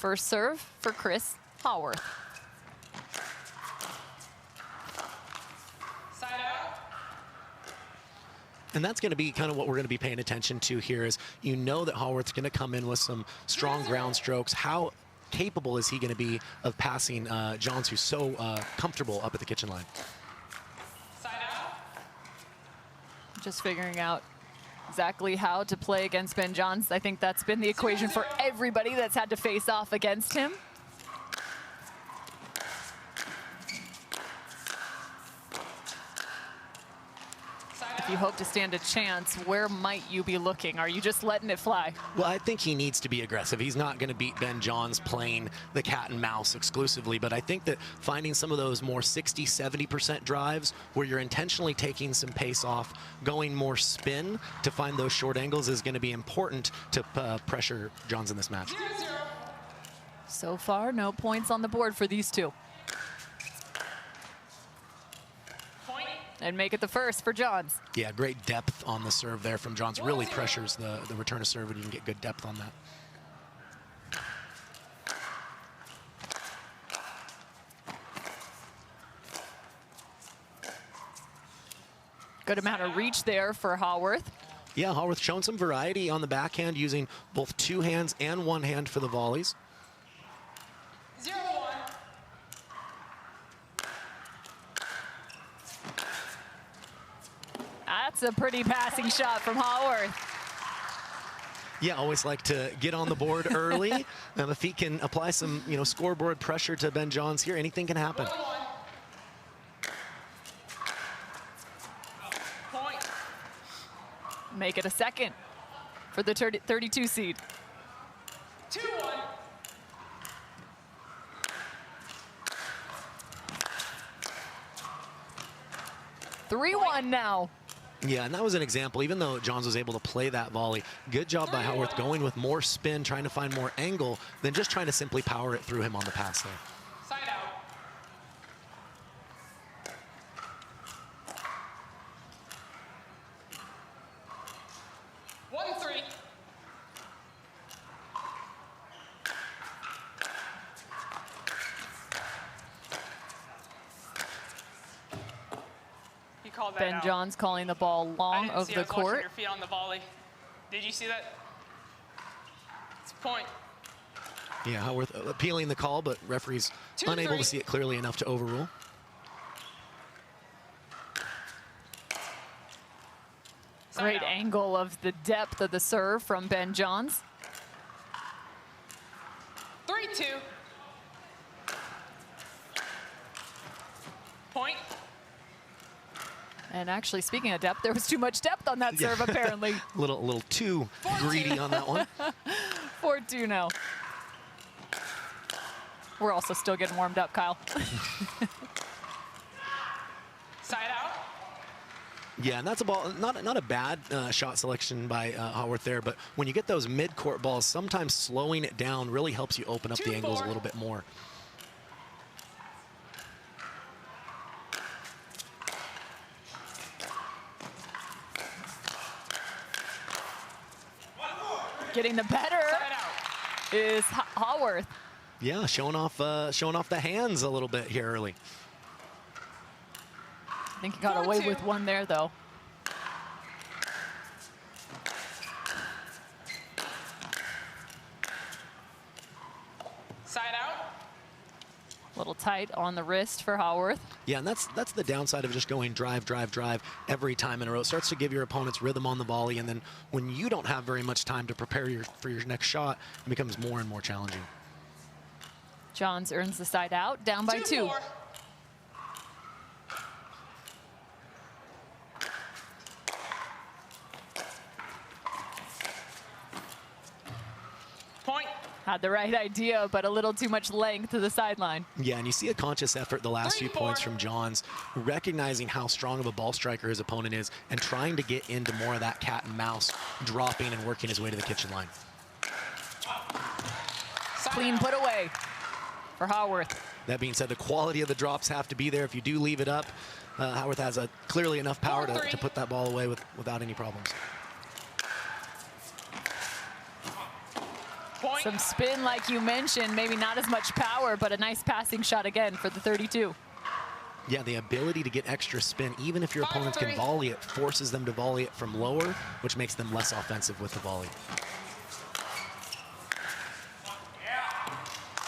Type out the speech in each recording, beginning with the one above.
First serve for Chris Haworth. Side out. And that's going to be kind of what we're going to be paying attention to here is you know that Haworth's going to come in with some strong ground strokes. How capable is he going to be of passing Johns, who's so comfortable up at the kitchen line? Side out. Just figuring out exactly how to play against Ben Johns. I think that's been the equation for everybody that's had to face off against him. If you hope to stand a chance, where might you be looking? Are you just letting it fly? Well, I think he needs to be aggressive. He's not going to beat Ben Johns playing the cat and mouse exclusively, but I think that finding some of those more 60, 70% drives where you're intentionally taking some pace off, going more spin to find those short angles is going to be important to pressure Johns in this match. 0-0. So far, no points on the board for these two. And make it the first for Johns. Yeah, great depth on the serve there from Johns. Really pressures the return of serve, and you can get good depth on that. Good amount of reach there for Haworth. Yeah, Haworth showing some variety on the backhand, using both two hands and one hand for the volleys. 0-1. That's a pretty passing shot from Haworth. Yeah, always like to get on the board early. And if he can apply some, scoreboard pressure to Ben Johns here, anything can happen. 1-1. Point. Make it a second for the 32 seed. 2-1. 3-1 now. Yeah, and that was an example. Even though Johns was able to play that volley, good job by Haworth going with more spin, trying to find more angle than just trying to simply power it through him on the pass there. Side out. One, 3. He called that Ben out. Johns calling the ball long of the I was watching court. your feet on the volley. Did you see that? It's a point. Yeah, Haworth appealing the call, but referees unable to see it clearly enough to overrule. Great angle of the depth of the serve from Ben Johns. 3-2. Point. And actually, speaking of depth, there was too much depth on that serve, apparently. A little too greedy on that one. 4-2 now. We're also still getting warmed up, Kyle. Side out. Yeah, and that's a ball, not a bad shot selection by Haworth there, but when you get those mid-court balls, sometimes slowing it down really helps you open up the angles a little bit more. Getting the better is Haworth. Yeah, showing off the hands a little bit here early. I think he got away with one there, though. Side out. A little tight on the wrist for Haworth. Yeah, and that's the downside of just going drive, drive, drive every time in a row. It starts to give your opponents rhythm on the volley, and then when you don't have very much time to prepare for your next shot, it becomes more and more challenging. Johns earns the side out, down by 2. 2-4. Point. Had the right idea, but a little too much length to the sideline. Yeah, and you see a conscious effort the last few 3-4. points from Johns, recognizing how strong of a ball striker his opponent is and trying to get into more of that cat and mouse, dropping and working his way to the kitchen line. Clean put away for Haworth. That being said, the quality of the drops have to be there. If you do leave it up, Haworth has clearly enough power to put that ball away without any problems. Point. Some spin, like you mentioned, maybe not as much power, but a nice passing shot again for the 32. Yeah, the ability to get extra spin, even if your opponents can volley it, forces them to volley it from lower, which makes them less offensive with the volley.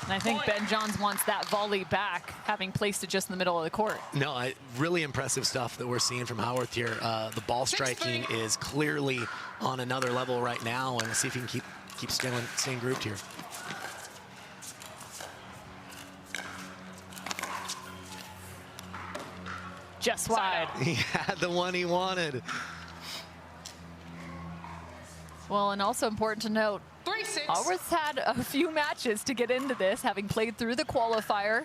And I think Ben Johns wants that volley back, having placed it just in the middle of the court. No, really impressive stuff that we're seeing from Haworth here. The ball striking is clearly on another level right now, and let's see if he can keep staying grouped here. Just wide. He had the one he wanted. Well, and also important to note, 3-6. Haworth's had a few matches to get into this, having played through the qualifier.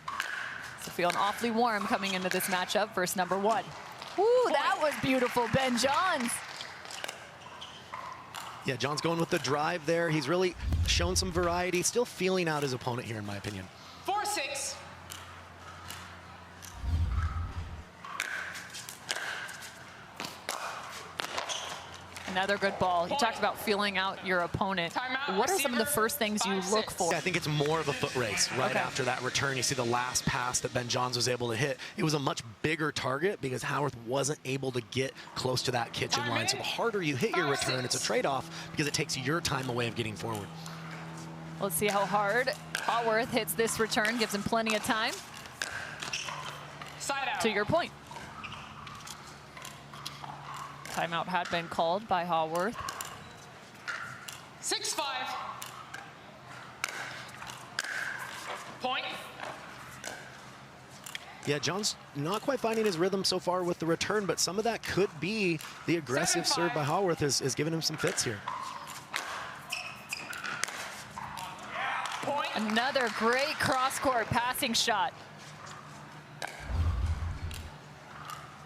So feeling awfully warm coming into this matchup versus number 1. Ooh, that was beautiful, Ben Johns. Yeah, John's going with the drive there. He's really shown some variety, still feeling out his opponent here, in my opinion. 4-6. Another good ball. You talked about feeling out your opponent. Timeout, What are some of the receiver, first things you look 5-6. for? Yeah, I think it's more of a foot race right Okay. after that return. You see the last pass that Ben Johns was able to hit. It was a much bigger target because Haworth wasn't able to get close to that kitchen line. So the harder you hit your return, it's a trade-off because it takes your time away of getting forward. Let's see how hard Haworth hits this return. Gives him plenty of time. Side out. To your point. Timeout had been called by Haworth. 6-5. Point. Yeah, John's not quite finding his rhythm so far with the return, but some of that could be the aggressive 7-5. serve by Haworth is giving him some fits here. Point. Another great cross-court passing shot.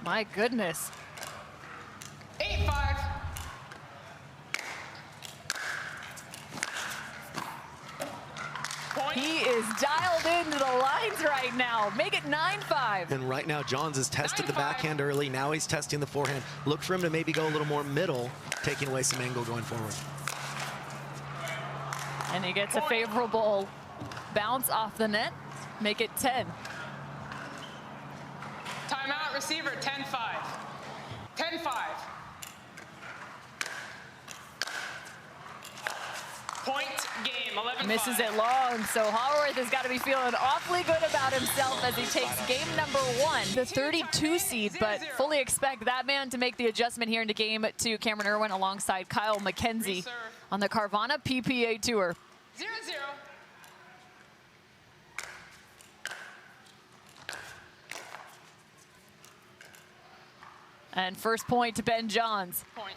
My goodness. 8-5. Point. He is dialed into the lines right now. Make it 9-5. And right now, Johns has tested the 9-5. backhand early. Now he's testing the forehand. Look for him to maybe go a little more middle, taking away some angle going forward. And he gets a favorable bounce off the net. Make it 10. Timeout, receiver, 10-5. 10-5. Point game, 11-5. Misses it long, so Haworth has got to be feeling awfully good about himself as he takes game number 1, the 32 seed, but fully expect that man to make the adjustment here into game 2. Cameron Irwin alongside Kyle McKenzie on the Carvana PPA Tour. 0-0. And first point to Ben Johns. Point.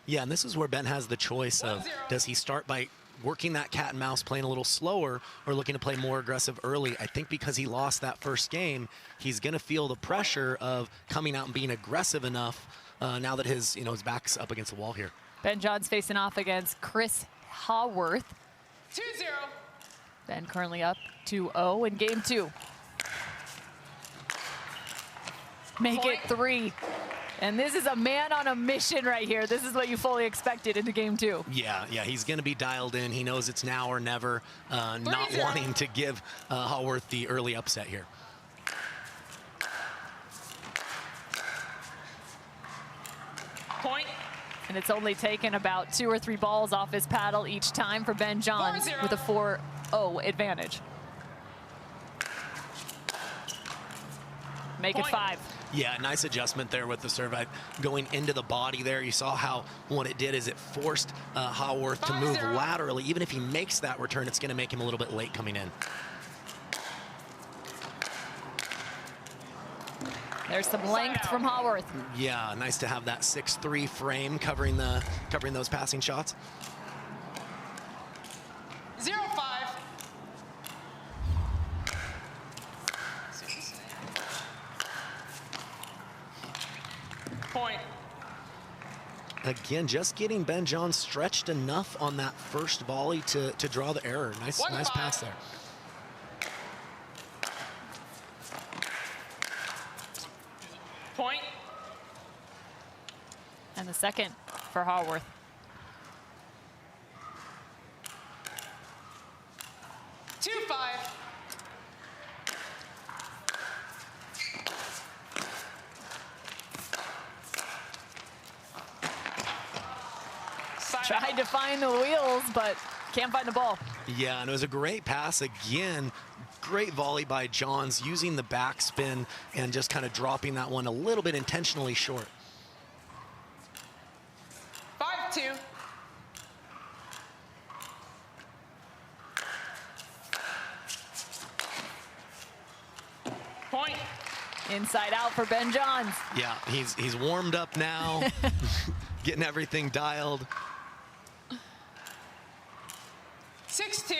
Yeah, and this is where Ben has the choice of, does he start by working that cat and mouse, playing a little slower, or looking to play more aggressive early? I think because he lost that first game, he's going to feel the pressure of coming out and being aggressive enough now that his back's up against the wall here. Ben Johns facing off against Chris Haworth. 2-0. Ben currently up 2-0 in game 2. Make it 3. And this is a man on a mission right here. This is what you fully expected into game 2. Yeah, he's going to be dialed in. He knows it's now or never, not wanting to give Haworth the early upset here. Point. And it's only taken about 2 or 3 balls off his paddle each time for Ben Johns with a 4-0 advantage. Make it 5. Yeah, nice adjustment there with the serve. Going into the body there, you saw how what it did is it forced Haworth to move laterally. Even if he makes that return, it's going to make him a little bit late coming in. There's some length from Haworth. Yeah, nice to have that 6'3" frame covering those passing shots. 0-5. Point. Again, just getting Ben Johns stretched enough on that first volley to draw the error. Nice pass there. Point. And the second for Haworth. 2-5. Tried to find the wheels, but can't find the ball. Yeah, and it was a great pass again. Great volley by Johns, using the backspin and just kind of dropping that one a little bit intentionally short. 5-2. Point. Inside out for Ben Johns. Yeah, he's warmed up now, getting everything dialed. 6-2.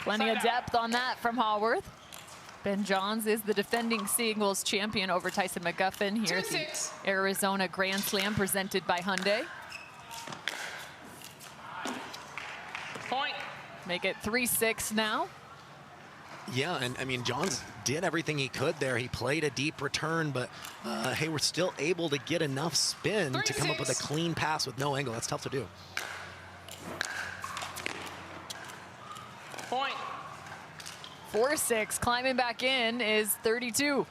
Plenty of depth on that from Haworth. Ben Johns is the defending singles champion over Tyson McGuffin here at the Arizona Grand Slam presented by Hyundai. Point. Make it 3-6 now. Yeah, and I mean, Johns did everything he could there. He played a deep return, but Haworth still able to get enough spin to come up with a clean pass with no angle. That's tough to do. Point. 4-6, climbing back in is 32.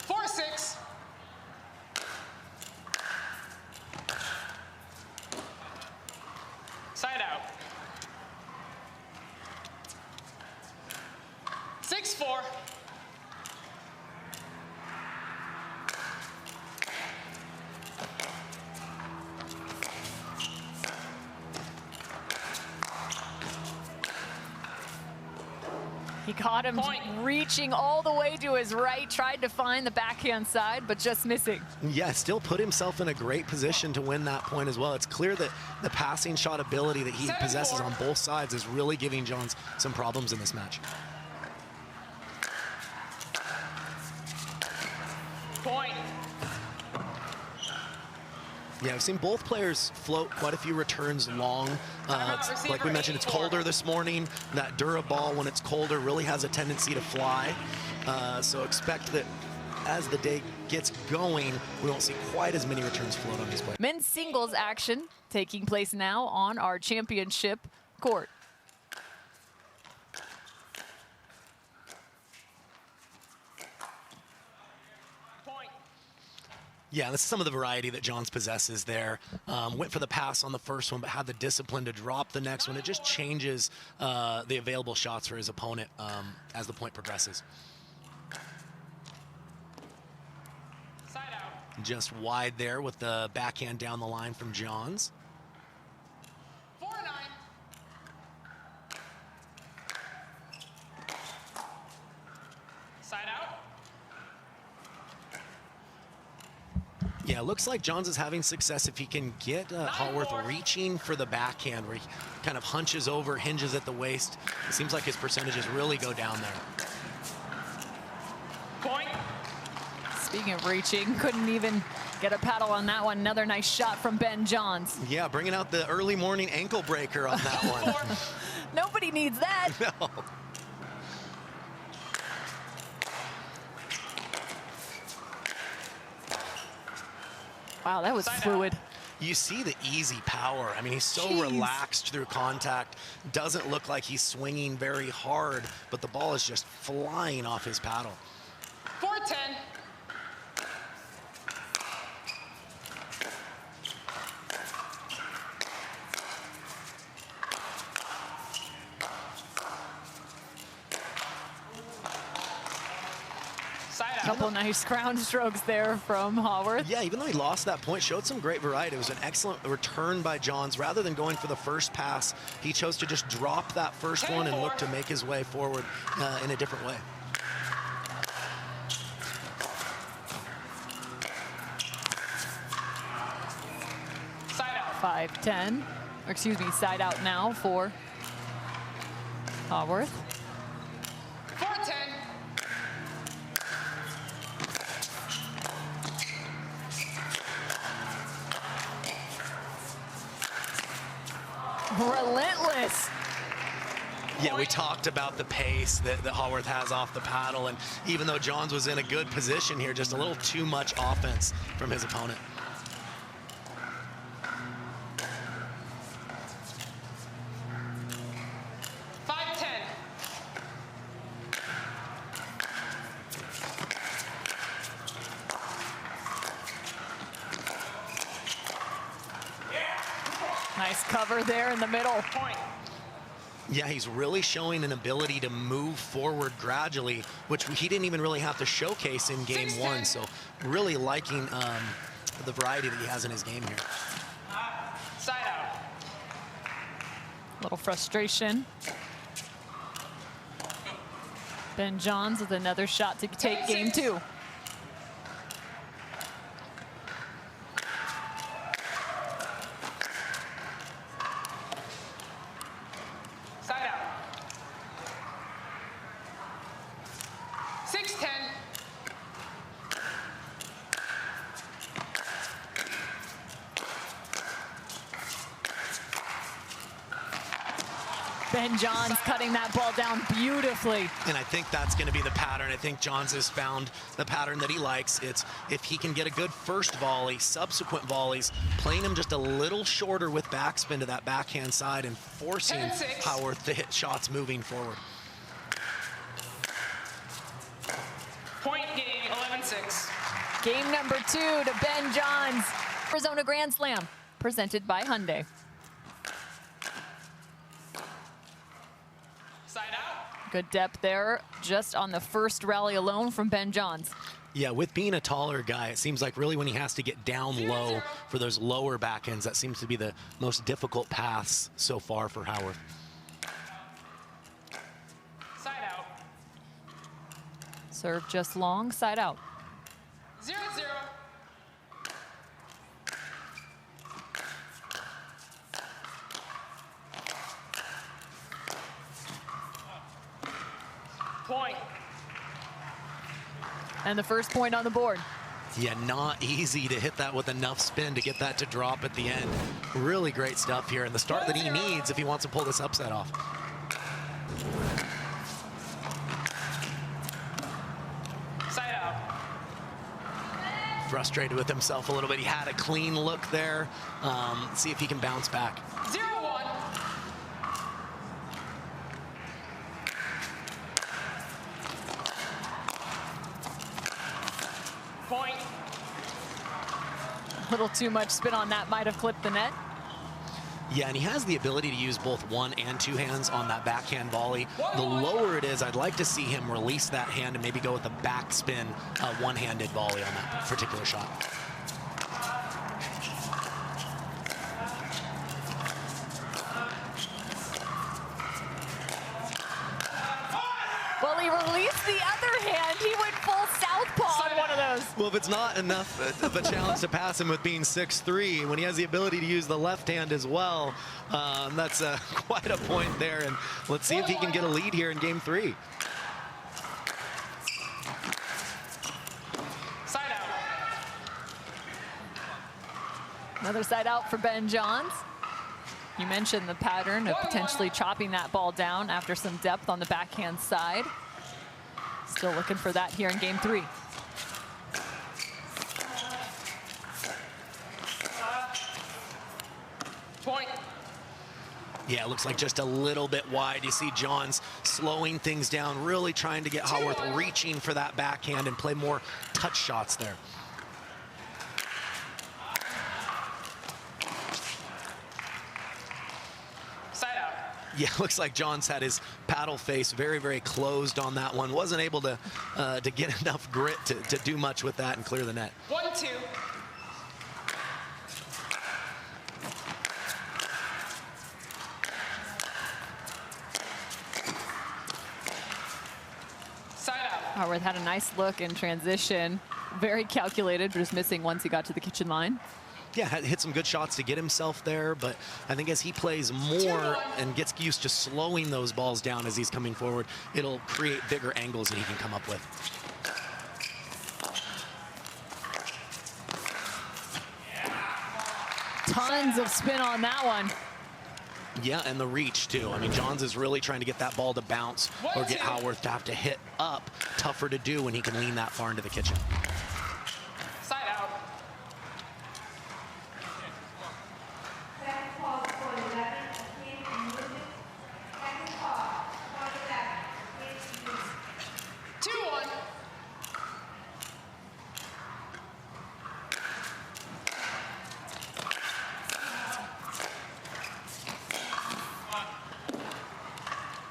4-6. Side out. 6-4. He caught him reaching all the way to his right, tried to find the backhand side, but just missing. Yeah, still put himself in a great position to win that point as well. It's clear that the passing shot ability that he possesses on both sides is really giving Johns some problems in this match. Point. Yeah, I've seen both players float quite a few returns long. Like we mentioned, it's colder this morning. That Dura ball, when it's colder, really has a tendency to fly. So expect that as the day gets going, we won't see quite as many returns float on these players. Men's singles action taking place now on our championship court. Yeah, this is some of the variety that Johns possesses there. Went for the pass on the first one, but had the discipline to drop the next one. It just changes the available shots for his opponent as the point progresses. Side out. Just wide there with the backhand down the line from Johns. 4-9. Side out. Yeah, looks like Johns is having success if he can get Haworth reaching for the backhand, where he kind of hunches over, hinges at the waist. It seems like his percentages really go down there. Point. Speaking of reaching, couldn't even get a paddle on that one. Another nice shot from Ben Johns. Yeah, bringing out the early morning ankle breaker on that one. Nobody needs that. No. Wow, that was fluid. You see the easy power. I mean, he's so relaxed through contact. Doesn't look like he's swinging very hard, but the ball is just flying off his paddle. 4-10. Couple nice ground strokes there from Haworth. Yeah, even though he lost that point, showed some great variety. It was an excellent return by Johns. Rather than going for the first pass, he chose to just drop that first one and look to make his way forward in a different way. Side out. 5-10. Or excuse me, side out now for Haworth. 4-10. Relentless. Yeah, we talked about the pace that Haworth has off the paddle, and even though Johns was in a good position here, just a little too much offense from his opponent. Nice cover there in the middle. Point. Yeah, he's really showing an ability to move forward gradually, which he didn't even really have to showcase in game 1. So really liking the variety that he has in his game here. Side out. Little frustration. Ben Johns with another shot to take game 2. Side out. 6-10. Ben Johns cutting that ball down beautifully. And I think that's going to be the pattern. I think Johns has found the pattern that he likes. It's if he can get a good first volley, subsequent volleys, playing him just a little shorter with backspin to that backhand side and forcing Haworth to hit shots moving forward. Point game, 11-6. Game number 2 to Ben Johns. Arizona Grand Slam, presented by Hyundai. Side out. Good depth there, just on the first rally alone from Ben Johns. Yeah, with being a taller guy, it seems like really when he has to get down low for those lower backhands, that seems to be the most difficult paths so far for Haworth. Side out. Serve just long, side out. 0-0. Point. And the first point on the board. Yeah, not easy to hit that with enough spin to get that to drop at the end. Really great stuff here, and the start that he needs if he wants to pull this upset off. Side out. Frustrated with himself a little bit. He had a clean look there. See if he can bounce back. 0-1. Point. A little too much spin on that, might have clipped the net. Yeah, and he has the ability to use both one and two hands on that backhand volley. The lower it is, I'd like to see him release that hand and maybe go with the backspin one-handed volley on that particular shot. Well, he released the other hand. He went full southpaw on one of those. Well, if it's not enough of a challenge to pass him with being 6'3", when he has the ability to use the left hand as well, that's quite a point there. And let's see if he can get a lead here in game 3. Side out. Another side out for Ben Johns. You mentioned the pattern of potentially chopping that ball down after some depth on the backhand side. Still looking for that here in game 3. Point. Yeah, it looks like just a little bit wide. You see Johns slowing things down, really trying to get Haworth reaching for that backhand and play more touch shots there. Side out. Yeah, looks like Johns had his paddle face very, very closed on that one. Wasn't able to get enough grit to do much with that and clear the net. 1-2. Side out. Haworth had a nice look in transition. Very calculated, but just missing once he got to the kitchen line. Yeah, hit some good shots to get himself there, but I think as he plays more and gets used to slowing those balls down as he's coming forward, it'll create bigger angles that he can come up with. Tons of spin on that one. Yeah, and the reach, too. I mean, Johns is really trying to get that ball to bounce or get Haworth to have to hit up. Tougher to do when he can lean that far into the kitchen. Side out.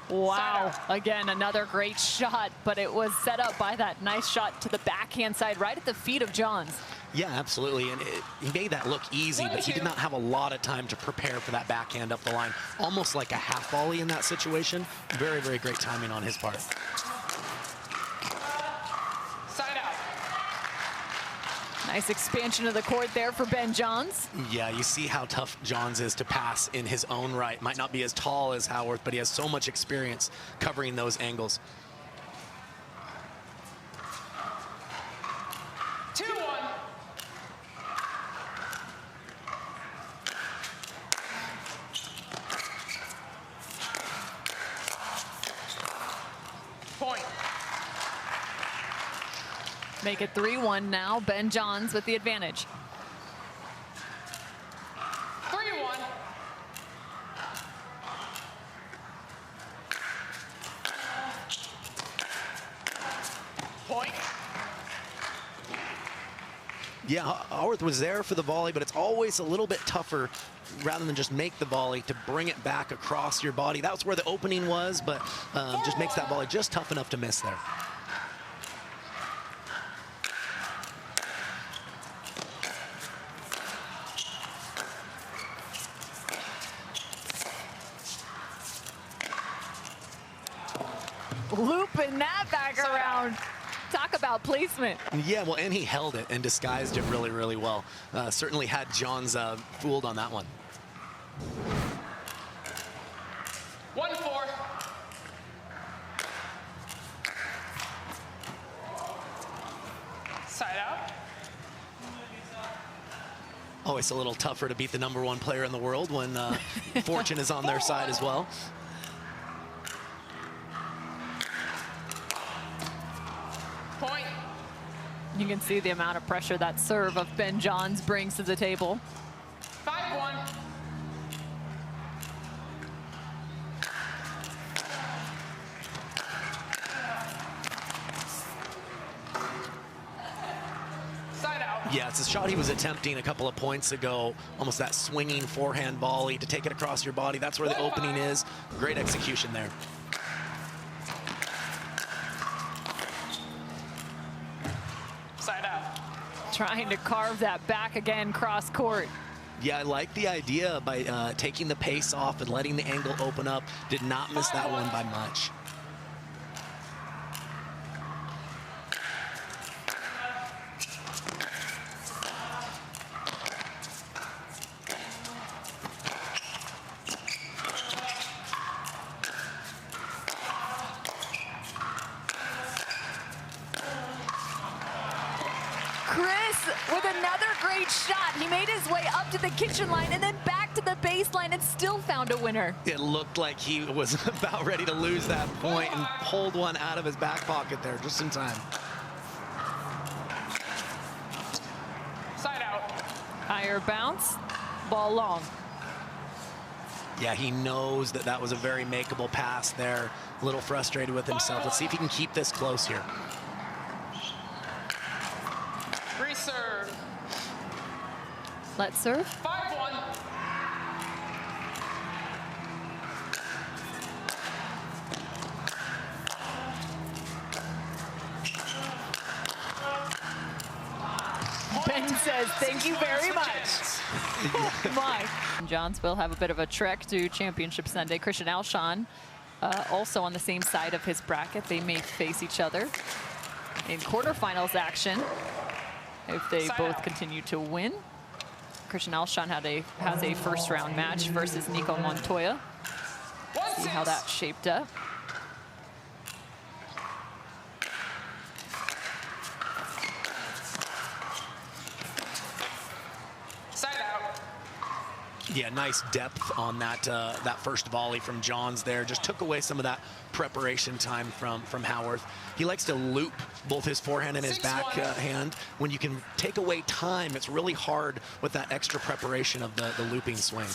Wow, again, another great shot, but it was set up by that nice shot to the backhand side right at the feet of Johns. Yeah, absolutely, and he made that look easy, but he did not have a lot of time to prepare for that backhand up the line. Almost like a half volley in that situation. Very, very great timing on his part. Side out. Nice expansion of the court there for Ben Johns. Yeah, you see how tough Johns is to pass in his own right. Might not be as tall as Haworth, but he has so much experience covering those angles. 2-1. Point. Make it 3-1 now. Ben Johns with the advantage. 3-1. Point. Yeah, Haworth was there for the volley, but it's always a little bit tougher rather than just make the volley to bring it back across your body. That was where the opening was, but just makes that volley just tough enough to miss there. Looping that back around. Talk about placement. Yeah, well, and he held it and disguised it really, really well. Certainly had Johns fooled on that one. 1-4. Side out. Always a little tougher to beat the #1 player in the world when fortune is on their side as well. Point. You can see the amount of pressure that serve of Ben Johns brings to the table. 5-1. Side out. Yeah, it's a shot he was attempting a couple of points ago. Almost that swinging forehand volley to take it across your body. That's where the opening is. Great execution there. Side out. Trying to carve that back again cross court. Yeah, I like the idea by taking the pace off and letting the angle open up. Did not miss that one by much. With another great shot. He made his way up to the kitchen line and then back to the baseline and still found a winner. It looked like he was about ready to lose that point and pulled one out of his back pocket there just in time. Side out. Higher bounce, ball long. Yeah, he knows that that was a very makeable pass there. A little frustrated with himself. Let's see if he can keep this close here. Reserve. Let's serve. 5-1. Ben says, thank you very much. Oh my. Johns will have a bit of a trek to Championship Sunday. Christian Alshon also on the same side of his bracket. They may face each other in quarterfinals action if they both continue to win. Christian Alshon has a first round match versus Nico Montoya. See how that shaped up. Side out. Yeah, nice depth on that that first volley from Johns there. Just took away some of that preparation time from Haworth. He likes to loop both his forehand and his backhand. When you can take away time, it's really hard with that extra preparation of the looping swing.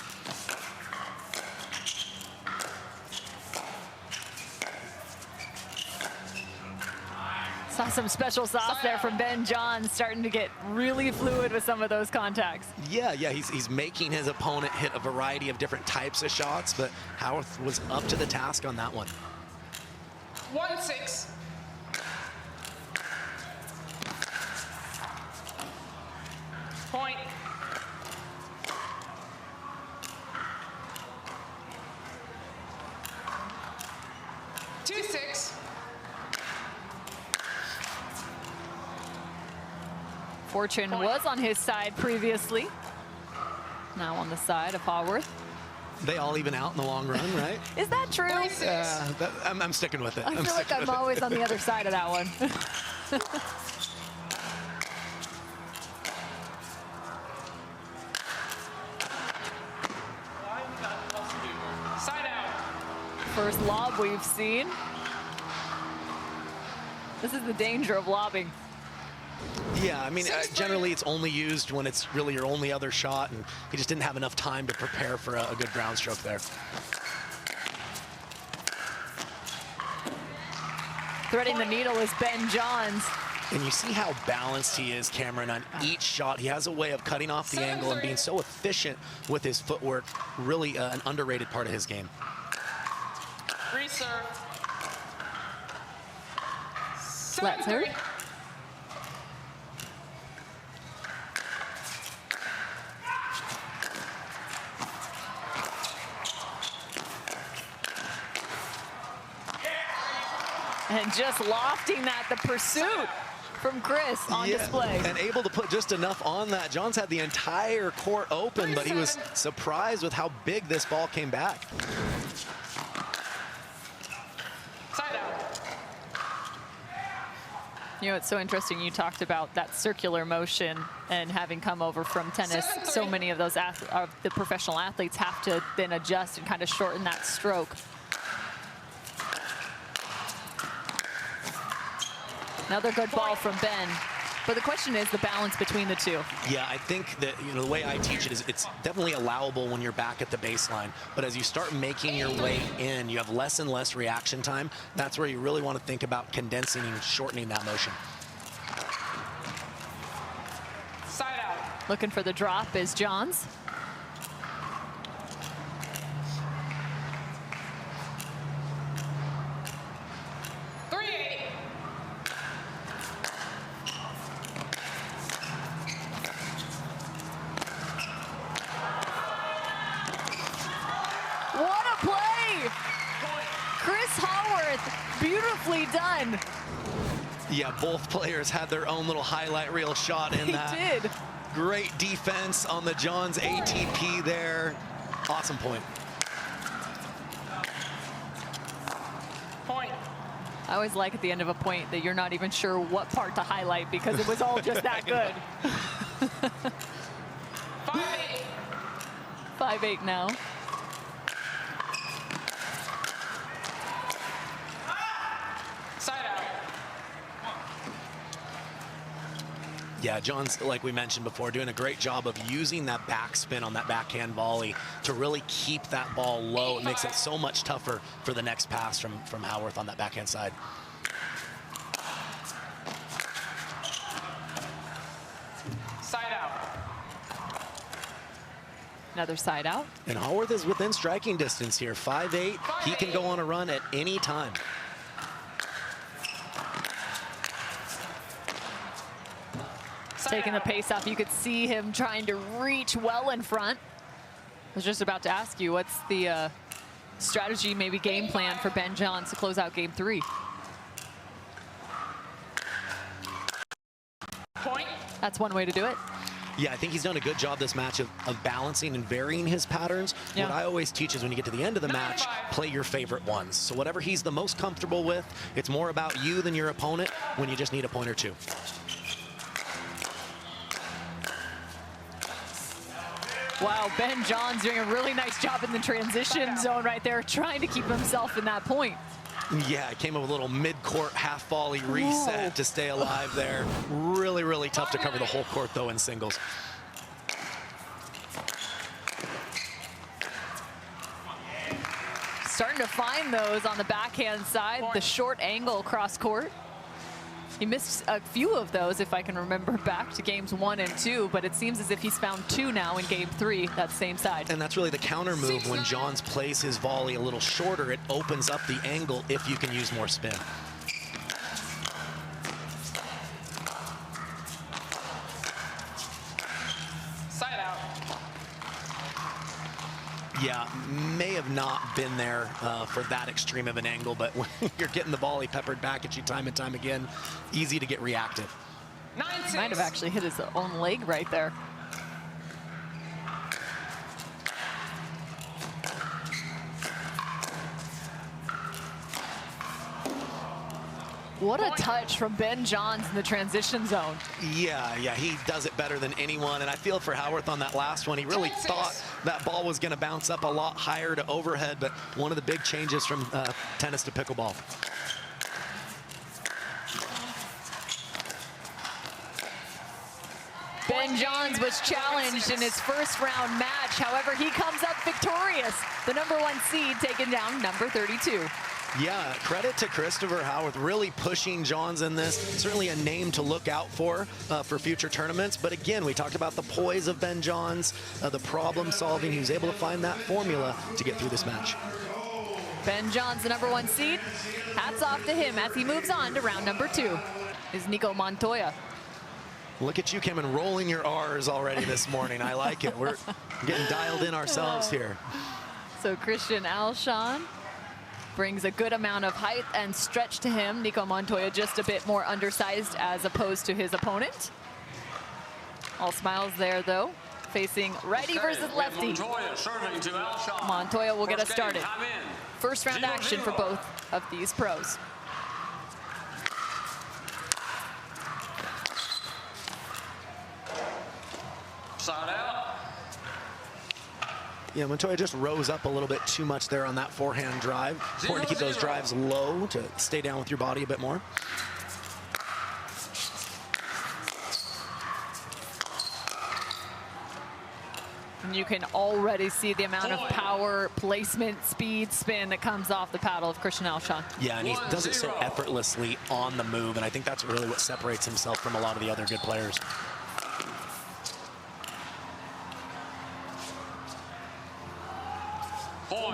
Saw some special sauce there from Ben Johns, starting to get really fluid with some of those contacts. Yeah, he's making his opponent hit a variety of different types of shots, but Haworth was up to the task on that one. 1-6. Point. Two, 6. Fortune was on his side previously. Now on the side of Haworth. They all even out in the long run, right? Is that true? I'm sticking with it. I feel like I'm always on the other side of that one. Side out. First lob we've seen. This is the danger of lobbing. Yeah, I mean, generally it's only used when it's really your only other shot, and he just didn't have enough time to prepare for a good ground stroke there. Threading the needle is Ben Johns. And you see how balanced he is, Cameron, on each shot. He has a way of cutting off the angle and being so efficient with his footwork. Really an underrated part of his game. Reserve. Let's hurry. And just lofting that, the pursuit from Chris on display. And able to put just enough on that. Johns had the entire court open, but he was surprised with how big this ball came back. Side out. You know, it's so interesting. You talked about that circular motion and having come over from tennis. So many of those the professional athletes have to then adjust and kind of shorten that stroke. Another good ball from Ben. But the question is the balance between the two. Yeah, I think that, you know, the way I teach it is it's definitely allowable when you're back at the baseline. But as you start making your way in, you have less and less reaction time. That's where you really want to think about condensing and shortening that motion. Side out. Looking for the drop is Johns. Beautifully done. Yeah, both players had their own little highlight reel shot in that. He did. Great defense on the Johns ATP there. Awesome point. Point. I always like at the end of a point that you're not even sure what part to highlight because it was all just that good. 5-8. 5-8 now. Yeah, Johns, like we mentioned before, doing a great job of using that backspin on that backhand volley to really keep that ball low. It makes it so much tougher for the next pass from Haworth on that backhand side. Side out. Another side out. And Haworth is within striking distance here, 5'8". He can go on a run at any time. Taking the pace off, you could see him trying to reach well in front. I was just about to ask you, what's the strategy, maybe game plan for Ben Johns to close out game 3? Point. That's one way to do it. Yeah, I think he's done a good job this match of balancing and varying his patterns. Yeah. What I always teach is when you get to the end of the match, play your favorite ones. So whatever he's the most comfortable with, it's more about you than your opponent when you just need a point or two. Wow, Ben Johns doing a really nice job in the transition zone right there, trying to keep himself in that point. Yeah, it came up with a little mid-court half volley reset to stay alive there. Really, really tough to cover the whole court, though, in singles. Starting to find those on the backhand side, the short angle cross court. He missed a few of those, if I can remember back to games 1 and 2, but it seems as if he's found 2 now in game 3, that same side. And that's really the counter move. When Johns plays his volley a little shorter, it opens up the angle if you can use more spin. Side out. Yeah, may have not been there for that extreme of an angle, but when you're getting the volley peppered back at you time and time again, easy to get reactive. He might have actually hit his own leg right there. What a touch from Ben Johns in the transition zone. Yeah, he does it better than anyone, and I feel for Haworth on that last one. He really thought that ball was going to bounce up a lot higher to overhead, but one of the big changes from tennis to pickleball. Ben Johns was challenged in his first round match. However, he comes up victorious. The #1 seed taking down number 32. Yeah, credit to Christopher Haworth, really pushing Johns in this. Certainly a name to look out for future tournaments. But again, we talked about the poise of Ben Johns, the problem solving. He was able to find that formula to get through this match. Ben Johns, the #1 seed. Hats off to him as he moves on to round number 2. Is Nico Montoya. Look at you, Kim, and rolling your R's already this morning. I like it. We're getting dialed in ourselves here. So Christian Alshon brings a good amount of height and stretch to him. Nico Montoya just a bit more undersized as opposed to his opponent. All smiles there, though. Facing righty versus lefty. Montoya serving to Alshon. Montoya will get us started. Time in. First round action for both of these pros. Side out. Yeah, Montoya just rose up a little bit too much there on that forehand drive. Important to keep those drives low to stay down with your body a bit more. And you can already see the amount of power, placement, speed, spin that comes off the paddle of Christian Alshon. Yeah, and he does it so effortlessly on the move, and I think that's really what separates himself from a lot of the other good players.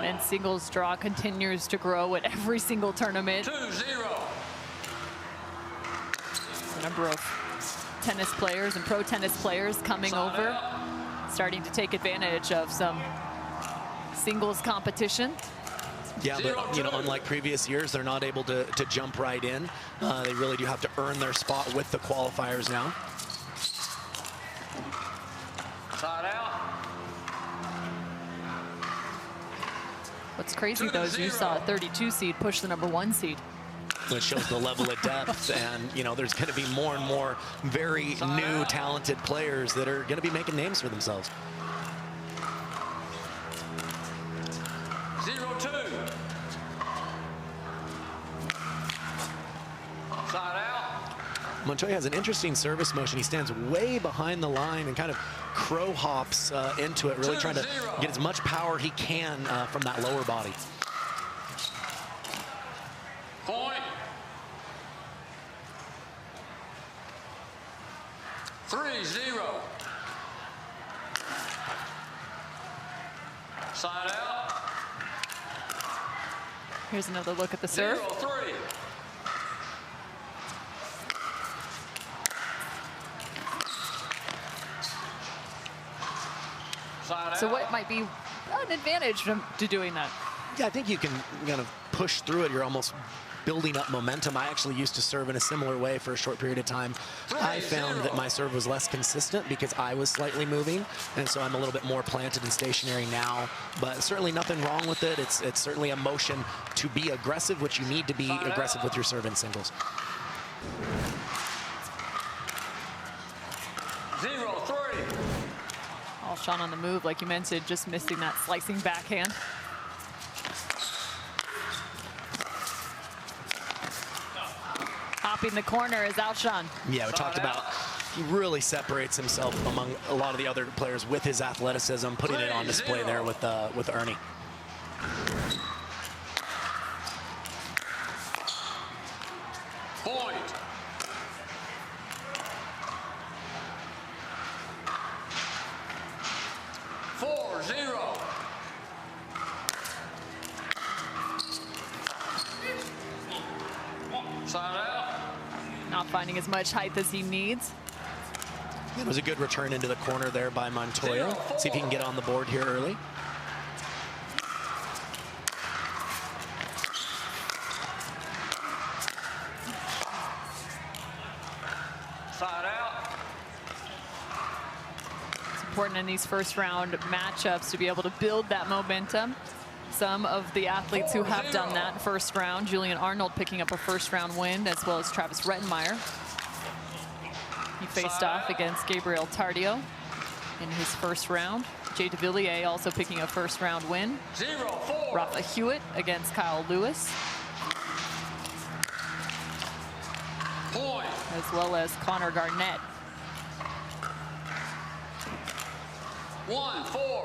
Men's singles draw continues to grow at every single tournament. 2-0. A number of tennis players and pro tennis players coming over, starting to take advantage of some singles competition. Yeah, but you know, unlike previous years, they're not able to jump right in. They really do have to earn their spot with the qualifiers now. Side out. What's crazy, though, is you saw a 32 seed push the #1 seed. It shows the level of depth, and you know, there's going to be more and more very new, talented players that are going to be making names for themselves. 0-2. Side out. Montoya has an interesting service motion. He stands way behind the line and kind of crow hops into it, really trying to get as much power he can from that lower body. Point. 3-0. Side out. Here's another look at the serve. 0-3. So what might be an advantage to doing that? Yeah, I think you can kind of push through it. You're almost building up momentum. I actually used to serve in a similar way for a short period of time. I found that my serve was less consistent because I was slightly moving, and so I'm a little bit more planted and stationary now. But certainly nothing wrong with it. It's certainly a motion to be aggressive, which you need to be aggressive with your serve in singles. 0-3. All Alshon on the move, like you mentioned, just missing that slicing backhand. Hopping the corner is Alshon. Yeah, we talked about he really separates himself among a lot of the other players with his athleticism, putting it on display there with Ernie. Point. Four, 0. Side out. Not finding as much height as he needs. It was a good return into the corner there by Montoya. See if he can get on the board here early. Side out. It's important in these first round matchups to be able to build that momentum. Some of the athletes who have done that in first round, Julian Arnold picking up a first round win, as well as Travis Rettenmaier. He faced off against Gabriel Tardio in his first round. Jay Devilliers also picking a first round win. 0-4. Rafa Hewitt against Kyle Lewis, Point. as well as Connor Garnett. 1-4.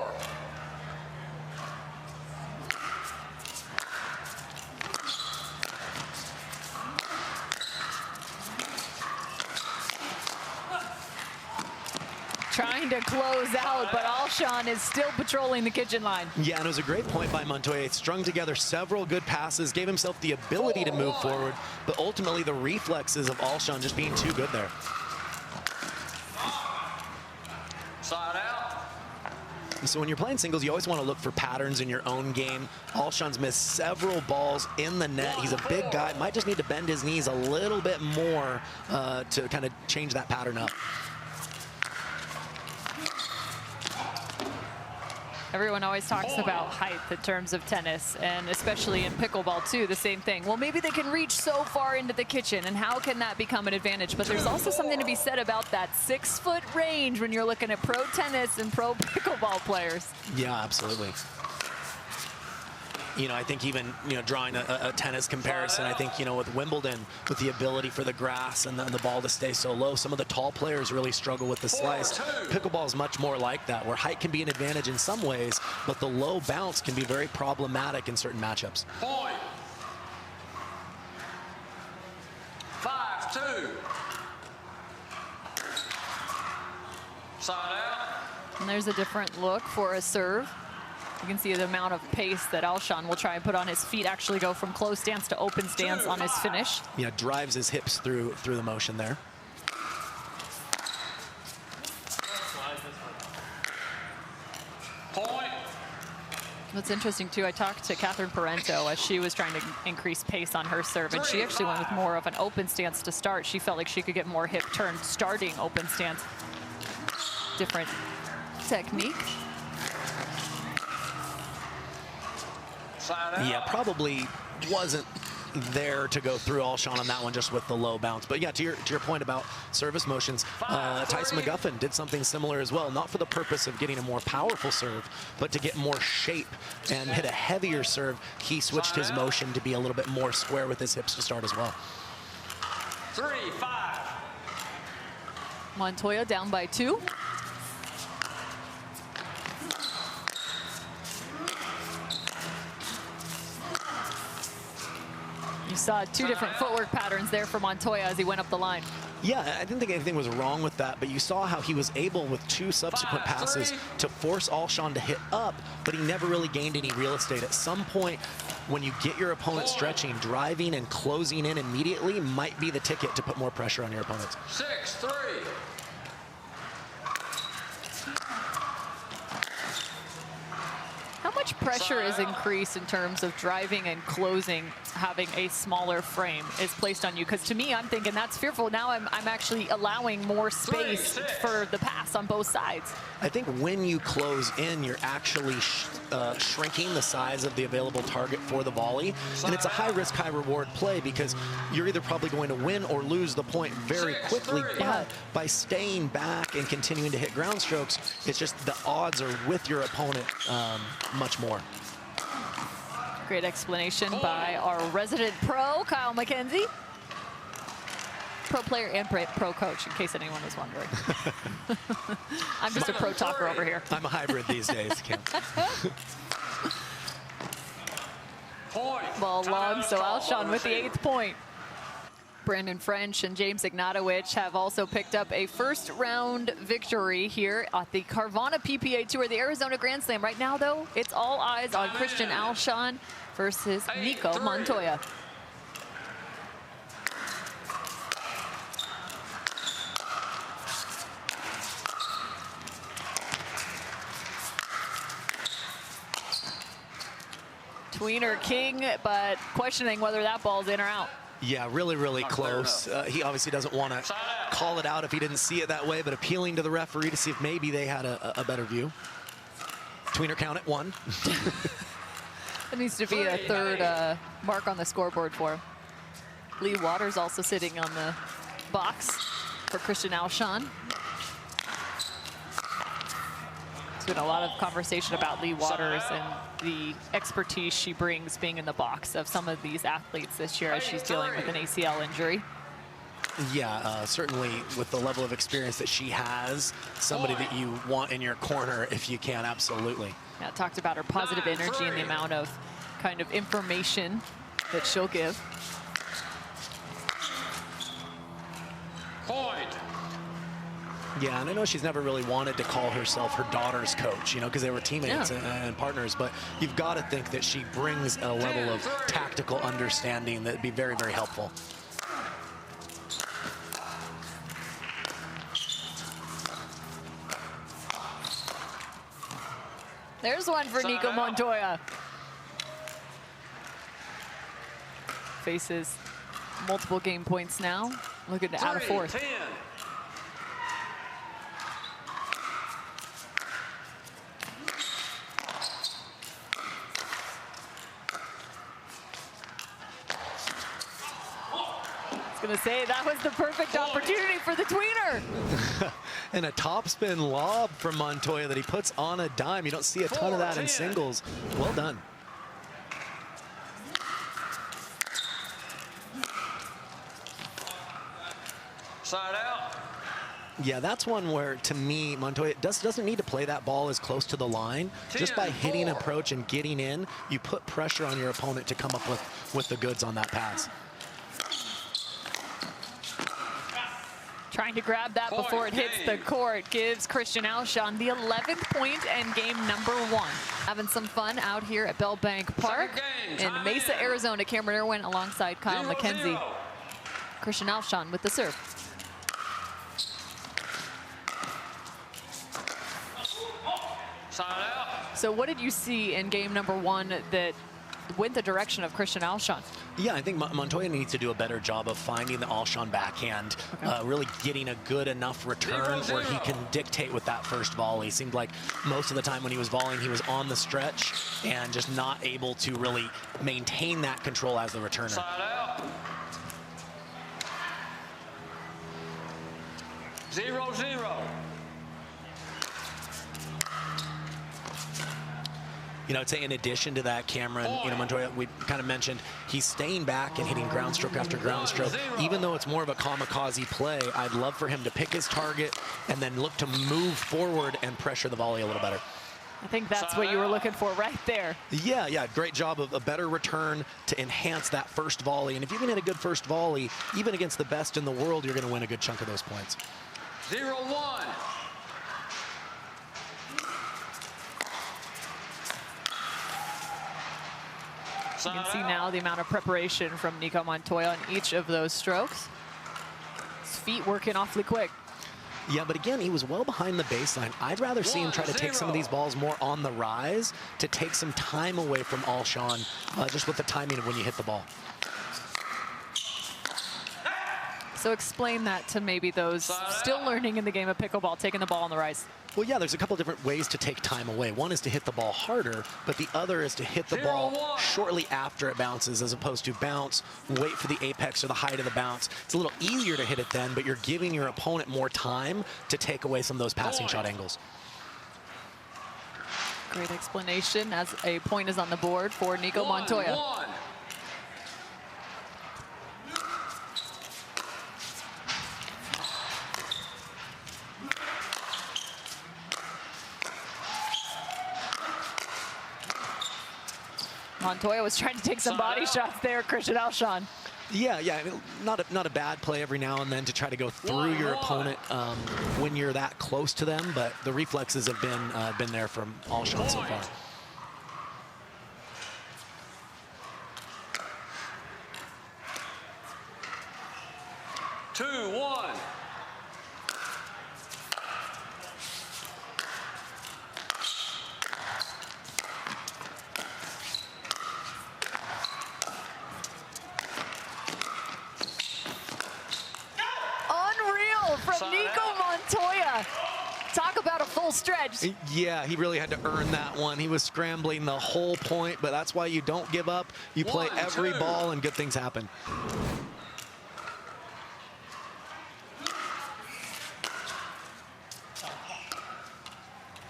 Trying to close out, but Alshon is still patrolling the kitchen line. Yeah, and it was a great point by Montoya. It strung together several good passes, gave himself the ability to move forward, but ultimately the reflexes of Alshon just being too good there. Side out. And so when you're playing singles, you always want to look for patterns in your own game. Alshon's missed several balls in the net. He's a big guy, might just need to bend his knees a little bit more to kind of change that pattern up. Everyone always talks about height in terms of tennis, and especially in pickleball too, the same thing. Well, maybe they can reach so far into the kitchen, and how can that become an advantage? But there's also something to be said about that 6-foot range when you're looking at pro tennis and pro pickleball players. Yeah, absolutely. You know, I think even, you know, drawing a tennis comparison, I think, you know, with Wimbledon, with the ability for the grass and the ball to stay so low, some of the tall players really struggle with the slice. Pickleball is much more like that, where height can be an advantage in some ways, but the low bounce can be very problematic in certain matchups. Point. 5-2. Side out. And there's a different look for a serve. You can see the amount of pace that Alshon will try and put on his feet, actually go from close stance to open stance on his finish. Yeah, drives his hips through the motion there. Point. What's interesting too, I talked to Catherine Parenteau as she was trying to increase pace on her serve, and she actually went with more of an open stance to start. She felt like she could get more hip turn starting open stance. Different technique. Yeah, probably wasn't there to go through Alshon on that one, just with the low bounce. But yeah, to your point about service motions, Tyson McGuffin did something similar as well, not for the purpose of getting a more powerful serve, but to get more shape and hit a heavier serve. He switched his motion to be a little bit more square with his hips to start as well. 3-5. Montoya down by 2. You saw 2 different footwork patterns there for Montoya as he went up the line. Yeah, I didn't think anything was wrong with that, but you saw how he was able with 2 subsequent passes to force Alshon to hit up, but he never really gained any real estate. At some point, when you get your opponent stretching, driving and closing in immediately might be the ticket to put more pressure on your opponents. 6-3. How much pressure is increased in terms of driving and closing, having a smaller frame is placed on you? Because to me, I'm thinking that's fearful. Now I'm actually allowing more space for the pass on both sides. I think when you close in, you're actually shrinking the size of the available target for the volley. And it's a high risk, high reward play because you're either probably going to win or lose the point very quickly. But by staying back and continuing to hit ground strokes, it's just the odds are with your opponent much more. Great explanation by our resident pro, Kyle McKenzie. Pro player and pro coach, in case anyone was wondering. I'm just a pro talker over here. I'm a hybrid these days, Kim. Ball long, so Alshon with the 8th point. Brandon French and James Ignatowich have also picked up a first-round victory here at the Carvana PPA Tour, the Arizona Grand Slam. Right now, though, it's all eyes on Christian Alshon versus Nico Montoya. Tweener king, but questioning whether that ball's in or out. Yeah, really, really close. He obviously doesn't want to call it out if he didn't see it that way, but appealing to the referee to see if maybe they had a better view. Tweener count at 1. There needs to be a third mark on the scoreboard for him. Leigh Waters also sitting on the box for Christian Alshon. There's been a lot of conversation about Leigh Waters and the expertise she brings being in the box of some of these athletes this year as she's dealing with an ACL injury. Yeah, certainly with the level of experience that she has, somebody that you want in your corner if you can, absolutely. Yeah, talked about her positive energy and the amount of kind of information that she'll give. Point. Yeah, and I know she's never really wanted to call herself her daughter's coach, you know, because they were teammates and partners, but you've got to think that she brings a level of tactical understanding that'd be very, very helpful. There's one for Nico Montoya. Faces multiple game points now. Looking to add a 4th. Gonna say that was the perfect opportunity for the tweener. And a topspin lob from Montoya that he puts on a dime. You don't see a ton of that in singles. Well done. Side out. Yeah, that's one where, to me, Montoya doesn't need to play that ball as close to the line. Just by hitting approach and getting in, you put pressure on your opponent to come up with the goods on that pass. Trying to grab that before it hits the court gives Christian Alshon the 11th point and game number 1. Having some fun out here at Bell Bank Park in Mesa, Arizona. Cameron Irwin alongside Kyle McKenzie. Christian Alshon with the serve. So what did you see in game number 1 that went the direction of Christian Alshon? Yeah, I think Montoya needs to do a better job of finding the Alshon backhand, really getting a good enough return where he can dictate with that first volley. Seemed like most of the time when he was volleying, he was on the stretch and just not able to really maintain that control as the returner. Side out. 0-0. You know, I'd say in addition to that, Cameron, you know, Montoya, we kind of mentioned he's staying back and hitting ground stroke after ground stroke. Even though it's more of a kamikaze play, I'd love for him to pick his target and then look to move forward and pressure the volley a little better. I think that's what you were looking for right there. Yeah, great job of a better return to enhance that first volley. And if you can hit a good first volley, even against the best in the world, you're going to win a good chunk of those points. 0-1. You can see now the amount of preparation from Nico Montoya on each of those strokes. His feet working awfully quick. Yeah, but again, he was well behind the baseline. I'd rather see him try to take some of these balls more on the rise to take some time away from Alshon, just with the timing of when you hit the ball. So explain that to maybe those still learning in the game of pickleball, taking the ball on the rise. Well, yeah, there's a couple different ways to take time away. One is to hit the ball harder, but the other is to hit the ball shortly after it bounces, as opposed to bounce, wait for the apex or the height of the bounce. It's a little easier to hit it then, but you're giving your opponent more time to take away some of those passing shot angles. Great explanation, as a point is on the board for Nico Montoya. Montoya was trying to take some body shots there, Christian Alshon. Yeah, I mean, not a bad play every now and then to try to go through your opponent when you're that close to them, but the reflexes have been there from Alshon so far. Two, one. From Nico Montoya. Talk about a full stretch. Yeah, he really had to earn that one. He was scrambling the whole point, but that's why you don't give up. You play every ball and good things happen.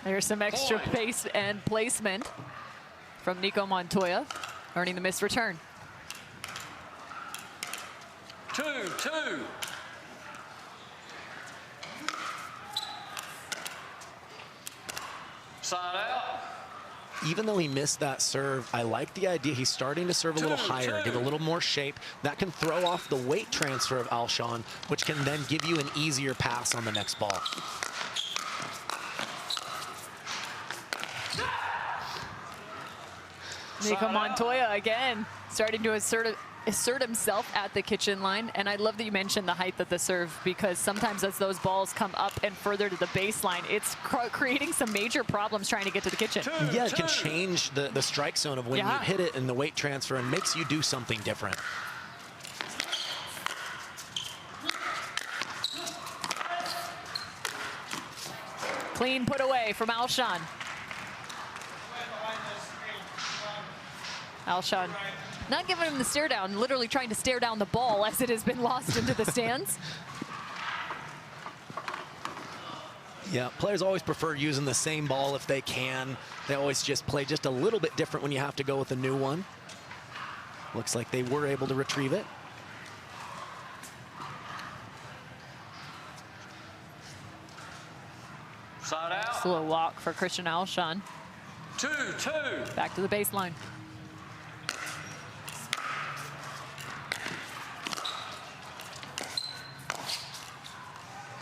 There's some extra pace and placement from Nico Montoya, earning the missed return. 2-2. Side out. Even though he missed that serve, I like the idea. He's starting to serve a little higher, give a little more shape. That can throw off the weight transfer of Alshon, which can then give you an easier pass on the next ball. Nico Montoya again starting to assert himself at the kitchen line. And I love that you mentioned the height of the serve, because sometimes as those balls come up and further to the baseline, it's creating some major problems trying to get to the kitchen. Yeah, it can change the strike zone of when you hit it and the weight transfer, and makes you do something different. Clean put away from Alshon. Alshon not giving him the stare down, literally trying to stare down the ball as it has been lost into the stands. Yeah, players always prefer using the same ball if they can. They always just play just a little bit different when you have to go with a new one. Looks like they were able to retrieve it. Side out. Slow walk for Christian Alshon. 2-2. Back to the baseline.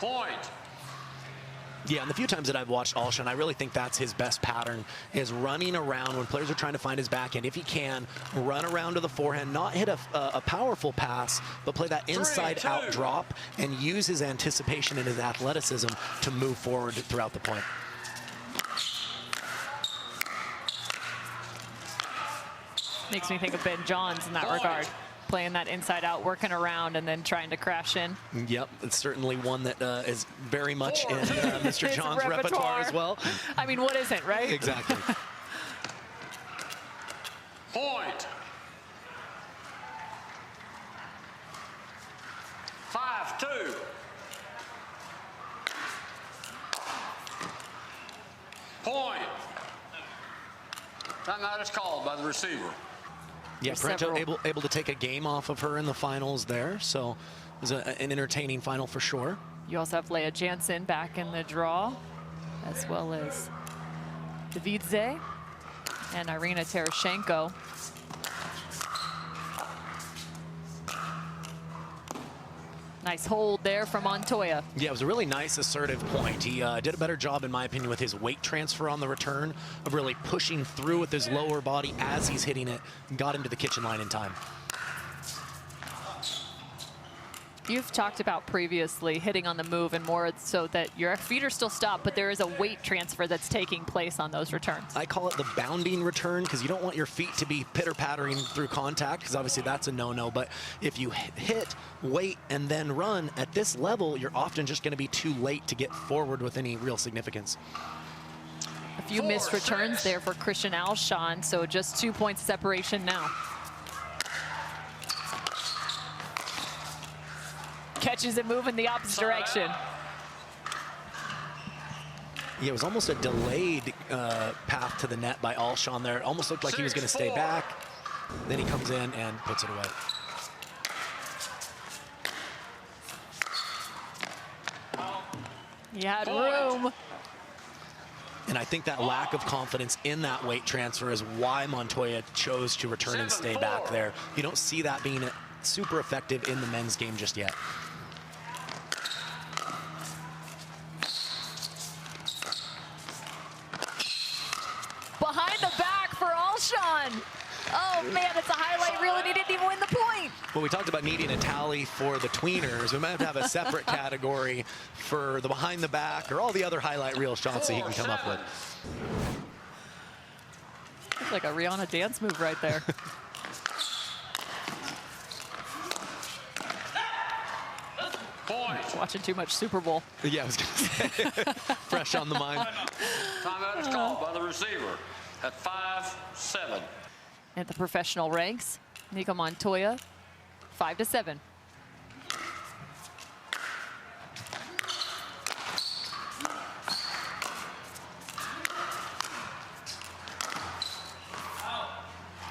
Point. Yeah, and the few times that I've watched Alshon, I really think that's his best pattern, is running around when players are trying to find his backhand. If he can, run around to the forehand, not hit a powerful pass, but play that inside-out drop and use his anticipation and his athleticism to move forward throughout the point. Makes me think of Ben Johns in that regard. Playing that inside out, working around, and then trying to crash in. Yep, it's certainly one that is very much in Mr. John's repertoire as well. I mean, what isn't, right? Exactly. Point. 5-2. Point. Timeout is called by the receiver. Yeah, Parenteau able to take a game off of her in the finals there, so it was an entertaining final for sure. You also have Leigh Jansen back in the draw, as well as Devidze and Irina Tereshchenko. Nice hold there from Montoya. Yeah, it was a really nice assertive point. He did a better job, in my opinion, with his weight transfer on the return, of really pushing through with his lower body as he's hitting it, and got him to the kitchen line in time. You've talked about previously hitting on the move and more so that your feet are still stopped, but there is a weight transfer that's taking place on those returns. I call it the bounding return because you don't want your feet to be pitter-pattering through contact because obviously that's a no-no. But if you hit, wait, and then run at this level, you're often just going to be too late to get forward with any real significance. A few missed returns there for Christian Alshon, so just 2 points separation now. Catches it moving the opposite direction. Yeah, it was almost a delayed path to the net by Alshon there. It almost looked like he was going to stay back. Then he comes in and puts it away. He had room. And I think that lack of confidence in that weight transfer is why Montoya chose to return and stay back there. You don't see that being super effective in the men's game just yet. Behind the back for Alshon. Oh man, it's a highlight reel and he didn't even win the point. Well, we talked about needing a tally for the tweeners. We might have to have a separate category for the behind the back or all the other highlight reel shots that he can come up with. It's like a Rihanna dance move right there. Point. Watching too much Super Bowl. Yeah, I was going to say, fresh on the mind. Timeout is called by the receiver at 5-7. At the professional ranks, Nico Montoya, 5-7.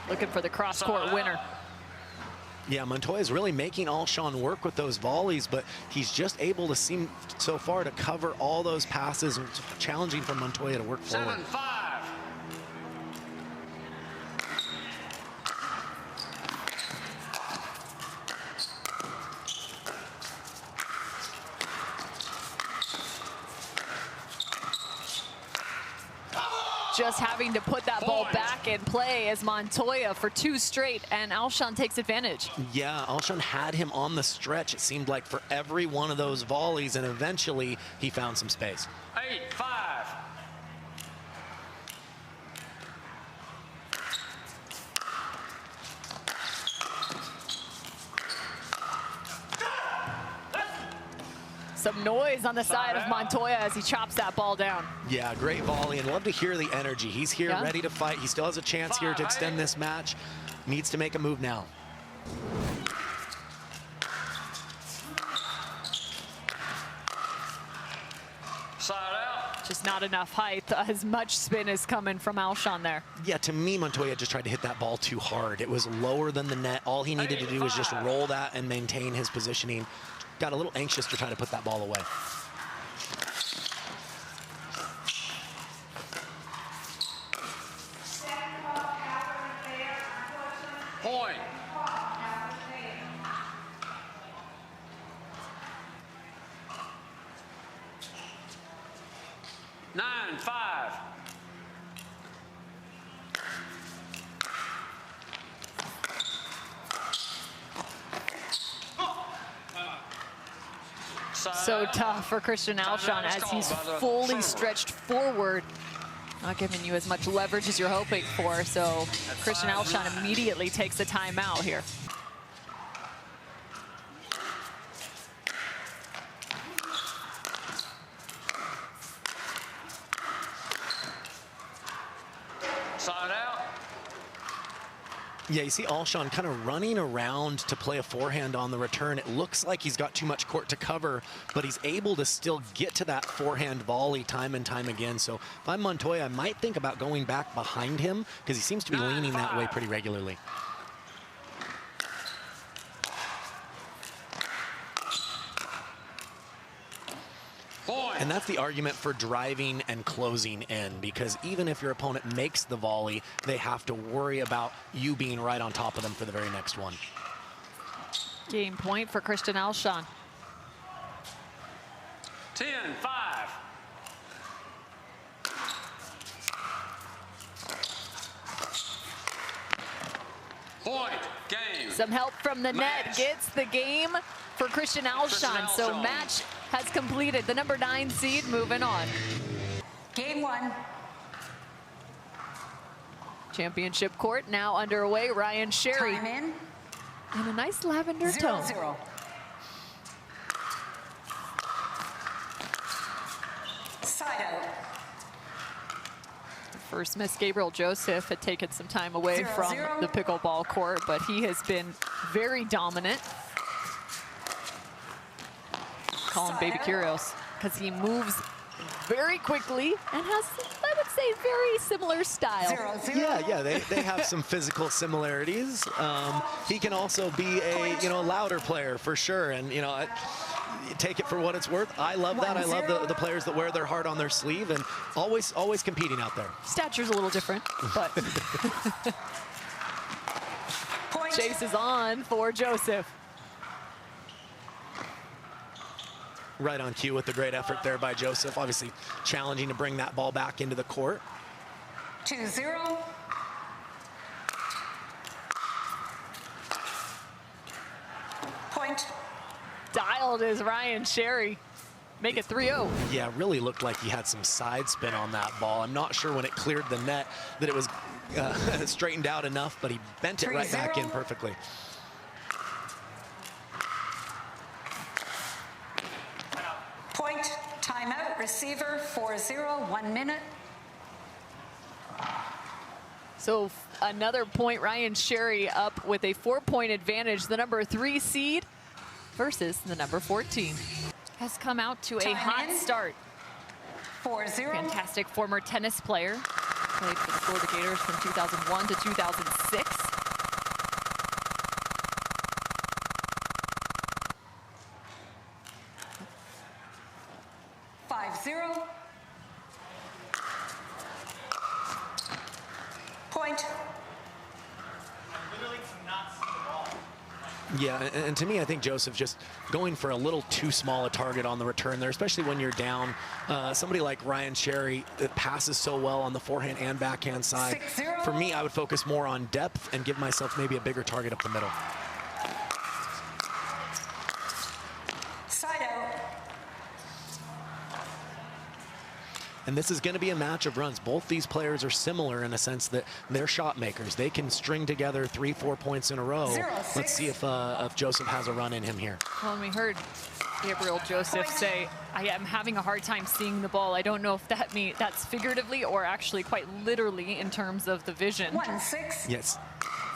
Looking for the cross-court winner. Yeah, Montoya is really making Alshon work with those volleys, but he's just able to seem so far to cover all those passes, and it's challenging for Montoya to work forward. 7-5. Just having to put that ball back in play as Montoya for 2 straight, and Alshon takes advantage. Yeah, Alshon had him on the stretch, it seemed like, for every one of those volleys, and eventually he found some space. 8-5. Some noise on the side of Montoya as he chops that ball down. Yeah, great volley, and love to hear the energy. He's here ready to fight. He still has a chance here to extend this match. Needs to make a move now. Side out. Just not enough height. As much spin is coming from Alshon there. Yeah, to me, Montoya just tried to hit that ball too hard. It was lower than the net. All he needed to do was just roll that and maintain his positioning. Got a little anxious to try to put that ball away. Point. Nine, 5. So tough for Christian Alshon as he's fully stretched forward. Not giving you as much leverage as you're hoping for, so Christian Alshon immediately takes a timeout here. Side out. Yeah, you see Alshon kind of running around to play a forehand on the return. It looks like he's got too much court to cover, but he's able to still get to that forehand volley time and time again. So if I'm Montoya, I might think about going back behind him because he seems to be leaning that way pretty regularly. And that's the argument for driving and closing in, because even if your opponent makes the volley, they have to worry about you being right on top of them for the very next one. Game point for Christian Alshon. 10-5. Point. Game. Some help from the net Match. gets the game for Christian Alshon. So match has completed. The number 9 seed moving on. Game 1. Championship court now underway. Ryan Sherry Time in. in a nice lavender tone. 0-0. Side out. First miss, Gabriel Joseph had taken some time away from the pickleball court, but he has been very dominant. Call him Baby Curios because he moves very quickly and has, I would say, very similar style. 0-0. Yeah, they have some physical similarities. He can also be a louder player for sure, and take it for what it's worth. I love that. I love the players that wear their heart on their sleeve and always competing out there. Stature's a little different, but chase is on for Joseph. Right on cue with the great effort there by Joseph. Obviously challenging to bring that ball back into the court. 2-0. Point. Dialed is Ryan Sherry. Make it 3-0. Yeah, really looked like he had some side spin on that ball. I'm not sure when it cleared the net that it was straightened out enough, but he bent it right back in perfectly. Point. Timeout. Receiver. 4-0. 1 minute. So another point. Ryan Sherry up with a 4-point advantage. The number 3 seed versus the number 14. Has come out to a hot start. 4-0. Fantastic former tennis player. Played for the Florida Gators from 2001 to 2006. Point. Yeah, and to me, I think Joseph just going for a little too small a target on the return there, especially when you're down. Somebody like Ryan Sherry that passes so well on the forehand and backhand side. 6-0. For me, I would focus more on depth and give myself maybe a bigger target up the middle. Side out. And this is going to be a match of runs. Both these players are similar in a sense that they're shot makers. They can string together 3-4 points in a row. 0-6. Let's see if Joseph has a run in him here. Well, and we heard Gabriel Joseph say, I am having a hard time seeing the ball. I don't know if that's figuratively or actually quite literally in terms of the vision. 1-6. Yes.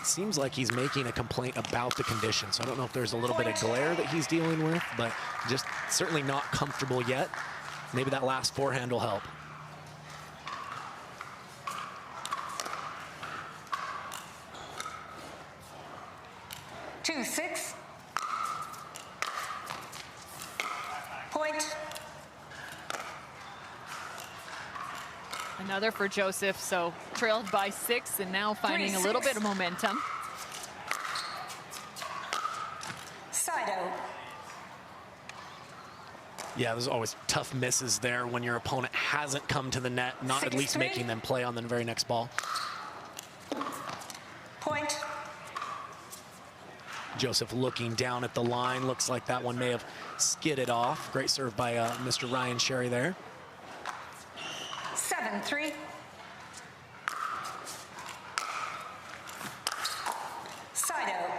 Seems like he's making a complaint about the conditions. So I don't know if there's a little bit of glare that he's dealing with, but just certainly not comfortable yet. Maybe that last forehand will help. Point. Another for Joseph, so trailed by 6 and now finding a little bit of momentum. Side out. Yeah, there's always tough misses there when your opponent hasn't come to the net, not at least 6-3. making them play on the very next ball. Point. Joseph looking down at the line. Looks like that one may have skidded off. Great serve by Mr. Ryan Sherry there. 7-3. Side out.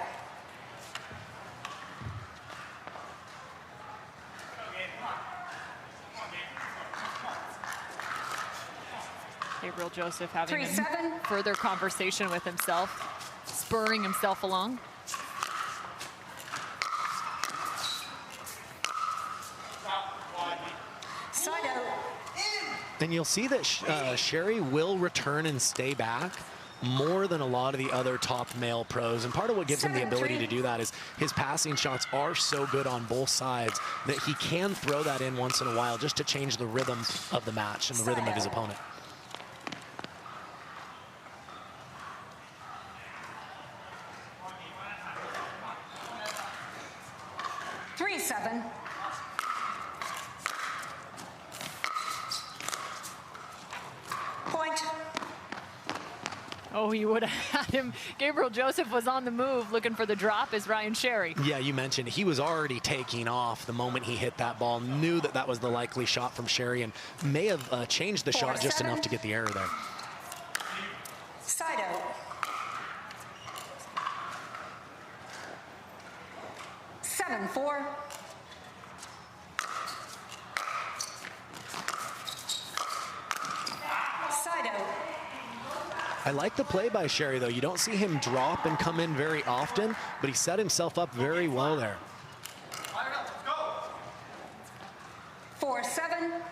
Gabriel Joseph having 3-7. a further conversation with himself, spurring himself along. Side out. And you'll see that Sherry will return and stay back more than a lot of the other top male pros. And part of what gives him the ability to do that is his passing shots are so good on both sides that he can throw that in once in a while just to change the rhythm of the match and the rhythm of his opponent. Oh, he would have had him. Gabriel Joseph was on the move looking for the drop as Ryan Sherry. Yeah, you mentioned he was already taking off the moment he hit that ball, knew that that was the likely shot from Sherry, and may have changed the shot just enough to get the error there. Side out. 7-4. Side out. I like the play by Sherry, though. You don't see him drop and come in very often, but he set himself up very well there. 4-7.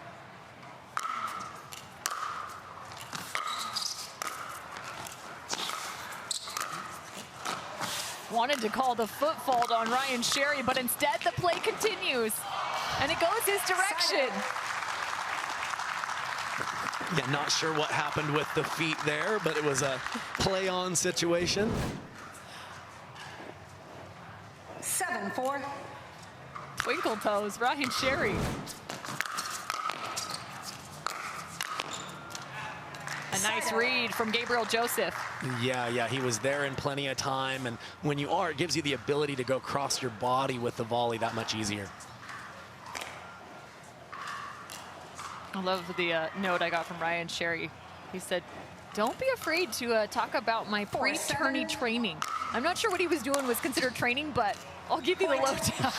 Wanted to call the foot fault on Ryan Sherry, but instead the play continues, and it goes his direction. Yeah, not sure what happened with the feet there, but it was a play-on situation. 7-4. Twinkle toes, Ryan Sherry. A nice read from Gabriel Joseph. Yeah, he was there in plenty of time, and when you are, it gives you the ability to go cross your body with the volley that much easier. I love the note I got from Ryan Sherry. He said, don't be afraid to talk about my pre-tourney training. I'm not sure what he was doing was considered training, but I'll give you the lowdown.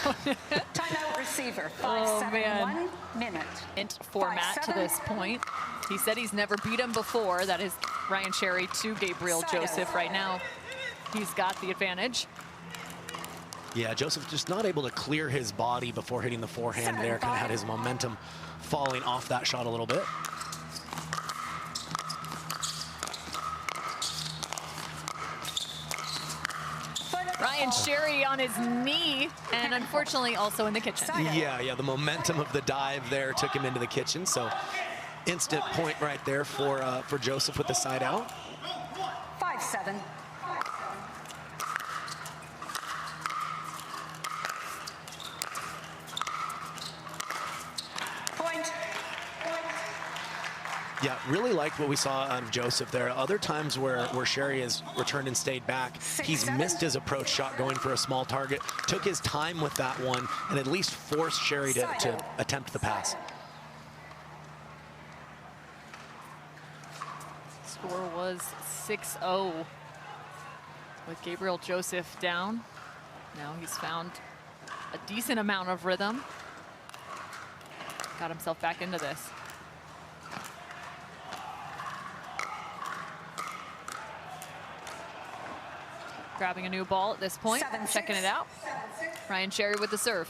Timeout receiver. 5-7. Oh, man. 1 minute. Int format to this point. He said he's never beat him before. That is Ryan Sherry to Gabriel Joseph right now. He's got the advantage. Yeah, Joseph just not able to clear his body before hitting the forehand there. Kind of had his momentum falling off that shot a little bit. Ryan Sherry on his knee, and unfortunately also in the kitchen. Yeah, the momentum of the dive there took him into the kitchen, so instant point right there for Joseph with the side out. 5-7. Point. Yeah, really liked what we saw out of Joseph there. Other times where Sherry has returned and stayed back, he's missed his approach shot going for a small target, took his time with that one, and at least forced Sherry to attempt the pass. Score was 6-0 with Gabriel Joseph down. Now he's found a decent amount of rhythm. Got himself back into this. Grabbing a new ball at this point, checking it out. Ryan Sherry with the serve.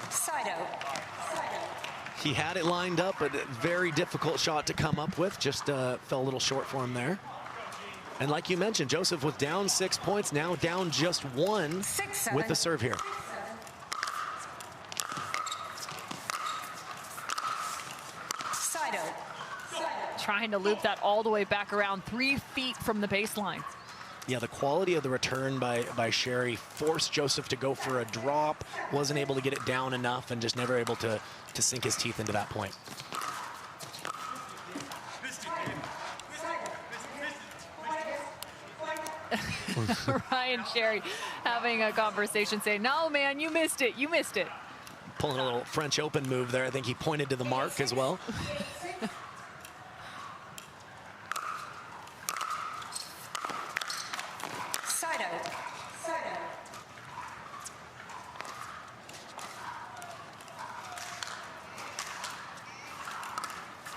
Side out. He had it lined up, but a very difficult shot to come up with. Just fell a little short for him there. And like you mentioned, Joseph was down 6 points, now down just 1 with the serve here. Side out. Trying to loop that all the way back around 3 feet from the baseline. Yeah, the quality of the return by Sherry forced Joseph to go for a drop, wasn't able to get it down enough, and just never able to sink his teeth into that point. Ryan Sherry having a conversation saying, no, man, you missed it. You missed it. Pulling a little French Open move there. I think he pointed to the mark as well. Side out. Side out.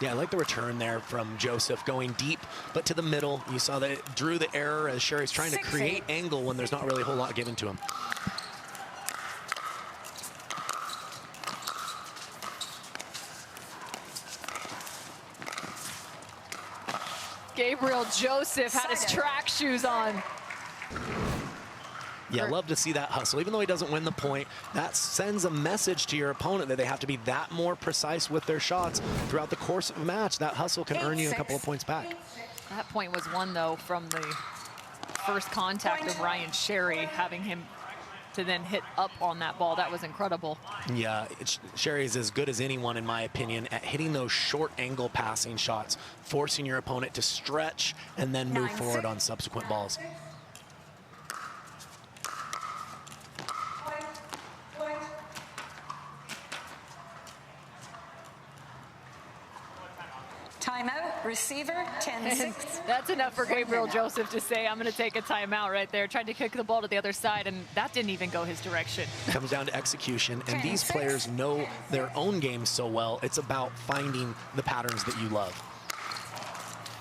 Yeah, I like the return there from Joseph going deep, but to the middle. You saw that it drew the error as Sherry's trying to create angle when there's not really a whole lot given to him. Gabriel Joseph had his track shoes on. Yeah, I love to see that hustle. Even though he doesn't win the point, that sends a message to your opponent that they have to be that more precise with their shots throughout the course of a match. That hustle can earn you a couple of points back. That point was won, though, from the first contact of Ryan Sherry, having him to then hit up on that ball. That was incredible. Yeah, Sherry is as good as anyone, in my opinion, at hitting those short angle passing shots, forcing your opponent to stretch and then move forward on subsequent balls. Timeout, receiver, 10-6. That's enough for Gabriel Joseph to say, I'm going to take a timeout right there. Tried to kick the ball to the other side, and that didn't even go his direction. Comes down to execution, and these players know their own game so well. It's about finding the patterns that you love.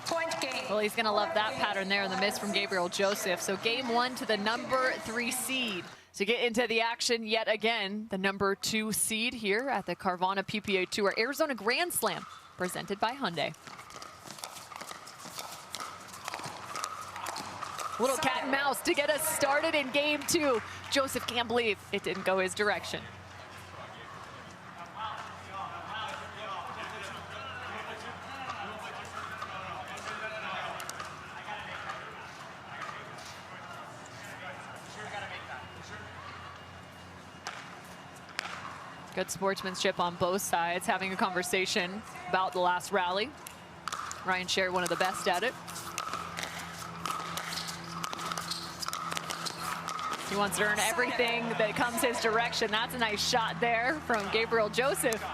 Point game. Well, he's going to love that pattern there in the miss from Gabriel Joseph. So game 1 to the number 3 seed. To get into the action yet again, the number 2 seed here at the Carvana PPA Tour Arizona Grand Slam, presented by Hyundai. Little cat and mouse to get us started in game 2. Joseph can't believe it didn't go his direction. Good sportsmanship on both sides, having a conversation about the last rally. Ryan Sherry, one of the best at it. He wants to earn everything that comes his direction. That's a nice shot there from Gabriel Joseph.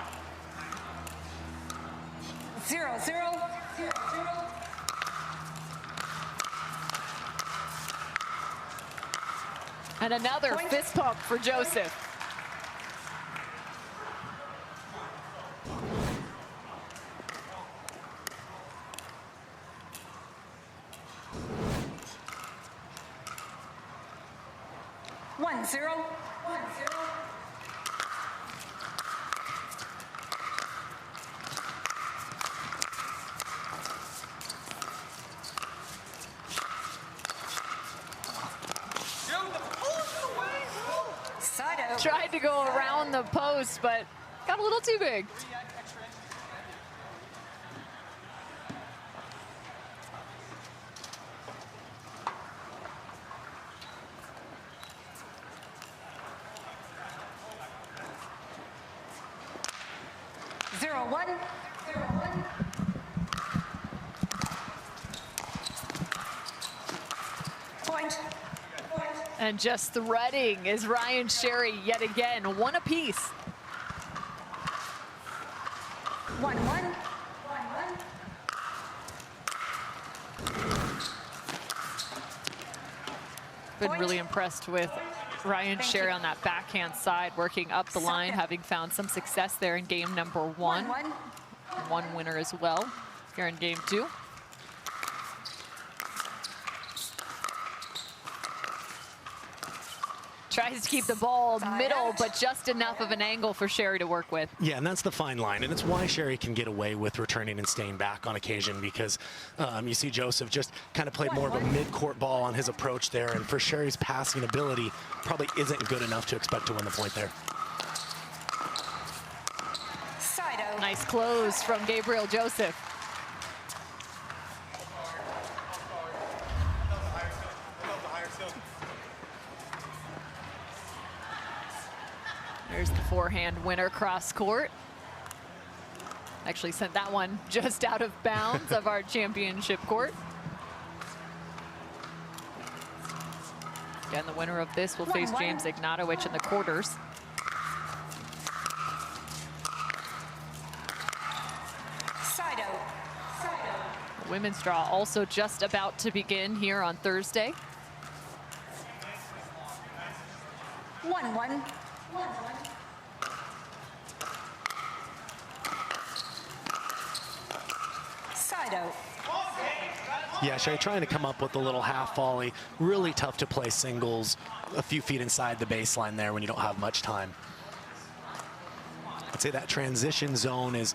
0-0. And another fist pump for Joseph. Tried to go around the post, but got a little too big. And just threading is Ryan Sherry yet again, one apiece. 1-1. Been really impressed with Ryan Sherry on that backhand side, working up the line, having found some success there in game number 1. One winner as well here in game 2. Tries to keep the ball middle, but just enough of an angle for Sherry to work with. Yeah, and that's the fine line, and it's why Sherry can get away with returning and staying back on occasion, because you see Joseph just kind of played more of a mid-court ball on his approach there, and for Sherry's passing ability, probably isn't good enough to expect to win the point there. Nice close from Gabriel Joseph. There's the forehand winner cross court. Actually sent that one just out of bounds of our championship court. Again, the winner of this will face James Ignatowich in the quarters. The women's draw also just about to begin here on Thursday. 1-1. Side out. Yeah, Sherry trying to come up with a little half volley. Really tough to play singles a few feet inside the baseline there when you don't have much time. I'd say that transition zone is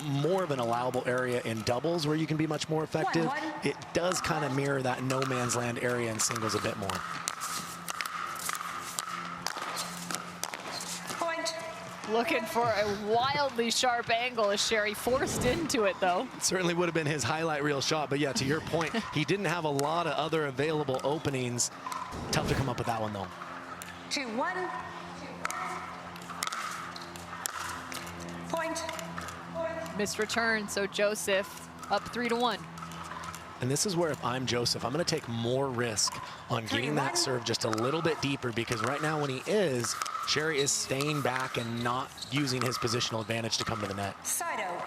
more of an allowable area in doubles where you can be much more effective. It does kind of mirror that no man's land area in singles a bit more. Looking for a wildly sharp angle as Sherry forced into it, though. It certainly would have been his highlight reel shot, but yeah, to your point, he didn't have a lot of other available openings. Tough to come up with that one, though. 2-1. Point. Missed return, so Joseph up 3-1. And this is where if I'm Joseph, I'm going to take more risk on getting that serve just a little bit deeper, because right now when he is, Sherry is staying back and not using his positional advantage to come to the net. Side out.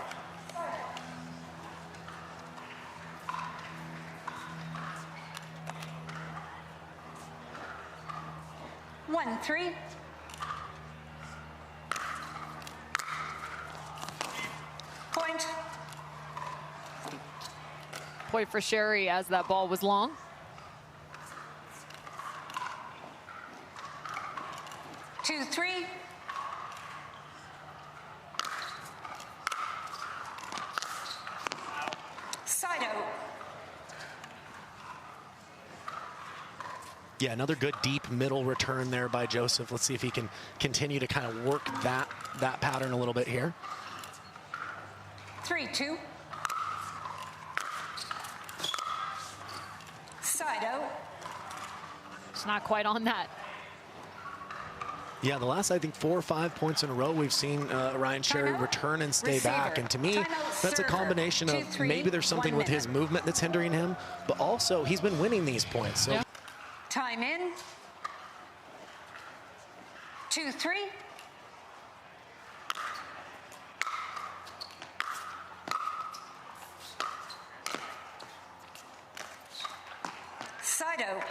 One, 3. Point. Point for Sherry as that ball was long. Two, 3. Side out. Yeah, another good deep middle return there by Joseph. Let's see if he can continue to kind of work that pattern a little bit here. 3-2. Side out. It's not quite on that. Yeah, the last, I think, 4 or 5 points in a row, we've seen Ryan Sherry return and stay back. And to me, that's a combination of maybe there's something with his movement that's hindering him, but also he's been winning these points. So. Yeah. Time in. 2-3. Side out.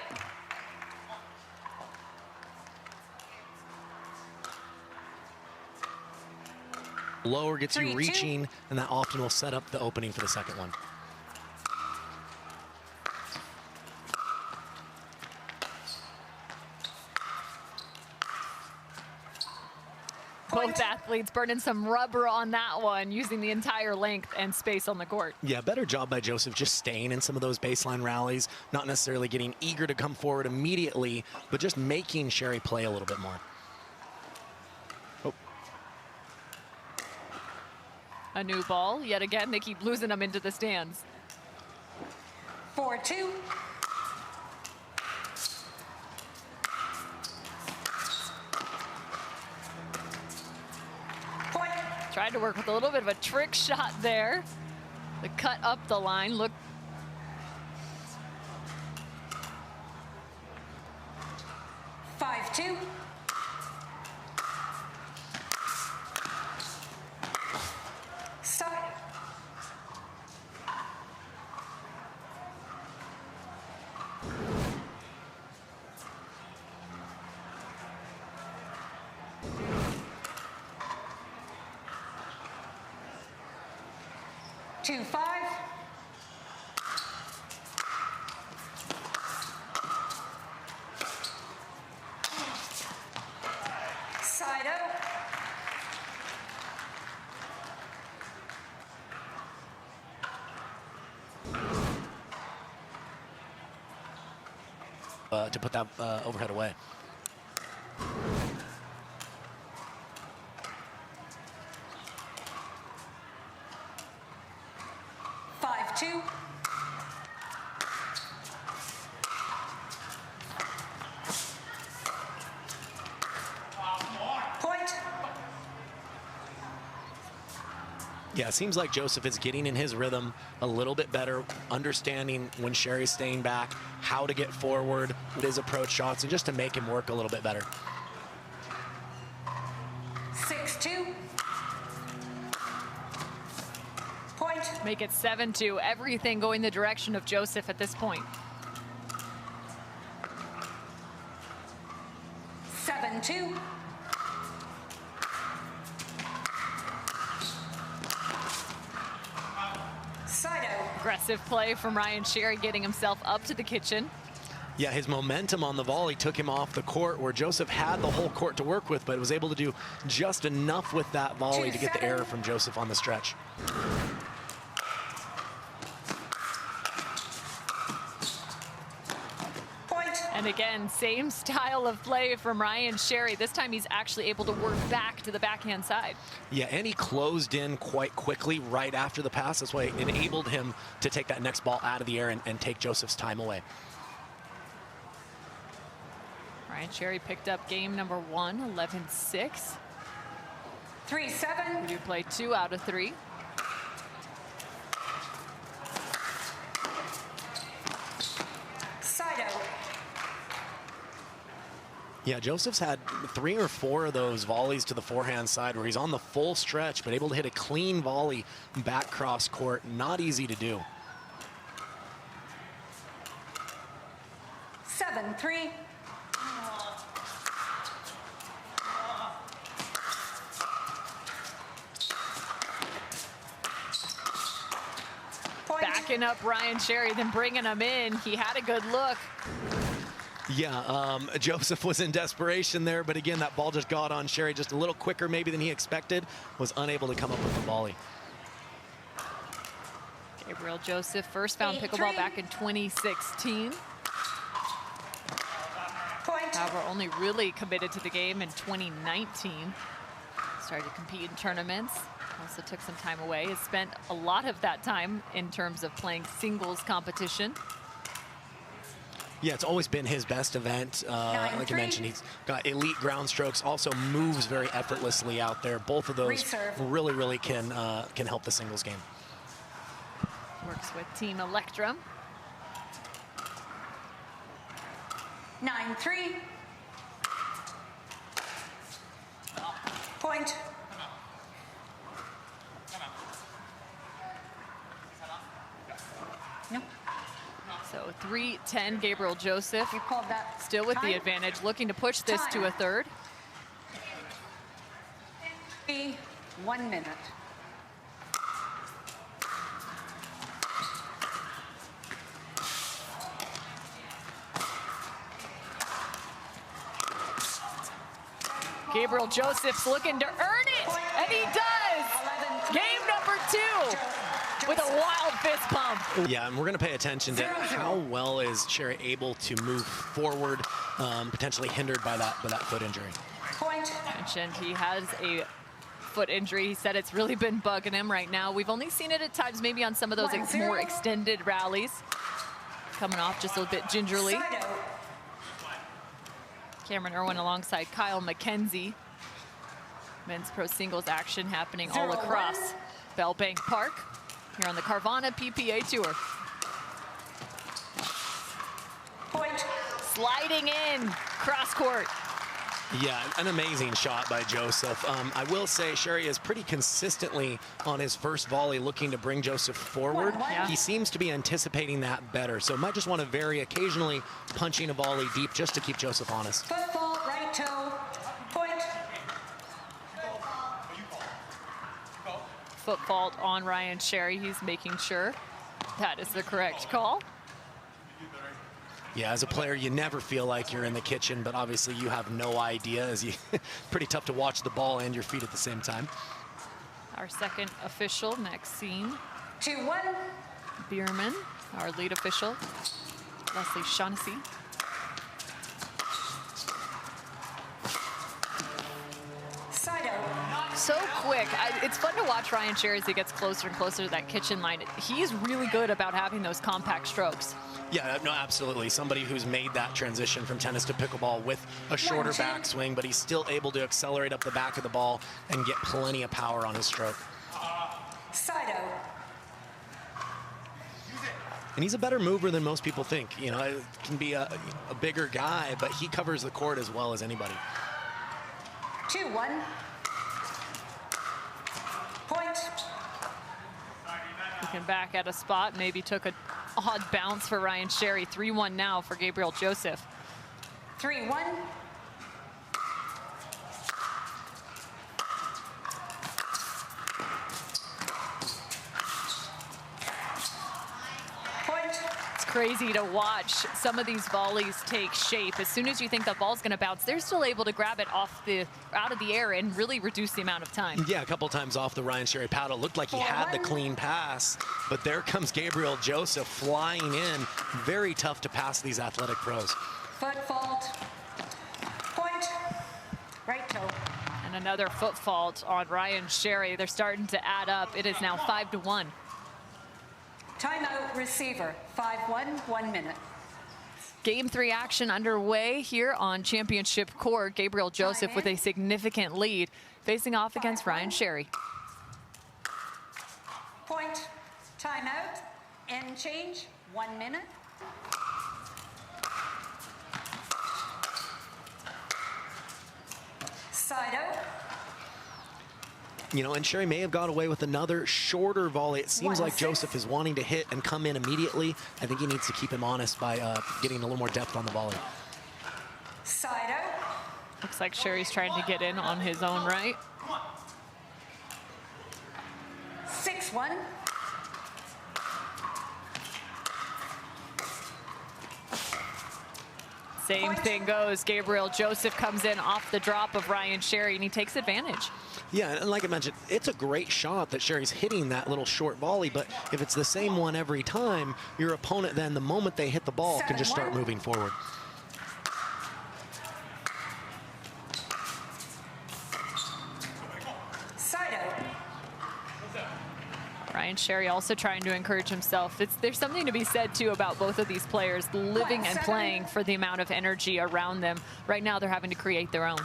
Lower gets you 3-2. reaching, and that often will set up the opening for the second one. Both athletes burning some rubber on that one, using the entire length and space on the court. Yeah, better job by Joseph just staying in some of those baseline rallies, not necessarily getting eager to come forward immediately, but just making Sherry play a little bit more. Oh. A new ball. Yet again, they keep losing them into the stands. 4-2. Point. Tried to work with a little bit of a trick shot there. The cut up the line. Look. 5-2. Stop. Two, 5. Side out. To put that overhead away. Five, 2. Point. Yeah, it seems like Joseph is getting in his rhythm a little bit better, understanding when Sherry's staying back, how to get forward with his approach shots, and just to make him work a little bit better. 6-2. Point. Make it 7-2. Everything going the direction of Joseph at this point. 7-2. Side out. Aggressive play from Ryan Sherry, getting himself up to the kitchen. Yeah, his momentum on the volley took him off the court, where Joseph had the whole court to work with, but was able to do just enough with that volley to get the error from Joseph on the stretch. Point. And again, same style of play from Ryan Sherry. This time he's actually able to work back to the backhand side. Yeah, and he closed in quite quickly right after the pass. That's why it enabled him to take that next ball out of the air and take Joseph's time away. Ryan Sherry picked up game number 1, 11-6. 3-7. We do play 2 out of 3. Side out. Yeah, Joseph's had 3 or 4 of those volleys to the forehand side where he's on the full stretch, but able to hit a clean volley back cross court. Not easy to do. 7-3. Point. Backing up Ryan Sherry, then bringing him in. He had a good look. Yeah, Joseph was in desperation there, but again, that ball just got on Sherry just a little quicker maybe than he expected, was unable to come up with the volley. Gabriel Joseph first found pickleball back in 2016. Point. However, only really committed to the game in 2019. Started to compete in tournaments. Also took some time away. Has spent a lot of that time in terms of playing singles competition. Yeah, it's always been his best event. Like I mentioned, he's got elite ground strokes, also moves very effortlessly out there. Both of those really can help the singles game. Works with Team Electra. 9-3. Point. No. So 3-10, Gabriel Joseph. You called that Still with the time? advantage, looking to push this to a third. 1 minute. Gabriel Joseph's looking to earn it, and he does! Game number 2 with a wild fist pump. Yeah, and we're going to pay attention to how well is Sherry able to move forward, potentially hindered by that foot injury. Point. Mentioned he has a foot injury. He said it's really been bugging him right now. We've only seen it at times, maybe on some of those more extended rallies. Coming off just a little bit gingerly. Side out. Cameron Irwin alongside Kyle McKenzie. Men's pro singles action happening all across Bellbank Park here on the Carvana PPA Tour. Point. Sliding in, cross court. Yeah, an amazing shot by Joseph. I will say Sherry is pretty consistently on his first volley looking to bring Joseph forward. Yeah. He seems to be anticipating that better. So might just want to vary occasionally punching a volley deep just to keep Joseph honest. Football, right toe. Point. Foot fault on Ryan Sherry. He's making sure that is the correct call. Yeah, as a player, you never feel like you're in the kitchen, but obviously you have no idea, as you pretty tough to watch the ball and your feet at the same time. Our second official, Maxine 2-1. Bierman, our lead official, Leslie Shaughnessy. Side out. So quick. It's fun to watch Ryan Sherry as he gets closer and closer to that kitchen line. He's really good about having those compact strokes. Yeah, no, absolutely. Somebody who's made that transition from tennis to pickleball with a shorter backswing, but he's still able to accelerate up the back of the ball and get plenty of power on his stroke. Side out. And he's a better mover than most people think. You know, it can be a bigger guy, but he covers the court as well as anybody. 2-1. Point. Looking back at a spot, maybe took an odd bounce for Ryan Sherry. 3-1 now for Gabriel Joseph. 3-1. Point. It's crazy to watch some of these volleys take shape. As soon as you think the ball's going to bounce, they're still able to grab it out of the air and really reduce the amount of time. Yeah, a couple times off the Ryan Sherry paddle. Looked like he had the clean pass, but there comes Gabriel Joseph flying in. Very tough to pass these athletic pros. Foot fault. Point. Right toe. And another foot fault on Ryan Sherry. They're starting to add up. It is now 5-1. Timeout receiver. 5-1, 1 minute. Game 3 action underway here on championship court. Gabriel Joseph with a significant lead, facing off against Ryan Sherry. Point, timeout, end change, 1 minute. Side out. You know, and Sherry may have got away with another shorter volley. It seems like Joseph is wanting to hit and come in immediately. I think he needs to keep him honest by getting a little more depth on the volley. Side out. Looks like Sherry's trying to get in on his own right. 6-1. Same thing goes. Gabriel Joseph comes in off the drop of Ryan Sherry, and he takes advantage. Yeah, and like I mentioned, it's a great shot that Sherry's hitting that little short volley, but if it's the same one every time, your opponent then, the moment they hit the ball, can just start moving forward. Side out. Ryan Sherry also trying to encourage himself. There's something to be said, too, about both of these players living and playing for the amount of energy around them. Right now, they're having to create their own.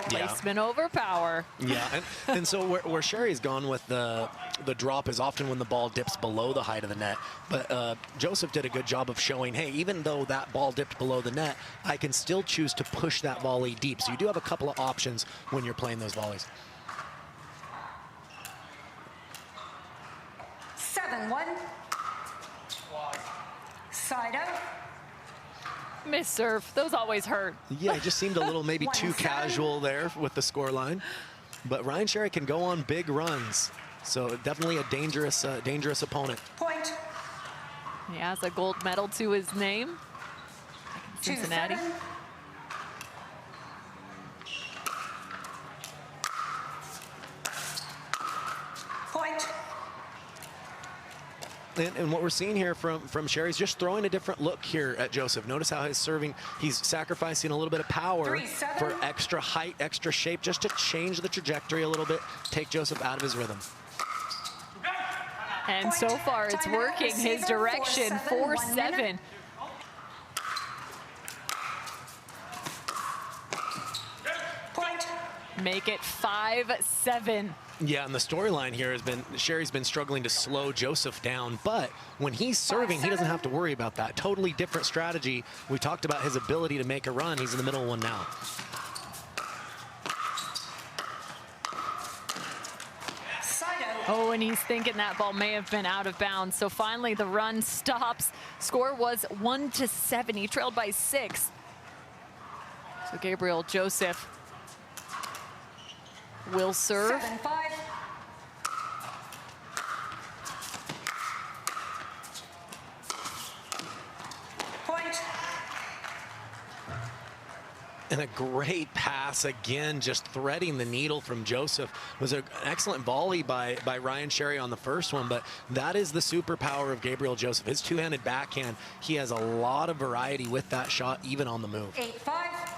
Placement over power. Yeah, and so where Sherry's gone with the drop is often when the ball dips below the height of the net. But Joseph did a good job of showing, hey, even though that ball dipped below the net, I can still choose to push that volley deep. So you do have a couple of options when you're playing those volleys. 7-1. Side out. Miss serve. Those always hurt. Yeah, it just seemed a little maybe too casual there with the score line. But Ryan Sherry can go on big runs. So definitely a dangerous opponent. Point. He has a gold medal to his name. Cincinnati. 2-7. Point. And what we're seeing here from Sherry is just throwing a different look here at Joseph. Notice how he's serving, he's sacrificing a little bit of power 3-7. for extra height, extra shape, just to change the trajectory a little bit, take Joseph out of his rhythm. And so far, it's working his direction. 4-7. Point. Make it 5-7. Yeah, and the storyline here has been Sherry's been struggling to slow Joseph down, but when he's serving, he doesn't have to worry about that. Totally different strategy. We talked about his ability to make a run. He's in the middle of one now. Oh, and he's thinking that ball may have been out of bounds. So finally, the run stops. Score was 1-7. He trailed by 6. So Gabriel Joseph will serve. 7-5. Point. And a great pass again, just threading the needle from Joseph. It was an excellent volley by Ryan Sherry on the first one, but that is the superpower of Gabriel Joseph. His two-handed backhand, he has a lot of variety with that shot, even on the move. 8-5.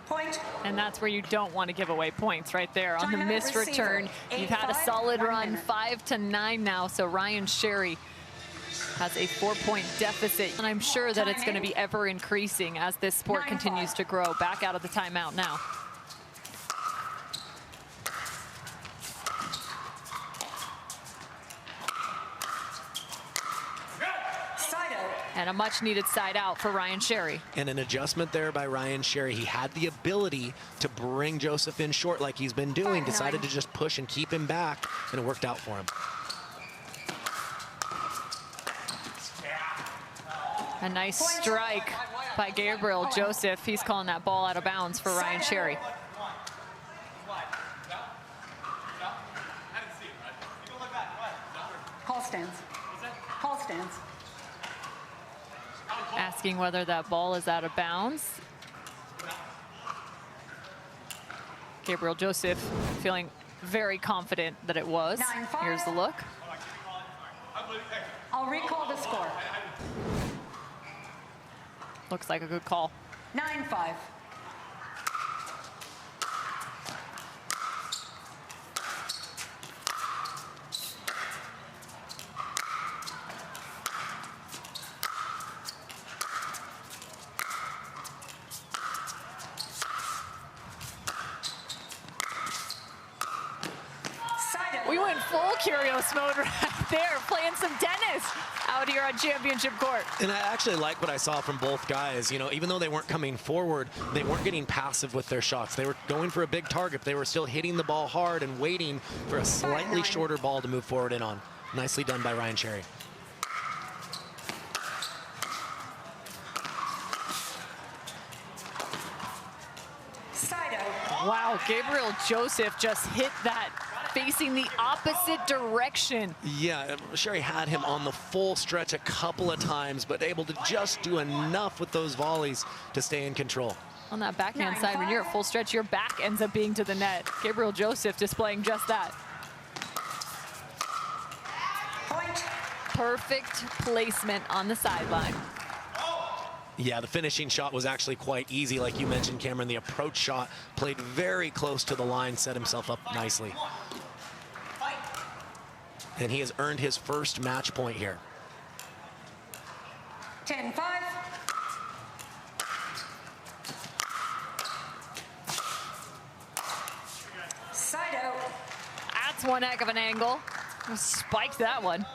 Point. And that's where you don't want to give away points right there on the Timeout missed receiver. return. You've had a 8-5, solid 1 run, minute. 5-9 now. So Ryan Sherry has a 4-point deficit. And I'm sure that it's going to be ever increasing as this sport 9-5. continues to grow. Back out of the timeout now. Side out. And a much needed side out for Ryan Sherry. And an adjustment there by Ryan Sherry. He had the ability to bring Joseph in short like he's been doing, 5-9. decided to just push and keep him back, and it worked out for him. A nice strike by Gabriel Joseph. He's calling that ball out of bounds for Ryan Sherry. Call stands. Call stands. Asking whether that ball is out of bounds. Gabriel Joseph feeling very confident that it was. 9-5. Here's the look. I'll recall the score. Looks like a good call. 9-5. full curious mode right there, playing some tennis out here on championship court. And I actually like what I saw from both guys. You know, even though they weren't coming forward, they weren't getting passive with their shots. They were going for a big target. They were still hitting the ball hard and waiting for a slightly shorter ball to move forward in on. Nicely done by Ryan Sherry. Wow, Gabriel Joseph just hit that facing the opposite direction. Yeah, Sherry had him on the full stretch a couple of times, but able to just do enough with those volleys to stay in control. On that backhand side, when you're at full stretch, your back ends up being to the net. Gabriel Joseph displaying just that. Point. Perfect placement on the sideline. Yeah, the finishing shot was actually quite easy. Like you mentioned, Cameron, the approach shot played very close to the line, set himself up nicely. And he has earned his first match point here. 10-5. Side out. That's one heck of an angle. Spiked that one.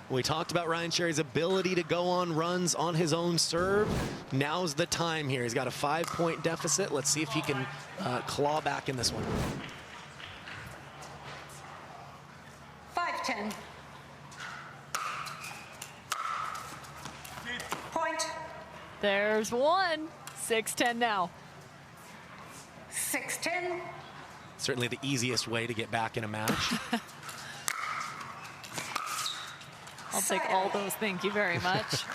We talked about Ryan Sherry's ability to go on runs on his own serve. Now's the time here. He's got a 5-point deficit. Let's see if he can claw back in this one. 5-10. Point. There's one. 6-10 now. 6-10. Certainly the easiest way to get back in a match. I'll take all those, thank you very much.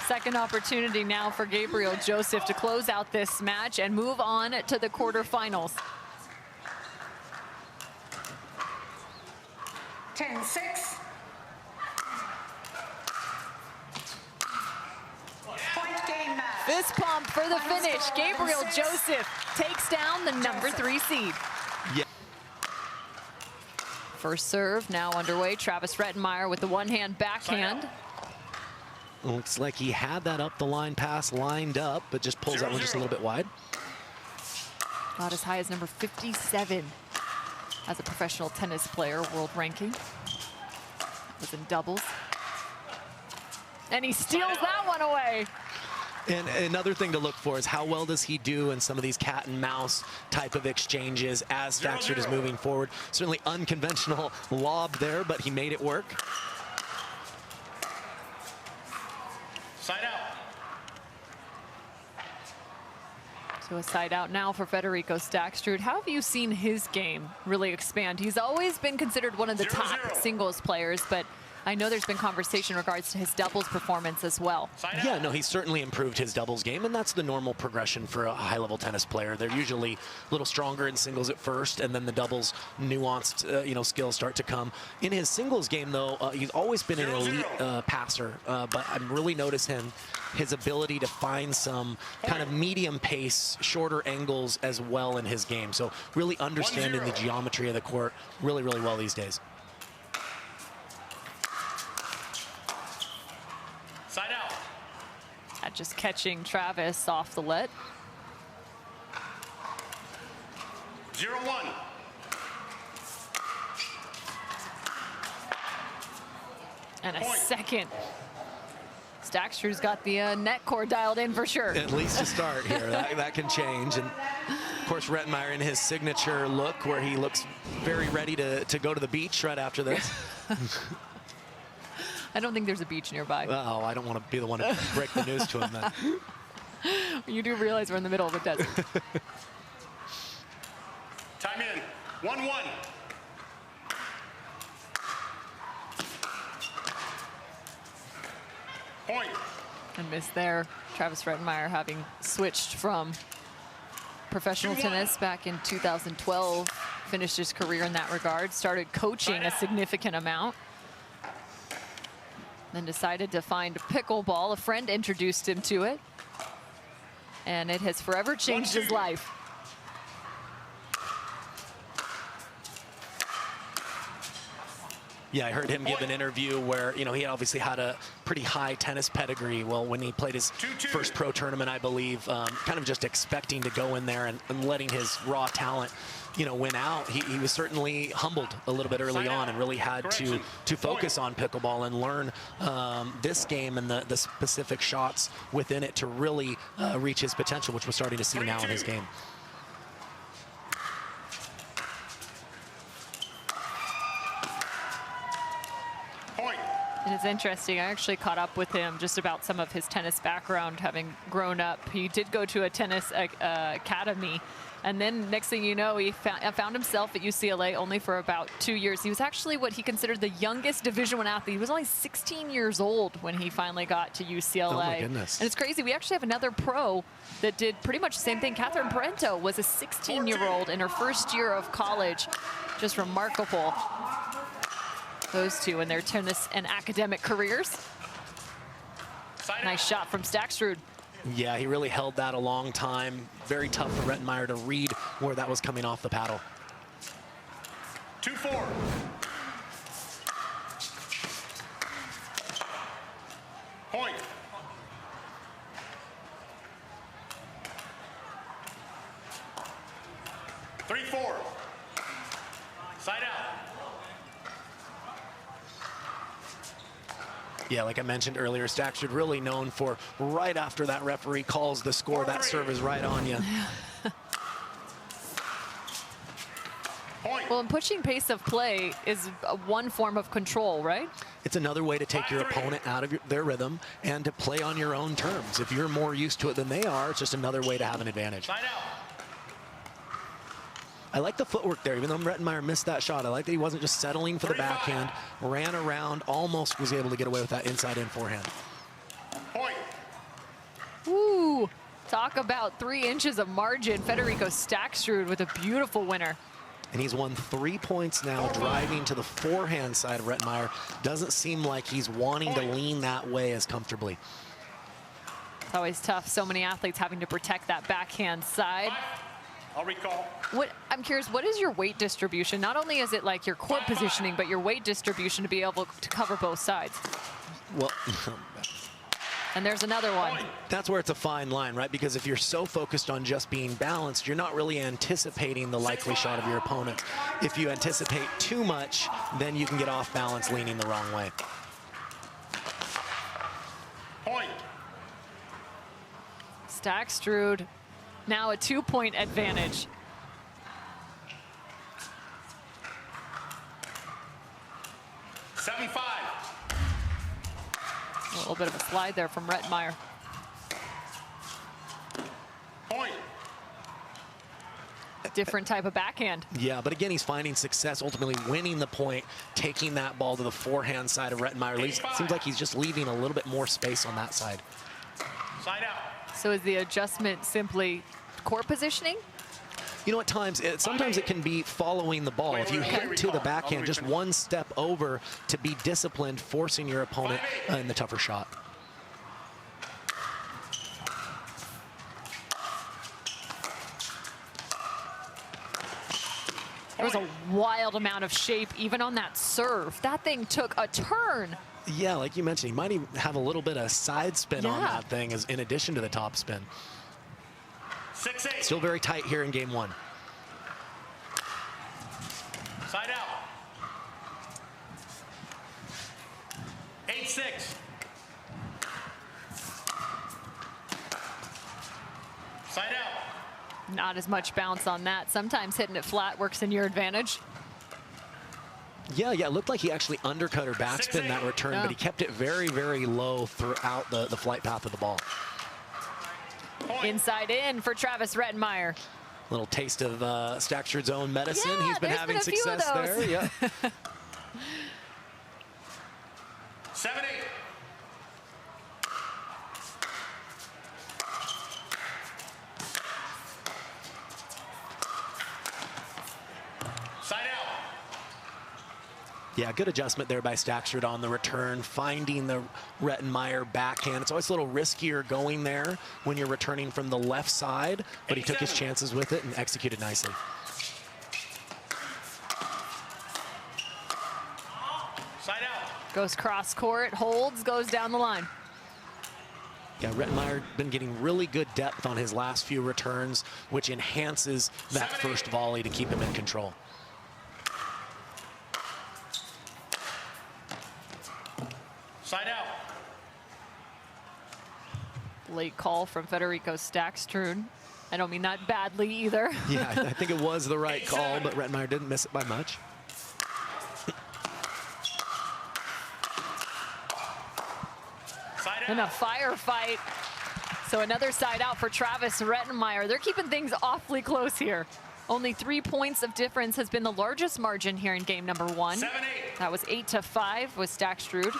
Second opportunity now for Gabriel Joseph to close out this match and move on to the quarterfinals. 10-6. Point game match. Fist pump for the finish. Gabriel Joseph takes down the number 3 seed. Yeah. First serve now underway. Travis Rettenmaier with the one-hand backhand. Looks like he had that up the line pass lined up, but just pulls that one just a little bit wide. Got as high as number 57 as a professional tennis player, world ranking. Was in doubles. And he steals that one away. And another thing to look for is how well does he do in some of these cat and mouse type of exchanges as Staksrud is moving forward. Certainly unconventional lob there, but he made it work. Side out. So a side out now for Federico Staksrud. How have you seen his game really expand? He's always been considered one of the top singles players, but I know there's been conversation in regards to his doubles performance as well. Yeah, no, he's certainly improved his doubles game, and that's the normal progression for a high-level tennis player. They're usually a little stronger in singles at first, and then the doubles nuanced, skills start to come. In his singles game, though, he's always been an elite passer, but I'm really noticing his ability to find some kind of medium pace, shorter angles as well in his game. So really understanding the geometry of the court really, really well these days. Side out. Just catching Travis off the let. 0-1. And a second. Staksrud's got the net core dialed in for sure. At least to start here. that can change. And of course, Rettenmaier in his signature look where he looks very ready to go to the beach right after this. I don't think there's a beach nearby. Oh, I don't want to be the one to break the news to him then. You do realize we're in the middle of a desert. Time in. 1-1. Point. And missed there. Travis Rettenmaier having switched from professional tennis back in 2012, finished his career in that regard, started coaching a significant amount. Then decided to find pickleball. A friend introduced him to it. And it has forever changed his life. Yeah, I heard him give an interview where, you know, he obviously had a pretty high tennis pedigree. Well, when he played his first pro tournament, I believe, kind of just expecting to go in there and letting his raw talent, you know, win out. He was certainly humbled a little bit early on and really had to focus on pickleball and learn this game and the specific shots within it to really reach his potential, which we're starting to see now in his game. And it's interesting, I actually caught up with him just about some of his tennis background, having grown up. He did go to a tennis academy, and then next thing you know, he found himself at UCLA only for about 2 years. He was actually what he considered the youngest Division I athlete. He was only 16 years old when he finally got to UCLA. Oh my goodness. And it's crazy, we actually have another pro that did pretty much the same thing. Parenteau was a 16-year-old in her first year of college. Just remarkable. Those two in their tennis and academic careers. Nice shot from Staksrud. Yeah, he really held that a long time. Very tough for Rettenmaier to read where that was coming off the paddle. 2-4. Point. Three, 4. Side out. Yeah, like I mentioned earlier, Staksrud really known for right after that referee calls the score, that serve is right on you. Well, and pushing pace of play is one form of control, right? It's another way to take your opponent out of their rhythm and to play on your own terms. If you're more used to it than they are, it's just another way to have an advantage. Side out. I like the footwork there, even though Rettenmaier missed that shot. I like that he wasn't just settling for the backhand, ran around, almost was able to get away with that inside-in forehand. Point. Ooh, talk about 3 inches of margin. Federico Staksrud with a beautiful winner. And he's won 3 points now, driving to the forehand side of Rettenmaier. Doesn't seem like he's wanting to lean that way as comfortably. It's always tough. So many athletes having to protect that backhand side. I'll recall. I'm curious, what is your weight distribution? Not only is it like your core positioning, but your weight distribution to be able to cover both sides. Well, and there's another one. that's where it's a fine line, right? Because if you're so focused on just being balanced, you're not really anticipating the likely shot of your opponent. If you anticipate too much, then you can get off balance leaning the wrong way. Point. Staksrud, now a 2-point advantage. A little bit of a slide there from Rettenmaier. Point. Different type of backhand. Yeah, but again, he's finding success, ultimately winning the point, taking that ball to the forehand side of Rettenmaier. Seems like he's just leaving a little bit more space on that side. Side out. So is the adjustment simply court positioning? You know, at times, sometimes it can be following the ball. If you head to the backhand, just one step over to be disciplined, forcing your opponent in the tougher shot. There was a wild amount of shape even on that serve. That thing took a turn. Yeah, like you mentioned, he might even have a little bit of side spin on that thing as in addition to the top spin. 6-8. Still very tight here in game 1. Side out. 8-6. Side out. Not as much bounce on that. Sometimes hitting it flat works in your advantage. Yeah, it looked like he actually undercut or backspin that return, but he kept it very, very low throughout the flight path of the ball. Inside in for Travis Rettenmaier. Little taste of Staksrud's own medicine. Yeah, He's been having success there. Yeah. 7-8. Side out. Yeah, good adjustment there by Staksrud on the return, finding the Rettenmaier backhand. It's always a little riskier going there when you're returning from the left side, but he took his chances with it and executed nicely. Side out. Goes cross court, holds, goes down the line. Yeah, Rettenmaier been getting really good depth on his last few returns, which enhances that first volley to keep him in control. Side out. Late call from Federico Staksrud. I don't mean that badly either. Yeah, I think it was the right call, but Rettenmaier didn't miss it by much. Side And a out. firefight. So another side out for Travis Rettenmaier. They're keeping things awfully close here. Only 3 points of difference has been the largest margin here in game number 1. 7-8. That was 8-5 with Staksrud.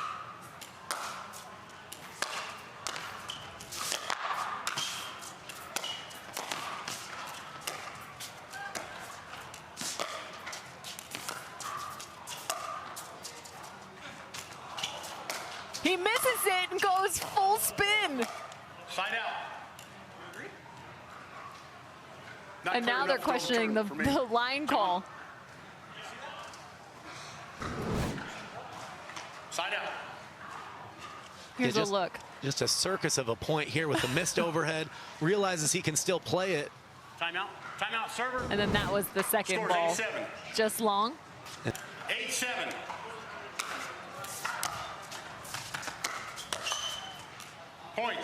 He misses it and goes full spin. Side out. Not And clear now they're enough to questioning the, overturn for me. the line call. Side out. Here's Yeah, a look. Just a circus of a point here with the missed overhead. Realizes he can still play it. Timeout. Timeout, server. And then that was the second Scores ball. 8-7. Just long. 8-7. Point.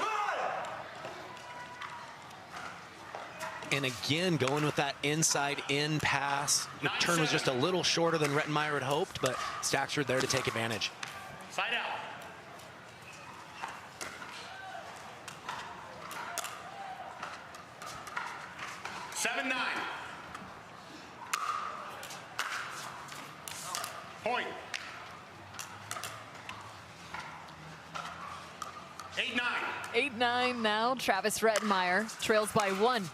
And again, going with that inside-in pass. The turn was just a little shorter than Rettenmaier had hoped, but Staksrud there to take advantage. Side out. Seven, 9. Point. 8-9. 8-9 now. Travis Rettenmaier trails by 1.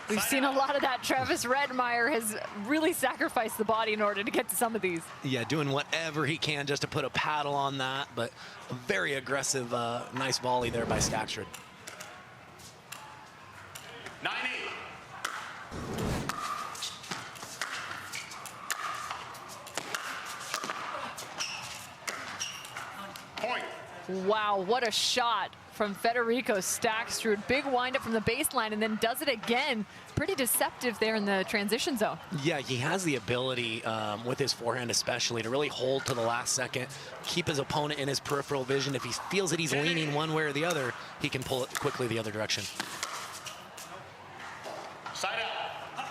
We've seen a lot of that. Travis Rettenmaier has really sacrificed the body in order to get to some of these. Yeah, doing whatever he can just to put a paddle on that, but a very aggressive, nice volley there by Staksrud. 9-8. Point. Wow, what a shot from Federico Staksrud. Big windup from the baseline and then does it again. Pretty deceptive there in the transition zone. Yeah, he has the ability with his forehand especially to really hold to the last second, keep his opponent in his peripheral vision. If he feels that he's leaning one way or the other, he can pull it quickly the other direction. Side out.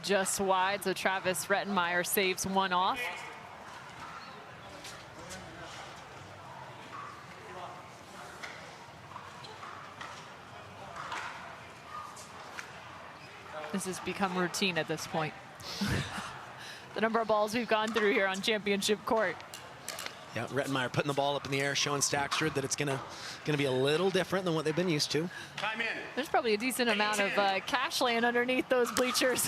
Just wide, so Travis Rettenmaier saves one off. This has become routine at this point. The number of balls we've gone through here on championship court. Yeah, Rettenmaier putting the ball up in the air, showing Staksrud that it's gonna be a little different than what they've been used to. Time in. There's probably a decent amount of cash laying underneath those bleachers.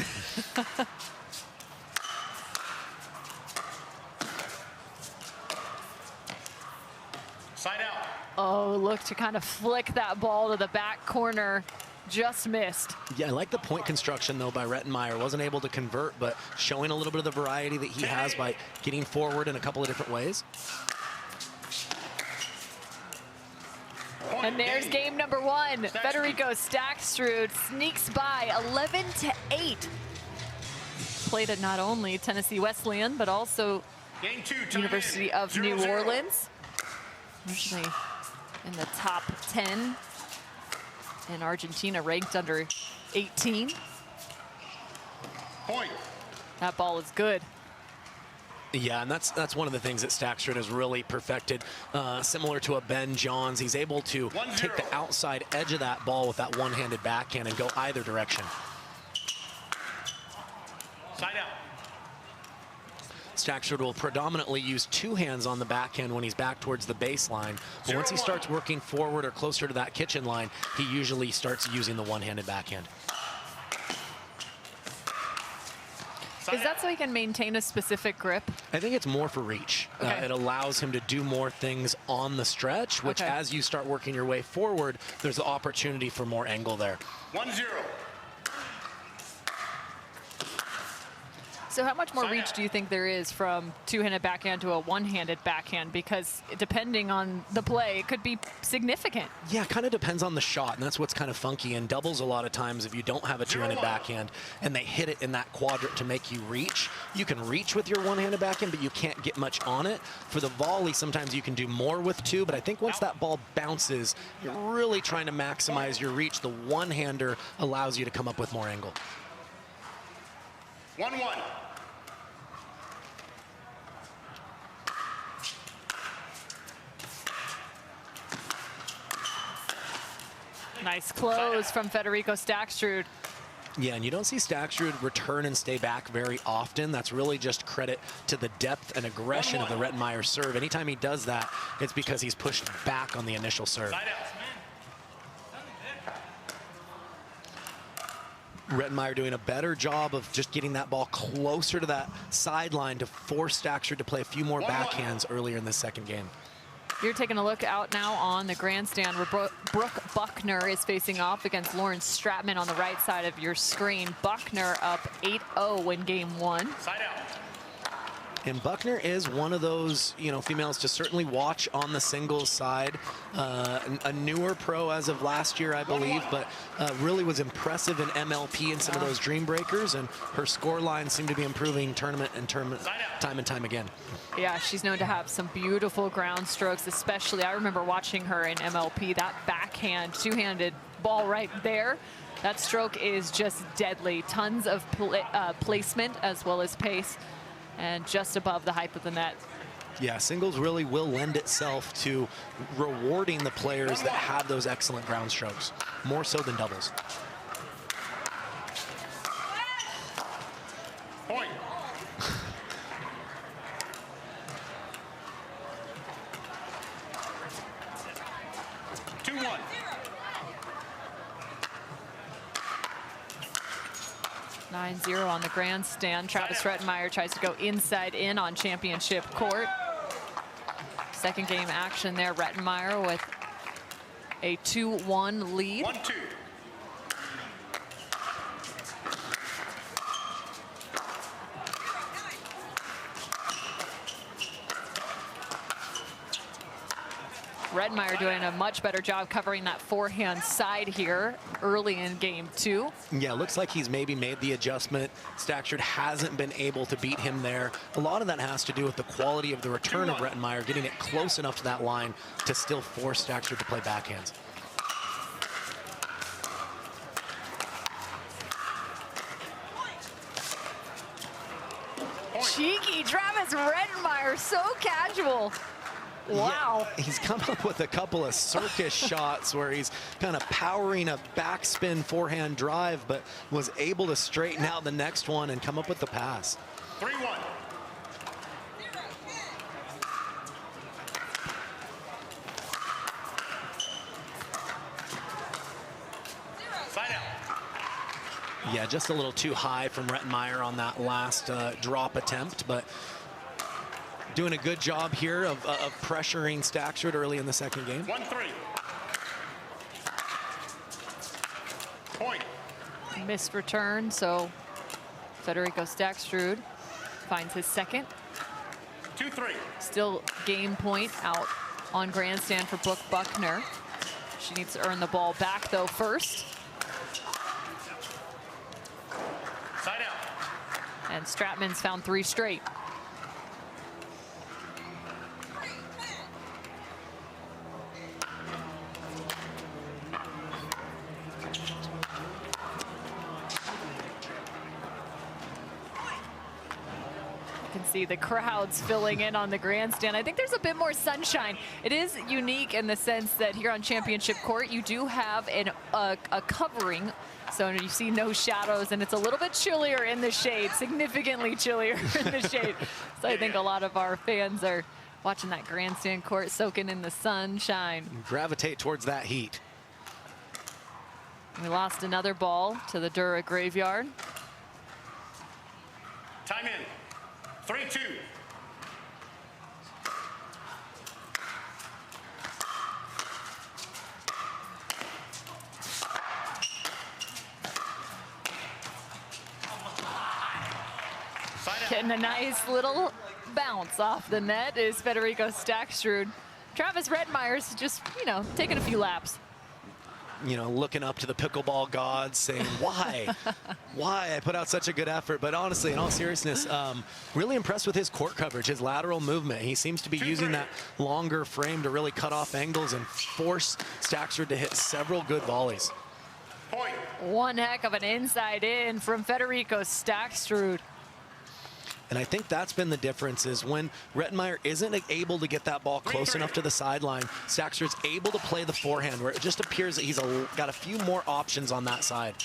Side out. Oh, look to kind of flick that ball to the back corner. Just missed. Yeah, I like the point construction, though, by Rettenmaier. Wasn't able to convert, but showing a little bit of the variety that he has by getting forward in a couple of different ways. And there's game number 1. Federico Staksrud sneaks by 11-8. Played at not only Tennessee Wesleyan, but also Game 2. Time University in. of 0-0. New Orleans. Usually in the top 10. And Argentina ranked under 18. Point. That ball is good. Yeah, and that's one of the things that Staksrud has really perfected. Similar to a Ben Johns, he's able to 1-0. take the outside edge of that ball with that one-handed backhand and go either direction. Side out. Staksrud will predominantly use two hands on the backhand when he's back towards the baseline. But once he 0-1. starts working forward or closer to that kitchen line, he usually starts using the one-handed backhand. Is that so he can maintain a specific grip? I think it's more for reach. Okay. It allows him to do more things on the stretch, which Okay. as you start working your way forward, there's the opportunity for more angle there. 1-0. So how much more Sign reach out. do you think there is from two-handed backhand to a one-handed backhand? Because depending on the play, it could be significant. Yeah, kind of depends on the shot, and that's what's kind of funky. In doubles, a lot of times, if you don't have a two-handed backhand and they hit it in that quadrant to make you reach, you can reach with your one-handed backhand, but you can't get much on it. For the volley, sometimes you can do more with two, but I think once that ball bounces, you're really trying to maximize your reach. The one-hander allows you to come up with more angle. 1-1. Nice close from Federico Staksrud. Yeah, and you don't see Staksrud return and stay back very often. That's really just credit to the depth and aggression of the Rettenmaier serve. Anytime he does that, it's because he's pushed back on the initial serve. Side out. Rettenmaier doing a better job of just getting that ball closer to that sideline to force Staksrud to play a few more backhands earlier in the second game. You're taking a look out now on the grandstand where Brooke Buckner is facing off against Lauren Stratman on the right side of your screen. Buckner up 8-0 in game one. Side out. And Buckner is one of those, females to certainly watch on the singles side. A newer pro as of last year, I believe, but really was impressive in MLP and some of those Dream Breakers, and her score lines seem to be improving tournament time and time again. Yeah, she's known to have some beautiful ground strokes, especially I remember watching her in MLP, that backhand, two-handed ball right there. That stroke is just deadly. Tons of placement as well as pace, and just above the height of the net. Yeah, singles really will lend itself to rewarding the players that have those excellent ground strokes, more so than doubles. Point. Two-one. 9-0 on the grandstand. Travis Rettenmaier tries to go inside in on championship court. Second game action there. Rettenmaier with a 2-1 lead. 1-2. Rettenmaier doing a much better job covering that forehand side here early in game two. Yeah, looks like he's maybe made the adjustment. Staksrud hasn't been able to beat him there. A lot of that has to do with the quality of the return of Rettenmaier, getting it close enough to that line to still force Staksrud to play backhands. Cheeky Travis Rettenmaier, so casual. Wow. Yeah, he's come up with a couple of circus shots where he's kind of powering a backspin forehand drive, but was able to straighten out the next one and come up with the pass. 3-1. Side out. Yeah, just a little too high from Rettenmaier on that last drop attempt, but doing a good job here of pressuring Staksrud early in the second game. 1-3. Point. Missed return, so Federico Staksrud finds his second. 2-3. Still game point out on grandstand for Brooke Buckner. She needs to earn the ball back though first. Side out. And Stratman's found 3 straight. See the crowds filling in on the grandstand. I think there's a bit more sunshine. It is unique in the sense that here on championship court you do have a covering, so you see no shadows, and it's a little bit chillier in the shade, significantly chillier in the shade. So I think a lot of our fans are watching that grandstand court soaking in the sunshine. Gravitate towards that heat. We lost another ball to the Dura graveyard. Time in. 3-2. Getting a nice little bounce off the net is Federico Staksrud. Travis Rettenmaier's just, you know, taking a few laps. You know, looking up to the pickleball gods saying, why? Why I put out such a good effort? But honestly, in all seriousness, really impressed with his court coverage, his lateral movement. He seems to be using that longer frame to really cut off angles and force Staksrud to hit several good volleys. Point. One heck of an inside in from Federico Staksrud. And I think that's been the difference is when Rettenmaier isn't able to get that ball close enough to the sideline, Staksrud's able to play the forehand where it just appears that he's got a few more options on that side.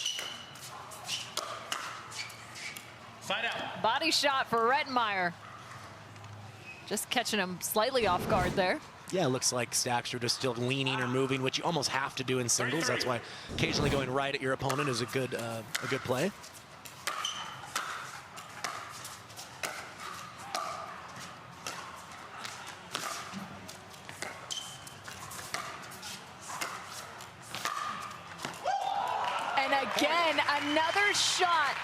Side out. Body shot for Rettenmaier. Just catching him slightly off guard there. Yeah, it looks like Staksrud is still leaning or moving, which you almost have to do in singles. That's why occasionally going right at your opponent is a good play. Again, another shot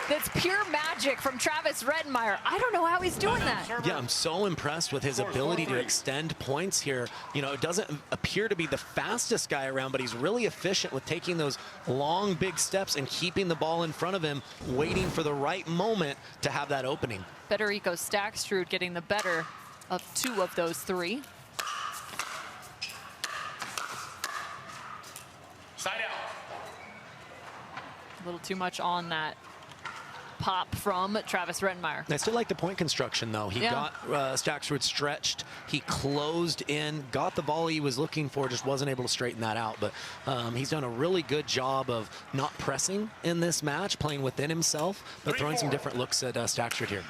that's pure magic from Travis Rettenmaier. I don't know how he's doing that. Yeah, I'm so impressed with his ability to extend points here. You know, it doesn't appear to be the fastest guy around, but he's really efficient with taking those long, big steps and keeping the ball in front of him, waiting for the right moment to have that opening. Federico Staksrud getting the better of 2 of those 3. Side out. A little too much on that pop from Travis Rettenmaier. I still like the point construction, though. He got Staksrud stretched. He closed in, got the volley he was looking for, just wasn't able to straighten that out. But he's done a really good job of not pressing in this match, playing within himself, but throwing some different looks at Staksrud here.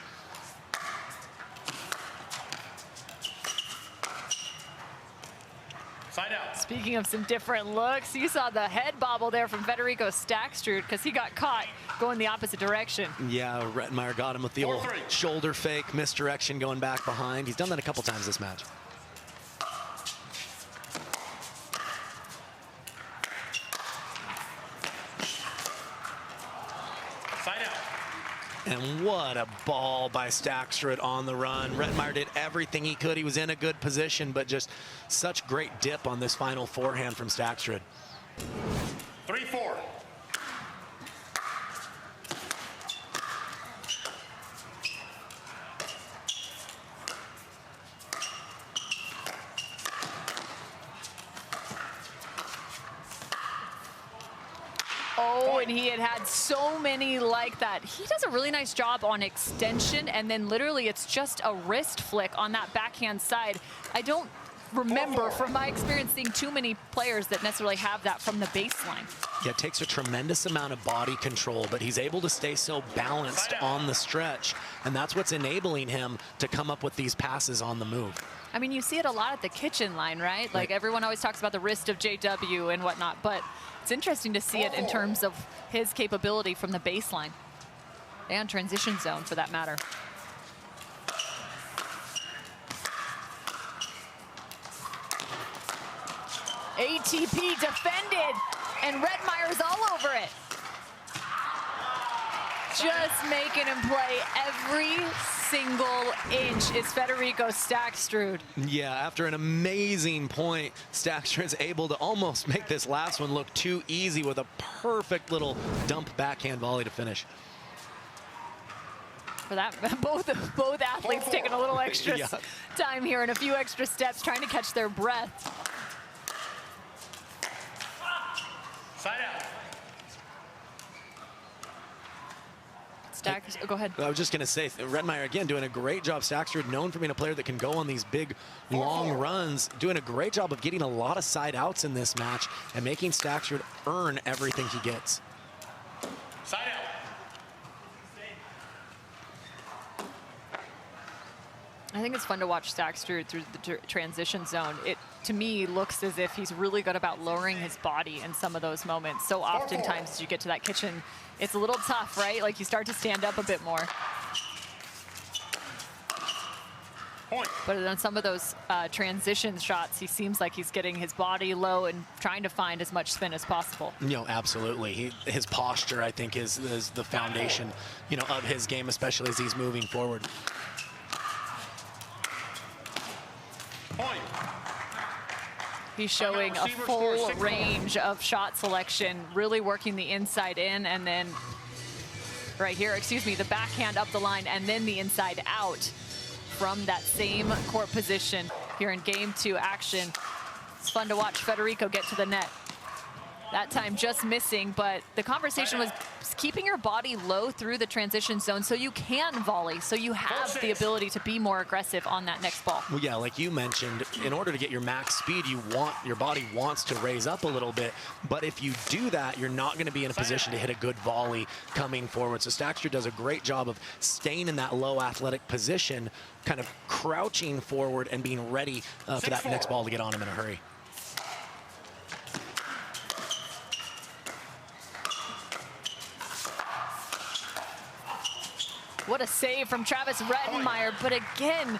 Side out. Speaking of some different looks, you saw the head bobble there from Federico Staksrud because he got caught going the opposite direction. Yeah, Rettenmaier got him with the old shoulder fake, misdirection going back behind. He's done that a couple times this match. Side out. And what a ball by Staksrud on the run. Rettenmaier did everything he could. He was in a good position, but just such great dip on this final forehand from Staksrud. 3-4. Oh, and he had so many like that. He does a really nice job on extension, and then literally it's just a wrist flick on that backhand side. I don't remember from my experience seeing too many players that necessarily have that from the baseline. Yeah, it takes a tremendous amount of body control, but he's able to stay so balanced on the stretch, and that's what's enabling him to come up with these passes on the move. I mean, you see it a lot at the kitchen line, right? Like everyone always talks about the wrist of JW and whatnot, but it's interesting to see it in terms of his capability from the baseline and transition zone for that matter. ATP defended, and Rettenmaier's all over it. Just making him play every single inch is Federico Staksrud. Yeah, after an amazing point, Staksrud's able to almost make this last one look too easy with a perfect little dump backhand volley to finish. For that, both athletes taking a little extra time here and a few extra steps, trying to catch their breath. Side out. Go ahead. I was just going to say, Rettenmaier, again, doing a great job. Staksrud, known for being a player that can go on these big, long runs, doing a great job of getting a lot of side outs in this match and making Staksrud earn everything he gets. Side out. I think it's fun to watch Staksrud through the transition zone. It, to me, looks as if he's really good about lowering his body in some of those moments. So oftentimes as you get to that kitchen, it's a little tough, right? Like you start to stand up a bit more. Point. But on some of those transition shots, he seems like he's getting his body low and trying to find as much spin as possible. You know, absolutely. His posture, I think, is the foundation, you know, of his game, especially as he's moving forward. Point. He's showing a full range of shot selection, really working the inside in, and then right here, excuse me, the backhand up the line, and then the inside out from that same court position here in game 2 action. It's fun to watch Federico get to the net. That time just missing, but the conversation was keeping your body low through the transition zone so you can volley, so you have the ability to be more aggressive on that next ball. Well, yeah, like you mentioned, in order to get your max speed, your body wants to raise up a little bit, but if you do that, you're not going to be in a position to hit a good volley coming forward. So Staksrud does a great job of staying in that low athletic position, kind of crouching forward and being ready for that next ball to get on him in a hurry. What a save from Travis Rettenmaier, but again,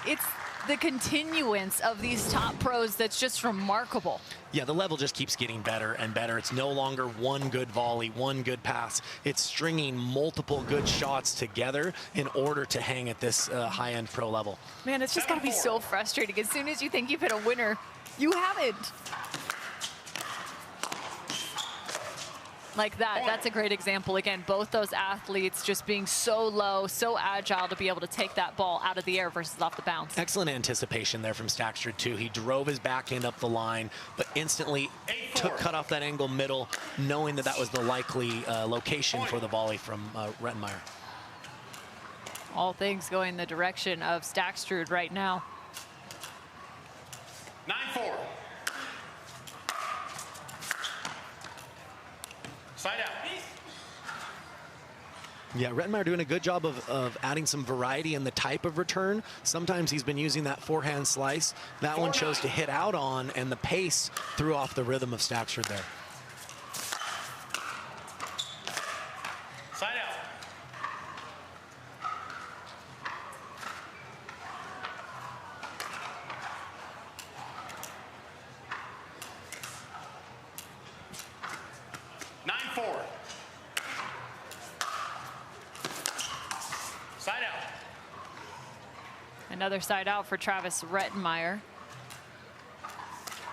it's the continuance of these top pros that's just remarkable. Yeah, the level just keeps getting better and better. It's no longer one good volley, one good pass. It's stringing multiple good shots together in order to hang at this high-end pro level. Man, it's just got to be so frustrating. As soon as you think you've hit a winner, you haven't. Like that, that's a great example. Again, both those athletes just being so low, so agile to be able to take that ball out of the air versus off the bounce. Excellent anticipation there from Staksrud too. He drove his backhand up the line, but instantly cut off that angle middle, knowing that that was the likely location for the volley from Rettenmaier. All things going the direction of Staksrud right now. 9-4. Side out. Yeah, Rettenmaier doing a good job of adding some variety in the type of return. Sometimes he's been using that forehand slice. That one chose to hit out on, and the pace threw off the rhythm of Staksrud there. Side out. Another side out for Travis Rettenmaier.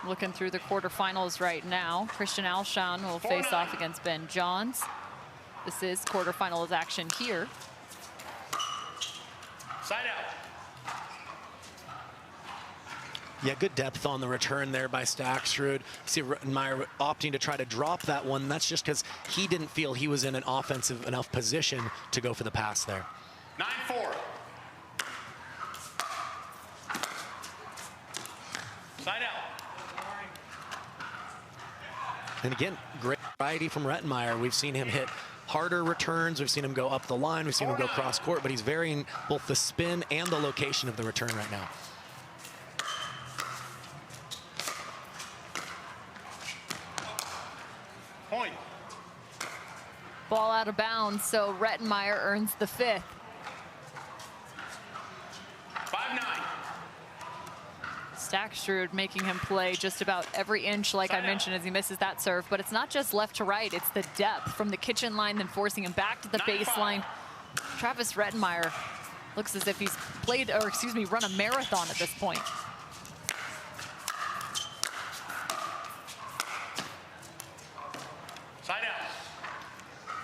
Looking through the quarterfinals right now. Christian Alshon will face off against Ben Johns. This is quarterfinals action here. Side out. Yeah, good depth on the return there by Staksrud. See Rettenmaier opting to try to drop that one. That's just because he didn't feel he was in an offensive enough position to go for the pass there. 9-4. Side out. And again, great variety from Rettenmaier. We've seen him hit harder returns. We've seen him go up the line. We've seen him go cross court, but he's varying both the spin and the location of the return right now. Point. Ball out of bounds, so Rettenmaier earns the 5th. 5-9. Staksrud making him play just about every inch, like I mentioned, as he misses that serve. But it's not just left to right, it's the depth from the kitchen line, then forcing him back to the baseline. Travis Rettenmaier looks as if he's played, or excuse me, run a marathon at this point. Side out.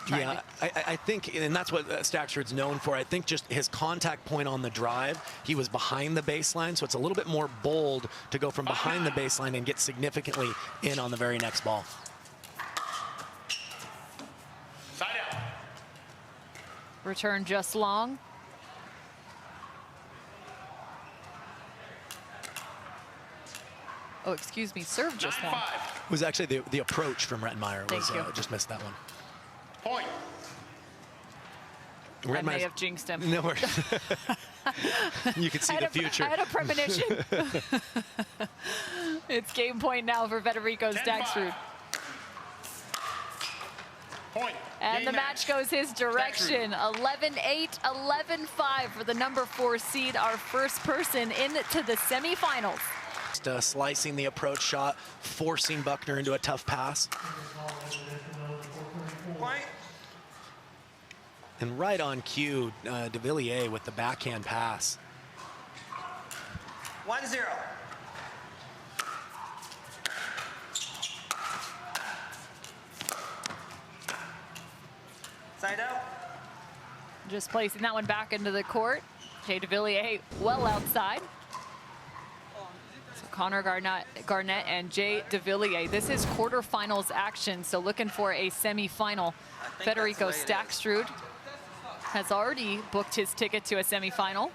Yeah, I think, and that's what Staksrud's known for. I think just his contact point on the drive, he was behind the baseline, so it's a little bit more bold to go from behind the baseline and get significantly in on the very next ball. Side out. Return just long. Oh, excuse me, serve just long. 9-5. It was actually the approach from Rettenmaier. Thank you. Just missed that one. Point. I may have jinxed him. No worries. You can see the future. I had a premonition. It's game point now for Federico Staksrud. Point. And the match goes his direction. 11-8, 11-5 for the number 4 seed, our first person into the semifinals. Just slicing the approach shot, forcing Buckner into a tough pass. Point. And right on cue, Devilliers with the backhand pass. 1-0. Side out. Just placing that one back into the court. Jay Devilliers well outside. So Connor Garnett and Jay Devilliers. This is quarterfinals action, so looking for a semifinal. Federico Staksrud has already booked his ticket to a semifinal.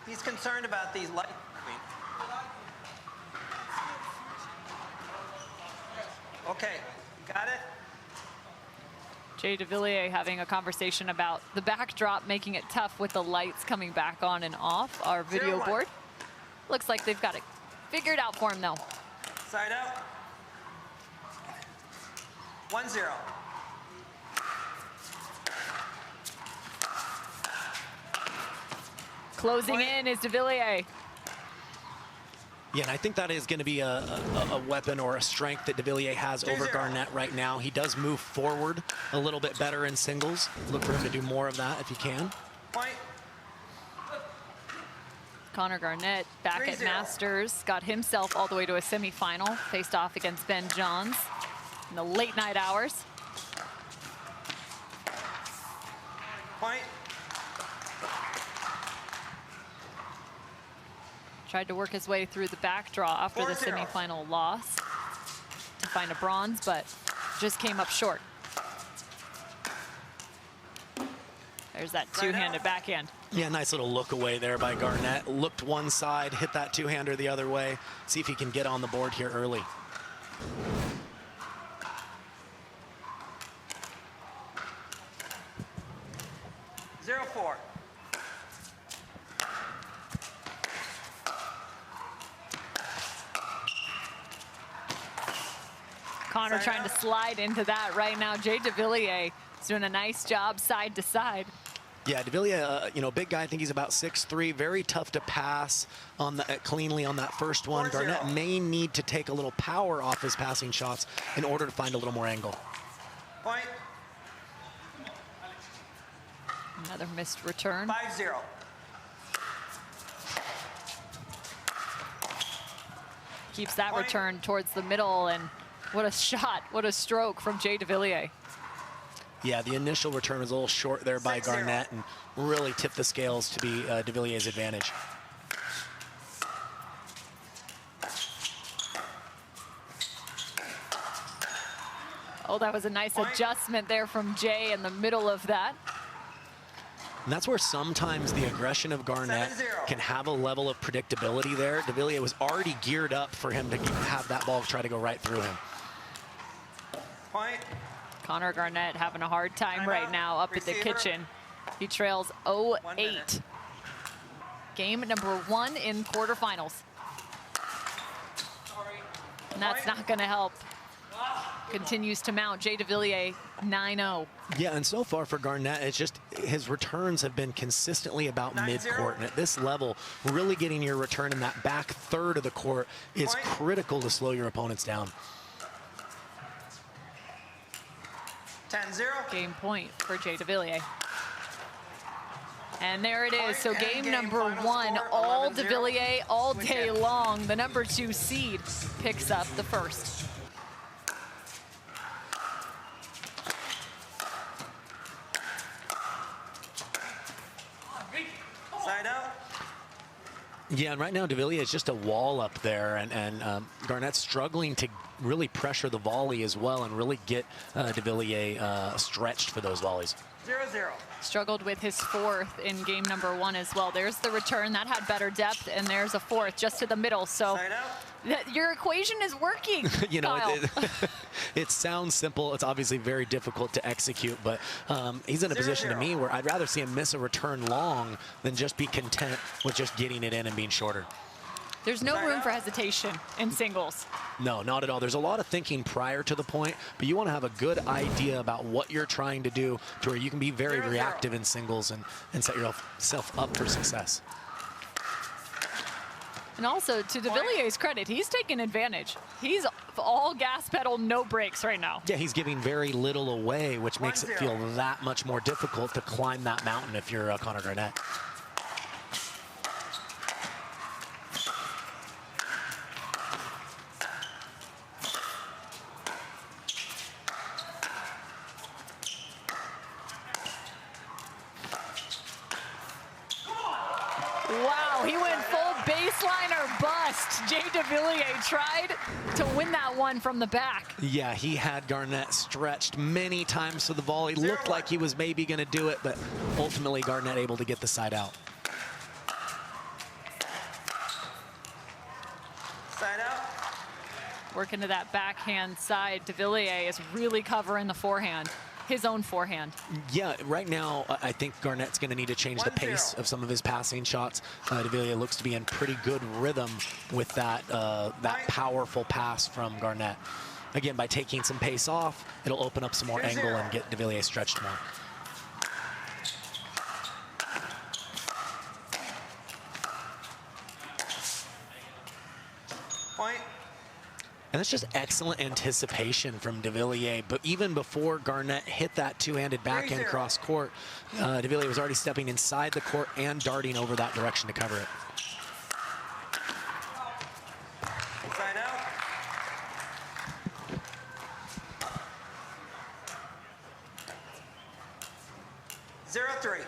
He's concerned about these light. Okay, got it? Jay Devilliers having a conversation about the backdrop, making it tough with the lights coming back on and off our video 0-1. board. Looks like they've got it figured out for him, though. Side out. 1-0. Closing in is Devilliers. Yeah, and I think that is going to be a weapon or a strength that Devilliers has over 2-0. Garnett right now. He does move forward a little bit better in singles. Look for him to do more of that if he can. Point. Connor Garnett back at 3-0. Masters, got himself all the way to a semifinal, faced off against Ben Johns in the late night hours. Point. Tried to work his way through the back draw after the 4-0. semifinal loss to find a bronze, but just came up short. There's that two-handed backhand. Yeah, nice little look away there by Garnett. Looked one side, hit that two-hander the other way. See if he can get on the board here early. Zero 4. Connor trying to slide into that right now. Jay Devilliers is doing a nice job side to side. Yeah, Devilliers, big guy. I think he's about 6'3", very tough to pass on the cleanly on that first one. 4-0. Garnett may need to take a little power off his passing shots in order to find a little more angle. Point. Another missed return. 5-0. Keeps that Point. return towards the middle, and what a shot, what a stroke from Jay Devilliers. Yeah, the initial return was a little short there by 6-0. Garnett and really tipped the scales to be Devilliers' advantage. Oh, that was a nice Point. adjustment there from Jay in the middle of that. And that's where sometimes the aggression of Garnett 7-0. can have a level of predictability there. Devilliers was already geared up for him to have that ball try to go right through him. Point. Connor Garnett having a hard time right now up at the Receiver. kitchen. He trails 1 0-8. minute. Game number 1 in quarterfinals. And that's not going to help. Continues to mount. Jay Devilliers 9-0. Yeah, and so far for Garnett, it's just his returns have been consistently about 9-0. mid-court. And at this level, really getting your return in that back third of the court is Point. critical to slow your opponents down. 10-0. Game point for Jay Devilliers. And there it is. Point So and game game number final 1, score, all 11-0. Devilliers all Win day ten. long. The number 2 seed picks up the first. Side out. Yeah, and right now Devilliers is just a wall up there, and Garnett's struggling to really pressure the volley as well and really get Devilliers stretched for those volleys. 0-0. Struggled with his fourth in game number 1 as well. There's the return. That had better depth, and there's a fourth just to the middle. So Side out. your equation is working, You know, Kyle. it sounds simple. It's obviously very difficult to execute, but he's in a position to me where I'd rather see him miss a return long than just be content with just getting it in and being shorter. There's no room for hesitation in singles. No, not at all. There's a lot of thinking prior to the point, but you want to have a good idea about what you're trying to do to where you can be very reactive in singles and set yourself up for success. And also, to Devilliers' credit, he's taking advantage. He's all gas pedal, no brakes right now. Yeah, he's giving very little away, which makes it feel that much more difficult to climb that mountain if you're Connor Garnett. Wow, he went full baseline or bust. Jay Devilliers tried to win that one from the back. Yeah, he had Garnett stretched many times to the volley. Looked like he was maybe going to do it, but ultimately Garnett able to get the side out. Side out. Working to that backhand side. Devilliers is really covering the forehand, his own forehand. Yeah, right now, I think Garnett's going to need to change the pace of some of his passing shots. Devilliers looks to be in pretty good rhythm with that, that powerful pass from Garnett. Again, by taking some pace off, it'll open up some more angle and get Devilliers stretched more. Point. And that's just excellent anticipation from Devilliers. But even before Garnett hit that two-handed backhand cross court, Devilliers was already stepping inside the court and darting over that direction to cover it. Side out. Zero three.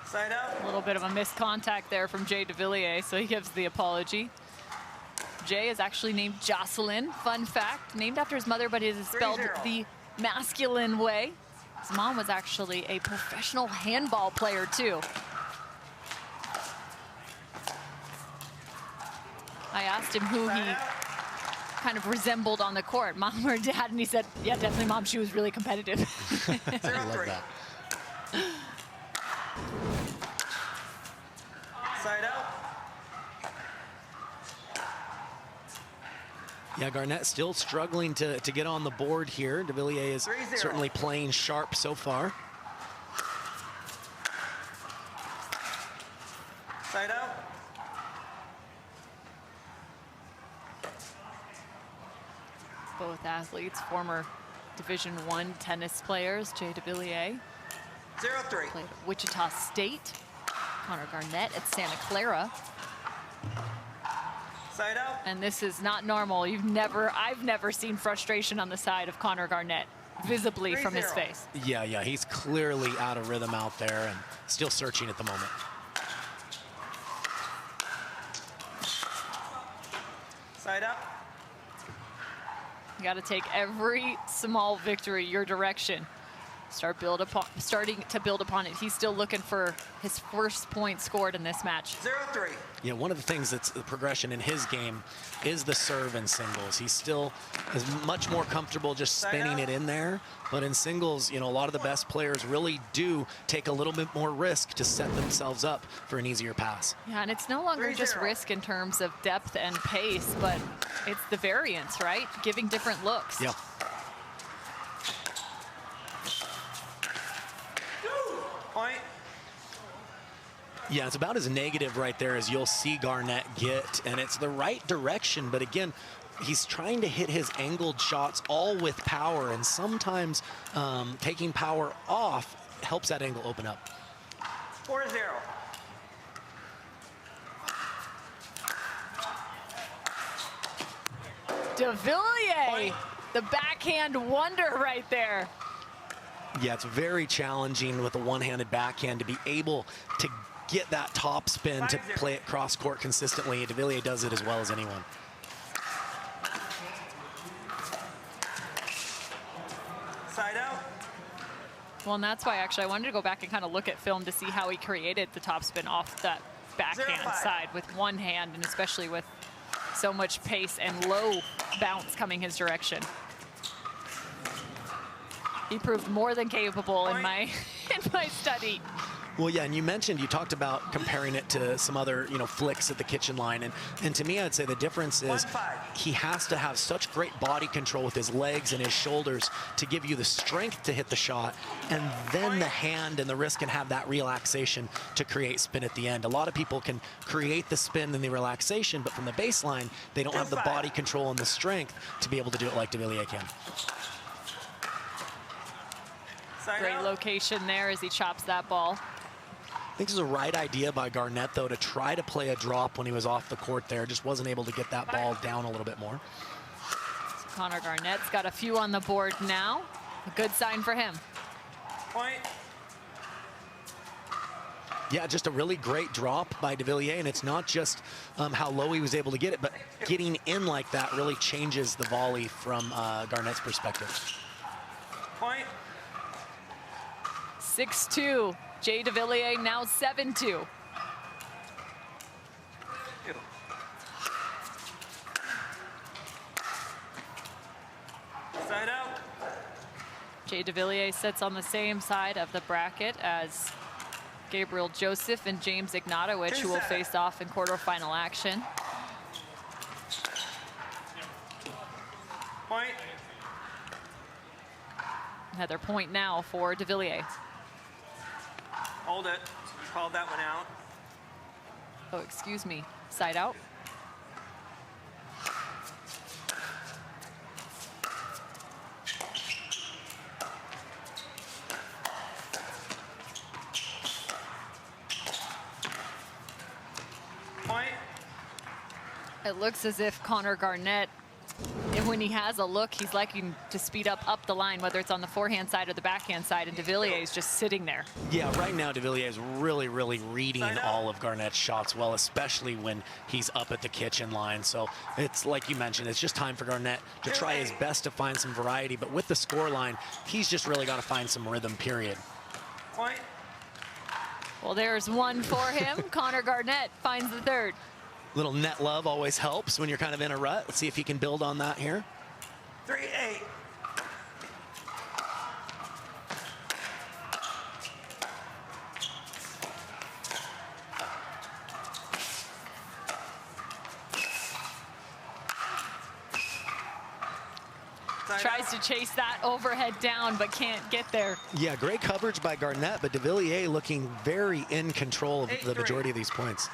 Side out. A little bit of a missed contact there from Jay Devilliers, so he gives the apology. Jay is actually named Jocelyn, fun fact, named after his mother, but it is spelled the masculine way. His mom was actually a professional handball player too. I asked him who he kind of resembled on the court, mom or dad, and he said, yeah, definitely mom, she was really competitive. I love that. Side out. Yeah, Garnett still struggling to get on the board here. Devilliers is 3-0. certainly playing sharp so far. Side out. Both athletes, former Division I tennis players. Jay Devilliers 0-3. played at Wichita State. Connor Garnett at Santa Clara. Side out. And this is not normal. I've never seen frustration on the side of Connor Garnett, visibly from his 3-0. face. Yeah, he's clearly out of rhythm out there and still searching at the moment. Side out. You got to take every small victory your direction. Starting to build upon it. He's still looking for his first point scored in this match. 0-3. Yeah, one of the things that's the progression in his game is the serve in singles. He still is much more comfortable just spinning it in there. But in singles, you know, a lot of the best players really do take a little bit more risk to set themselves up for an easier pass. Yeah, and it's no longer just 3-0. risk in terms of depth and pace, but it's the variance, right? Giving different looks. Yeah. Point. Yeah, it's about as negative right there as you'll see Garnett get, and it's the right direction, but again, he's trying to hit his angled shots all with power, and sometimes taking power off helps that angle open up. 4-0. Devilliers, the backhand wonder right there. Yeah, it's very challenging with a one-handed backhand to be able to get that top spin to play it cross court consistently. Devilliers does it as well as anyone. Side out. Well, and that's why actually I wanted to go back and kind of look at film to see how he created the topspin off that backhand 0-5. side with one hand, and especially with so much pace and low bounce coming his direction. He proved more than capable in my study. Well, yeah, and you talked about comparing it to some other, flicks at the kitchen line. And to me, I'd say the difference is 1-5. he has to have such great body control with his legs and his shoulders to give you the strength to hit the shot. And then the hand and the wrist can have that relaxation to create spin at the end. A lot of people can create the spin and the relaxation, but from the baseline, they don't have the body control and the strength to be able to do it like Devilliers can. Side Great out. location there as he chops that ball. I think this is a right idea by Garnett, though, to try to play a drop when he was off the court there. Just wasn't able to get that ball down a little bit more. Connor Garnett's got a few on the board now. A good sign for him. Point. Yeah, just a really great drop by Devilliers, and it's not just how low he was able to get it, but getting in like that really changes the volley from Garnett's perspective. Point. 6-2. Jay Devilliers now 7-2. Two. Side out. Jay Devilliers sits on the same side of the bracket as Gabriel Joseph and James Ignatowich, who will face off in quarterfinal action. Point. Another point now for Devilliers. Hold it. Called that one out. Oh, excuse me. Side out. Point. It looks as if Connor Garnett, and when he has a look, he's liking to speed up the line, whether it's on the forehand side or the backhand side, and Devilliers is just sitting there. Yeah, right now Devilliers is really reading all of Garnett's shots well, especially when he's up at the kitchen line. So it's like you mentioned, it's just time for Garnett to try his best to find some variety. But with the score line, he's just really got to find some rhythm, period. Point. Well, there's one for him. Connor Garnett finds the third. Little net love always helps when you're kind of in a rut. Let's see if he can build on that here. 3-8. Tries to chase that overhead down, but can't get there. Yeah, great coverage by Garnett, but Devilliers looking very in control of the majority of these points.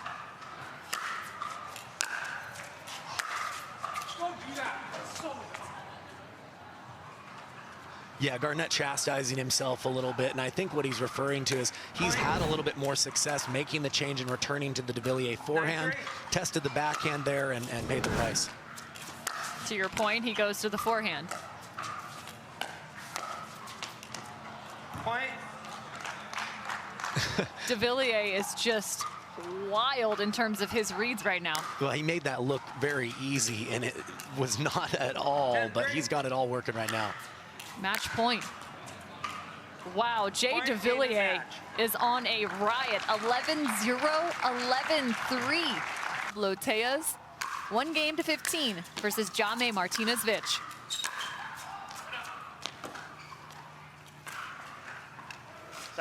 Yeah, Garnett chastising himself a little bit, and I think what he's referring to is he's had a little bit more success making the change and returning to the Devilliers forehand, tested the backhand there, and paid the price. To your point, he goes to the forehand. Point. Devilliers is just wild in terms of his reads right now. Well, he made that look very easy, and it was not at all, but he's got it all working right now. Match point. Wow, Jay Devilliers is on a riot. 11-0, 11-3. Tellez, 1-15 versus Jaume Martinez Vich.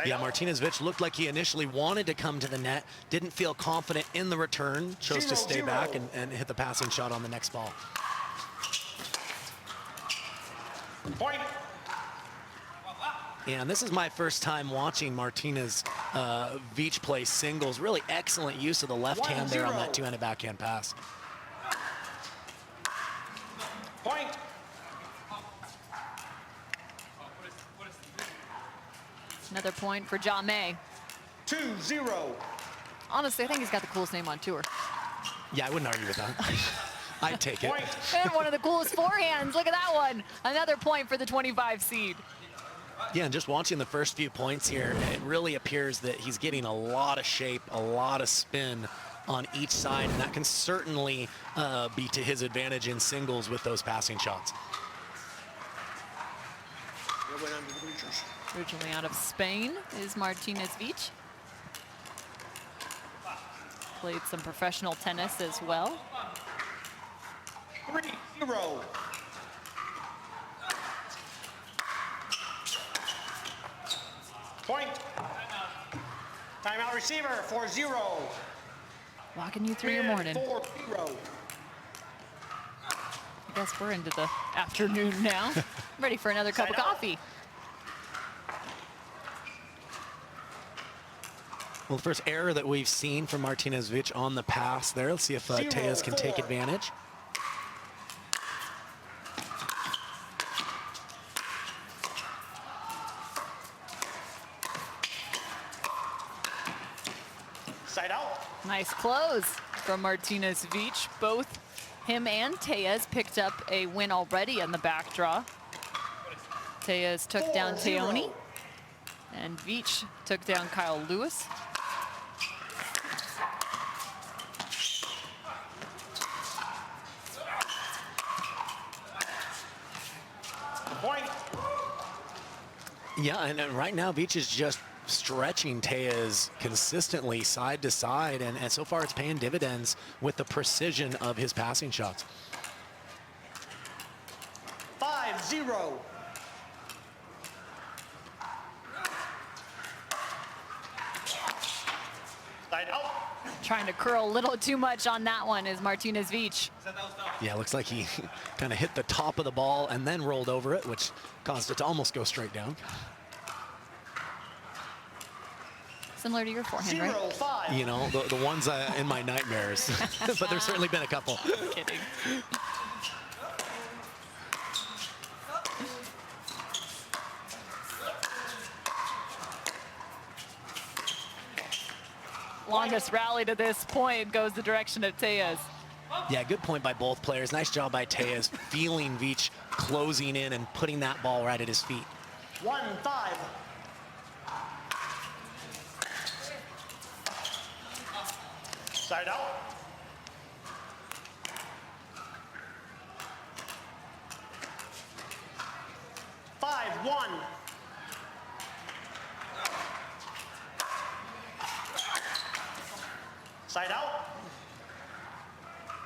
Yeah, Martinez Vich looked like he initially wanted to come to the net, didn't feel confident in the return, chose to stay back and hit the passing shot on the next ball. Point. And this is my first time watching Martinez Vich play singles. Really excellent use of the left hand there on that two-handed backhand pass. Point. Another point for Jaume. 2-0. Honestly, I think he's got the coolest name on tour. Yeah, I wouldn't argue with that. I'd take it. Point. And one of the coolest forehands. Look at that one. Another point for the 25 seed. Yeah, and just watching the first few points here, it really appears that he's getting a lot of shape, a lot of spin on each side, and that can certainly be to his advantage in singles with those passing shots. Originally out of Spain is Martinez Vich. Played some professional tennis as well. 3-0. Point. Timeout receiver, 4-0. Walking you through your morning. 4-0. I guess we're into the afternoon now. Ready for another cup of coffee. Well, the first error that we've seen from Martinez Vich on the pass there. Let's see if Tellez can take advantage. Side out. Nice close from Martinez Vich. Both him and Tellez picked up a win already in the back draw. Tellez took down Teoni, and Vich took down Kyle Lewis. Point. Yeah, and right now Vich is just stretching Tellez consistently side to side, and so far it's paying dividends with the precision of his passing shots. 5-0. Side out. Trying to curl a little too much on that one is Martinez Vich. Yeah, looks like he kind of hit the top of the ball and then rolled over it, which caused it to almost go straight down. Similar to your forehand, right? 0-5. You know, the ones in my nightmares, but there's certainly been a couple. Kidding. Longest rally to this point goes the direction of Tellez. Yeah, good point by both players. Nice job by Tellez, feeling Vich closing in and putting that ball right at his feet. 1-5. Side out. Five, 1. Side out.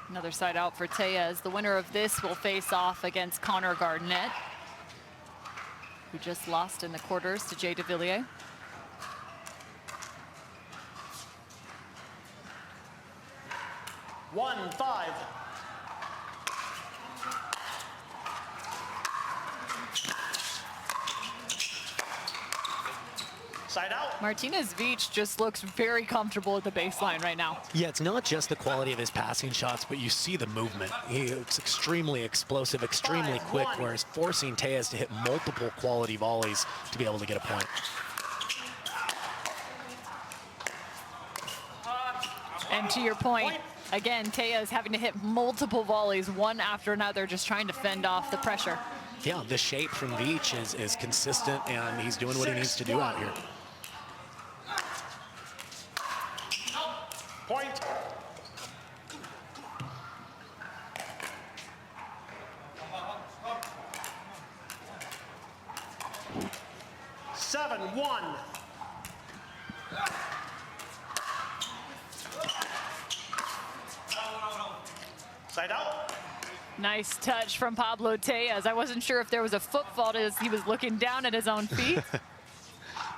Another side out for Tellez. The winner of this will face off against Connor Garnett, who just lost in the quarters to Jay Devilliers. One, 5. Side out. Martinez Vich just looks very comfortable at the baseline right now. Yeah, it's not just the quality of his passing shots, but you see the movement. It's extremely explosive, extremely quick, whereas forcing Tellez to hit multiple quality volleys to be able to get a point. And to your point, again, Tellez having to hit multiple volleys, one after another, just trying to fend off the pressure. Yeah, the shape from Vich is consistent, and he's doing what he needs to do out here. Point. Seven, 1. Side out. Nice touch from Pablo Tellez. I wasn't sure if there was a foot fault as he was looking down at his own feet.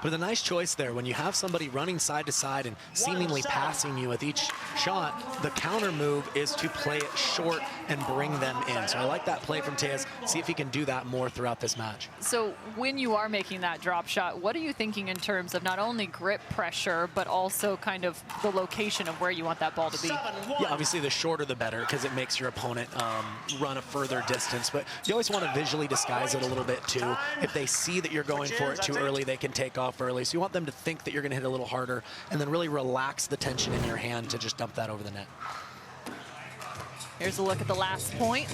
But a nice choice there. When you have somebody running side to side and seemingly passing you with each shot, the counter move is to play it short and bring them in. So I like that play from Tellez. See if he can do that more throughout this match. So when you are making that drop shot, what are you thinking in terms of not only grip pressure, but also kind of the location of where you want that ball to be? Yeah, obviously the shorter the better, because it makes your opponent run a further distance. But you always want to visually disguise it a little bit too. If they see that you're going for it too early, they can take off early. So you want them to think that you're going to hit a little harder and then really relax the tension in your hand to just dump that over the net. Here's a look at the last point.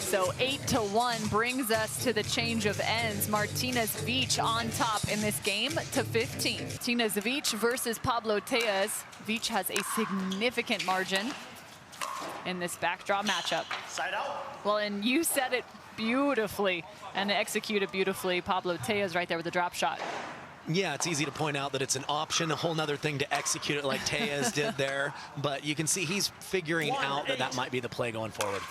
So 8-1 brings us to the change of ends. Martinez Vich on top in this game to 15. Martinez Vich versus Pablo Tellez. Vich has a significant margin in this backdraw matchup. Side out. Well, and you said it beautifully and executed beautifully. Pablo Tellez right there with the drop shot. Yeah, it's easy to point out that it's an option, a whole nother thing to execute it like Tellez did there. But you can see he's figuring out that that might be the play going forward.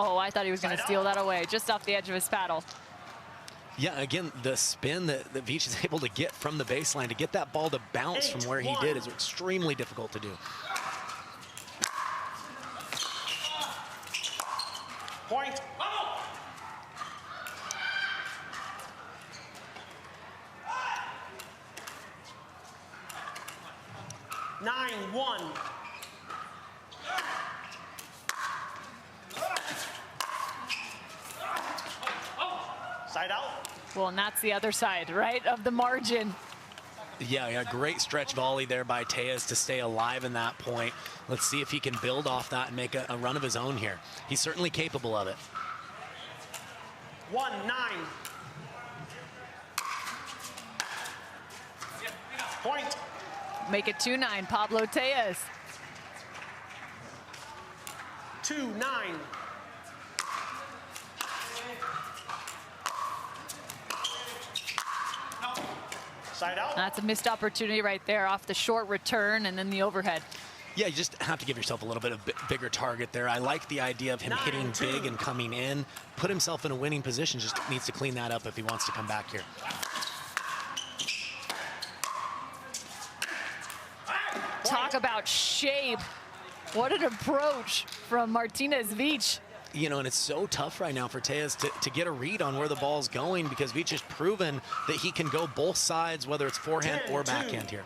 Oh, I thought he was going to steal that away just off the edge of his paddle. Yeah, again, the spin that Vich is able to get from the baseline, to get that ball to bounce from where he did, is extremely difficult to do. Point. 9-1. Side out. Well, and that's the other side, right, of the margin. Yeah, great stretch volley there by Tellez to stay alive in that point. Let's see if he can build off that and make a run of his own here. He's certainly capable of it. 1-9. Point. Make it 2-9, Pablo Tellez. 2-9. Side out. That's a missed opportunity right there off the short return and then the overhead. Yeah, you just have to give yourself a little bit of bigger target there. I like the idea of him hitting big and coming in. Put himself in a winning position, just needs to clean that up if he wants to come back here. Talk about shape. What an approach from Martinez Vich. You know, and it's so tough right now for Tellez to get a read on where the ball's going, because Vich has proven that he can go both sides, whether it's forehand or backhand here.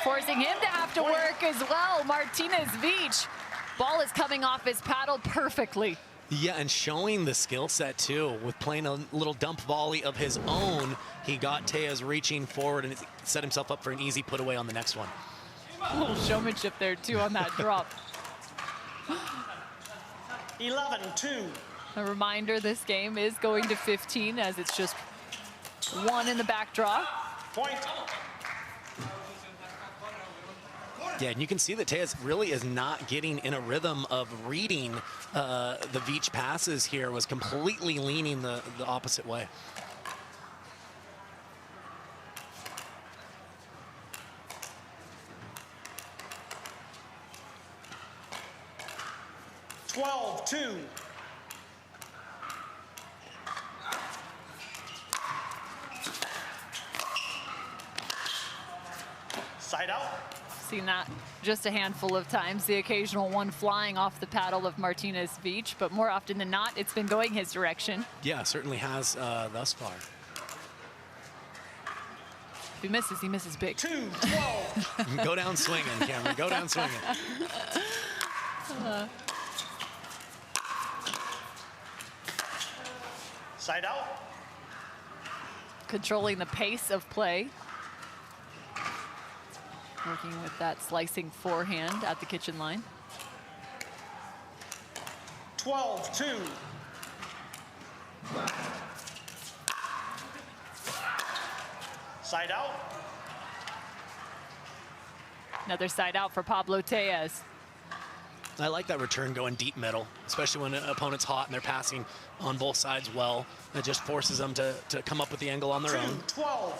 Forcing him to have to work as well. Martinez Vich. Ball is coming off his paddle perfectly. Yeah, and showing the skill set too, with playing a little dump volley of his own. He got Tellez reaching forward and set himself up for an easy put away on the next one. A little showmanship there too on that drop. 11-2. A reminder, this game is going to 15 as it's just one in the back draw. Point. Yeah, and you can see that Tellez really is not getting in a rhythm of reading the Vich passes here, was completely leaning the opposite way. $12-2. Side out. Seen that just a handful of times, the occasional one flying off the paddle of Martinez Vich, but more often than not, it's been going his direction. Yeah, certainly has thus far. If he misses big. 2-12. Go down swinging, Cameron, go down swinging. Side out. Controlling the pace of play. Working with that slicing forehand at the kitchen line. 12-2. Side out. Another side out for Pablo Tellez. I like that return going deep middle, especially when an opponent's hot and they're passing on both sides well. It just forces them to come up with the angle on their own. 2-12.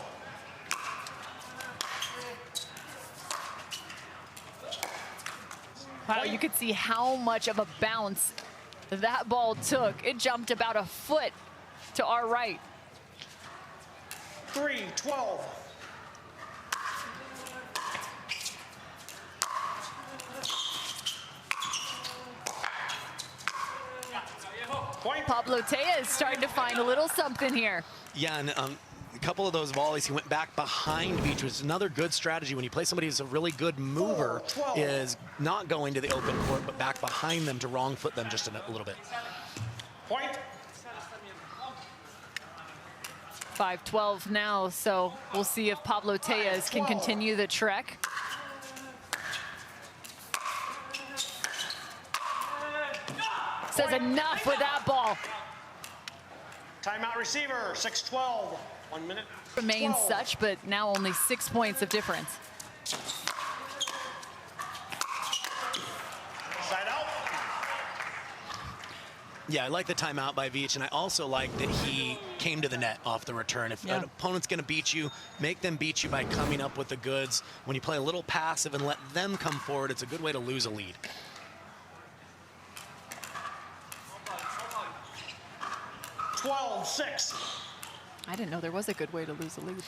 Wow, you could see how much of a bounce that ball took. It jumped about a foot to our right. 3-12. Pablo Tellez starting to find a little something here. Yeah, and a couple of those volleys, he went back behind Vich, which is another good strategy. When you play somebody who's a really good mover, is not going to the open court, but back behind them to wrong foot them just a little bit. Point. 5-12 now, so we'll see if Pablo Tellez can continue the trek. Says enough with that ball. Timeout receiver, 6-12. 1 minute. Remains such, but now only 6 points of difference. Side out. Yeah, I like the timeout by Vich, and I also like that he came to the net off the return. If an opponent's going to beat you, make them beat you by coming up with the goods. When you play a little passive and let them come forward, it's a good way to lose a lead. $12-6. I didn't know there was a good way to lose a lead.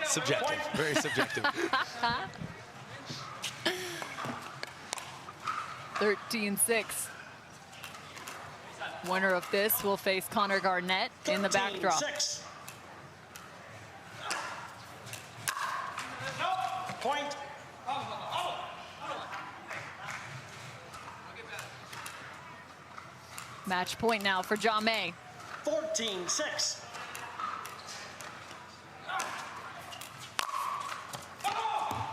Subjective, very subjective. 13-6. Winner of this will face Connor Garnett in the backdrop. 13-6. Point. Match point now for Jaume. 14-6.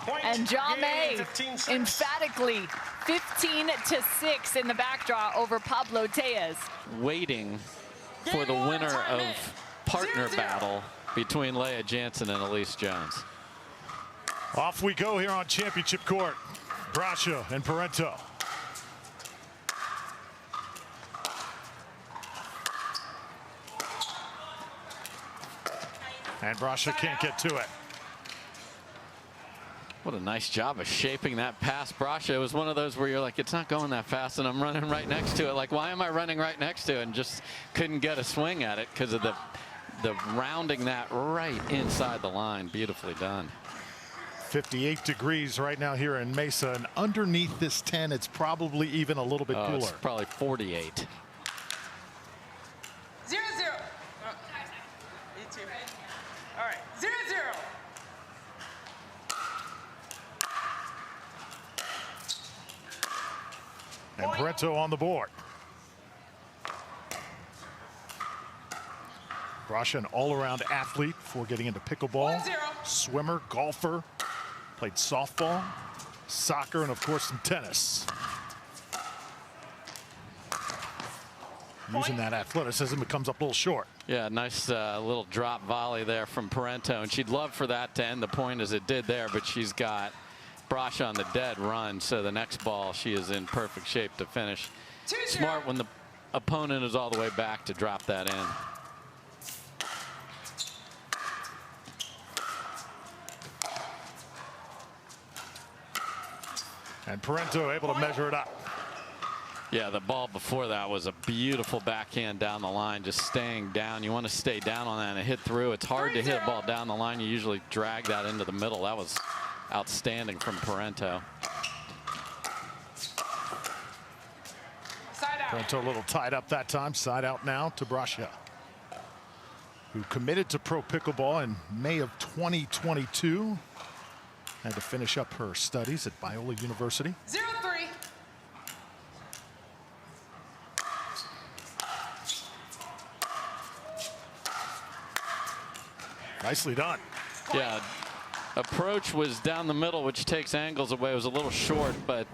Point. And Jaume Game, 15-6. emphatically 15-6 in the backdraw over Pablo Tellez. Waiting for the winner of partner battle between Leigh, Jansen, and Elise Jones. Off we go here on championship court. Brascia and Parenteau. And Brascia can't get to it. What a nice job of shaping that pass. Brascia was one of those where you're like, it's not going that fast, and I'm running right next to it. Like, why am I running right next to it? And just couldn't get a swing at it because of the rounding that right inside the line. Beautifully done. 58 degrees right now here in Mesa, and underneath this 10, it's probably even a little bit cooler. It's probably 48. 0-0. Me too. All right. 0-0. And Parenteau on the board. Brascia, an all-around athlete before getting into pickleball. 1-0. Swimmer, golfer, played softball, soccer, and of course some tennis. Using that athleticism, it comes up a little short. Yeah, nice little drop volley there from Parenteau, and she'd love for that to end the point as it did there, but she's got Brascia on the dead run, so the next ball she is in perfect shape to finish. 2-0. Smart when the opponent is all the way back to drop that in. And Parenteau able to measure it up. Yeah, the ball before that was a beautiful backhand down the line, just staying down. You want to stay down on that and hit through. It's hard to hit a ball down the line. You usually drag that into the middle. That was outstanding from Parenteau. Side out. Parenteau a little tied up that time. Side out now to Brascia, who committed to pro pickleball in May of 2022. Had to finish up her studies at Biola University. 0-3. Nicely done. Yeah, approach was down the middle, which takes angles away. It was a little short, but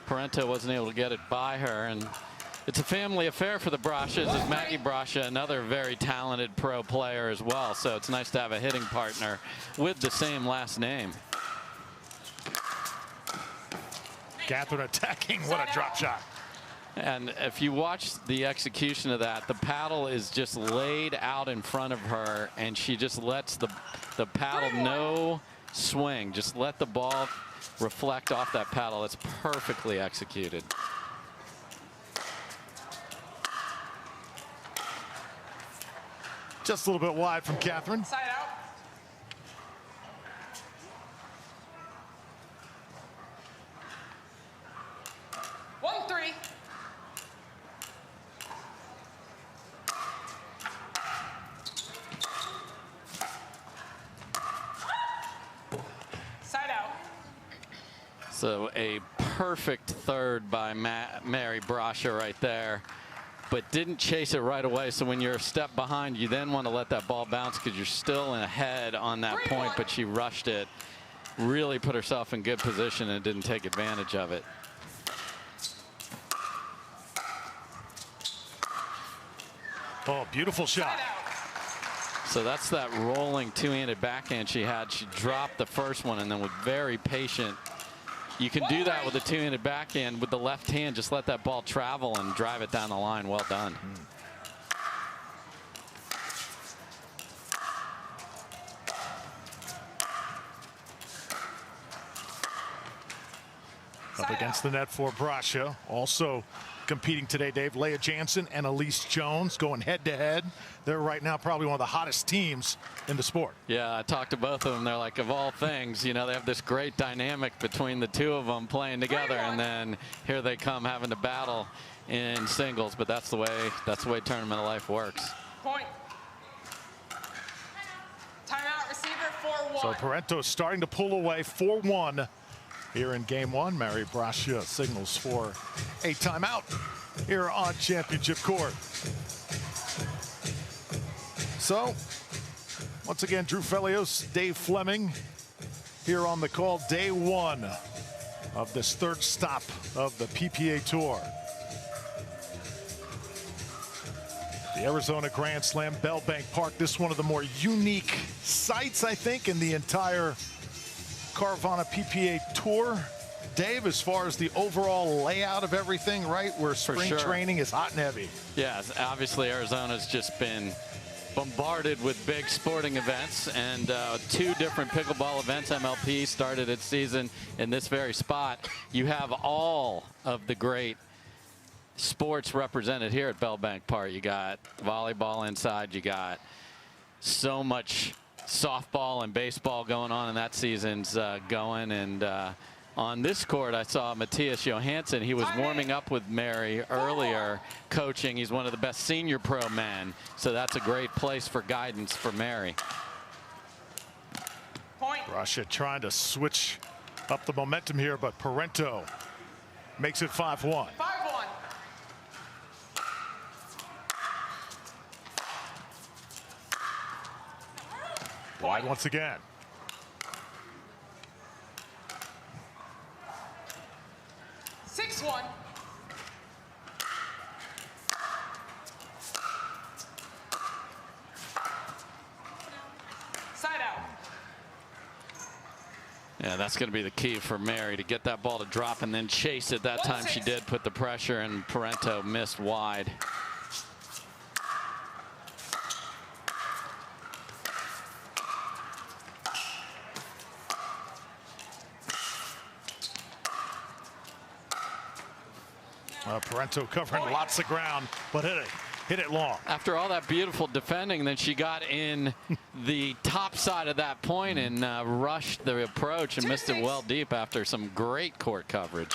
Parenteau wasn't able to get it by her. And it's a family affair for the Brascias, as Maggie Brascia, another very talented pro player as well. So it's nice to have a hitting partner with the same last name. Catherine attacking. What a drop shot. And if you watch the execution of that, the paddle is just laid out in front of her, and she just lets the paddle no swing. Just let the ball reflect off that paddle. It's perfectly executed. Just a little bit wide from Catherine. Side out. So a perfect third by Mary Brascia right there, but didn't chase it right away. So when you're a step behind, you then want to let that ball bounce because you're still in ahead on that point, but she rushed it, really put herself in good position and didn't take advantage of it. Oh, beautiful shot. So that's that rolling two-handed backhand she had. She dropped the first one and then was very patient. You can do that with a two-handed backhand with the left hand. Just let that ball travel and drive it down the line. Well done. Up against the net for Brascia. Also competing today, Dave, Leigh Jansen and Elise Jones going head-to-head. They're right now probably one of the hottest teams in the sport. Yeah, I talked to both of them. They're like, of all things, you know, they have this great dynamic between the two of them playing together, and then here they come having to battle in singles. But that's the way tournament of life works. Point. Timeout, receiver 4-1. So Parenteau starting to pull away 4-1 here in game one. Mary Brascia signals for a timeout here on championship court. So once again, Drew Felios, Dave Fleming here on the call. Day one of this third stop of the PPA Tour. The Arizona Grand Slam, Bellbank Park. This is one of the more unique sites, I think, in the entire Carvana PPA Tour. Dave, as far as the overall layout of everything, right, where spring training is hot and heavy. Yeah, obviously Arizona's just been bombarded with big sporting events, and 2 different pickleball events. MLP started its season in this very spot. You have all of the great sports represented here at Bellbank Park. You got volleyball inside, you got so much softball and baseball going on, and that season's going. And on this court, I saw Matthias Johansson. He was warming up with Mary earlier, coaching. He's one of the best senior pro men, so that's a great place for guidance for Mary. Point. Brascia trying to switch up the momentum here, but Parenteau makes it 5-1. 5-1. Wide once again. Side out. Yeah, that's going to be the key for Mary, to get that ball to drop and then chase it. That time she did put the pressure, and Parenteau missed wide. Parenteau covering lots of ground, but hit it long. After all that beautiful defending, then she got in the top side of that point and rushed the approach and missed it well deep after some great court coverage.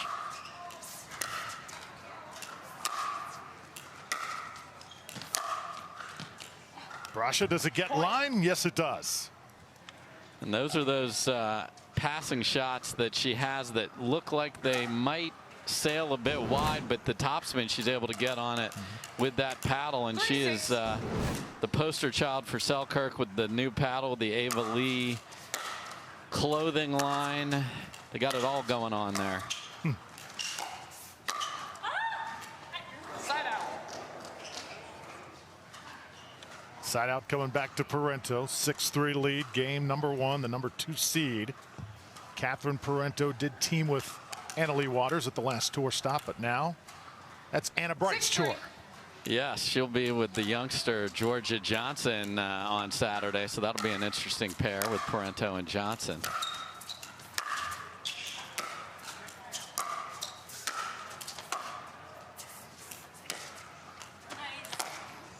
Brascia, does it get line? Yes, it does. And those are those passing shots that she has that look like they might sail a bit wide, but the topspin, she's able to get on it with that paddle, and she is the poster child for Selkirk with the new paddle, the Ava Leigh clothing line. They got it all going on there. Side out. Side out coming back to Parenteau. 6-3 lead, game number 1, the number 2 seed. Catherine Parenteau did team with Annalie Waters at the last tour stop, but now that's Anna Bright's tour. Yes, she'll be with the youngster Georgia Johnson on Saturday, so that'll be an interesting pair with Parenteau and Johnson.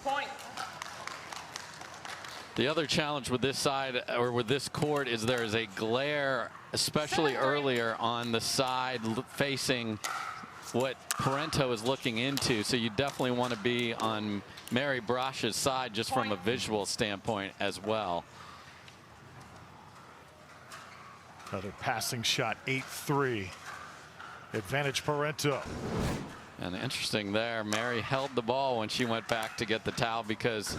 Point. The other challenge with this side, or with this court, is there is a glare, especially earlier on the side facing what Parenteau is looking into. So you definitely want to be on Mary Brascia's side just from a visual standpoint as well. Another passing shot, 8-3 Advantage Parenteau. And interesting there, Mary held the ball when she went back to get the towel, because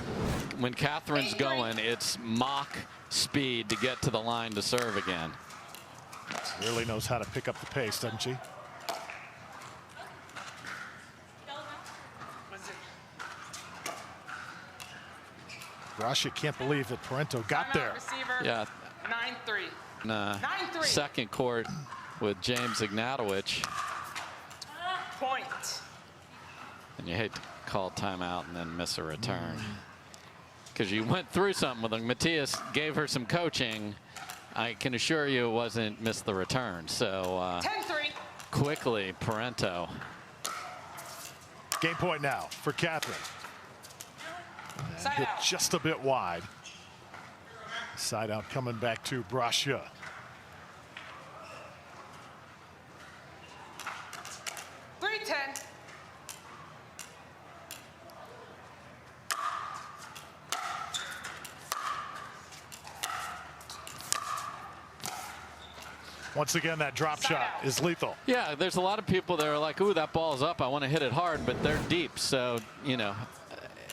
when Catherine's going, it's mock speed to get to the line to serve again. Really knows how to pick up the pace, doesn't she? Brascia can't believe that Parenteau got there. Receiver. Yeah. 9-3. 9-3. Second court with James Ignatowich. Point. And you hate to call timeout and then miss a return, because you went through something with him. Matthias gave her some coaching. I can assure you it wasn't miss the return. So 10-3. Quickly, Parenteau. Game point now for Catherine. Side Hit out. just a bit wide. Side out coming back to Brascia. Once again, that drop shot is lethal. Yeah, there's a lot of people that are like, ooh, that ball's up, I want to hit it hard, but they're deep. So, you know,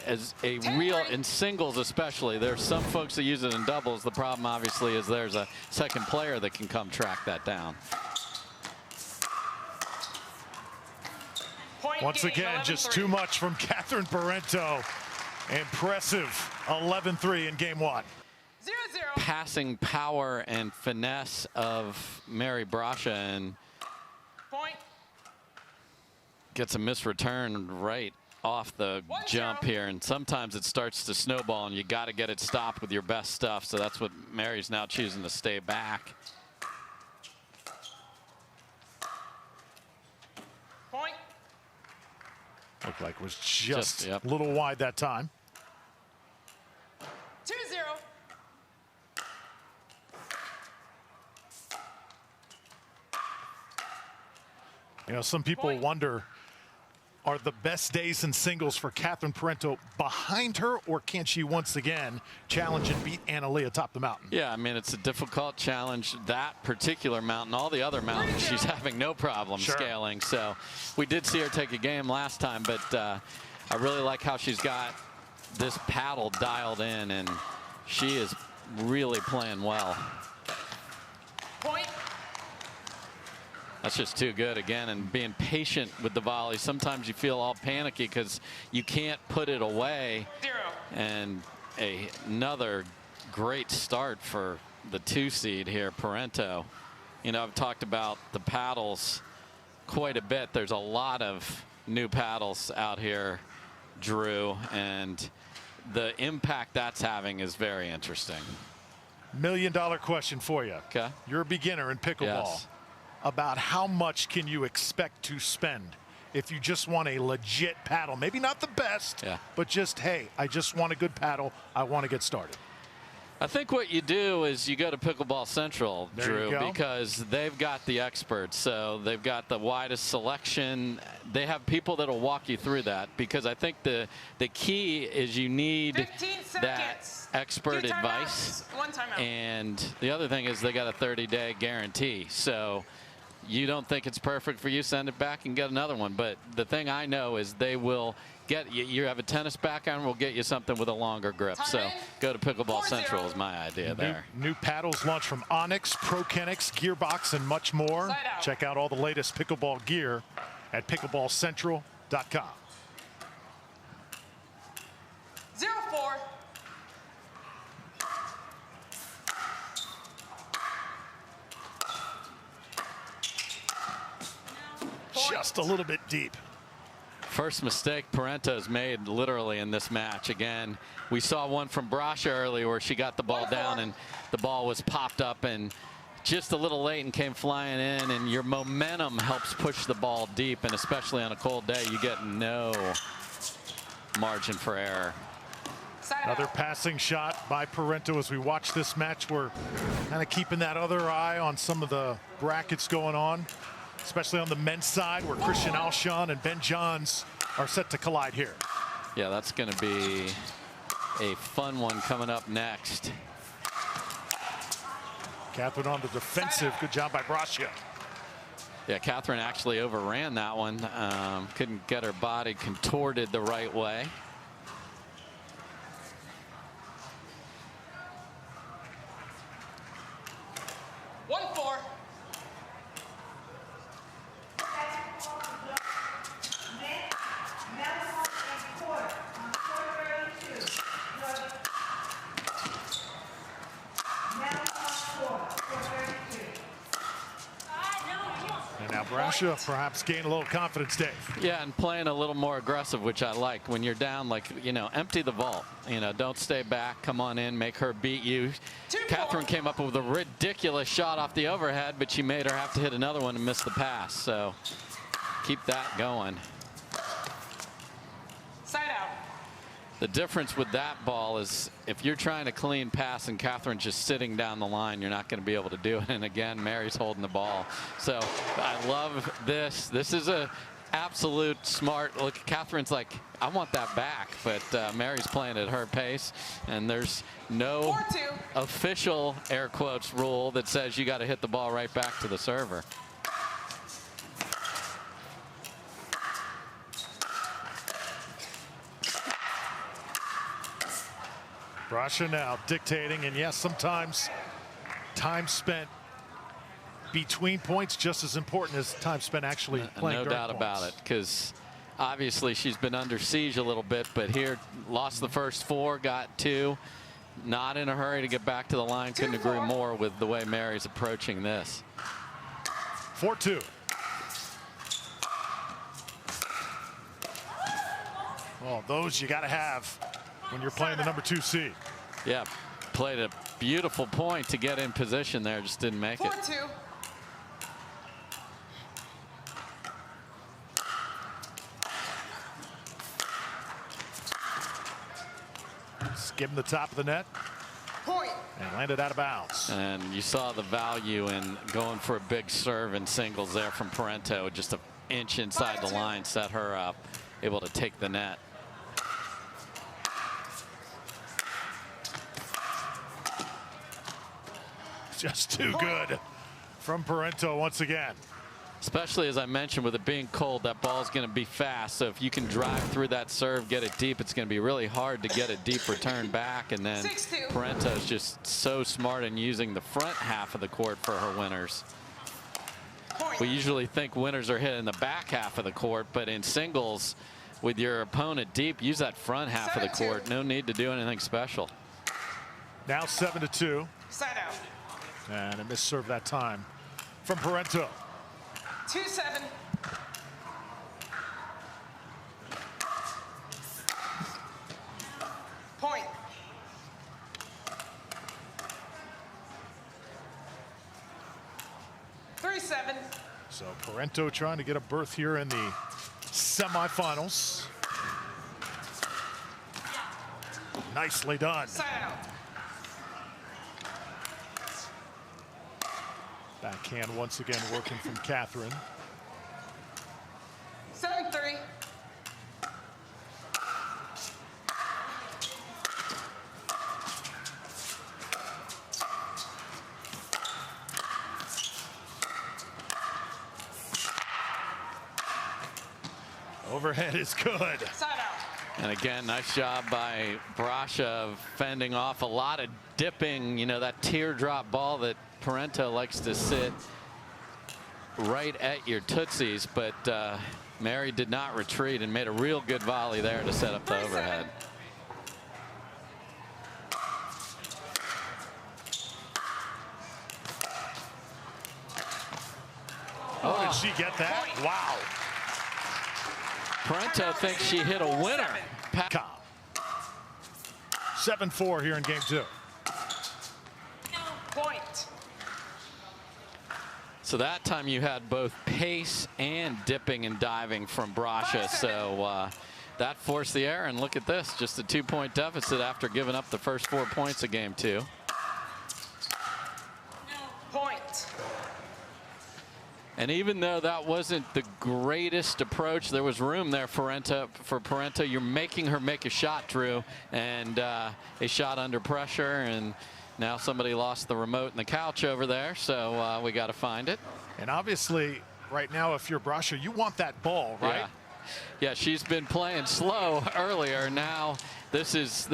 as a real, in singles especially, there's some folks that use it in doubles. The problem, obviously, is there's a second player that can come track that down. Once again, just too much from Catherine Parenteau. Impressive 11-3 in game one. 0-0. Passing power and finesse of Mary Brascia, and Point. gets a missed return right off the jump here, and sometimes it starts to snowball and you got to get it stopped with your best stuff. So that's what Mary's now choosing to stay back. Point. Looked like it was just yep. a little wide that time. 2-0. You know, some people wonder, are the best days in singles for Catherine Parenteau behind her, or can she once again challenge and beat Anna-Leigh atop the mountain? Yeah, I mean, it's a difficult challenge. That particular mountain, all the other mountains, she's having no problem scaling. So we did see her take a game last time, but I really like how she's got this paddle dialed in, and she is really playing well. Point. That's just too good again, and being patient with the volley. Sometimes you feel all panicky because you can't put it away. 0. And another great start for the 2 seed here, Parenteau. You know, I've talked about the paddles quite a bit. There's a lot of new paddles out here, Drew, and the impact that's having is very interesting. $1 million question for you. Okay. You're a beginner in pickleball. Yes. About how much can you expect to spend if you just want a legit paddle? Maybe not the best, but just, hey, I just want a good paddle. I want to get started. I think what you do is you go to Pickleball Central, Drew, because they've got the experts. So they've got the widest selection. They have people that will walk you through that, because I think the key is you need that expert advice. 1 timeout. And the other thing is they got a 30-day guarantee. So you don't think it's perfect for you, send it back and get another one. But the thing I know is they will get you. You have a tennis background, we'll get you something with a longer grip. So go to Pickleball Central is my idea there. New paddles launched from Onyx, Prokenix, Gearbox, and much more. Check out all the latest pickleball gear at pickleballcentral.com. 0-4. Just a little bit deep. First mistake Parenteau's made literally in this match. Again, we saw one from Brascia earlier where she got the ball down and the ball was popped up and just a little late and came flying in, and your momentum helps push the ball deep, and especially on a cold day you get no margin for error. Another passing shot by Parenteau. As we watch this match, we're kind of keeping that other eye on some of the brackets going on, especially on the men's side, where Christian Alshon and Ben Johns are set to collide here. Yeah, that's going to be a fun one coming up next. Catherine on the defensive. Good job by Brascia. Yeah, Catherine actually overran that one. Couldn't get her body contorted the right way. Brascia perhaps gain a little confidence, Dave. Yeah, and playing a little more aggressive, which I like. When you're down, like, you know, empty the vault. You know, don't stay back. Come on in, make her beat you. Catherine came up with a ridiculous shot off the overhead, but she made her have to hit another one and miss the pass. So keep that going. Side out. The difference with that ball is if you're trying to clean pass and Catherine's just sitting down the line, you're not going to be able to do it. And again, Mary's holding the ball. So I love this. This is a absolute smart look. Catherine's like, I want that back, but Mary's playing at her pace, and there's no official air quotes rule that says you got to hit the ball right back to the server. Brascia now dictating, and yes, sometimes time spent between points just as important as time spent actually playing. No doubt about it, because obviously she's been under siege a little bit, but here lost the first 4, got 2. Not in a hurry to get back to the line. Couldn't agree more with the way Mary's approaching this. 4-2. Well, those you got to have when you're playing the number 2 seed. Yeah, played a beautiful point to get in position there, just didn't make it. 4-2. Skim the top of the net. Point. And landed out of bounds. And you saw the value in going for a big serve and singles there from Parenteau. Just an inch inside the line, set her up, able to take the net. Just too good from Parenteau once again. Especially as I mentioned, with it being cold, that ball's going to be fast. So if you can drive through that serve, get it deep, it's going to be really hard to get a deep return back. And then Parenteau's just so smart in using the front half of the court for her winners. We usually think winners are hitting the back half of the court, but in singles, with your opponent deep, use that front half of the court. No need to do anything special. Now 7-2. Side out. And a missed serve that time from Parenteau. 2-7. Point. 3-7. So Parenteau trying to get a berth here in the semifinals. Nicely done. Side out. Backhand once again working from Catherine. 7-3. Overhead is good. Side out. And again, nice job by Brascia of fending off a lot of dipping, you know, that teardrop ball that Parenteau likes to sit right at your tootsies, but Mary did not retreat and made a real good volley there to set up the overhead. Oh, did she get that? Wow. Parenteau thinks she hit a winner. 7-4 here in game 2. Point. So that time you had both pace and dipping and diving from Brascia. So that forced the error. And look at this, just a 2-point deficit after giving up the first 4 points of game 2. Point. And even though that wasn't the greatest approach, there was room there for Parenteau. You're making her make a shot, Drew, and a shot under pressure. And now somebody lost the remote and the couch over there, so we got to find it. And obviously, right now, if you're Brascia, you want that ball, right? Yeah, she's been playing slow earlier. Now this is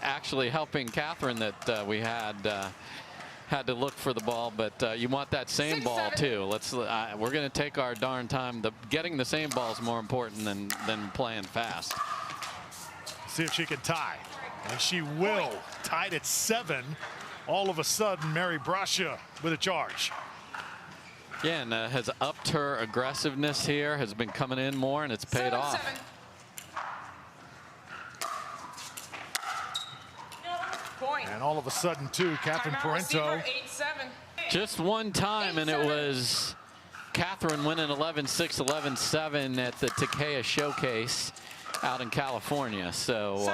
actually helping Catherine that we had to look for the ball, but you want that same ball too. We're going to take our darn time. Getting the same ball is more important than playing fast. See if she can tie, and she will. Tied at 7. All of a sudden, Mary Brascia with a charge. Yeah, and has upped her aggressiveness here, has been coming in more, and it's paid off. 7. And all of a sudden, too, Catherine Parenteau. 8-7. Just one time, and it was Catherine winning 11-6, 11-7 at the Takea Showcase out in California. So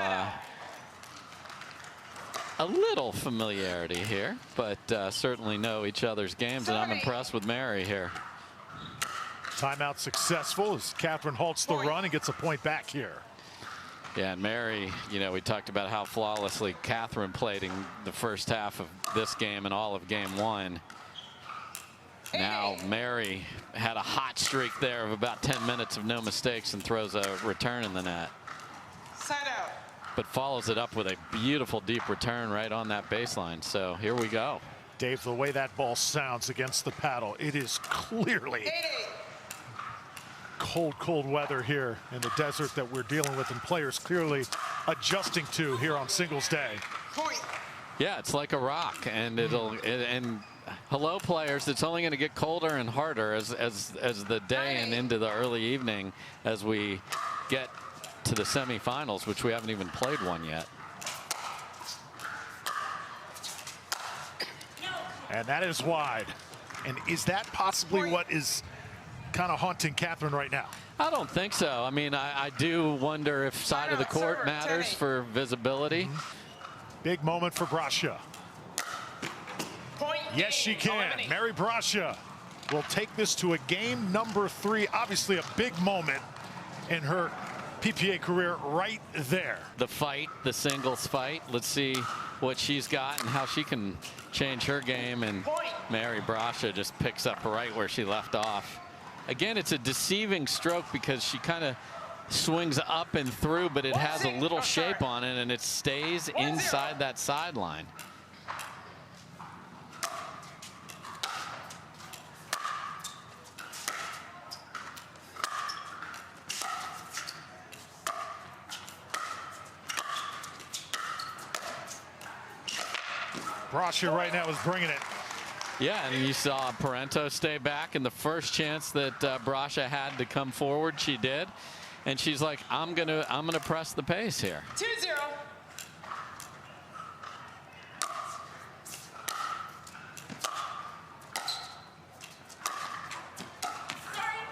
a little familiarity here, but certainly know each other's games, and I'm impressed with Mary here. Timeout successful as Catherine halts the run and gets a point back here. Yeah, and Mary, you know, we talked about how flawlessly Catherine played in the first half of this game and all of game 1. Now Mary had a hot streak there of about 10 minutes of no mistakes and throws a return in the net. Side out. But follows it up with a beautiful deep return right on that baseline. So here we go. Dave, the way that ball sounds against the paddle, it is clearly 8-8. cold weather here in the desert that we're dealing with, and players clearly adjusting to here on singles day. Point. Yeah, it's like a rock, and and hello players, it's only going to get colder and harder as the day and into the early evening as we get to the semifinals, which we haven't even played one yet. And that is wide. And is that possibly what is kind of haunting Catherine right now? I don't think so. I mean, I do wonder if side of the court matters for visibility. Big moment for Brascia. Point. Yes, she can. Mary Brascia will take this to a game number 3. Obviously a big moment in her PPA career right there. The fight, the singles fight. Let's see what she's got and how she can change her game. And Mary Brascia just picks up right where she left off. Again, it's a deceiving stroke because she kind of swings up and through, but it has a little shape on it, and it stays inside that sideline. Brascia right now is bringing it. Yeah, and you saw Parenteau stay back, and the first chance that Brascia had to come forward, she did. And she's like, I'm gonna press the pace here. 2-0.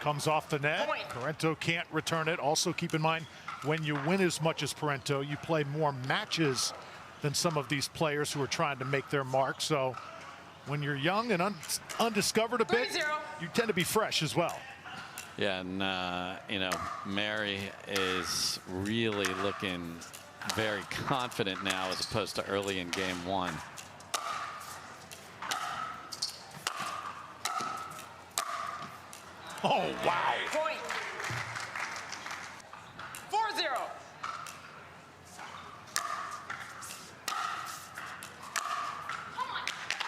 Comes off the net. Parenteau can't return it. Also keep in mind, when you win as much as Parenteau, you play more matches than some of these players who are trying to make their mark. So when you're young and undiscovered a bit, you tend to be fresh as well. Yeah, and you know, Mary is really looking very confident now as opposed to early in game 1. Oh, wow. Point. 4-0.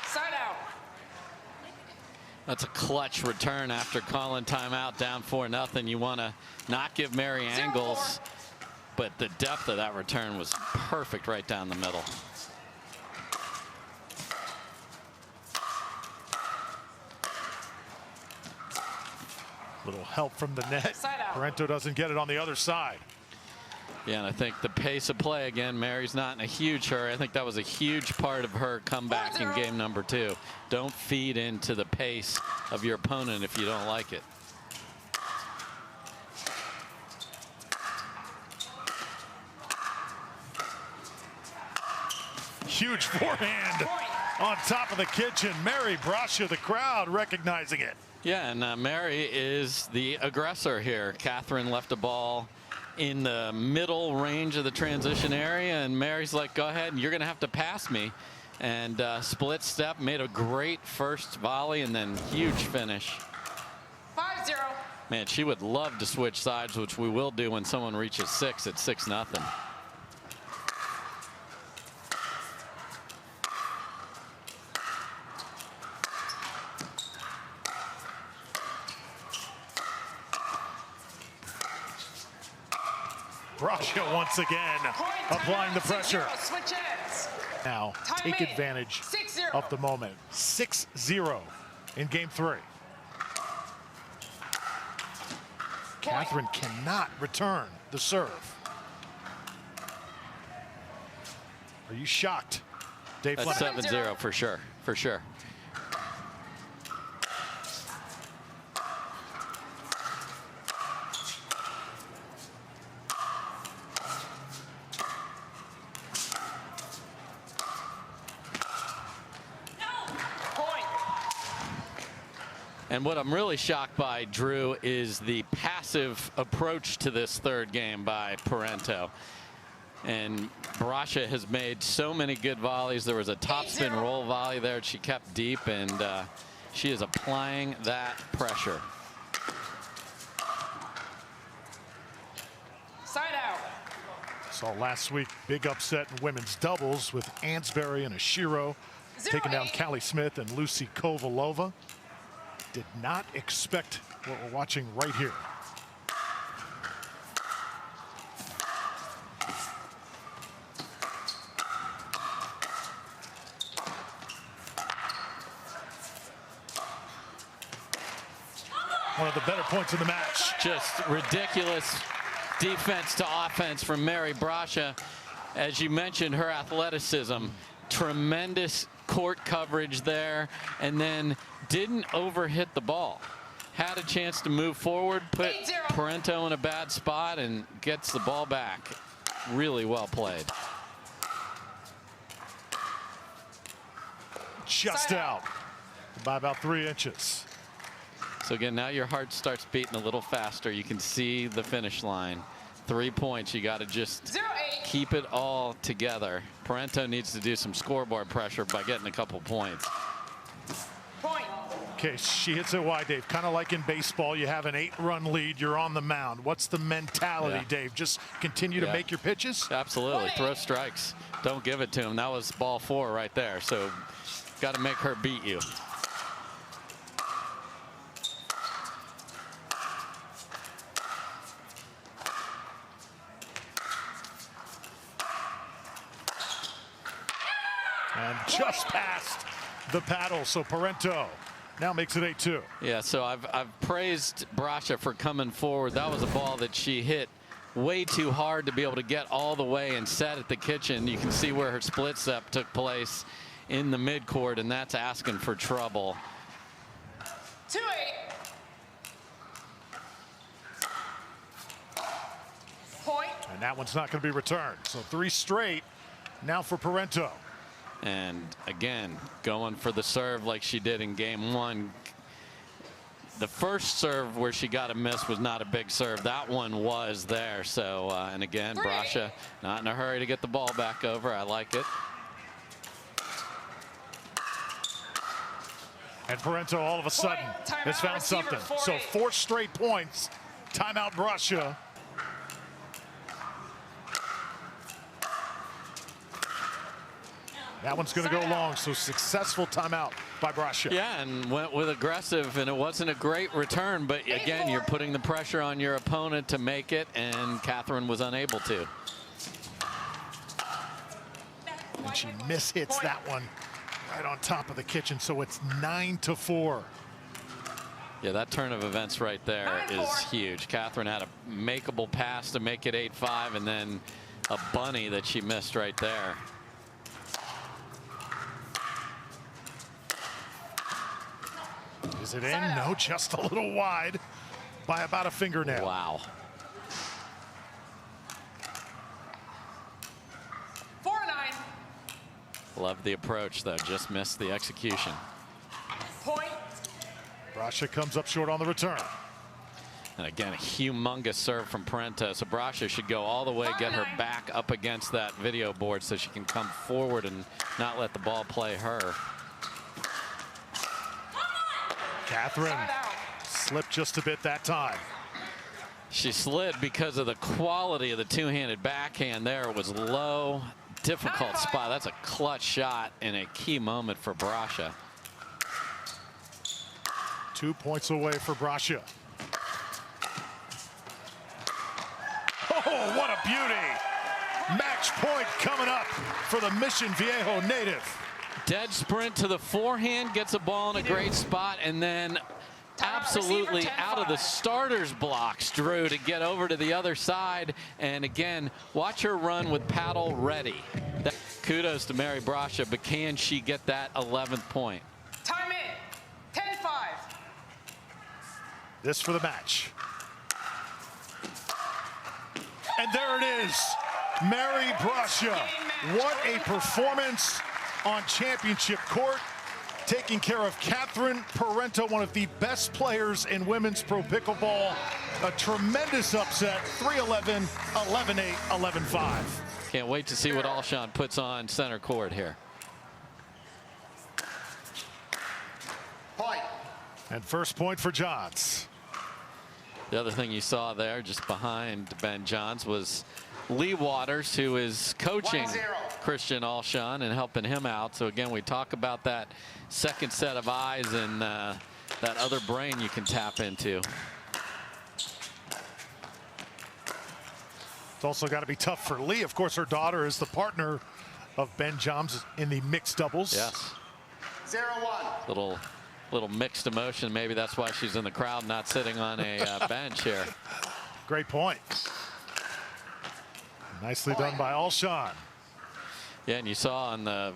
Side out. That's a clutch return after calling timeout, down 4-0. You want to not give Mary angles, but the depth of that return was perfect right down the middle. Little help from the net. Parenteau doesn't get it on the other side. Yeah, and I think the pace of play again, Mary's not in a huge hurry. I think that was a huge part of her comeback in game number 2. Don't feed into the pace of your opponent if you don't like it. Huge forehand on top of the kitchen. Mary Brascia, the crowd recognizing it. Yeah, and Mary is the aggressor here. Catherine left a ball in the middle range of the transition area, and Mary's like, go ahead, you're going to have to pass me. And split step, made a great first volley, and then huge finish. Man, she would love to switch sides, which we will do when someone reaches 6 at 6-0. Brascia once again applying the pressure. Switch ends. Now Time take in. advantage 6-0. of the moment. 6-0 in game 3. Catherine cannot return the serve. Are you shocked, Dave? That's Fleming? 7-0 for sure, for sure. And what I'm really shocked by, Drew, is the passive approach to this third game by Parenteau. And Brascia has made so many good volleys. There was a topspin roll volley there she kept deep, and she is applying that pressure. Side out. Saw last week big upset in women's doubles with Ansberry and Ashiro taking down Callie Smith and Lucy Kovalova. Did not expect what we're watching right here. One of the better points of the match. Just ridiculous defense to offense from Mary Brascia. As you mentioned, her athleticism, tremendous court coverage there, and then didn't overhit the ball. Had a chance to move forward, put Parenteau in a bad spot, and gets the ball back. Really well played. Just out by about 3 inches. So again, now your heart starts beating a little faster. You can see the finish line. 3 points. You got to just keep it all together. Parenteau needs to do some scoreboard pressure by getting a couple points. Okay, she hits it wide, Dave. Kind of like in baseball, you have an 8-run lead, you're on the mound. What's the mentality, Dave? Just continue to make your pitches? Absolutely. Throw strikes. Don't give it to him. That was ball 4 right there. So got to make her beat you. And just past the paddle, so Parenteau now makes it 8-2. Yeah, so I've praised Brascia for coming forward. That was a ball that she hit way too hard to be able to get all the way and set at the kitchen. You can see where her split step took place in the midcourt, and that's asking for trouble. 2-8. Point. And that one's not going to be returned. So 3 straight now for Parenteau. And again, going for the serve like she did in game 1. The first serve where she got a miss was not a big serve. That one was there. So, and again, Brascia not in a hurry to get the ball back over. I like it. And Parenteau all of a sudden has found something. So 4 straight points. Timeout Brascia. That one's going to go long, so successful timeout by Brascia. Yeah, and went with aggressive, and it wasn't a great return, but again, you're putting the pressure on your opponent to make it, and Catherine was unable to. And she mishits that one right on top of the kitchen, so it's 9-4. Yeah, that turn of events right there is huge. Catherine had a makeable pass to make it 8-5, and then a bunny that she missed right there. Is it in? No, just a little wide by about a fingernail. Wow. 4-9. Love the approach, though. Just missed the execution. Point. Brascia comes up short on the return. And again, a humongous serve from Parenteau. So Brascia should go all the way, get her back up against that video board so she can come forward and not let the ball play her. Catherine Slipped just a bit that time. She slid because of the quality of the two-handed backhand there. It was low, difficult spot. That's a clutch shot in a key moment for Brascia. 2 points away for Brascia. Oh, what a beauty. Match point coming up for the Mission Viejo native. Dead sprint to the forehand, gets a ball in a great spot, and then absolutely out of the starter's blocks, Drew, to get over to the other side. And again, watch her run with paddle ready. Kudos to Mary Brascia, but can she get that 11th point? Time in. 10-5. This for the match. And there it is. Mary Brascia. What a performance on championship court. Taking care of Catherine Parenteau, one of the best players in women's pro pickleball. A tremendous upset, 3-11, 11-8, 11-5. Can't wait to see what Alshon puts on center court here. Point. And first point for Johns. The other thing you saw there just behind Ben Johns was Leigh Waters, who is coaching Christian Alshon and helping him out. So again, we talk about that second set of eyes and that other brain you can tap into. It's also got to be tough for Leigh. Of course, her daughter is the partner of Ben Johns in the mixed doubles. Yes. 0-1. Little mixed emotion. Maybe that's why she's in the crowd, not sitting on a bench here. Great point. Nicely done by Alshon. Yeah, and you saw on the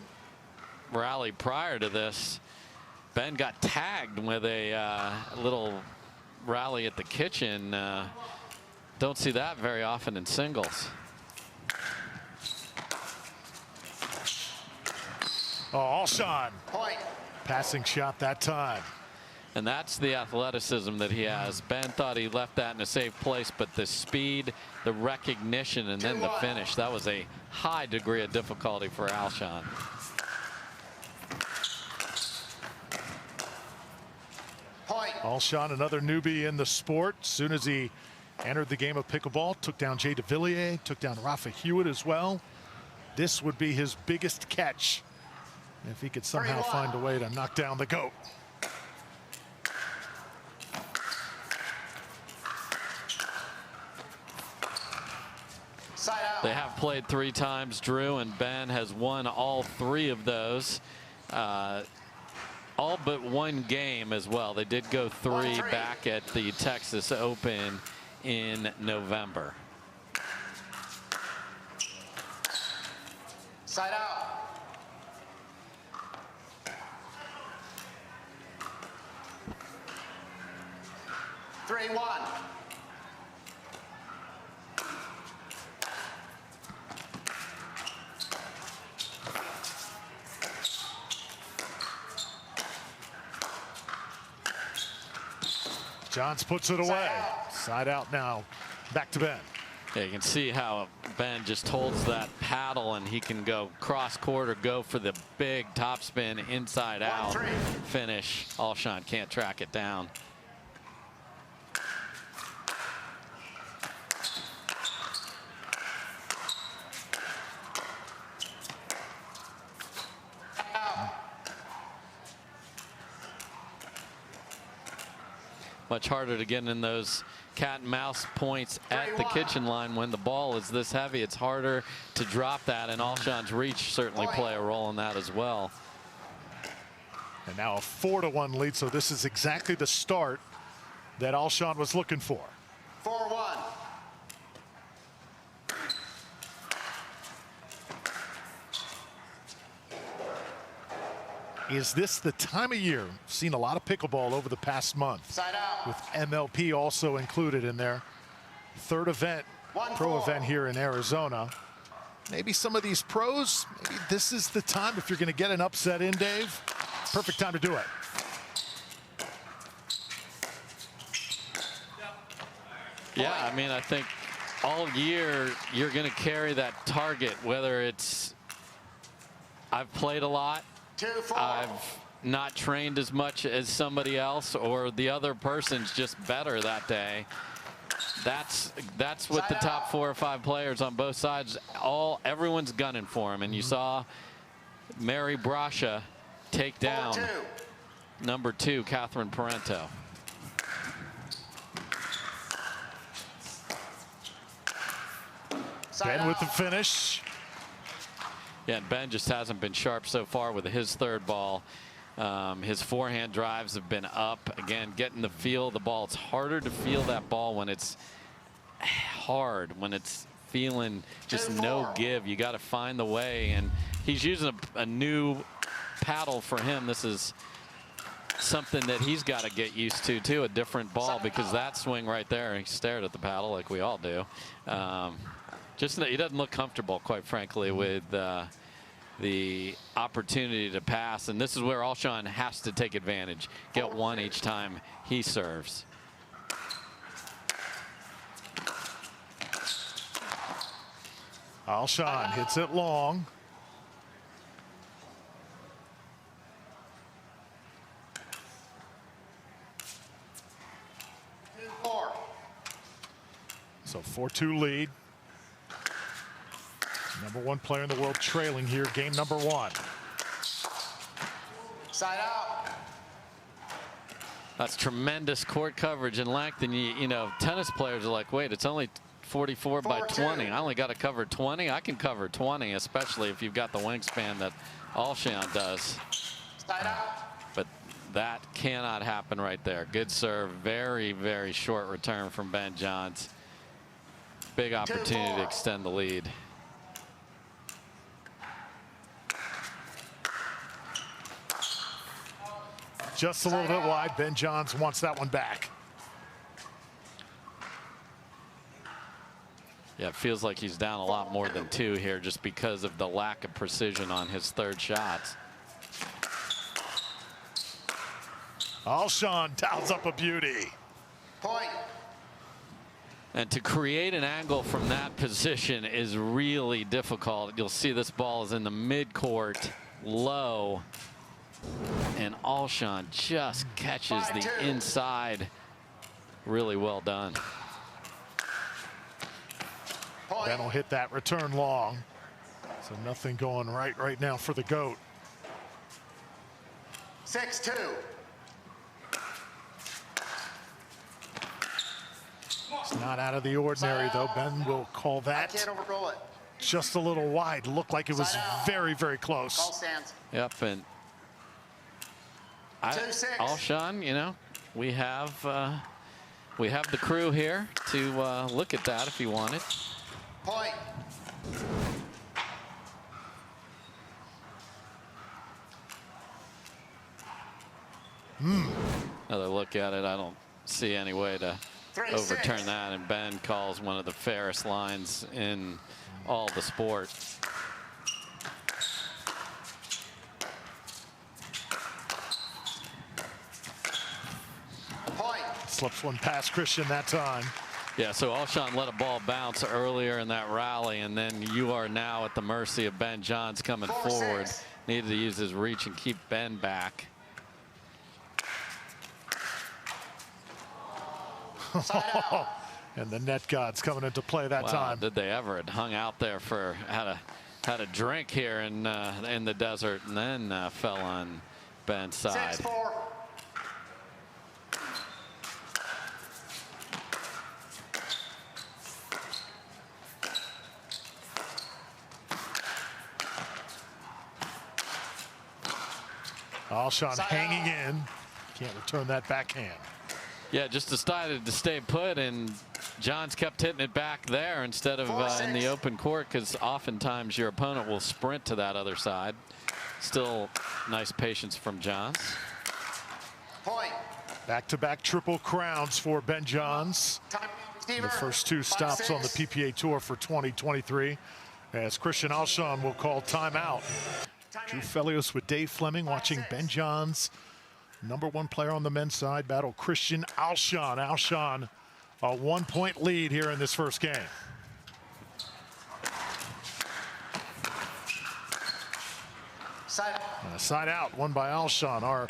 rally prior to this, Ben got tagged with a little rally at the kitchen. Don't see that very often in singles. Oh, Alshon. Point. Passing shot that time. And that's the athleticism that he has. Ben thought he left that in a safe place, but the speed, the recognition, and then the finish, that was a high degree of difficulty for Alshon. Point. Alshon, another newbie in the sport. As soon as he entered the game of pickleball, took down Jay Devilliers, took down Rafa Hewitt as well. This would be his biggest catch if he could somehow find a way to knock down the GOAT. They have played 3 times, Drew, and Ben has won all 3 of those. All but 1 game as well. They did go 3 back at the Texas Open in November. Side out. 3-1. Johns puts it away. Side out now. Back to Ben. Yeah, you can see how Ben just holds that paddle and he can go cross court or go for the big topspin inside out finish. Alshon can't track it down. Much harder to get in those cat and mouse points at the kitchen line when the ball is this heavy. It's harder to drop that, and Alshon's reach certainly play a role in that as well. And now a 4-1 lead, so this is exactly the start that Alshon was looking for. 4-1. Is this the time of year? Seen a lot of pickleball over the past month. Side out. With MLP also included in there. 3rd event, pro event here in Arizona. Maybe some of these pros, maybe this is the time if you're going to get an upset in, Dave. Perfect time to do it. Yeah, I mean, I think all year you're going to carry that target, whether it's I've played a lot, I've not trained as much as somebody else, or the other person's just better that day. That's what the top 4 or 5 players on both sides, everyone's gunning for him. And you saw Mary Brascia take down number 2, Catherine Parenteau. Ben with the finish. Yeah, and Ben just hasn't been sharp so far with his 3rd ball. His forehand drives have been up. Again, getting the feel of the ball. It's harder to feel that ball when it's hard, when it's feeling just no give. You got to find the way, and he's using a new paddle for him. This is something that he's got to get used to too, a different ball, because that swing right there, he stared at the paddle like we all do. He doesn't look comfortable, quite frankly, with the opportunity to pass, and this is where Alshon has to take advantage, get one each time he serves. Alshon hits it long. So 4-2 lead. Number 1 player in the world trailing here, game number 1. Side out. That's tremendous court coverage and length, and you know, tennis players are like, wait, it's only 44 by 20. I only got to cover 20. I can cover 20, especially if you've got the wingspan that Alshon does. Side out. But that cannot happen right there. Good serve, very, very short return from Ben Johns. Big opportunity to extend the lead. Just a little bit wide. Ben Johns wants that one back. Yeah, it feels like he's down a lot more than 2 here just because of the lack of precision on his 3rd shots. Alshon dials up a beauty. Point. And to create an angle from that position is really difficult. You'll see this ball is in the midcourt, low. And Alshon just catches the inside. Really well done. Ben will hit that return long. So nothing going right now for the GOAT. 6-2. It's not out of the ordinary, though. Ben will call that Can't overrule it. just a little wide. Looked like it was very, very close. Call stands. Yep, and Alshon, you know, we have the crew here to look at that if you want it. Point. Another look at it. I don't see any way to overturn that, and Ben calls one of the fairest lines in all the sport. Slips one past Christian that time. Yeah, so Alshon let a ball bounce earlier in that rally, and then you are now at the mercy of Ben Johns coming forward. Needed to use his reach and keep Ben back. And the net gods coming into play that time. Did they ever? It hung out there for had a drink here in the desert, and then fell on Ben's side. 6-4. Alshon hanging in. Can't return that backhand. Yeah, just decided to stay put, and Johns kept hitting it back there instead of in the open court, because oftentimes your opponent will sprint to that other side. Still nice patience from Johns. Point. Back-to-back triple crowns for Ben Johns. The first 2 stops on the PPA Tour for 2023. As Christian Alshon will call timeout. Drew Felios with Dave Fleming watching Ben Johns, number 1 player on the men's side, battle Christian Alshon. Alshon, a 1-point lead here in this first game. Side out, won by Alshon. Our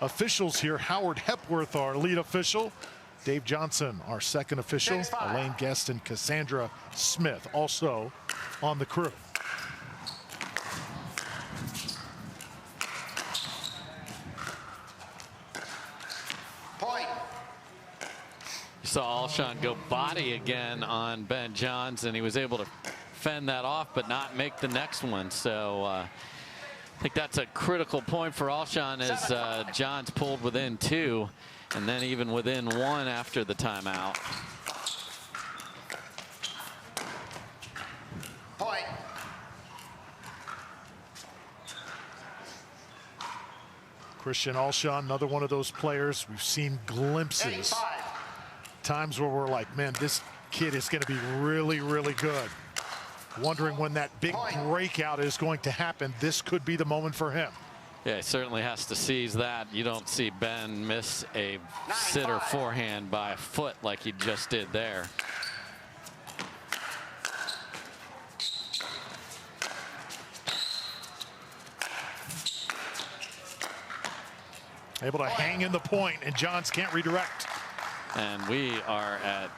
officials here, Howard Hepworth, our lead official. Dave Johnson, our second official. Elaine Guest and Cassandra Smith, also on the crew. Point. You saw Alshon go body again on Ben Johns, and he was able to fend that off but not make the next one. So I think that's a critical point for Alshon as Johns pulled within 2 and then even within 1 after the timeout. Point. Christian Alshon, another one of those players we've seen glimpses. 85. Times where we're like, man, this kid is going to be really, really good. Wondering when that big breakout is going to happen. This could be the moment for him. Yeah, he certainly has to seize that. You don't see Ben miss a sitter forehand by a foot like he just did there. Able to hang in the point, and Johns can't redirect. And we are at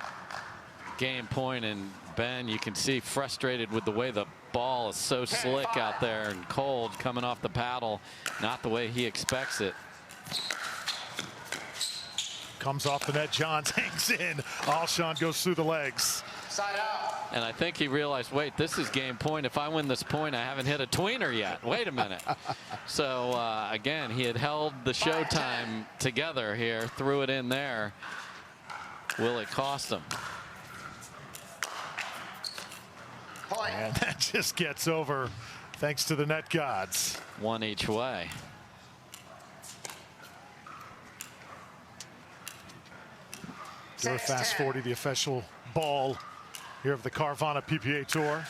game point, and Ben, you can see frustrated with the way the ball is so slick out there and cold coming off the paddle, not the way he expects it. Comes off the net, Johns hangs in. Alshon goes through the legs. Side out. And I think he realized, wait, this is game point. If I win this point, I haven't hit a tweener yet. Wait a minute. So again, he had held the showtime together here, threw it in there. Will it cost him? Point. And that just gets over thanks to the net gods. 1 each way. Your fast 40, the official ball here of the Carvana PPA Tour.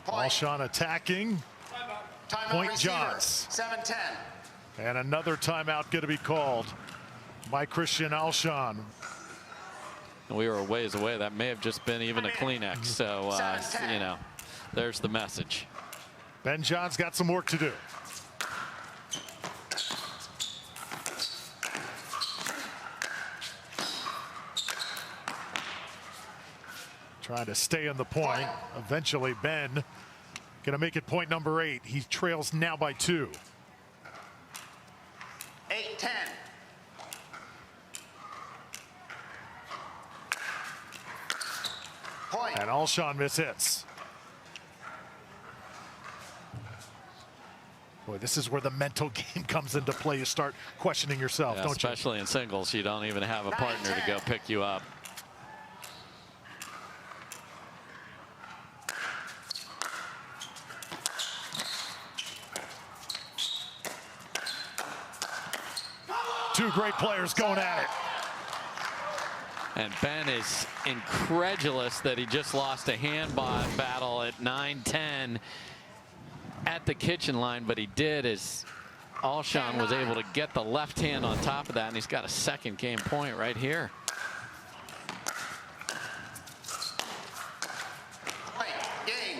Alshon attacking. Point Johns. 7-10. And another timeout going to be called by Christian Alshon. We were a ways away. That may have just been even a Kleenex. So, you know, there's the message. Ben Johns got some work to do. Trying to stay on the point. Eventually, Ben going to make it point number 8. He trails now by 2. 8-10. Point. And Alshon mishits. Boy, this is where the mental game comes into play. You start questioning yourself, don't you? Especially in singles, you don't even have a partner to go pick you up. Two great players going at it. And Ben is incredulous that he just lost a hand battle at 9-10 at the kitchen line, but he did as Alshon was able to get the left hand on top of that, and he's got a second game point right here.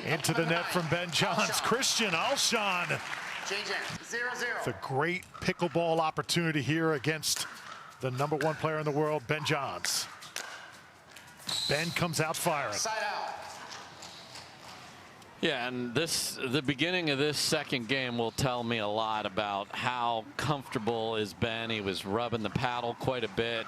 Into the net from Ben Johns. Christian Alshon. 0-0. The great pickleball opportunity here against the #1 player in the world, Ben Johns. Ben comes out firing. Side out. Yeah, and the beginning of this second game will tell me a lot about how comfortable is Ben. He was rubbing the paddle quite a bit.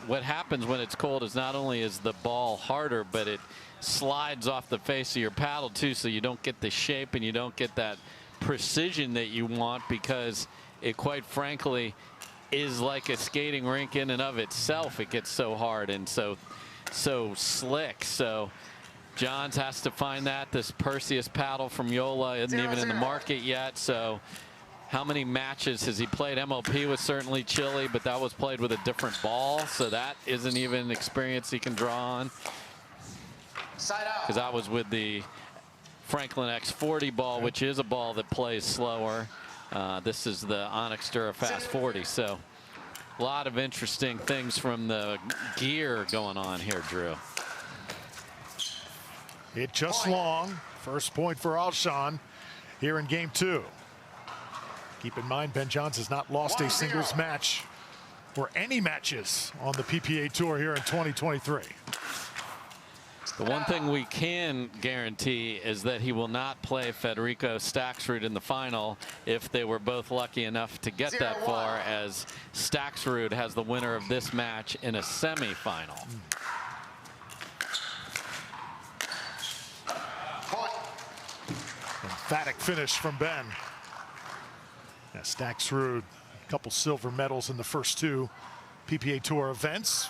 What happens when it's cold is not only is the ball harder, but it slides off the face of your paddle too, so you don't get the shape and you don't get that precision that you want, because it quite frankly is like a skating rink in and of itself. It gets so hard and so slick. So Johns has to find that. This Perseus paddle from Yola isn't even in the market yet. So how many matches has he played? MOP was certainly chilly, but that was played with a different ball, so that isn't even an experience he can draw on. Because that was with the Franklin X40 ball, which is a ball that plays slower. This is the Onyx Dura Fast 40. So a lot of interesting things from the gear going on here, Drew. Hit just long First point for Alshon here in game 2. Keep in mind, Ben Johns has not lost a singles match or any matches on the PPA Tour here in 2023. The one thing we can guarantee is that he will not play Federico Staksrud in the final if they were both lucky enough to get that far, as Staksrud has the winner of this match in a semi-final. Emphatic finish from Ben. Yeah, Staksrud, a couple silver medals in the first 2 PPA Tour events.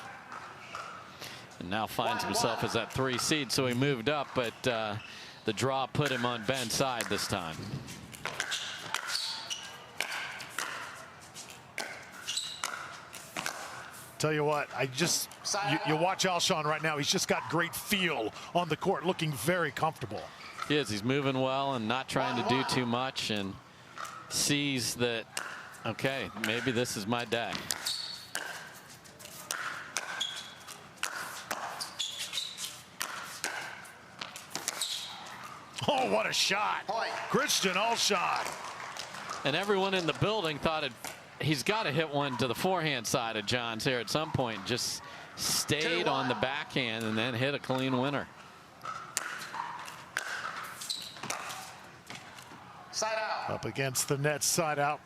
And now finds himself as that 3 seed, so he moved up, but the draw put him on Ben's side this time. Tell you what, you watch Alshon right now, he's just got great feel on the court, looking very comfortable. He is. He's moving well and not trying to do too much, and sees that, okay, maybe this is my day. Oh, what a shot. Christian Alshon. And everyone in the building thought he's got to hit one to the forehand side of Johns here at some point. Just stayed on the backhand and then hit a clean winner. Side out. Up against the net, side out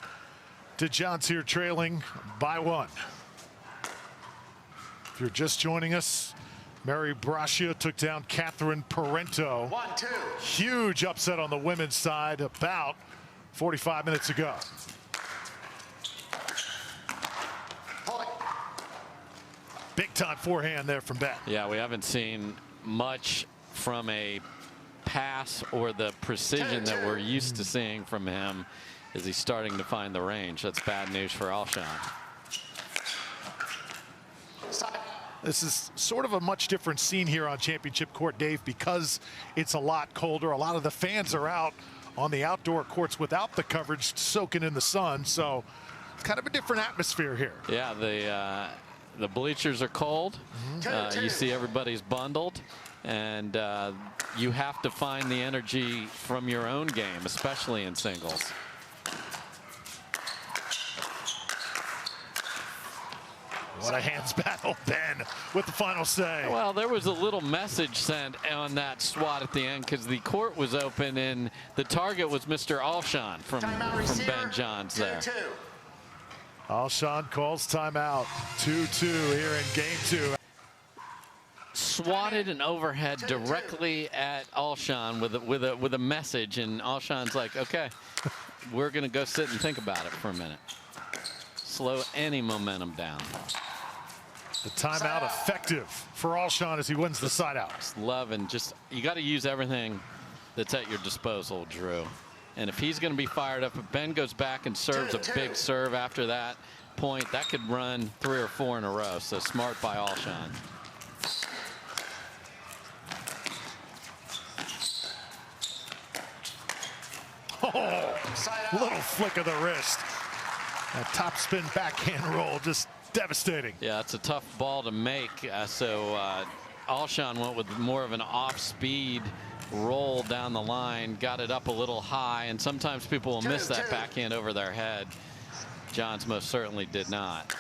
to Johns here, trailing by 1. If you're just joining us, Mary Brascia took down Catherine Parenteau. 1-2. Huge upset on the women's side about 45 minutes ago. Point. Big time forehand there from Ben. Yeah, we haven't seen much from a pass or the precision that we're used to seeing from him as he's starting to find the range. That's bad news for Alshon. This is sort of a much different scene here on Championship Court, Dave, because it's a lot colder. A lot of the fans are out on the outdoor courts without the coverage, soaking in the sun. So it's kind of a different atmosphere here. Yeah, the bleachers are cold. You see everybody's bundled, and you have to find the energy from your own game, especially in singles. What a hands battle, Ben, with the final say. Well, there was a little message sent on that swat at the end because the court was open and the target was Mr. Alshon from Ben Johns there. 2-2. Alshon calls timeout. 2-2 here in game 2. Swatted an overhead directly at Alshon with a message, and Alshon's like, okay, we're going to go sit and think about it for a minute. Slow any momentum down. The timeout effective for Alshon as he wins the side out. Love, and just, you got to use everything that's at your disposal, Drew. And if he's going to be fired up, if Ben goes back and serves a big serve after that point, that could run 3 or 4 in a row. So smart by Alshon. Oh, little flick of the wrist. That top spin backhand roll, just devastating. Yeah, it's a tough ball to make. Alshon went with more of an off-speed roll down the line, got it up a little high, and sometimes people will miss that backhand over their head. Johns most certainly did not.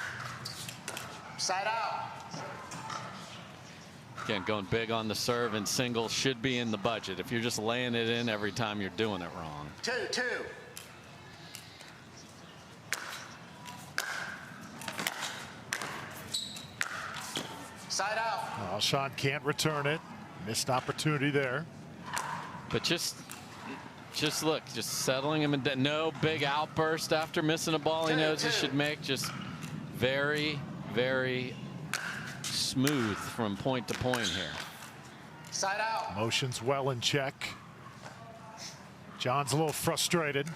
Side out. Again, going big on the serve, and singles should be in the budget. If you're just laying it in every time, you're doing it wrong. 2-2. Side out. Alshon can't return it. Missed opportunity there. But just look, just settling him in. No big outburst after missing a ball he knows he should make. Just very, very smooth from point to point here. Side out. Motions well in check. John's a little frustrated.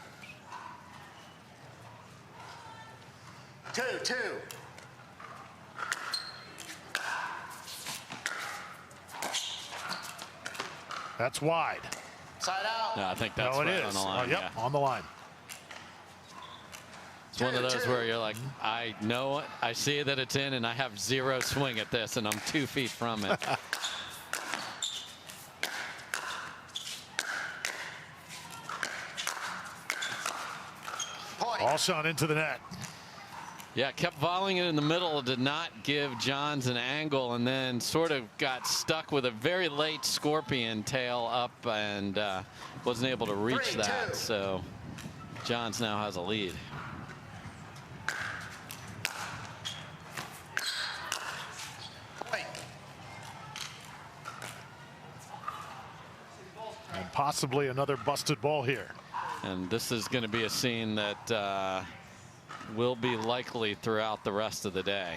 2-2. That's wide. Side out. No, I think that's no, it right is. on the line. Yep, Yeah. on the line. It's one of those where you're like, I know, I see that it's in, and I have zero swing at this, and I'm 2 feet from it. Alshon into the net. Yeah, kept volleying it in the middle, did not give Johns an angle, and then sort of got stuck with a very late scorpion tail up and wasn't able to reach that. So Johns now has a lead. And possibly another busted ball here. And this is going to be a scene that will be likely throughout the rest of the day.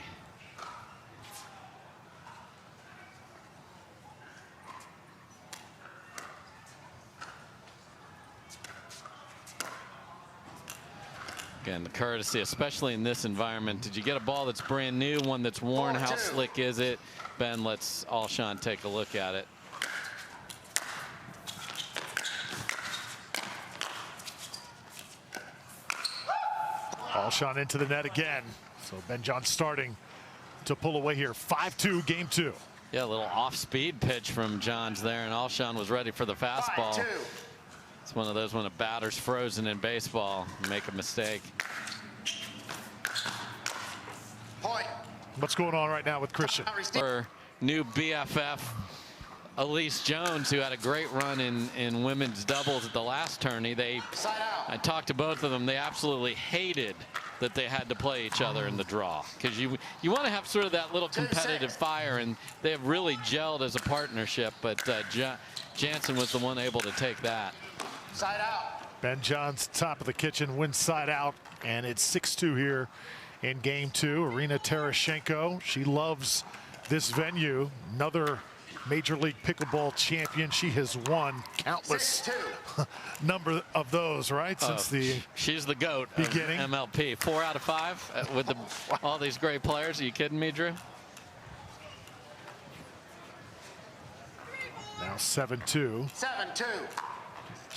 Again, the courtesy, especially in this environment. Did you get a ball that's brand new, one that's worn? How slick is it? Ben lets Alshon take a look at it. Alshon into the net again. So Ben Johns starting to pull away here. 5-2 game 2. Yeah, a little off-speed pitch from Johns there, and Alshon was ready for the fastball. 5-2. It's one of those when a batter's frozen in baseball, you make a mistake. Point. What's going on right now with Christian? For new BFF Elise Jones, who had a great run in women's doubles at the last tourney. I talked to both of them. They absolutely hated that they had to play each other in the draw, because you want to have sort of that little competitive fire, and they have really gelled as a partnership. But Jansen was the one able to take that. Side out. Ben Johns, top of the kitchen, wins side out, and it's 6-2 here in game 2. Irina Tereshchenko, she loves this venue. Another Major League Pickleball champion. She has won countless number of those, right? Since she's the GOAT beginning. MLP. 4 out of 5 with all these great players. Are you kidding me, Drew? Now 7-2. 7-2.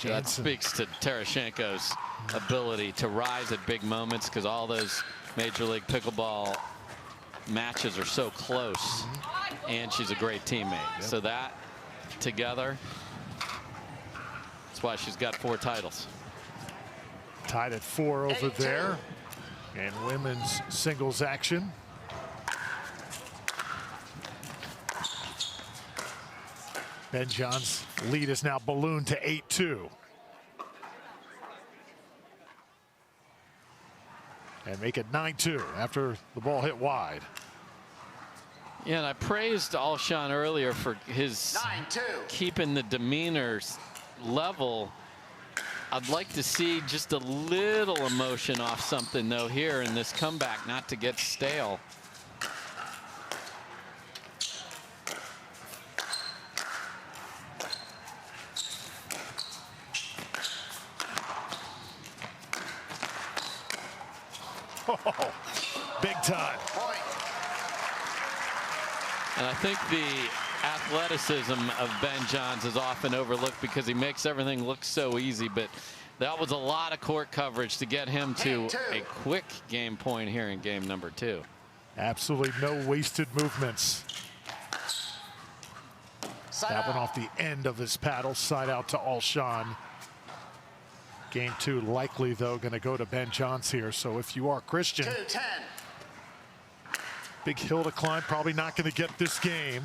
That speaks to Tereshchenko's ability to rise at big moments, because all those Major League Pickleball matches are so close, and she's a great teammate. Yep. So that together, that's why she's got 4 titles. Tied at 4 over there in women's singles action. Ben Johns' lead is now ballooned to 8-2. And make it 9-2 after the ball hit wide. Yeah, and I praised Alshon earlier for his keeping the demeanor level. I'd like to see just a little emotion off something, though, here in this comeback, not to get stale. Oh, big time. And I think the athleticism of Ben Johns is often overlooked because he makes everything look so easy, but that was a lot of court coverage to get him to a quick game point here in game number 2. Absolutely no wasted movements. That one off the end of his paddle, side out to Alshon. Game 2 likely, though, going to go to Ben Johns here. So if you are Christian, big hill to climb, probably not going to get this game.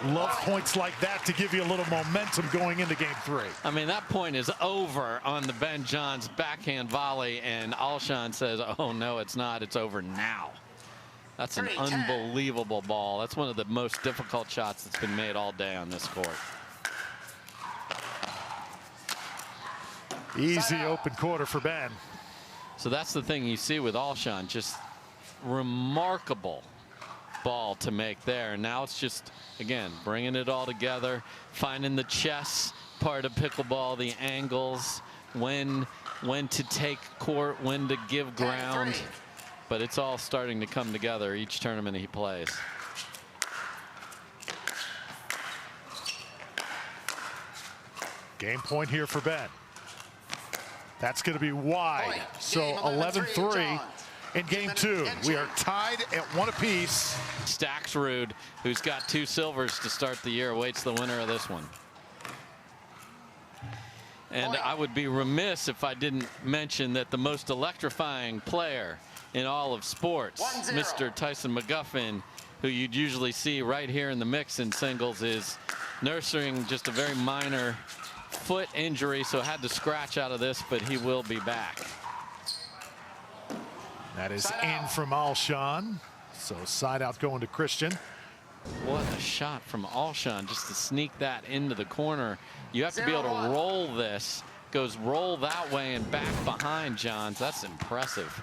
Love points like that to give you a little momentum going into game 3. I mean, that point is over on the Ben Johns backhand volley, and Alshon says, oh, no, it's not. It's over now. That's an unbelievable ball. That's one of the most difficult shots that's been made all day on this court. Easy open quarter for Ben. So that's the thing you see with Alshon, just remarkable ball to make there. And now it's just, again, bringing it all together, finding the chess part of pickleball, the angles, when to take court, when to give ground. But it's all starting to come together each tournament he plays. Game point here for Ben. That's going to be wide. So 11-3 in game 2. We are tied at 1 apiece. Staksrud, who's got 2 silvers to start the year, awaits the winner of this one. And I would be remiss if I didn't mention that the most electrifying player in all of sports, Mr. Tyson McGuffin, who you'd usually see right here in the mix in singles, is nursing just a very minor foot injury, so had to scratch out of this, but he will be back. That is in from Alshon. So side out going to Christian. What a shot from Alshon, just to sneak that into the corner. You have to be able to roll this. Goes roll that way and back behind Johns. That's impressive.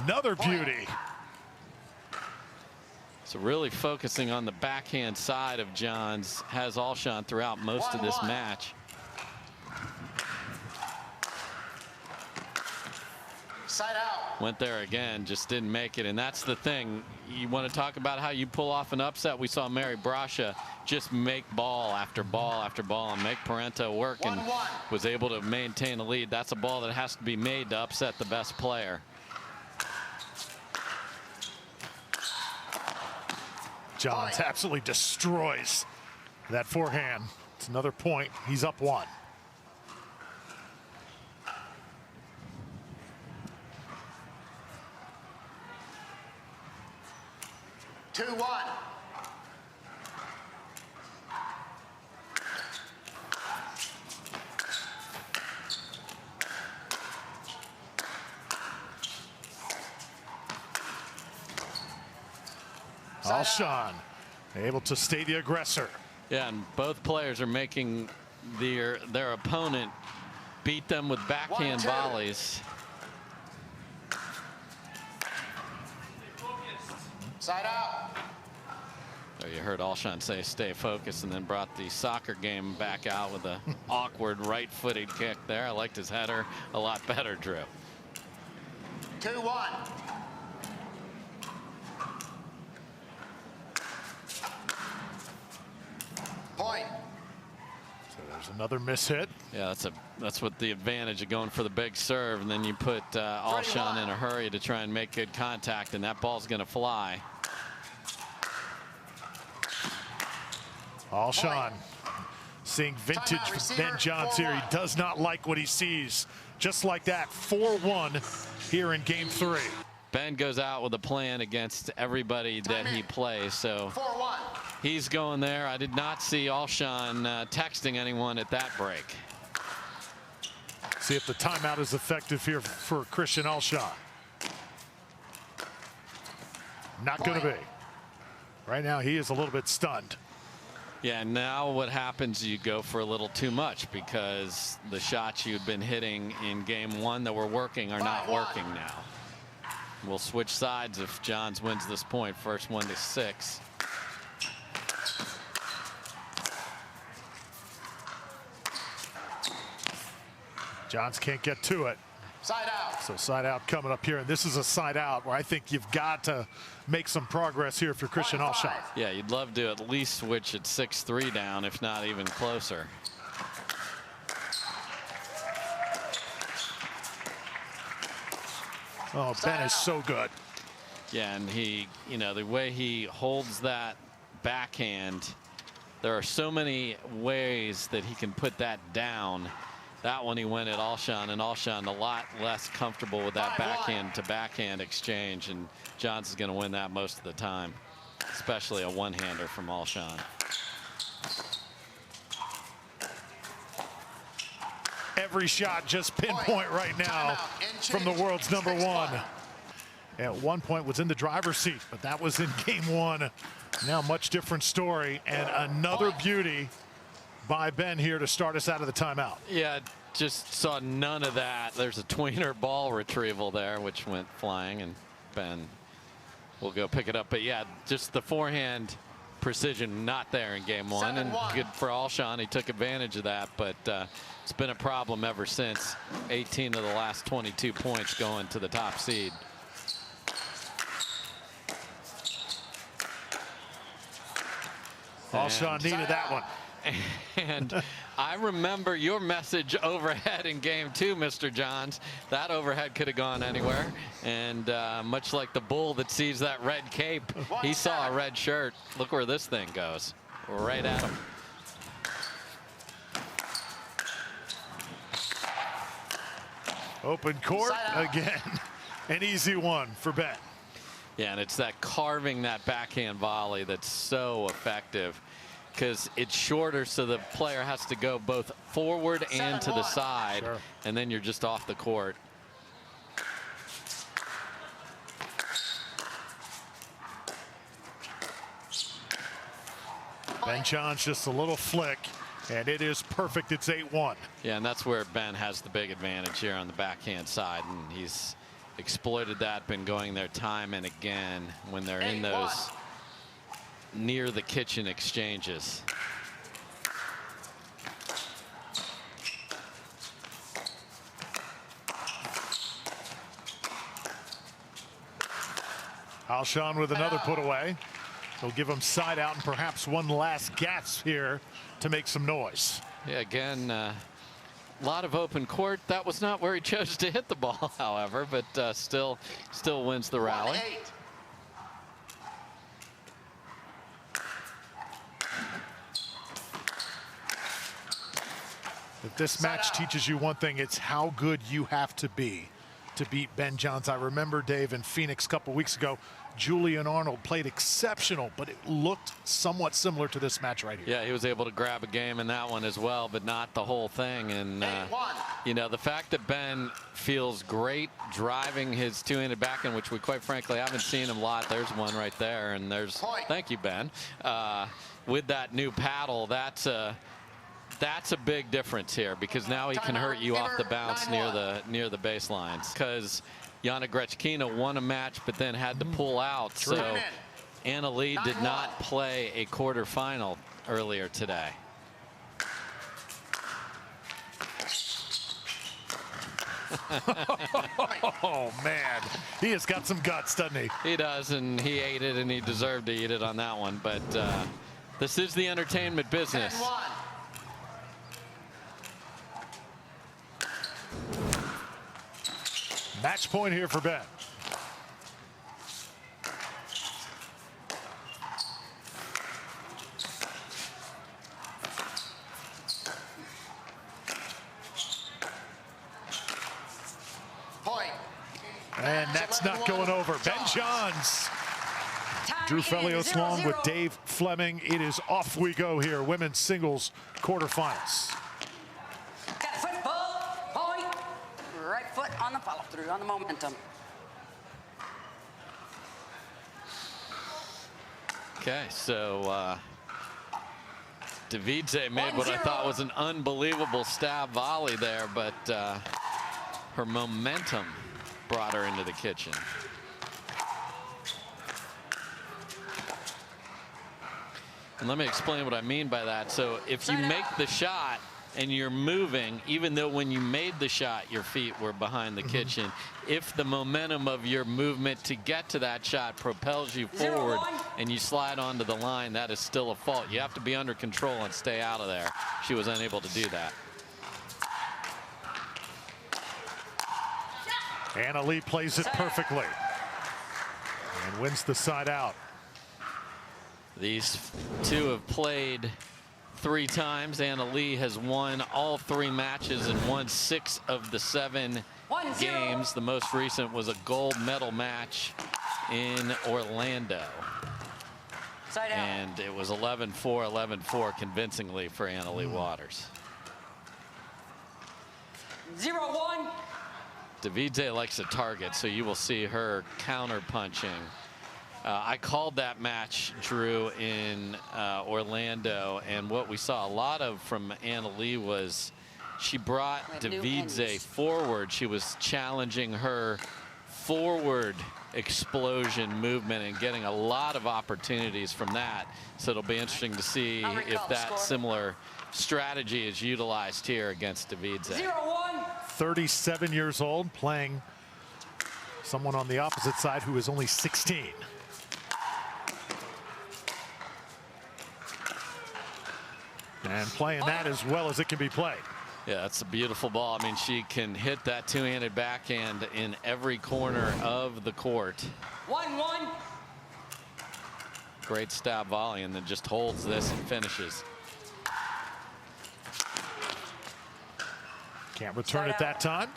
Another beauty. So really focusing on the backhand side of Johns has Alshon throughout most of this match. Side out. Went there again, just didn't make it. And that's the thing. You want to talk about how you pull off an upset. We saw Mary Brascia just make ball after ball after ball and make Parenteau work, and was able to maintain a lead. That's a ball that has to be made to upset the best player. Johns absolutely destroys that forehand. It's another point. He's up 1. Two, 1. Alshon able to stay the aggressor. Yeah, and both players are making their opponent beat them with backhand volleys. Side out. So you heard Alshon say stay focused, and then brought the soccer game back out with a awkward right-footed kick there. I liked his header a lot better, Drew. 2-1. Point. So there's another mishit. Yeah, that's what the advantage of going for the big serve, and then you put Alshon in a hurry to try and make good contact, and that ball's going to fly. Alshon seeing vintage Ben Johns here. He does not like what he sees. Just like that, 4-1 here in game 3. Ben goes out with a plan against everybody that he plays, so he's going there. I did not see Alshon texting anyone at that break. See if the timeout is effective here for Christian Alshon. Not going to be. Right now he is a little bit stunned. Yeah, now what happens, you go for a little too much, because the shots you've been hitting in game 1 that were working are not working now. We'll switch sides if Johns wins this point. First one to 6. Johns can't get to it. Side out. So side out coming up here, and this is a side out where I think you've got to make some progress here if you're Christian Alshon. Yeah, you'd love to at least switch at 6-3 down, if not even closer. Oh, Ben is so good. Yeah, and he, you know, the way he holds that backhand, there are so many ways that he can put that down. That one he went at Alshon, and Alshon a lot less comfortable with that backhand to backhand exchange, and Johns is going to win that most of the time, especially a one-hander from Alshon. Every shot just pinpoint right now from the world's #1. At one point was in the driver's seat, but that was in game 1. Now much different story, and another beauty by Ben here to start us out of the timeout. Yeah, just saw none of that. There's a tweener ball retrieval there, which went flying, and Ben will go pick it up. But yeah, just the forehand precision not there in game 1, and good for Alshon. He took advantage of that, but it's been a problem ever since. 18 of the last 22 points going to the top seed. Alshon needed that one. And I remember your message overhead in game 2, Mr. Johns. That overhead could have gone anywhere. And much like the bull that sees that red cape, he saw a red shirt. Look where this thing goes. Right at him. Open court again. An easy one for Ben. Yeah, and it's that carving that backhand volley that's so effective because it's shorter, so the player has to go both forward and to the side, and then you're just off the court. Ben John's just a little flick, and it is perfect. It's 8-1. Yeah, and that's where Ben has the big advantage here on the backhand side, and he's exploited that, been going there time and again when they're in those near the kitchen exchanges. Alshon with another put away. He'll give him side out and perhaps one last gasp here to make some noise. Yeah, again, a lot of open court. That was not where he chose to hit the ball, however, but still wins the rally. If this match teaches you one thing, it's how good you have to be to beat Ben Johns. I remember, Dave, in Phoenix a couple weeks ago, Julian Arnold played exceptional, but it looked somewhat similar to this match right here. Yeah, he was able to grab a game in that one as well, but not the whole thing. And, you know, the fact that Ben feels great driving his two-handed backhand, which we quite frankly haven't seen him a lot. There's one right there, and there's, thank you, Ben. With that new paddle, that's a big difference here because now he can hurt you off the bounce near the baselines. Because Yana Grechkina won a match but then had to pull out. So Anna Leigh did not play a quarterfinal earlier today. Oh, man. He has got some guts, doesn't he? He does, and he ate it, and he deserved to eat it on that one. But this is the entertainment business. Match point here for Ben. Point. And that's not going over. Ben Johns. Drew Felios along with Dave Fleming. It is off we go here. Women's singles quarterfinals. Got a football. Point. Right foot on the follow through, on the momentum. Okay, so Devidze made what I thought was an unbelievable stab volley there, but her momentum brought her into the kitchen. And let me explain what I mean by that. So if you make the shot and you're moving, even though when you made the shot your feet were behind the kitchen, if the momentum of your movement to get to that shot propels you forward and you slide onto the line, that is still a fault. You have to be under control and stay out of there. She was unable to do that. Anna Leigh plays it perfectly and wins the side out. These two have played 3 times. Anna Leigh has won all 3 matches and won 6 of the 7 games. The most recent was a gold medal match in Orlando. And it was 11-4, 11-4 convincingly for Anna Leigh Waters. 0-1. Devidze likes a target, so you will see her counter punching. I called that match, Drew, in Orlando, and what we saw a lot of from Anna Leigh was she brought Devidze forward. She was challenging her forward explosion movement and getting a lot of opportunities from that. So it'll be interesting to see if that similar strategy is utilized here against Devidze. 0-1. 37 years old, playing someone on the opposite side who is only 16. And playing that as well as it can be played. Yeah, that's a beautiful ball. I mean, she can hit that two-handed backhand in every corner of the court. 1-1. Great stab volley, and then just holds this and finishes. Can't return it that time.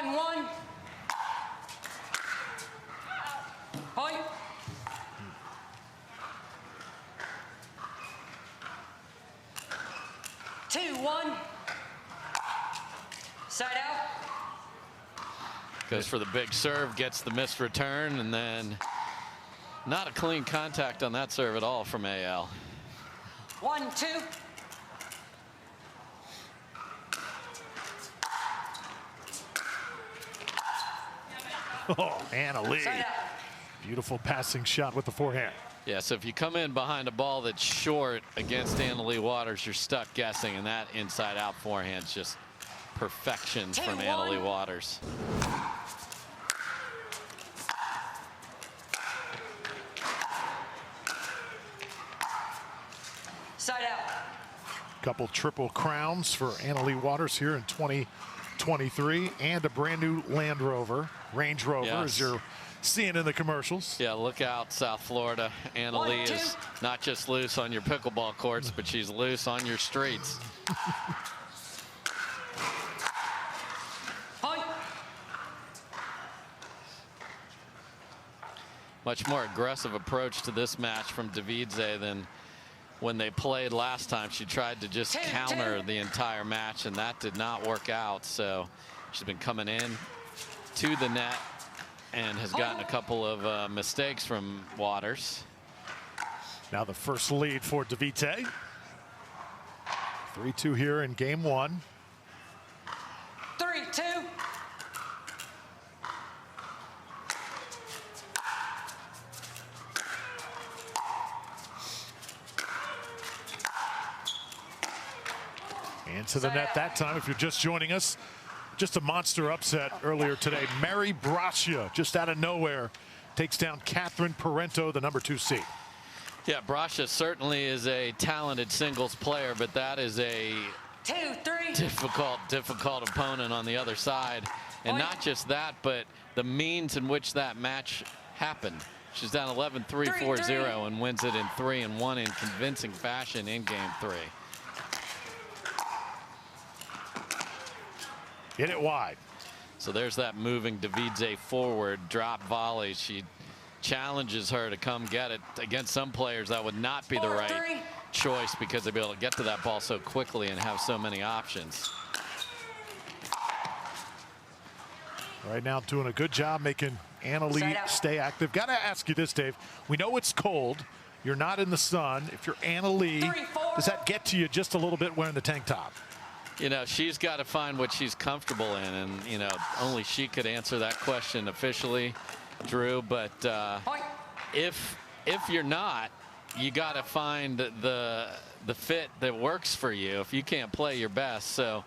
1-1. Point. Two, 1. Side out. Goes for the big serve, gets the missed return, and then not a clean contact on that serve at all from AL. 1-2. Oh, Anna Leigh. Side out. Beautiful passing shot with the forehand. Yeah, so if you come in behind a ball that's short against Anna Leigh Waters, you're stuck guessing, and that inside-out forehand's just perfection from Anna Leigh Waters. Side out. Couple triple crowns for Anna Leigh Waters here in 2023, and a brand new Land Rover, Range Rover, Yes. as you're seeing in the commercials. Yeah, look out, South Florida. Anna Leigh is not just loose on your pickleball courts, but she's loose on your streets. Point. Much more aggressive approach to this match from Devidze than when they played last time. She tried to just counter the entire match, and that did not work out. So she's been coming in to the net and has gotten a couple of mistakes from Waters. Now the first lead for Devidze. 3-2 here in game 1. 3-2. Into the net that time. If you're just joining us, just a monster upset earlier today. Mary Brascia, just out of nowhere, takes down Catherine Parenteau, the #2 seed. Yeah, Brascia certainly is a talented singles player, but that is a 2-3. difficult opponent on the other side. And not just that, but the means in which that match happened. She's down 11-3, 4-0 and wins it in 3-1 in convincing fashion in game 3. Hit it wide. So there's that moving Devidze forward, drop volley. She challenges her to come get it. Against some players, that would not be the right choice because they'd be able to get to that ball so quickly and have so many options. Right now doing a good job making Anna Leigh stay active. Got to ask you this, Dave. We know it's cold. You're not in the sun. If you're Anna Leigh, does that get to you just a little bit wearing the tank top? You know, she's got to find what she's comfortable in, and you know, only she could answer that question officially, Drew. But if you're not, you got to find the fit that works for you if you can't play your best. So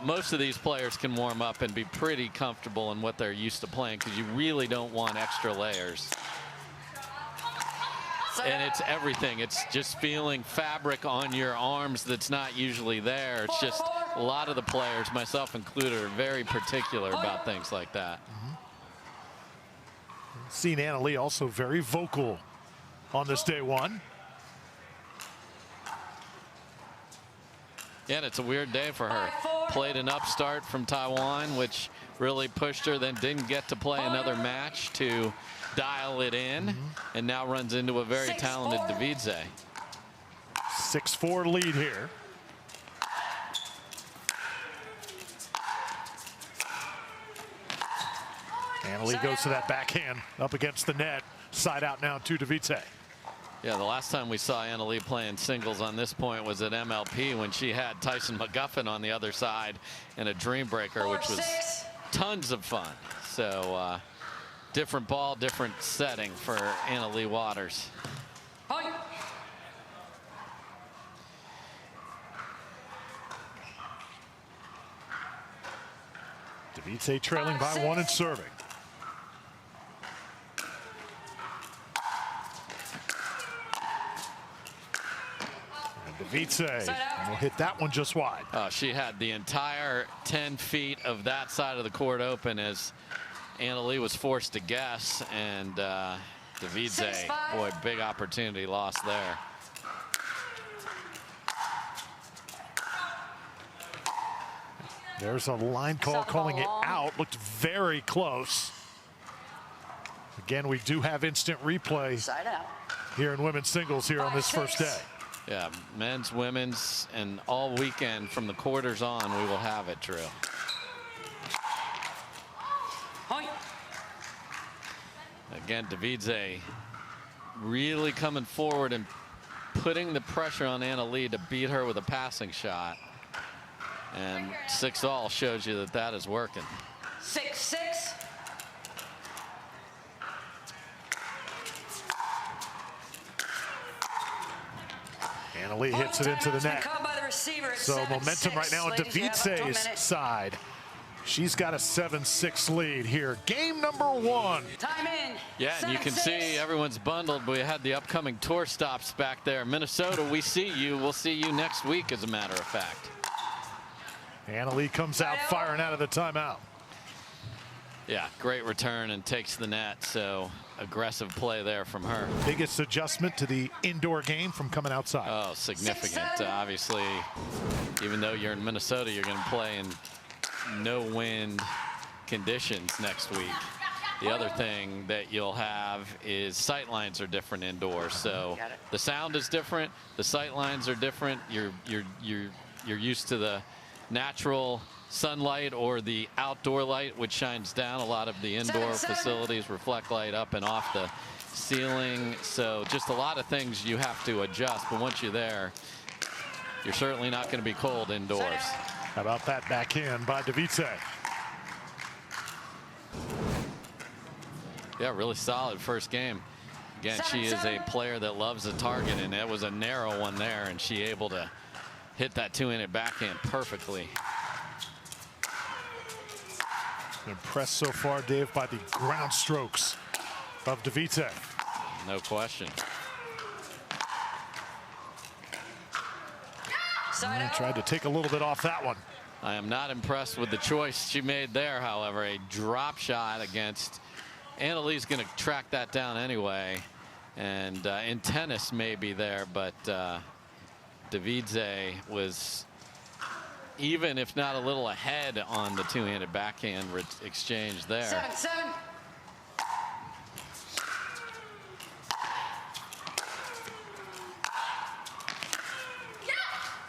most of these players can warm up and be pretty comfortable in what they're used to playing, because you really don't want extra layers. And it's everything. It's just feeling fabric on your arms that's not usually there. It's just a lot of the players, myself included, are very particular about things like that. Seen Anna Leigh also very vocal on this day 1. Yeah, and it's a weird day for her. Played an upstart from Taiwan, which really pushed her, then didn't get to play another match to dial it in, and now runs into a very talented Devidze. 6-4 lead here. Anna Leigh goes to that backhand up against the net. Side out now to Devidze. Yeah, the last time we saw Anna Leigh playing singles on this point was at MLP when she had Tyson McGuffin on the other side in a dream breaker, which was tons of fun. So different ball, different setting for Anna Leigh Waters. Devidze trailing by 1 and serving. Devidze will hit that one just wide. She had the entire 10 feet of that side of the court open as Anna Leigh was forced to guess, and Devidze, boy, big opportunity lost there. There's a line call calling it out. Looked very close. Again, we do have instant replay Side out. here in women's singles here on this first day. Yeah, men's, women's, and all weekend from the quarters on, we will have it, Drew. Point. Again, Devidze really coming forward and putting the pressure on Leigh to beat her with a passing shot. And 6-all shows you that that is working. 6-6. Leigh hits it into the net. So 7-6, momentum right now on Devidze's side. She's got a 7-6 lead here. Game number 1. Time in. Yeah, and you can see everyone's bundled. We had the upcoming tour stops back there. Minnesota, we see you. We'll see you next week, as a matter of fact. Leigh comes out firing out of the timeout. Yeah, great return and takes the net. So aggressive play there from her. Biggest adjustment to the indoor game from coming outside. Oh, significant. Obviously, even though you're in Minnesota, you're going to play in no wind conditions next week. The other thing that you'll have is sight lines are different indoors. So the sound is different. The sight lines are different. You're used to the natural sunlight or the outdoor light, which shines down. A lot of the indoor facilities reflect light up and off the ceiling. So just a lot of things you have to adjust. But once you're there, you're certainly not going to be cold indoors. How about that backhand by Devidze? Yeah, really solid first game. Again, she is a player that loves the target, and it was a narrow one there, and she able to hit that two-handed backhand perfectly. Impressed so far, Dave, by the ground strokes of Devidze. No question. Tried to take a little bit off that one. I am not impressed with the choice she made there, however. A drop shot against Leig's going to track that down anyway. And in tennis maybe there, but Devidze was even, if not a little ahead on the two-handed backhand exchange there. 7-7.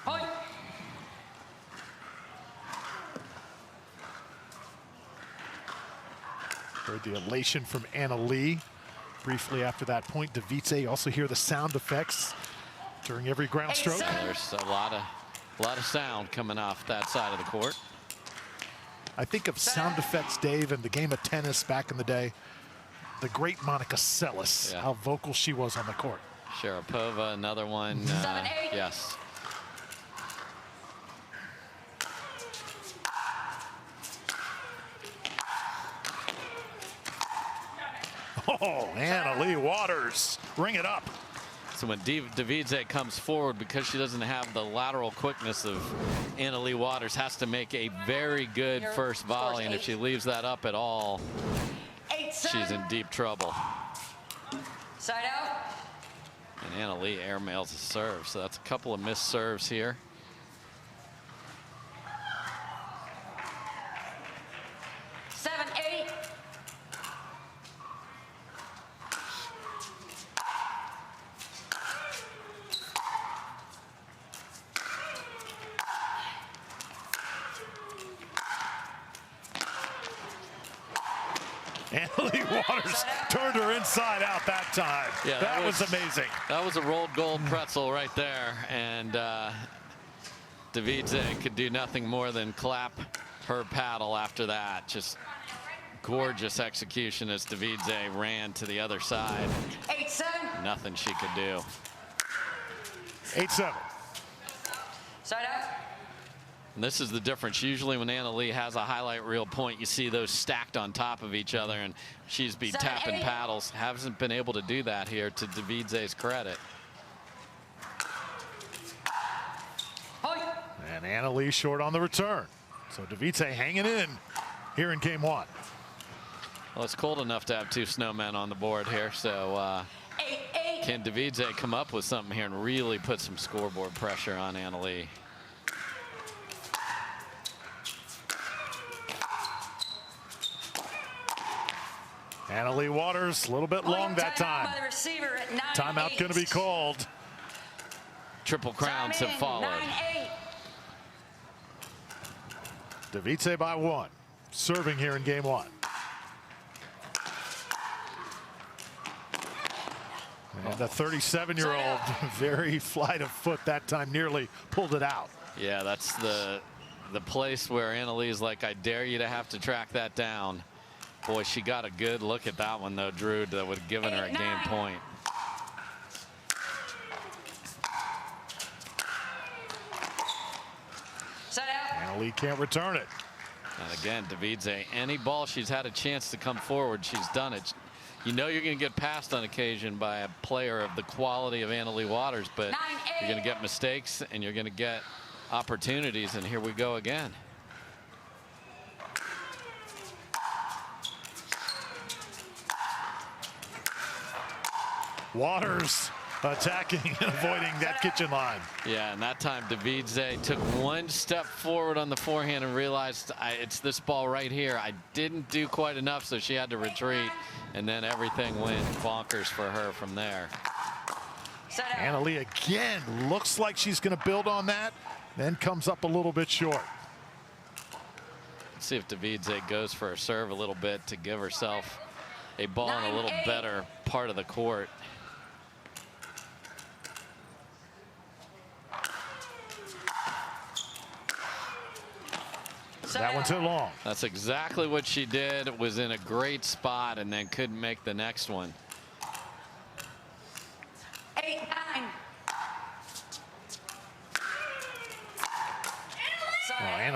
Point. Heard the elation from Leigh briefly after that point. Devidze, also hear the sound effects during every ground stroke. There's a lot of sound coming off that side of the court. I think of sound effects, Dave, in the game of tennis back in the day. The great Monica Seles, how vocal she was on the court. Sharapova, another one. Yes. Oh, Leigh Waters, ring it up. So when Devidze comes forward, because she doesn't have the lateral quickness of Leigh Waters, has to make a very good first volley, and if she leaves that up at all, she's in deep trouble. Side out. And Leigh airmails a serve, so that's a couple of missed serves here. Leigh Waters turned her inside out that time. Yeah, that was amazing. That was a rolled gold pretzel right there. And Devidze could do nothing more than clap her paddle after that. Just gorgeous execution as Devidze ran to the other side. 8-7. Nothing she could do. 8-7. Side out. And this is the difference. Usually when Leigh has a highlight reel point, you see those stacked on top of each other, and she's be tapping paddles. Hasn't been able to do that here, to Devidze's credit. And Leigh short on the return. So Devidze hanging in here in game 1. Well, it's cold enough to have two snowmen on the board here, so can Devidze come up with something here and really put some scoreboard pressure on Leigh? Leigh Waters, a little bit long that time. By the receiver at 9-8. Timeout going to be called. Triple crowns have followed. 9-8. Devidze by 1. Serving here in game 1. And the 37-year-old, very flight of foot that time, nearly pulled it out. Yeah, that's the place where Leigh is like, I dare you to have to track that down. Boy, she got a good look at that one, though, Drew, that would have given her a game point. Leigh can't return it. And again, Devidze, any ball she's had a chance to come forward, she's done it. You know you're going to get passed on occasion by a player of the quality of Leigh Waters, but you're going to get mistakes and you're going to get opportunities, and here we go again. Waters attacking and avoiding that kitchen line. Yeah, and that time Devidze took one step forward on the forehand and realized it's this ball right here. I didn't do quite enough, so she had to retreat, and then everything went bonkers for her from there. Leigh again looks like she's going to build on that, then comes up a little bit short. Let's see if Devidze goes for a serve a little bit to give herself a ball in a little better part of the court. That one too long. That's exactly what she did. It was in a great spot and then couldn't make the next one. 8-9.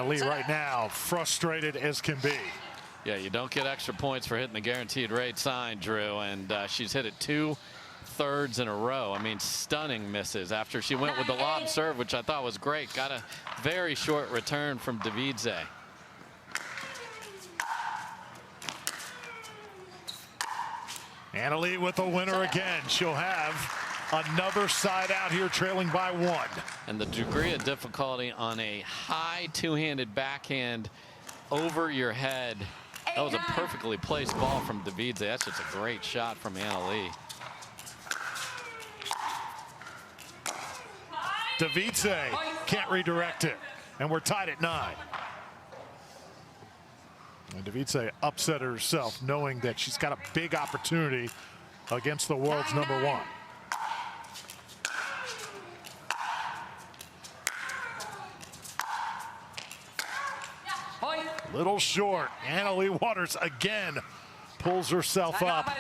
Leigh right now frustrated as can be. Yeah, you don't get extra points for hitting the guaranteed rate sign, Drew, and she's hit it 2/3 in a row. I mean, stunning misses after she went with the lob serve, which I thought was great. Got a very short return from Devidze. Leigh with the winner again. She'll have another side out here, trailing by 1. And the degree of difficulty on a high two-handed backhand over your head. That was a perfectly placed ball from Devidze. That's just a great shot from Leigh. Devidze can't redirect it, and we're tied at 9. And Devidze upset herself, knowing that she's got a big opportunity against the world's number 1. Little short. Leigh Waters again pulls herself up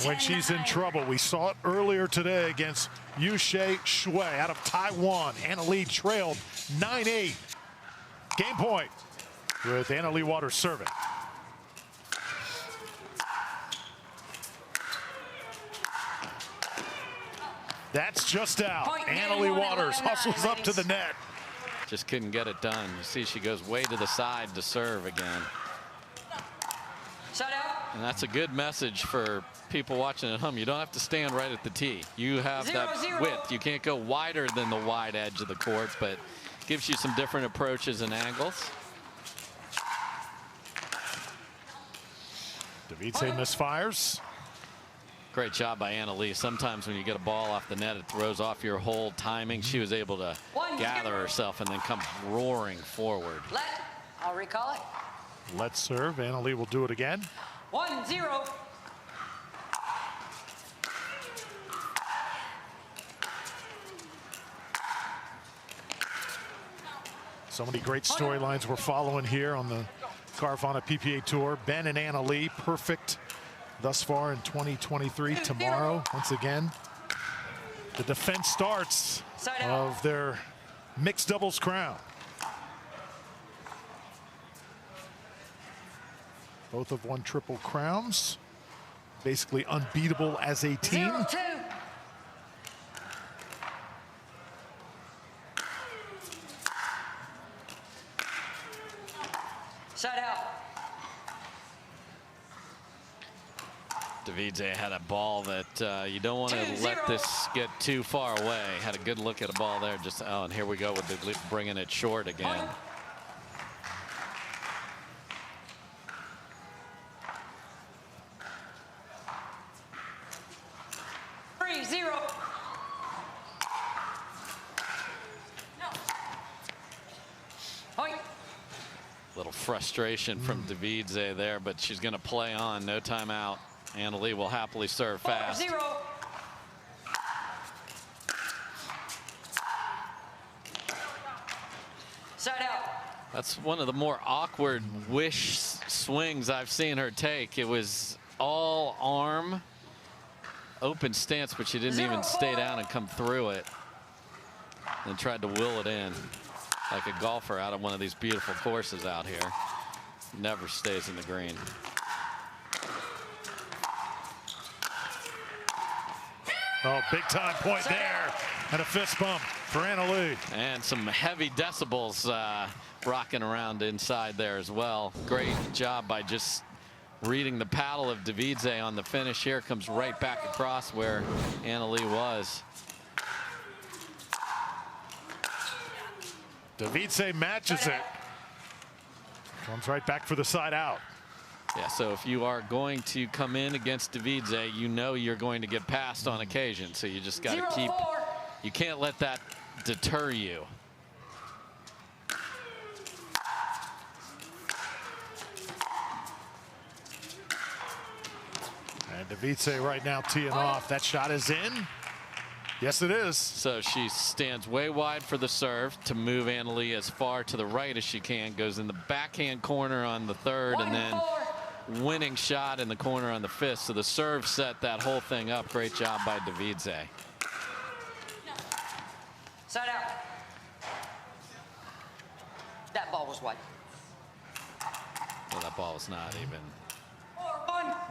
when she's in trouble. We saw it earlier today against Yushe Shui out of Taiwan. Leigh trailed 9-8. Game point with Leigh Waters serving. That's just out. Leigh Waters hustles up to the net. Just couldn't get it done. You see she goes way to the side to serve again. And that's a good message for people watching at home. You don't have to stand right at the tee. You have that width. You can't go wider than the wide edge of the court, but gives you some different approaches and angles. Devidze misfires. Great job by Leigh. Sometimes when you get a ball off the net, it throws off your whole timing. She was able to gather herself and then come roaring forward. I'll recall it. Let's serve. Leigh will do it again. 1-0. So many great storylines we're following here on the Carvana PPA Tour. Ben and Leigh, perfect thus far in 2023. Tomorrow, once again, the defense starts of their mixed doubles crown. Both have won triple crowns. Basically unbeatable as a team. 0-2. Side out. Devidze had a ball that you don't want to let this get too far away. Had a good look at a ball there. Just and here we go with the bringing it short again. little frustration from Devidze there, but she's going to play on. No timeout. Leigh will happily serve fast. 4-0. Side out. That's one of the more awkward wish swings I've seen her take. It was all arm, open stance, but she didn't even stay down and come through it. And tried to will it in like a golfer out of one of these beautiful courses out here. Never stays in the green. Oh, big time point there. And a fist bump for Leigh. And some heavy decibels rocking around inside there as well. Great job by just reading the paddle of Devidze on the finish here. Comes right back across where Leigh was. Devidze matches it. Comes right back for the side out. Yeah, so if you are going to come in against Devidze, you know you're going to get passed on occasion. So you just got to keep, you can't let that deter you. And Devidze right now teeing off. That shot is in. Yes, it is. So she stands way wide for the serve to move Leigh as far to the right as she can. Goes in the backhand corner on the third, and then winning shot in the corner on the fifth. So the serve set that whole thing up. Great job by Devidze. Side out. That ball was wide. Well, that ball was not even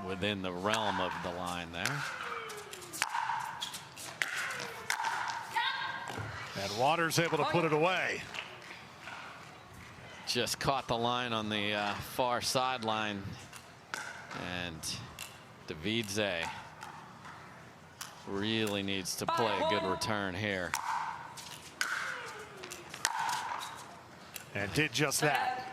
within the realm of the line there. And Waters able to put it away. Just caught the line on the far sideline. And Devidze really needs to play a good return here. And did just that.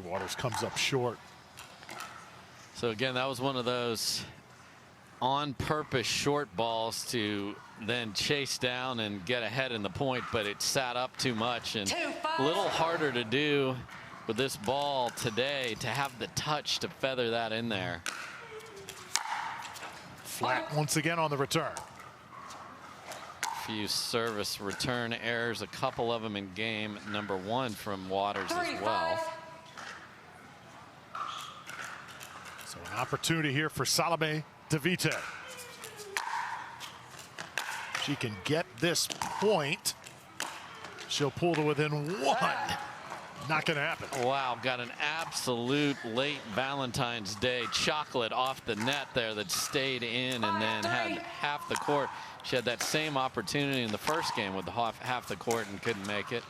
Waters comes up short. So again, that was one of those on purpose short balls to then chase down and get ahead in the point, but it sat up too much and a little harder to do with this ball today to have the touch to feather that in there. Flat once again on the return. Few service return errors, a couple of them in game number one from Waters as well. So an opportunity here for Salome Devidze. She can get this point. She'll pull to within one. Not going to happen. Wow, got an absolute late Valentine's Day chocolate off the net there that stayed in and then had half the court. She had that same opportunity in the first game with the half the court and couldn't make it.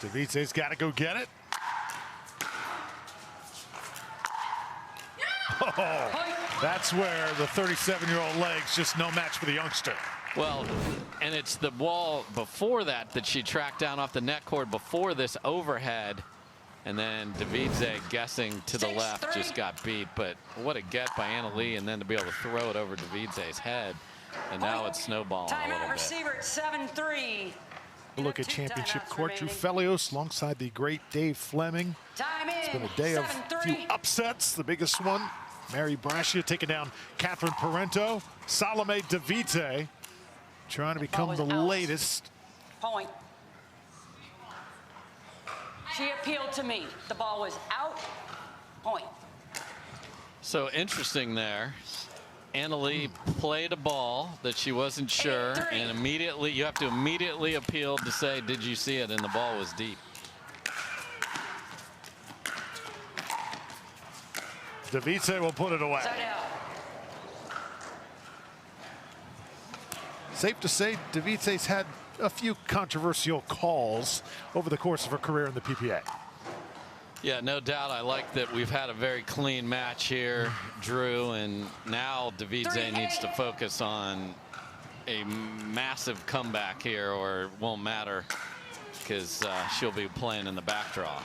Devidze's got to go get it. Oh, that's where the 37-year-old Leig's just no match for the youngster. Well, and it's the ball before that that she tracked down off the net cord before this overhead. And then Devidze guessing to the left just got beat. But what a get by Leigh, and then to be able to throw it over Devidze's head. And now it's snowballing a little bit. Receiver at 7-3. We'll look at championship court. Drew Felios alongside the great Dave Fleming. It's been a day of a few upsets. The biggest one, Mary Brascia taking down Catherine Parenteau. Salome Devidze trying to become the latest. Point. She appealed to me. The ball was out. Point. So interesting there. Leigh played a ball that she wasn't sure, and immediately you have to immediately appeal to say, did you see it? And the ball was deep. Devidze will put it away. Safe to say, Devidze's had a few controversial calls over the course of her career in the PPA. Yeah, no doubt. I like that we've had a very clean match here, Drew, and now Devidze needs to focus on a massive comeback here, or it won't matter because she'll be playing in the back draw.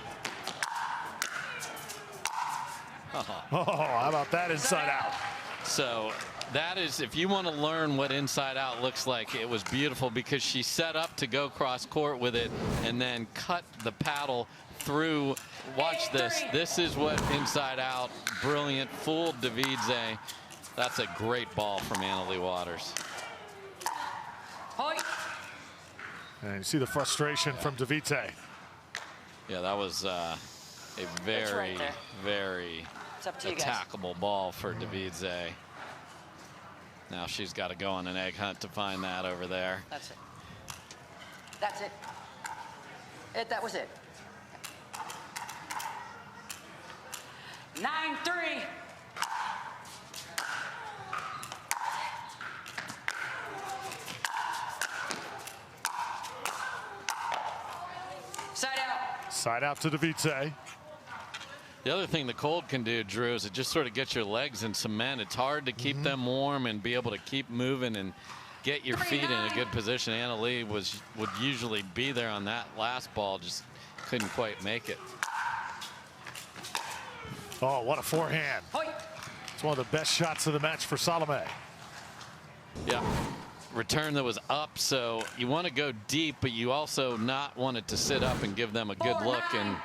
Oh, how about that inside out? So that is, if you want to learn what inside out looks like, it was beautiful because she set up to go cross court with it and then cut the paddle through. Watch this. This is what inside out. Brilliant. Fooled Devidze. That's a great ball from Leigh Waters. And you see the frustration from Devidze. Yeah, that was a very, very attackable ball for Devidze. Now she's got to go on an egg hunt to find that over there. That's it. That's it. That was it. 9-3. Side out. Side out to Devidze. The other thing the cold can do, Drew, is it just sort of gets your legs in cement. It's hard to keep them warm and be able to keep moving and get your feet in a good position. Leigh would usually be there on that last ball, just couldn't quite make it. Oh, what a forehand. It's one of the best shots of the match for Salome. Yeah. Return that was up, so you want to go deep, but you also not want it to sit up and give them a good look. And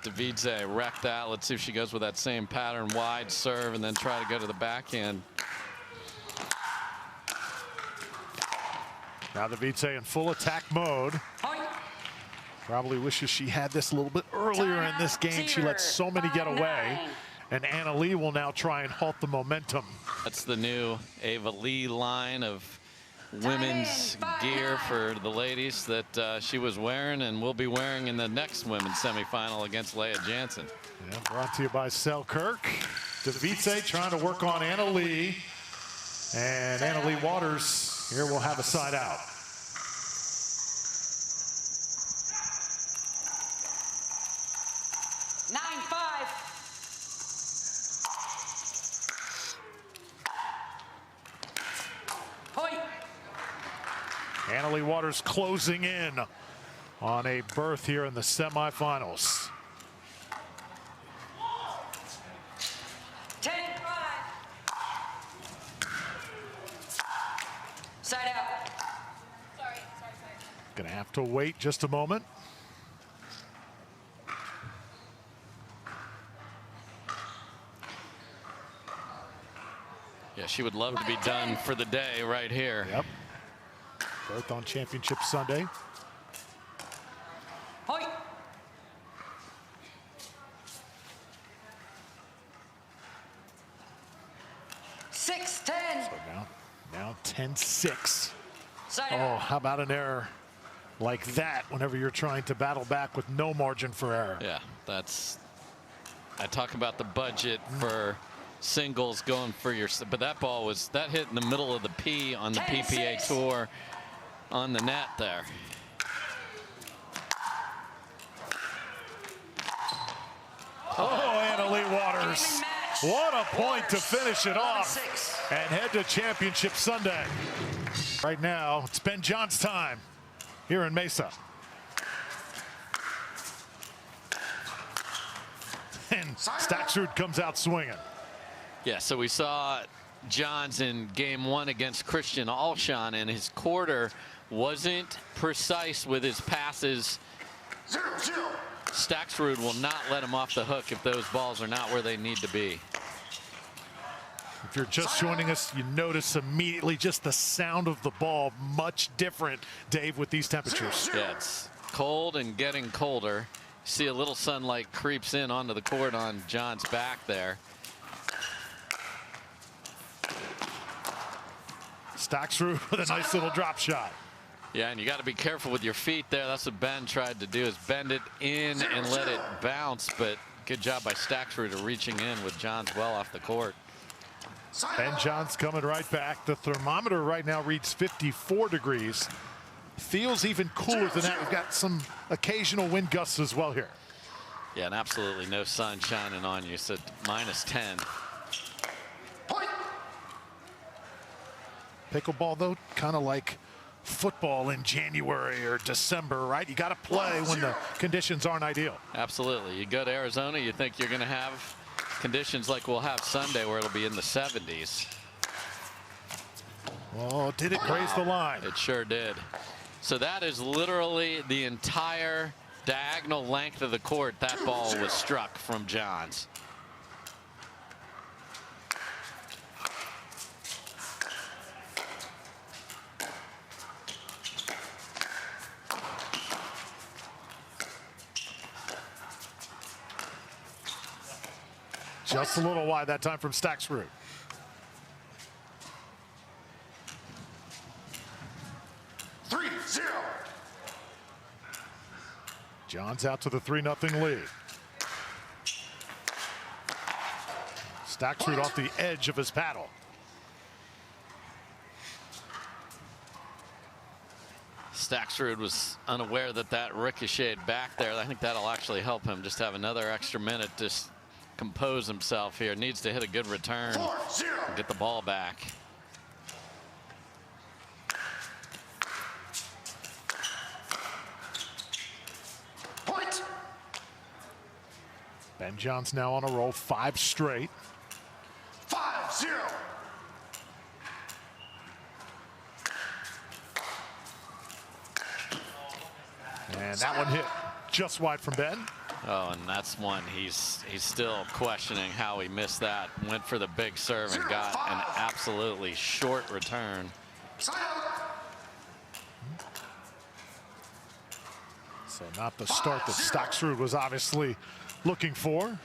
Devidze wrecked that. Let's see if she goes with that same pattern, wide serve, and then try to go to the backhand. Now Devidze in full attack mode. Probably wishes she had this a little bit earlier in this game. She let so many get away. And Leigh will now try and halt the momentum. That's the new Leigh line of women's gear for the ladies that she was wearing and will be wearing in the next women's semifinal against Leigh Jansen. Yeah, brought to you by Selkirk. Devidze trying to work on Leigh. And Leigh Waters here will have a side out. Leigh Waters closing in on a berth here in the semifinals. 10-5. Side out. Sorry. Gonna have to wait just a moment. Yeah, she would love to be done for the day right here. Yep. Berth on Championship Sunday. 6-10. So now 10-6. Oh, how about an error like that whenever you're trying to battle back with no margin for error? Yeah, I talk about the budget for singles going for your, but that ball that hit in the middle of the P on the PPA tour on the net there. Oh, Leigh Waters. What a point to finish it off and head to Championship Sunday. Right now, it's Ben John's time here in Mesa. And Staksrud comes out swinging. Yeah, so we saw Johns in game 1 against Christian Alshon, and his quarter wasn't precise with his passes. 0-0. Staksrud will not let him off the hook if those balls are not where they need to be. If you're just joining us, you notice immediately just the sound of the ball much different, Dave, with these temperatures. Yeah, it's cold and getting colder. See a little sunlight creeps in onto the court on John's back there. Staksrud with a nice little drop shot. Yeah, and you got to be careful with your feet there. That's what Ben tried to do, is bend it in and let it bounce. But good job by Staksrud of reaching in with Johns well off the court. Ben Johns coming right back. The thermometer right now reads 54 degrees. Feels even cooler than that. We've got some occasional wind gusts as well here. Yeah, and absolutely no sun shining on you, so -10. Point. Pickleball, though, kind of like football in January or December, right? You got to play when the conditions aren't ideal. Absolutely. You go to Arizona, you think you're going to have conditions like we'll have Sunday where it'll be in the 70s. Oh, did it graze the line? It sure did. So that is literally the entire diagonal length of the court that ball was struck from Johns. Just a little wide that time from Staksrud. Johns out to the 3-0 lead. Staksrud off the edge of his paddle. Staksrud was unaware that that ricocheted back there. I think that'll actually help him just have another extra minute to compose himself here. Needs to hit a good return and get the ball back. Point. Ben Johns now on a roll, 5 straight. 5-0. And that one hit just wide from Ben. Oh, and that's one he's still questioning how he missed that. Went for the big serve and got an absolutely short return. So not the start that Staksrud was obviously looking for.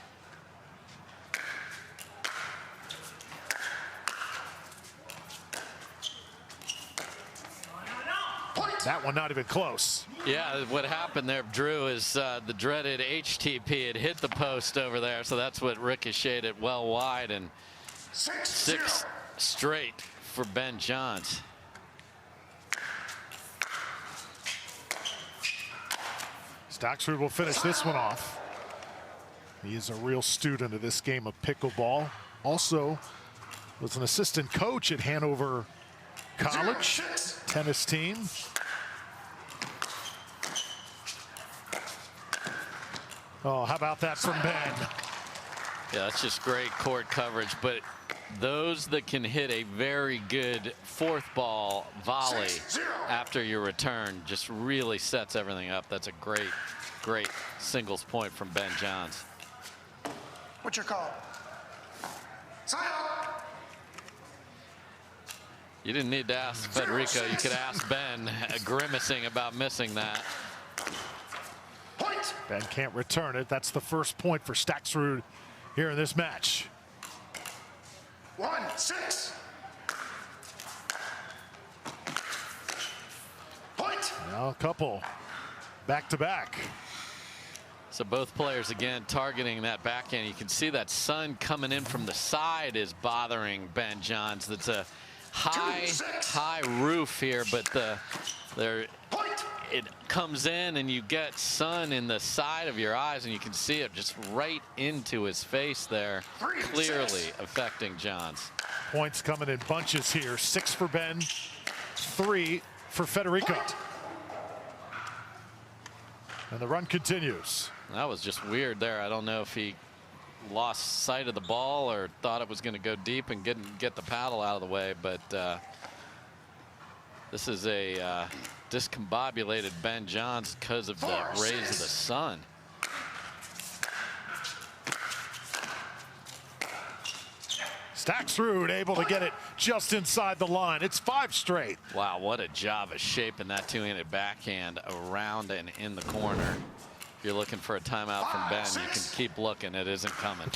That one not even close. Yeah, what happened there, Drew, is the dreaded HTP had hit the post over there, so that's what ricocheted it well wide, and 6 straight for Ben Johns. Staksrud will finish this one off. He is a real student of this game of pickleball. Also was an assistant coach at Hanover College tennis team. Oh, how about that from Ben? Yeah, that's just great court coverage, but those that can hit a very good fourth ball volley after your return just really sets everything up. That's a great singles point from Ben Johns. What's your call? Sign up. You didn't need to ask Federico. You could ask Ben, grimacing about missing that. Point. Ben can't return it. That's the first point for Staksrud here in this match. 1-6. Point. Now a couple back to back. So both players again targeting that backhand. You can see that sun coming in from the side is bothering Ben Johns. That's a high roof here, but it comes in and you get sun in the side of your eyes, and you can see it just right into his face there, clearly affecting Johns. Points coming in bunches here. 6 for Ben, 3 for Federico. And the run continues. That was just weird there. I don't know if he lost sight of the ball or thought it was going to go deep and get the paddle out of the way, but this is a discombobulated Ben Johns because of the rays of the sun. Staksrud able to get it just inside the line. It's 5 straight. Wow, what a job of shaping that two-handed backhand around and in the corner. If you're looking for a timeout from Ben, you can keep looking. It isn't coming.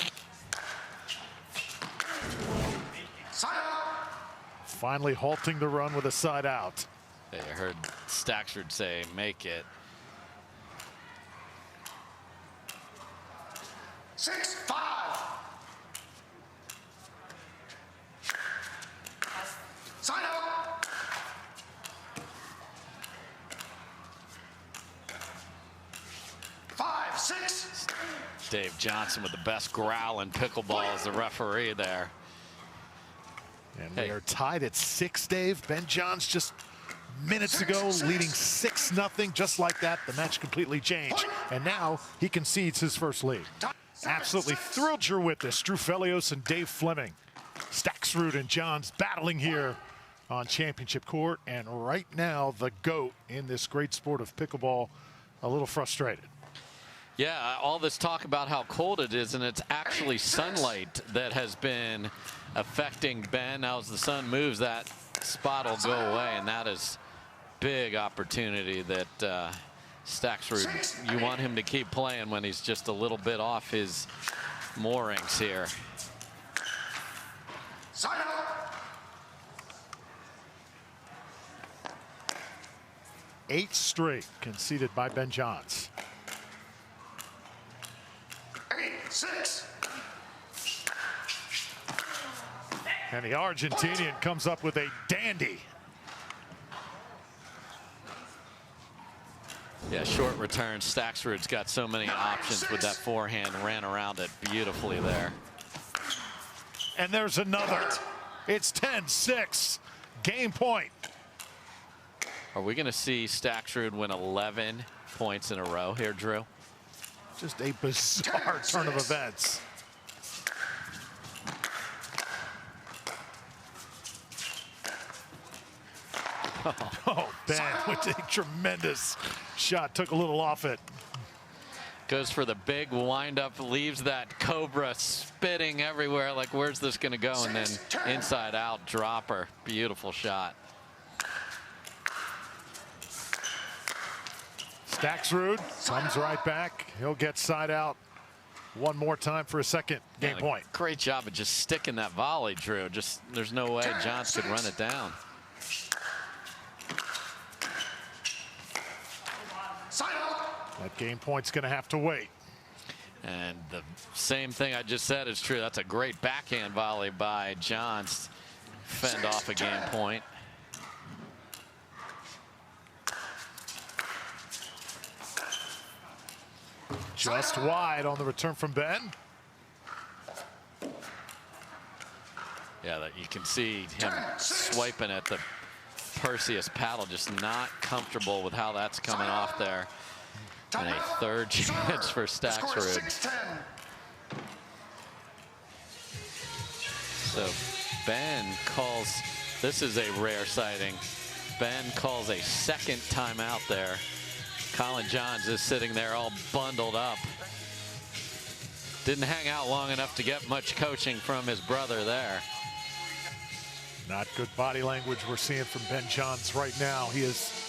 Finally halting the run with a side out. I heard Staksrud say, make it. 6-5. Sign up. Dave Johnson with the best growl in pickleball as the referee there. And we are tied at 6, Dave. Ben Johns just minutes ago leading 6-0. Just like that, the match completely changed. And now he concedes his first lead. Absolutely thrilled you're with this. Drew Felios and Dave Fleming. Staksrud and Johns battling here on championship court. And right now, the GOAT in this great sport of pickleball, a little frustrated. Yeah, all this talk about how cold it is, and it's actually sunlight that has been affecting Ben. Now as the sun moves, that spot will go away, and that is big opportunity that Staksrud, you want him to keep playing when he's just a little bit off his moorings here. Sign out. 8 straight conceded by Ben Johns. 8-6. And the Argentinian comes up with a dandy. Yeah, short return. Staksrud's got so many options with that forehand, ran around it beautifully there. And there's another. It's 10-6. Game point. Are we going to see Staksrud win 11 points in a row here, Drew? Just a bizarre turn of events. Oh, Ben with a tremendous shot. Took a little off it. Goes for the big windup, leaves that cobra spitting everywhere. Like, where's this going to go? And then inside out dropper. Beautiful shot. Staksrud comes right back. He'll get side out one more time for a second game point. Great job of just sticking that volley, Drew. Just there's no way Johns could run it down. That game point's going to have to wait. And the same thing I just said is true. That's a great backhand volley by Johns. Fend off a game point. Just wide on the return from Ben. Yeah, that you can see him swiping at the Perseus paddle, just not comfortable with how that's coming off there. And a third chance for Staksrud. So Ben calls, this is a rare sighting. Ben calls a second timeout there. Colin Johns is sitting there all bundled up. Didn't hang out long enough to get much coaching from his brother there. Not good body language we're seeing from Ben Johns right now. He has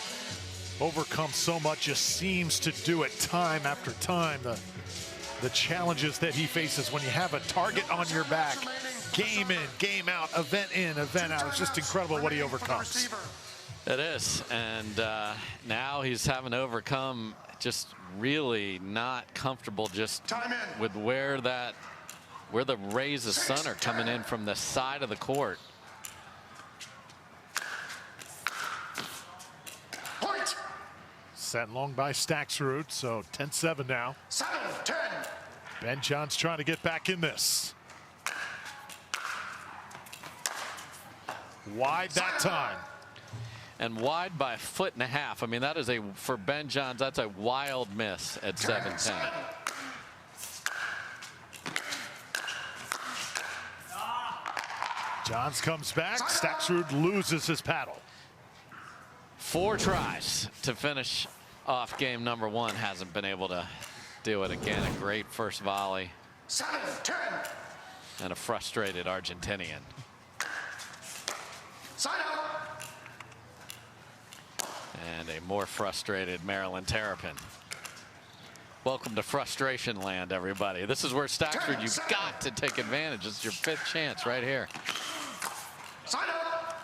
overcome so much, just seems to do it time after time. The challenges that he faces when you have a target on your back, game in, game out, event in, event out. It's just incredible what he overcomes. It is, and now he's having to overcome just really not comfortable just with where the rays of sun are coming in from the side of the court. Set long by Staksrud, so 10-7 now. 7-10. Ben Johns trying to get back in this. Wide that time. And wide by 1.5 feet. I mean, that is for Ben Johns, that's a wild miss at 7-10. Johns comes back. Staksrud loses his paddle. 4 tries to finish off game number 1. Hasn't been able to do it again. A great first volley. 7-10. And a frustrated Argentinian. Sign out. And a more frustrated Maryland Terrapin. Welcome to frustration land, everybody. This is where Staksrud, you've got to take advantage. It's your 5th chance right here. Sign out.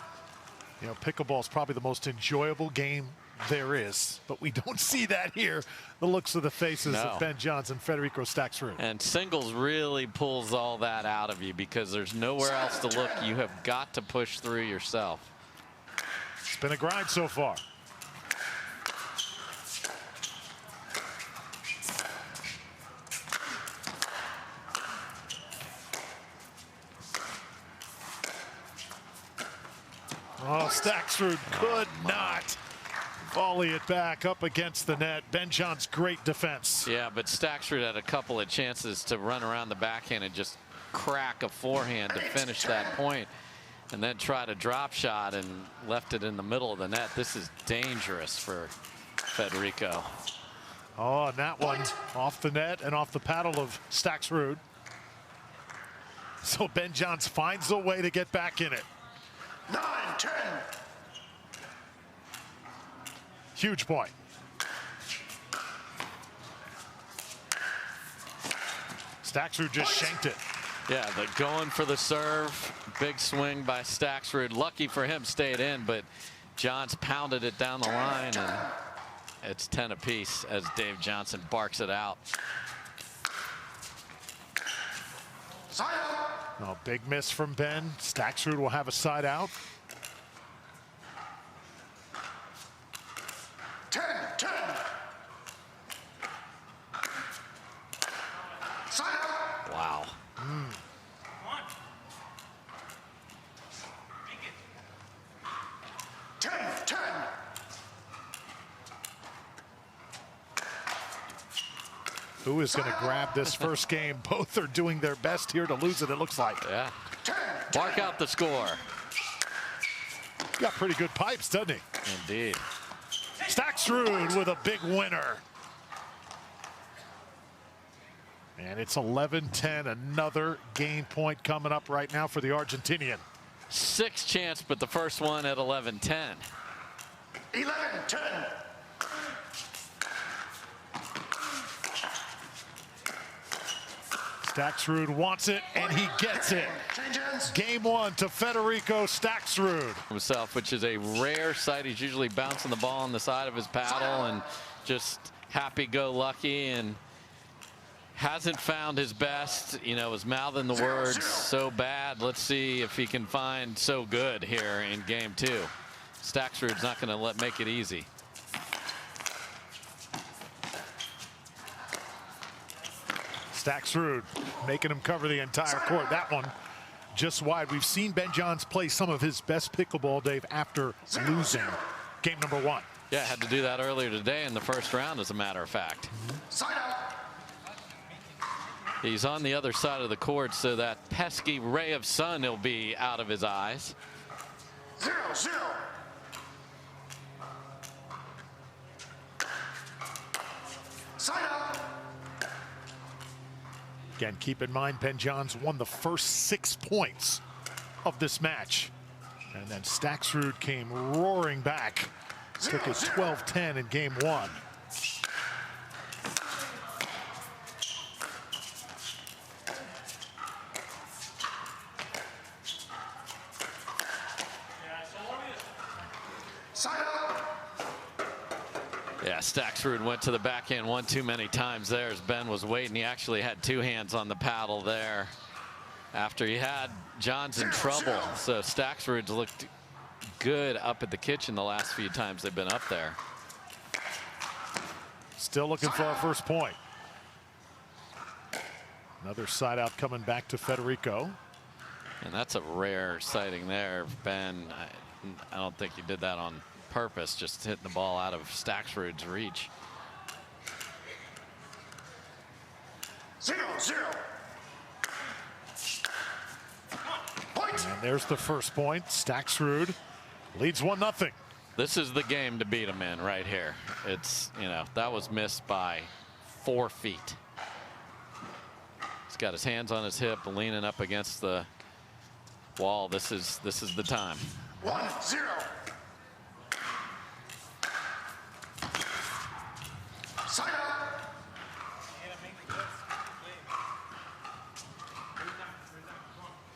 You know, pickleball is probably the most enjoyable game there is, but we don't see that here. The looks of the faces of Ben Johns and Federico Staksrud. And singles really pulls all that out of you because there's nowhere else to look. You have got to push through yourself. It's been a grind so far. Oh, Staksrud could not volley it back up against the net. Ben John's great defense. Yeah, but Staksrud had a couple of chances to run around the backhand and just crack a forehand to finish that point, and then try to drop shot and left it in the middle of the net. This is dangerous for Federico. Oh, and that one off the net and off the paddle of Staksrud. So Ben Johns finds a way to get back in it. 9-10. Huge point. Staksrud just shanked it. Yeah, the going for the serve. Big swing by Staksrud. Lucky for him, stayed in, but Johns pounded it down the line, and it's 10 apiece as Dave Jansen barks it out. Oh, big miss from Ben. Staksrud will have a side out. 10-10. Side out. Wow. 10-10. Who is going to grab this first game? Both are doing their best here to lose it, it looks like. Yeah. Mark out the score. Got pretty good pipes, doesn't he? Indeed. Staksrud with a big winner. And it's 11-10. Another game point coming up right now for the Argentinian. 6 chance, but the first one at 11-10. 11-10. Staksrud wants it, and he gets it. Game 1 to Federico Staksrud. Himself, which is a rare sight. He's usually bouncing the ball on the side of his paddle and just happy-go-lucky, and hasn't found his best. You know, was mouthing the words so bad. Let's see if he can find so good here in game 2. Staksrud's not going to make it easy. Staksrud making him cover the entire court. That one just wide. We've seen Ben Johns play some of his best pickleball, Dave, after losing game number 1. Yeah, had to do that earlier today in the first round, as a matter of fact. He's on the other side of the court, so that pesky ray of sun will be out of his eyes. 0-0. Side out. Again, keep in mind, Ben Johns won the first 6 points of this match. And then Staksrud came roaring back. Took it 12-10 in game 1. Yeah, Staksrud went to the backhand one too many times there as Ben was waiting. He actually had 2 hands on the paddle there after he had Johns in trouble. So Staksrud's looked good up at the kitchen the last few times they've been up there. Still looking for our first point. Another side out coming back to Federico. And that's a rare sighting there, Ben. I don't think he did that on purpose, just hitting the ball out of Staksrud's reach. 0-0. And there's the first point. Staksrud leads 1-0. This is the game to beat him in right here. It's, you know, that was missed by 4 feet. He's got his hands on his hip, leaning up against the wall. This is the time. 1-0. Side out.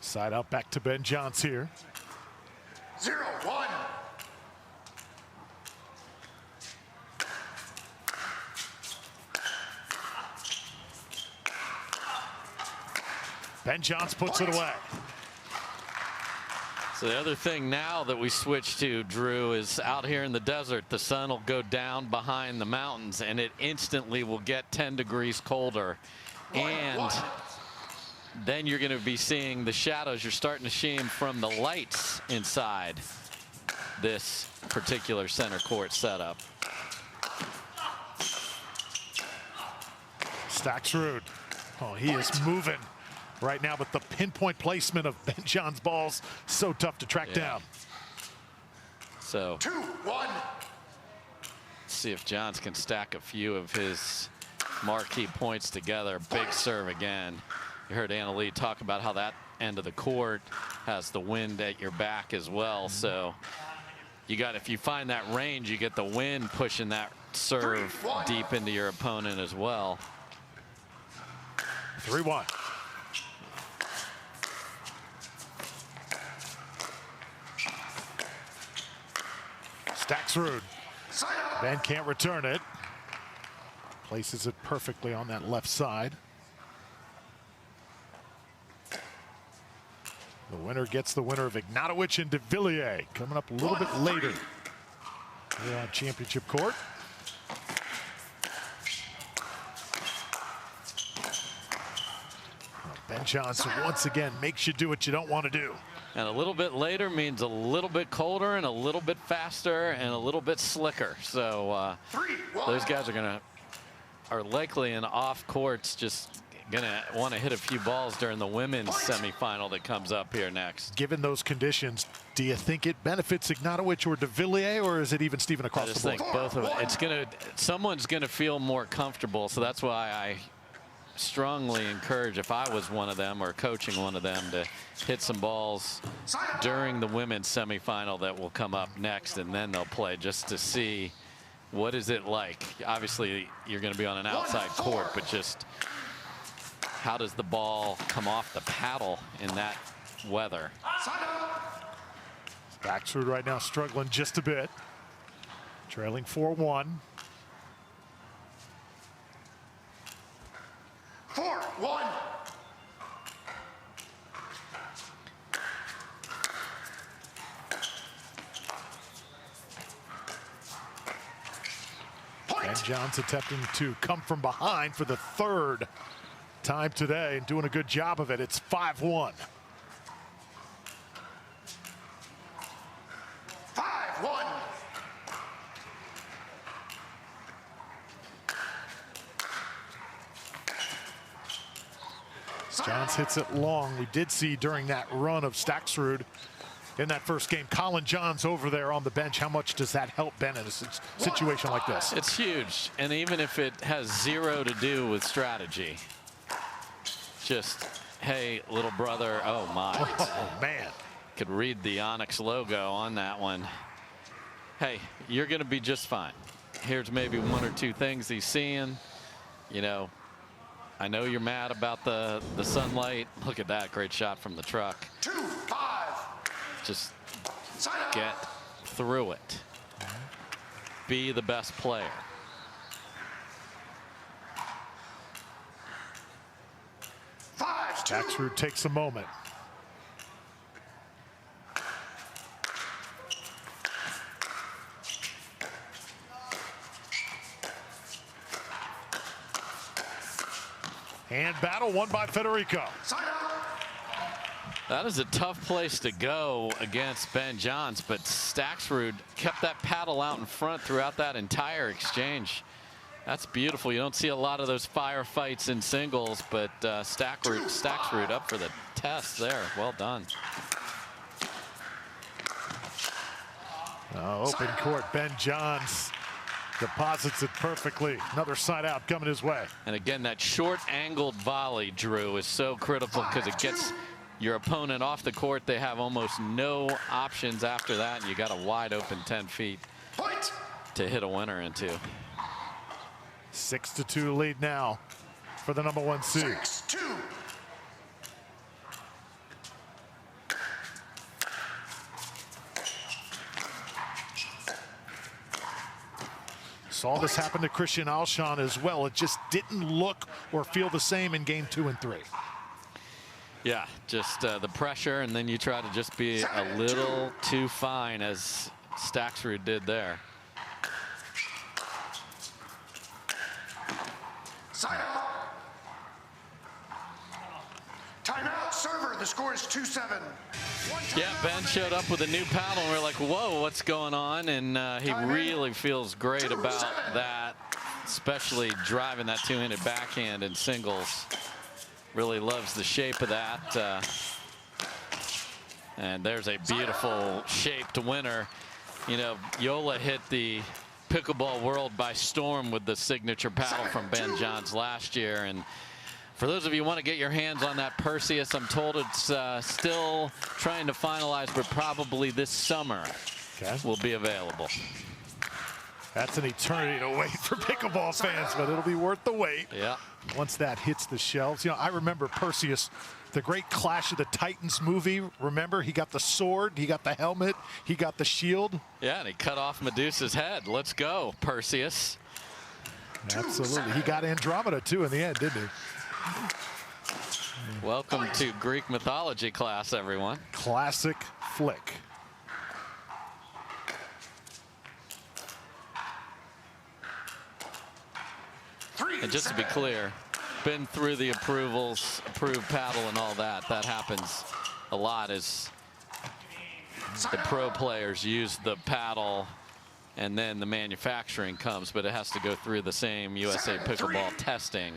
Side out back to Ben Johns here. 0-1. Ben Johns puts it away. So the other thing now that we switch to, Drew, is out here in the desert, the sun will go down behind the mountains and it instantly will get 10 degrees colder. And then you're going to be seeing the shadows. You're starting to see them from the lights inside. this particular center court setup. Staksrud. Oh, he is moving right now, but the pinpoint placement of Ben John's balls so tough to track down. So 2-1. see if Johns can stack a few of his marquee points together. Big serve again. You heard Leigh talk about how that end of the court has the wind at your back as well. So you got, if you find that range, you get the wind pushing that serve deep into your opponent as well. 3-1. Staksrud. Ben can't return it. Places it perfectly on that left side. The winner gets the winner of Ignatowich and Devilliers coming up a little bit later here on championship court. Ben Johnson once again makes you do what you don't want to do. And a little bit later means a little bit colder and a little bit faster and a little bit slicker. So those guys are likely in off courts, just gonna want to hit a few balls during the women's semifinal that comes up here next. Given those conditions, do you think it benefits Ignatowich or Devilliers, or is it even Steven across the board? I just think both of it. It's someone's gonna feel more comfortable. So that's why I strongly encourage, if I was one of them or coaching one of them, to hit some balls during the women's semifinal that will come up next, and then they'll play just to see what is it like. Obviously you're going to be on an outside court, but just how does the ball come off the paddle in that weather? Staksrud right now struggling just a bit, trailing 4-1. 4-1. Ben John's attempting to come from behind for the third time today and doing a good job of it. It's 5-1. 5-1. Johns hits it long. We did see during that run of Staksrud in that first game, Colin Johns over there on the bench. How much does that help Ben in a situation like this? It's huge. And even if it has zero to do with strategy, just, hey, little brother, oh my. Oh, man. Could read the Onyx logo on that one. Hey, you're going to be just fine. Here's maybe one or two things he's seeing. You know, I know you're mad about the sunlight. Look at that, great shot from the truck. 2-5. Just get through it. Be the best player. Staksrud takes a moment. Hand battle won by Federico. That is a tough place to go against Ben Johns, but Staksrud kept that paddle out in front throughout that entire exchange. That's beautiful. You don't see a lot of those firefights in singles, but Staksrud up for the test there. Well done. Open court, Ben Johns deposits it perfectly. Another side out coming his way. And again, that short angled volley, Drew, is so critical because it gets your opponent off the court. They have almost no options after that, and you got a wide open 10 feet to hit a winner into. 6-2 lead now for the #1 seed. 6-2. Saw this happen to Christian Alshon as well. It just didn't look or feel the same in game 2 and 3. Yeah, just the pressure, and then you try to just be a little too fine, as Staksrud did there. Side out. Timeout, server. The score is 2-7. Yeah, Ben showed up with a new paddle, and we're like, whoa, what's going on? And he really feels great about that, especially driving that two-handed backhand in singles. Really loves the shape of that. And there's a beautiful shaped winner. You know, Yola hit the pickleball world by storm with the signature paddle from Ben Johns last year. And for those of you who want to get your hands on that Perseus, I'm told it's still trying to finalize, but probably this summer will be available. That's an eternity to wait for pickleball fans, but it'll be worth the wait. Yeah. Once that hits the shelves. You know, I remember Perseus, the great Clash of the Titans movie. Remember, he got the sword, he got the helmet, he got the shield. Yeah, and he cut off Medusa's head. Let's go, Perseus. Absolutely. He got Andromeda, too, in the end, didn't he? Welcome to Greek mythology class, everyone. Classic flick. And just to be clear, been through the approvals, approved paddle and all that. That happens a lot as the pro players use the paddle and then the manufacturing comes, but it has to go through the same USA Pickleball testing.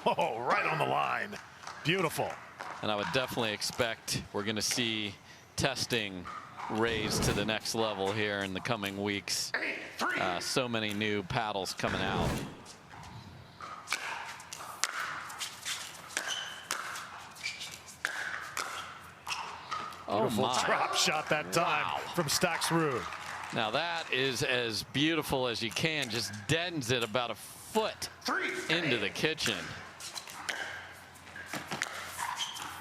Oh, right on the line. Beautiful. And I would definitely expect we're going to see testing raised to the next level here in the coming weeks. So many new paddles coming out. Beautiful drop shot that time from Staksrud. Now that is as beautiful as you can. Just deadens it about a foot into the kitchen.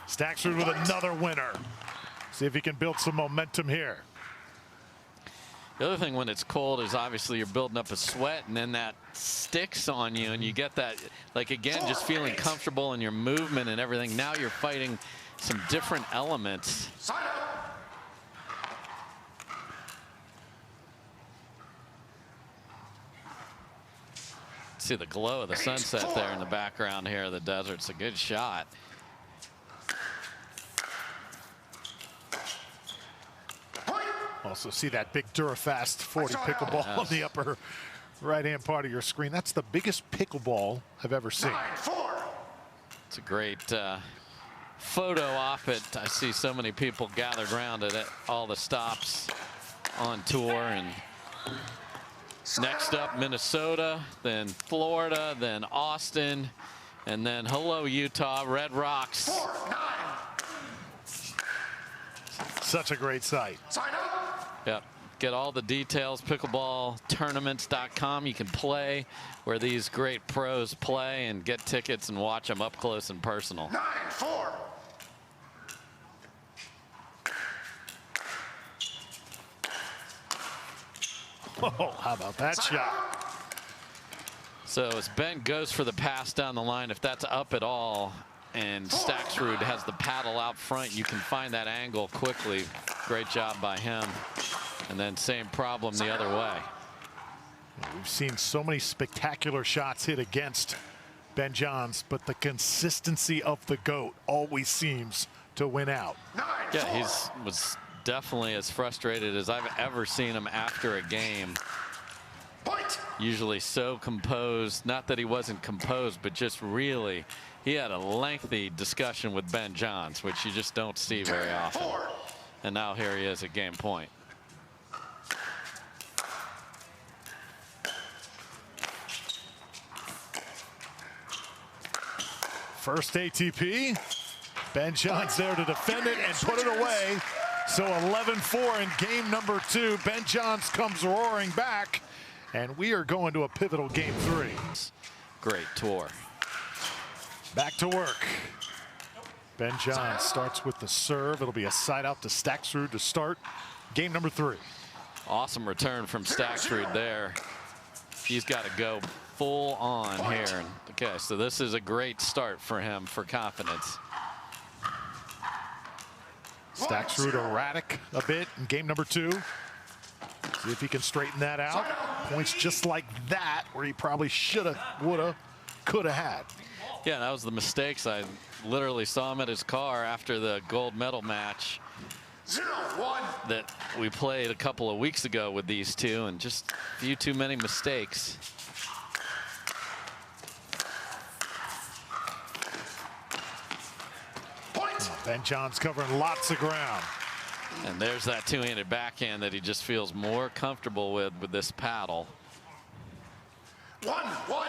Staksrud with another winner. See if he can build some momentum here. The other thing when it's cold is obviously you're building up a sweat, and then that sticks on you, and you get that, like, again, just feeling comfortable in your movement and everything. Now you're fighting some different elements. See the glow of the sunset there in the background here of the desert. It's a good shot. Also see that big Durafast 40 pickleball on the upper right-hand part of your screen. That's the biggest pickleball I've ever seen. It's a great photo op it. I see so many people gathered around at all the stops on tour. And next up, Minnesota, then Florida, then Austin, and then hello, Utah, Red Rocks. Such a great site. Yep. Get all the details, pickleballtournaments.com. You can play where these great pros play and get tickets and watch them up close and personal. 9-4. Oh, how about that shot? So as Ben goes for the pass down the line, if that's up at all, and Staksrud has the paddle out front, you can find that angle quickly. Great job by him. And then same problem the other way. We've seen so many spectacular shots hit against Ben Johns, but the consistency of the GOAT always seems to win out. Yeah, he was definitely as frustrated as I've ever seen him after a game. Usually so composed. Not that he wasn't composed, but just really, he had a lengthy discussion with Ben Johns, which you just don't see very often. And now here he is at game point. First ATP. Ben Johns there to defend it and put it away. So 11-4 in game number 2. Ben Johns comes roaring back, and we are going to a pivotal game 3. Great tour. Back to work. Ben Johns starts with the serve. It'll be a side out to Staksrud to start game number 3. Awesome return from Staksrud there. He's got to go full on here. Okay, so this is a great start for him for confidence. Staksrud erratic a bit in game number 2. See if he can straighten that out. Points just like that, where he probably shoulda, woulda, coulda had. Yeah, that was the mistakes. I literally saw him at his car after the gold medal match 0-1. that we played a couple of weeks ago with these two, and just a few too many mistakes. Point. Ben Johns covering lots of ground. And there's that two-handed backhand that he just feels more comfortable with this paddle. 1-1.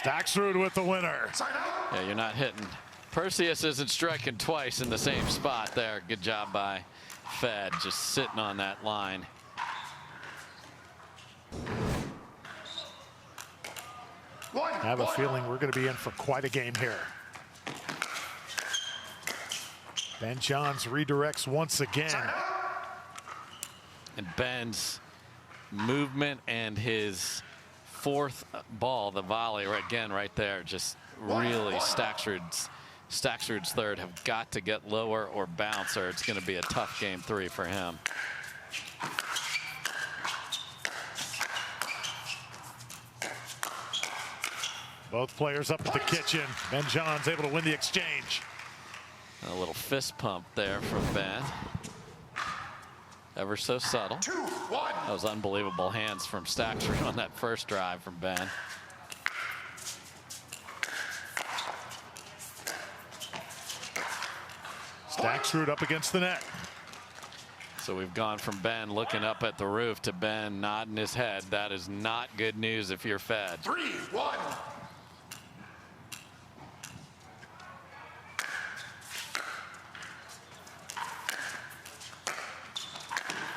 Staksrud with the winner. Side out. Yeah, you're not hitting. Perseus isn't striking twice in the same spot there. Good job by Fed, just sitting on that line. I have a feeling we're going to be in for quite a game here. Ben Johns redirects once again. And Ben's movement and his fourth ball, the volley, right there, just really Staksrud's third have got to get lower or bounce, or it's going to be a tough game 3 for him. Both players up at the kitchen. Ben Johns able to win the exchange. A little fist pump there from Ben. Ever so subtle. 2-1. That was unbelievable hands from Staksrud on that first drive from Ben. Staksrud up against the net. So we've gone from Ben looking up at the roof to Ben nodding his head. That is not good news if you're Fed. 3-1.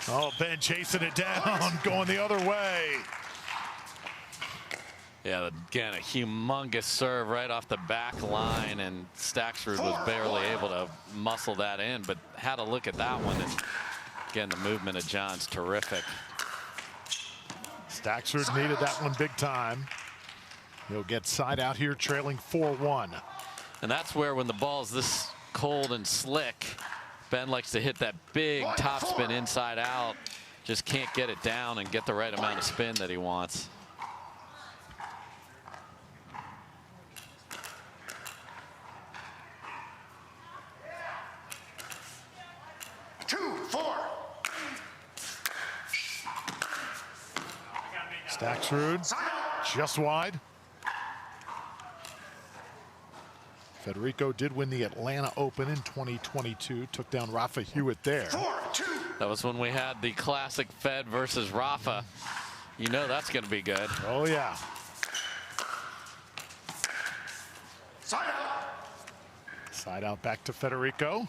Oh, Ben chasing it down, going the other way. Yeah, again, a humongous serve right off the back line, and Staksrud was barely able to muscle that in, but had a look at that one. And again, the movement of John's terrific. Staksrud needed that one big time. He'll get side out here, trailing 4-1. And that's where, when the ball's this cold and slick, Ben likes to hit that big topspin inside out. Just can't get it down and get the right amount of spin that he wants. Staksrud just wide. Federico did win the Atlanta Open in 2022. Took down Rafa Hewitt there. That was when we had the classic Fed versus Rafa. You know that's going to be good. Oh, yeah. Side out. Side out back to Federico.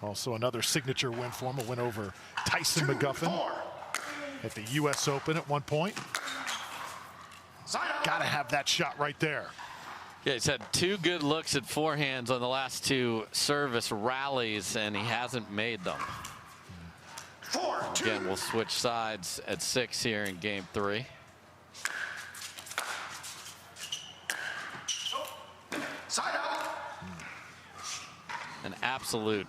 Also another signature win for him. A win over Tyson McGuffin at the U.S. Open at one point. Got to have that shot right there. Yeah, he's had 2 good looks at forehands on the last 2 service rallies, and he hasn't made them. 4-2. Again, we'll switch sides at 6 here in game 3. Side out. An absolute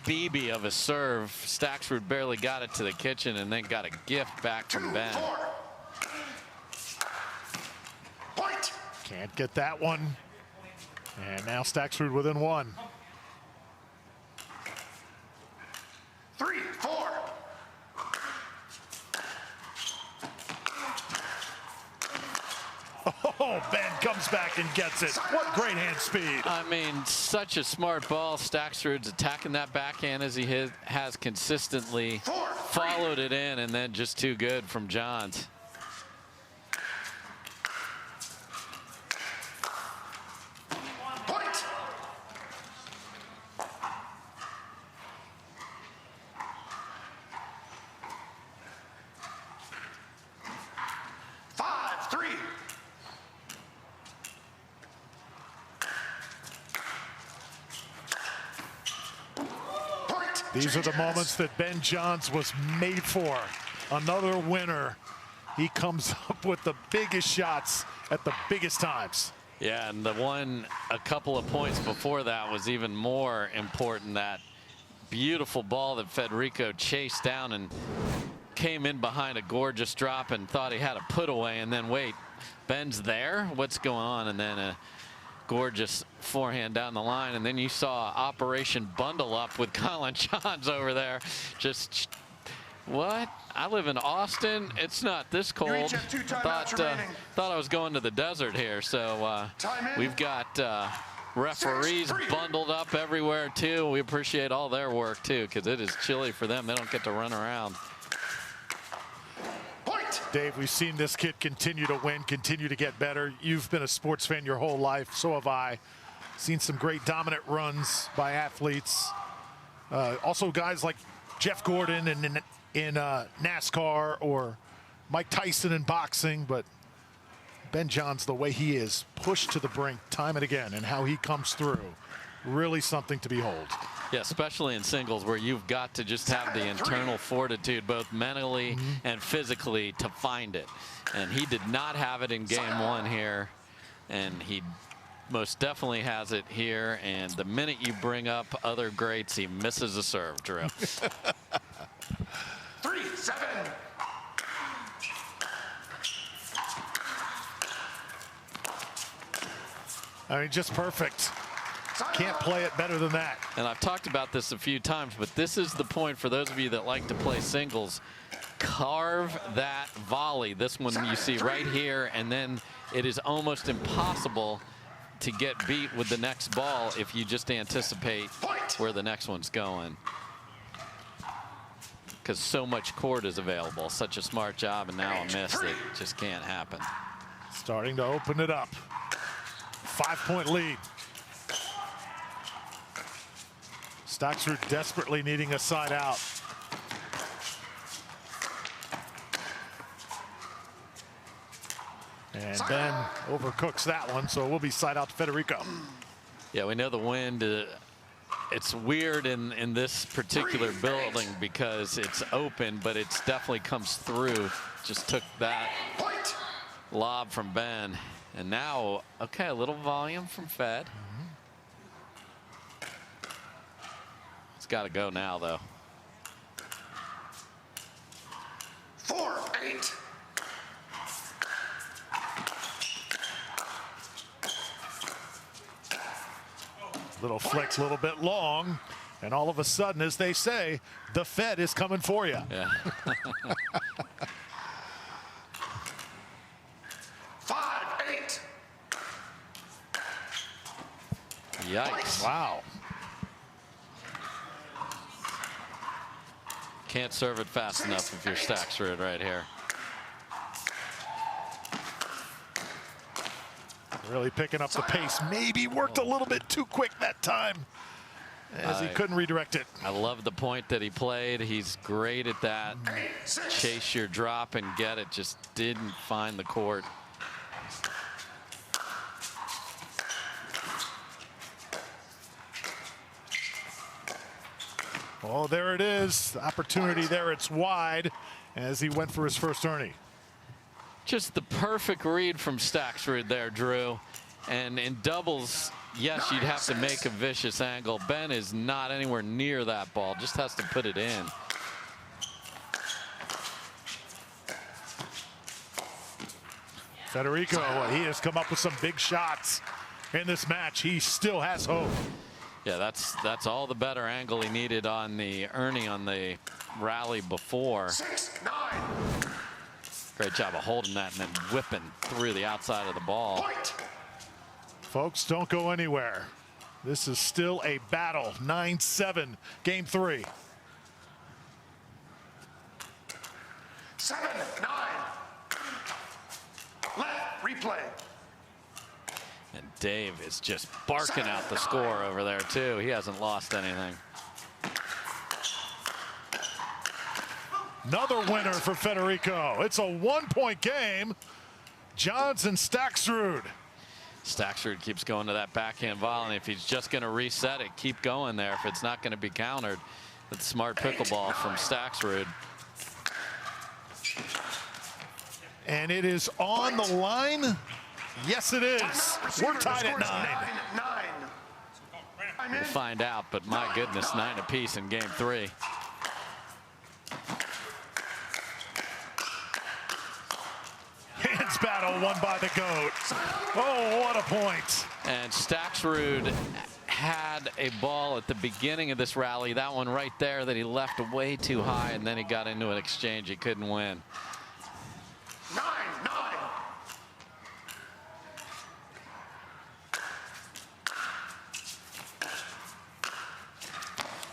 BB of a serve. Staksrud barely got it to the kitchen and then got a gift back from Ben. Point. Can't get that one. And now Staksrud within 1. 3-4. Oh, Ben comes back and gets it. What great hand speed. I mean, such a smart ball. Staksrud's attacking that backhand as he has consistently. Followed it in, and then just too good from Johns. Point. These are the moments that Ben Johns was made for. Another winner. He comes up with the biggest shots at the biggest times. Yeah, and the one a couple of points before that was even more important. That beautiful ball that Federico chased down and came in behind a gorgeous drop and thought he had a put away, and then wait, Ben's there? What's going on? And then a gorgeous forehand down the line, and then you saw Operation Bundle Up with Colin Johns over there. Just what? I live in Austin. It's not this cold. Thought I was going to the desert here. So we've got referees bundled up everywhere too. We appreciate all their work too, because it is chilly for them. They don't get to run around. Dave, we've seen this kid continue to win, continue to get better. You've been a sports fan your whole life, so have I. Seen some great dominant runs by athletes. Also guys like Jeff Gordon in NASCAR, or Mike Tyson in boxing, but Ben Johns, the way he is pushed to the brink time and again and how he comes through, really something to behold. Yeah, especially in singles where you've got to just have the internal fortitude, both mentally and physically, to find it. And he did not have it in game one here, and he most definitely has it here. And the minute you bring up other greats, he misses a serve, Drew. 3-7. I mean, just perfect. Can't play it better than that. And I've talked about this a few times, but this is the point for those of you that like to play singles. Carve that volley. This one you see right here, and then it is almost impossible to get beat with the next ball if you just anticipate where the next one's going, because so much court is available. Such a smart job, and now a miss that just can't happen. Starting to open it up. 5-point lead. Staksrud desperately needing a side out. And Ben overcooks that one, so it will be side out to Federico. Yeah, we know the wind. It's weird in this particular building because it's open, but it's definitely comes through. Just took that lob from Ben. And now, okay, a little volume from Fed. It's got to go now, though. 4-8. Little flick, a little bit long, and all of a sudden, as they say, the Fed is coming for you. Yeah. 5-8. Yikes. Wow. Can't serve it fast enough if you're Staksrud right here. Really picking up the pace. Maybe worked a little bit too quick that time, as he couldn't redirect it. I love the point that he played. He's great at that. Chase your drop and get it. Just didn't find the court. Oh, there it is. Opportunity there. It's wide as he went for his first earning. Just the perfect read from Staksrud there, Drew. And in doubles, yes, you'd have to make a vicious angle. Ben is not anywhere near that ball. Just has to put it in. Federico, he has come up with some big shots in this match. He still has hope. Yeah, that's all the better angle he needed on the Ernie on the rally before. 6-9. Great job of holding that and then whipping through the outside of the ball. Point. Folks, don't go anywhere. This is still a battle. 9-7, game 3. 7-9. Left, replay. And Dave is just barking out the score over there, too. He hasn't lost anything. Another winner for Federico. It's a 1-point game. Jansen, Staksrud. Staksrud keeps going to that backhand volley. And if he's just going to reset it, keep going there. If it's not going to be countered, it's smart pickleball from Staksrud. And it is on the line. Yes, it is. We're tied at 9. We'll find out, but my goodness, 9 apiece in game 3. Hands battle won by the GOAT. Oh, what a point. And Staksrud had a ball at the beginning of this rally, that one right there that he left way too high, and then he got into an exchange he couldn't win. 9.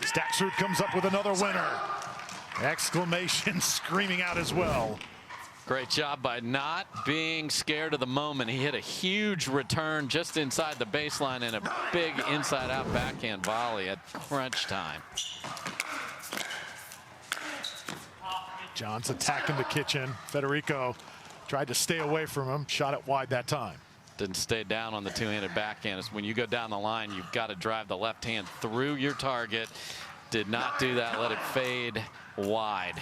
Staksrud comes up with another winner. Exclamation screaming out as well. Great job by not being scared of the moment. He hit a huge return just inside the baseline and a big inside-out backhand volley at crunch time. John's attacking the kitchen. Federico tried to stay away from him, shot it wide that time. Didn't stay down on the two-handed backhand. It's when you go down the line, you've got to drive the left hand through your target. Did not do that, let it fade wide.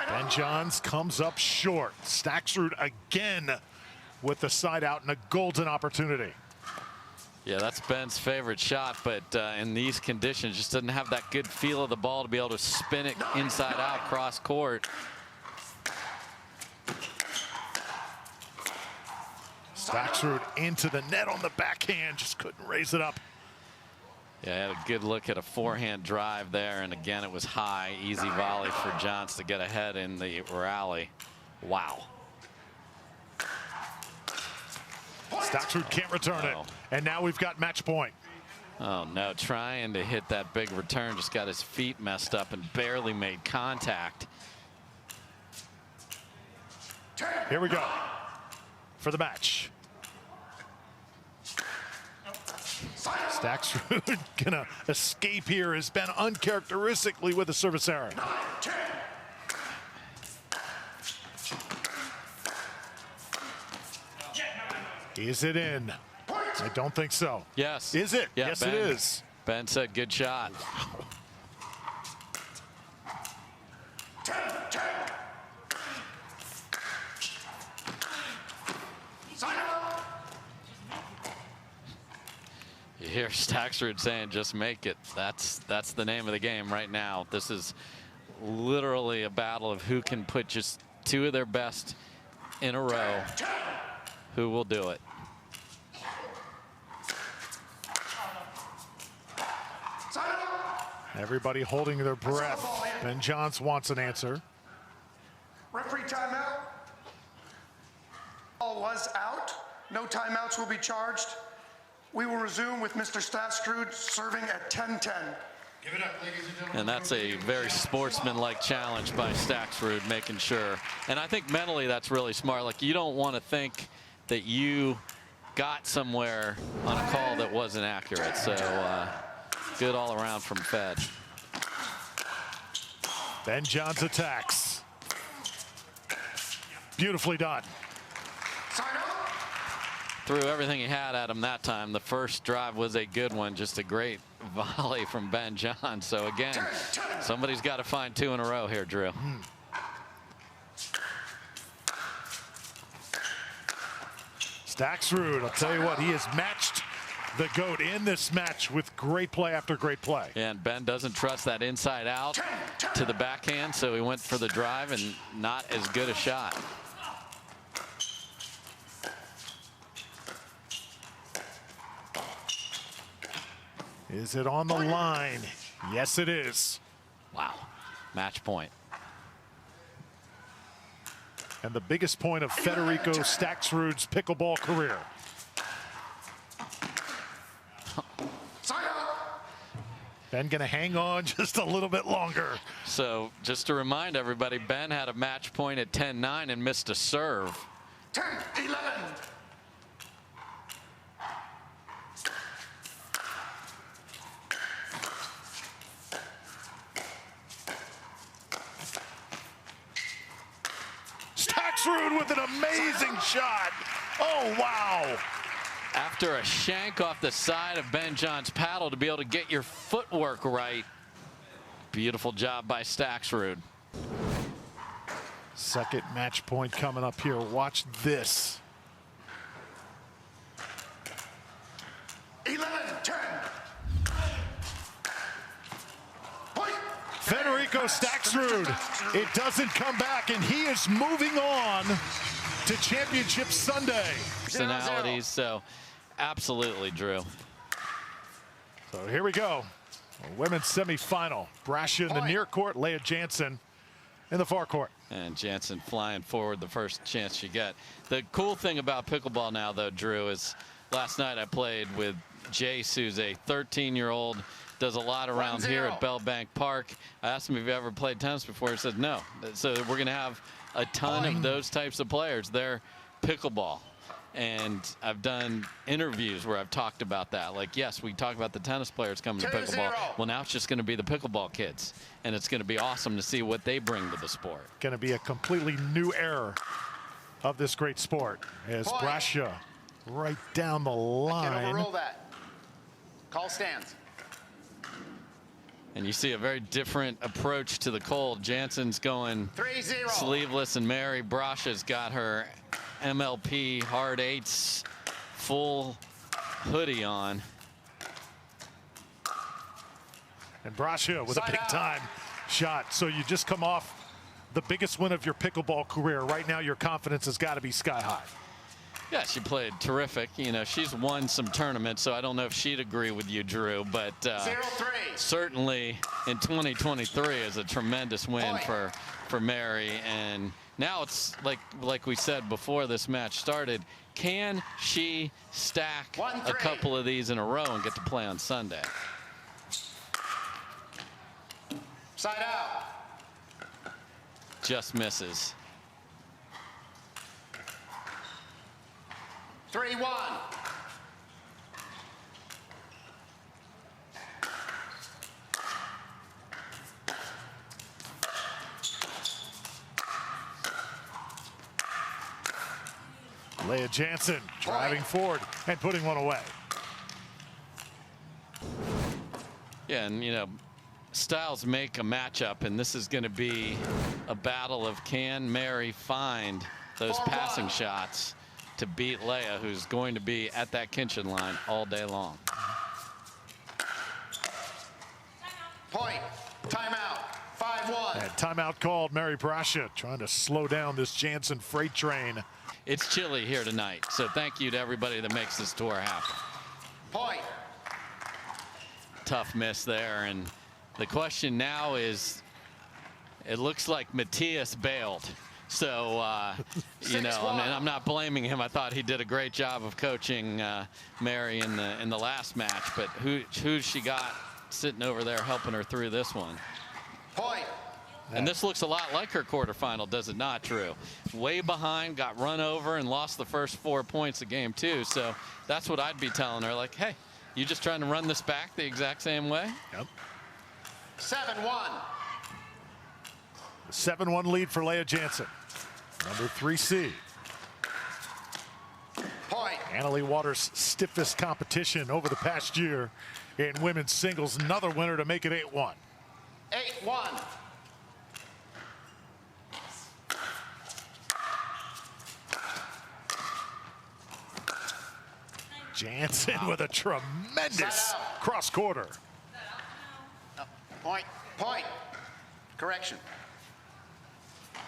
Ben Johns comes up short. Staksrud again with the side out and a golden opportunity. Yeah, that's Ben's favorite shot, but in these conditions, just doesn't have that good feel of the ball to be able to spin it inside out cross court. Staksrud into the net on the backhand, just couldn't raise it up. Yeah, had a good look at a forehand drive there, and again, it was high, easy volley for Johns to get ahead in the rally. Wow. Staksrud can't return it, and now we've got match point. Oh no, trying to hit that big return, just got his feet messed up and barely made contact. Here we go for the match. Staksrud gonna escape here, has been uncharacteristically with a service error. Is it in? I don't think so. Yes. Is it? Yeah, yes, Ben, it is. Ben said good shot. You hear Staksrud saying, just make it. That's the name of the game right now. This is literally a battle of who can put just 2 of their best in a row. Who will do it? Everybody holding their breath. Ben Johns wants an answer. Referee timeout. Ball was out. No timeouts will be charged. We will resume with Mr. Staksrud serving at 10-10. Give it up, ladies and gentlemen. And that's a very sportsmanlike challenge by Staksrud, making sure. And I think mentally that's really smart. Like, you don't want to think that you got somewhere on a call that wasn't accurate. So good all around from Fed. Ben Johns attacks. Beautifully done. Threw everything he had at him that time. The first drive was a good one, just a great volley from Ben Johns. So again, somebody's got to find 2 in a row here, Drew. Staksrud, I'll tell you what, he has matched the GOAT in this match with great play after great play. Yeah, and Ben doesn't trust that inside out to the backhand, so he went for the drive and not as good a shot. Is it on the line? Yes, it is. Wow. Match point. And the biggest point of Federico Staksrud's pickleball career. Ben gonna hang on just a little bit longer. So just to remind everybody, Ben had a match point at 10-9 and missed a serve. 10-11. Staksrud with an amazing shot. Oh, wow. After a shank off the side of Ben Johns' paddle to be able to get your footwork right. Beautiful job by Staksrud. Second match point coming up here. Watch this. 11-10. Point. Federico Staksrud. It doesn't come back, and he is moving on to Championship Sunday. Personalities, so absolutely, Drew. So here we go. A women's semifinal. Brascia in the near court, Leigh Jansen in the far court. And Jansen flying forward the first chance she got. The cool thing about pickleball now, though, Drew, is last night I played with Jace, who's a 13-year-old, does a lot around here at Bellbank Park. I asked him if he ever played tennis before. He said no. So we're going to have a ton of those types of players. They're pickleball. And I've done interviews where I've talked about that. Like, yes, we talk about the tennis players coming to pickleball. Well, now it's just going to be the pickleball kids. And it's going to be awesome to see what they bring to the sport. Going to be a completely new era of this great sport as Brascia right down the line. Can't overrule that. Call stands. And you see a very different approach to the cold. Jansen's going 3-0. Sleeveless, and Mary Brascia's got her MLP hard eights full hoodie on. And Brascia with a big time shot. So you just come off the biggest win of your pickleball career. Right now your confidence has got to be sky high. Yeah, she played terrific. You know, she's won some tournaments, so I don't know if she'd agree with you, Drew, but certainly in 2023 is a tremendous win for Mary. And now it's like we said before this match started, can she stack a couple of these in a row and get to play on Sunday? Side out. Just misses. 3-1. Leigh Jansen driving forward and putting one away. Yeah, and you know, styles make a matchup, and this is going to be a battle of can Mary find those passing shots to beat Leigh, who's going to be at that kitchen line all day long. Point. Timeout. 5-1. And timeout called. Mary Brascia trying to slow down this Jansen freight train. It's chilly here tonight, so thank you to everybody that makes this tour happen. Point. Tough miss there, and the question now is, it looks like Matthias bailed. So, you know, and I'm not blaming him. I thought he did a great job of coaching Mary in the last match, but who's she got sitting over there helping her through this one? Point. And this looks a lot like her quarterfinal, does it not, Drew? Way behind, got run over, and lost the first 4 points of game 2. So that's what I'd be telling her, like, hey, you just trying to run this back the exact same way? Yep. 7-1. 7-1 lead for Leigh Jansen. Number 3 seed. Point. Annalie Waters' stiffest competition over the past year in women's singles. Another winner to make it 8-1. 8-1. Jansen with a tremendous cross quarter. Point. Point. Correction.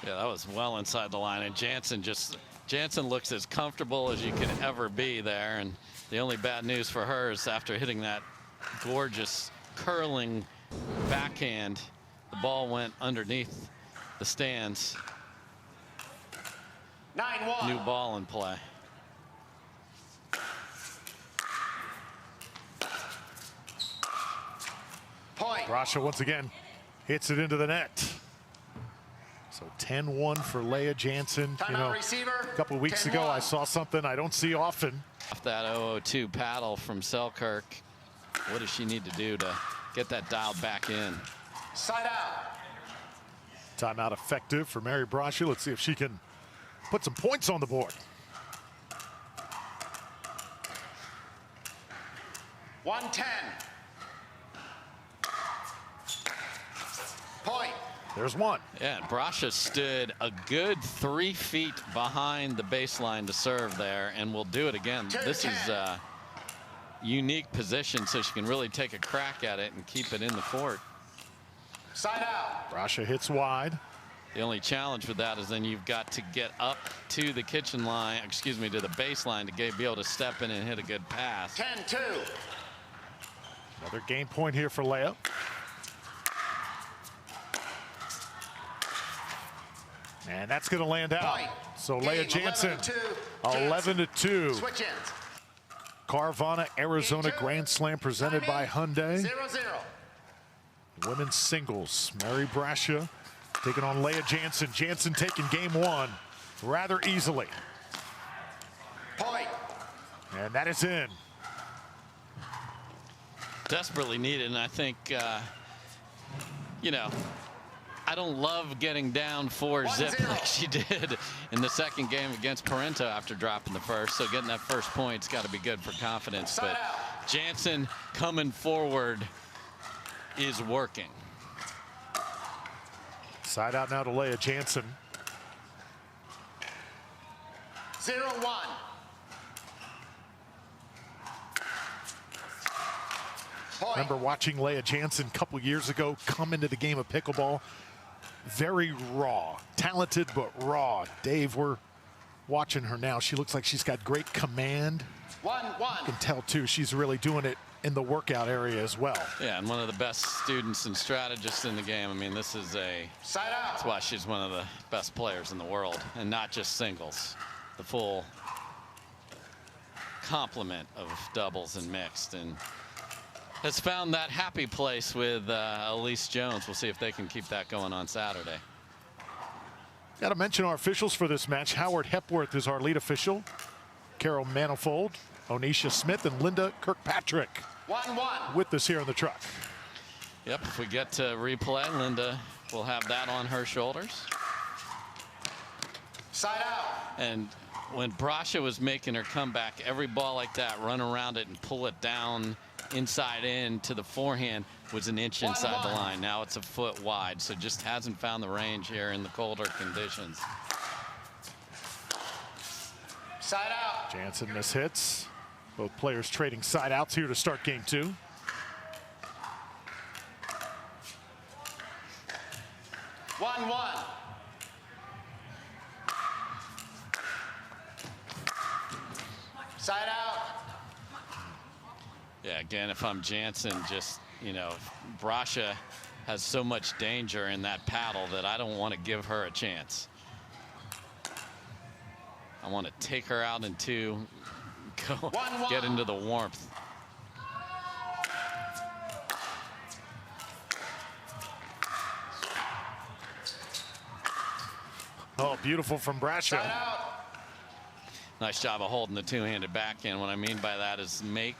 Yeah, that was well inside the line, and Jansen looks as comfortable as you can ever be there. And the only bad news for her is after hitting that gorgeous curling backhand, the ball went underneath the stands. 9-1. New ball in play. Point. Brascia once again hits it into the net. So 10-1 for Leigh Jansen. You know, a couple of weeks ago I saw something I don't see often. Off that 0-2 paddle from Selkirk. What does she need to do to get that dialed back in? Side out. Timeout effective for Mary Brascia. Let's see if she can put some points on the board. $110. Point. There's one. Yeah, Brascia stood a good 3 feet behind the baseline to serve there, and will do it again. This is a unique position, so she can really take a crack at it and keep it in the court. Side out. Brascia hits wide. The only challenge with that is then you've got to get up to the kitchen line, excuse me, to the baseline to be able to step in and hit a good pass. 10-2. Another game point here for Leigh. And that's going to land out. Point. So Game, Leigh Jansen, 11-2. 11-2. Switch ends. Carvana Arizona Game 2. Grand Slam presented by Hyundai. 0-0. Women's singles. Mary Brascia taking on Leigh Jansen. Jansen taking game 1 rather easily. Point. And that is in. Desperately needed, and I think, you know, I don't love getting down 4-0 like she did in the second game against Parenteau after dropping the first. So getting that first point's got to be good for confidence. But Jansen coming forward is working. Side out now to Leigh Jansen. 0-1. Remember watching Leigh Jansen a couple years ago come into the game of pickleball. Very raw, talented but raw. Dave, we're watching her now. She looks like she's got great command. 1-1. You can tell too she's really doing it in the workout area as well. Yeah, and one of the best students and strategists in the game. I mean, this is a, Side out. that's why she's one of the best players in the world, and not just singles. The full complement of doubles and mixed, and has found that happy place with Elise Jones. We'll see if they can keep that going on Saturday. Got to mention our officials for this match. Howard Hepworth is our lead official. Carol Manifold, Onisha Smith, and Linda Kirkpatrick 1-1. with us here on the truck. Yep, if we get to replay, Linda will have that on her shoulders. Side out. And when Brascia was making her comeback, every ball like that, run around it and pull it down inside in to the forehand was an inch inside the line. Now it's a foot wide, so just hasn't found the range here in the colder conditions. Side out. Jansen mishits. Both players trading side outs here to start game 2. Side out. Yeah, again, if I'm Jansen, just, you know, Brascia has so much danger in that paddle that I don't want to give her a chance. I want to take her out in 2, go get into the warmth. Oh, beautiful from Brascia. Nice job of holding the two-handed backhand. What I mean by that is make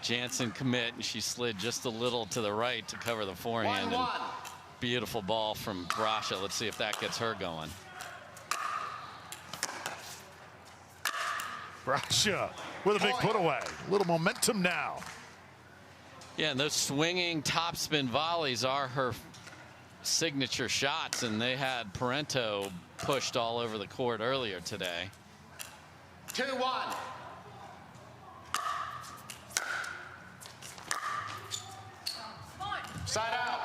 Jansen commit, and she slid just a little to the right to cover the forehand. And beautiful ball from Brascia. Let's see if that gets her going. Brascia with a big put away. A little momentum now. Yeah, and those swinging topspin volleys are her signature shots, and they had Parenteau pushed all over the court earlier today. 2-1. Side out.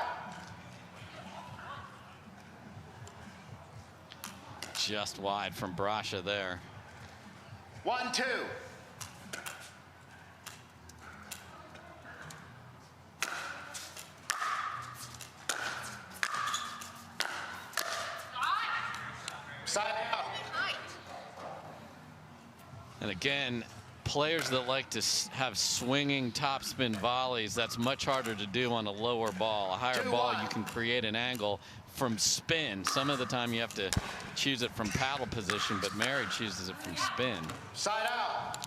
Just wide from Brascia there. 1-2. Side out. And again, players that like to have swinging topspin volleys, that's much harder to do on a lower ball. A higher ball, you can create an angle from spin. Some of the time you have to choose it from paddle position, but Mary chooses it from spin. Side out.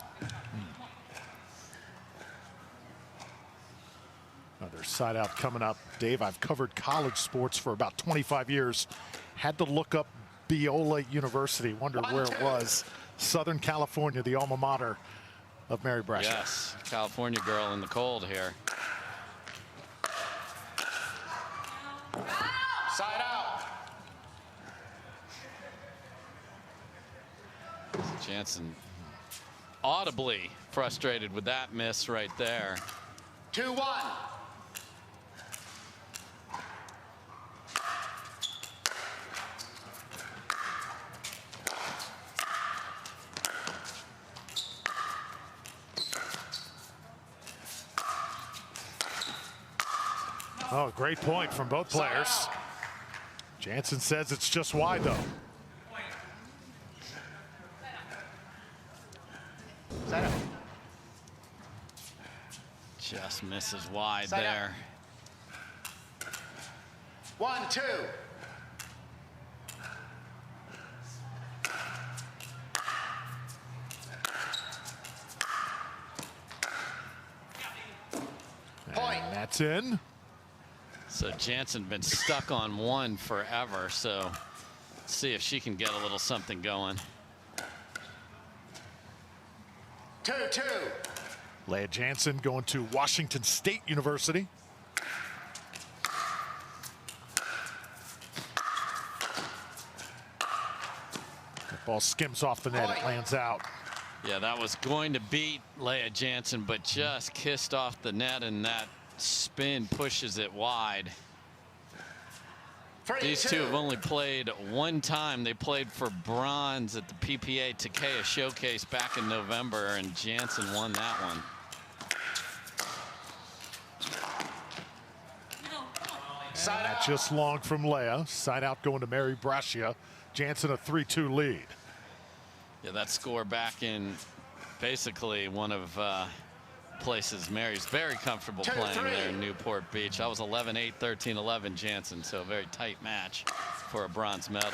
Another side out coming up. Dave, I've covered college sports for about 25 years. Had to look up Biola University, wondered where it was. Southern California, the alma mater of Mary Brascia. Yes, California girl in the cold here. Side out. Jansen audibly frustrated with that miss right there. 2-1. Oh, great point from both players. Jansen says it's just wide, though. Just misses wide Side there. 1-2. And that's in. So Jansen been stuck on one forever. So let's see if she can get a little something going. 2-2. Leigh Jansen going to Washington State University. The ball skims off the net. It lands out. Yeah, that was going to beat Leigh Jansen, but just kissed off the net, and that spin pushes it wide. These two have only played one time. They played for bronze at the PPA Takea Showcase back in November, and Jansen won that one. And that just long from Leigh. Side out going to Mary Brascia. Jansen a 3-2 lead. Yeah, that score back in basically one of places Mary's very comfortable playing there in Newport Beach. I was 11-8, 13-11 Jansen, so a very tight match for a bronze medal.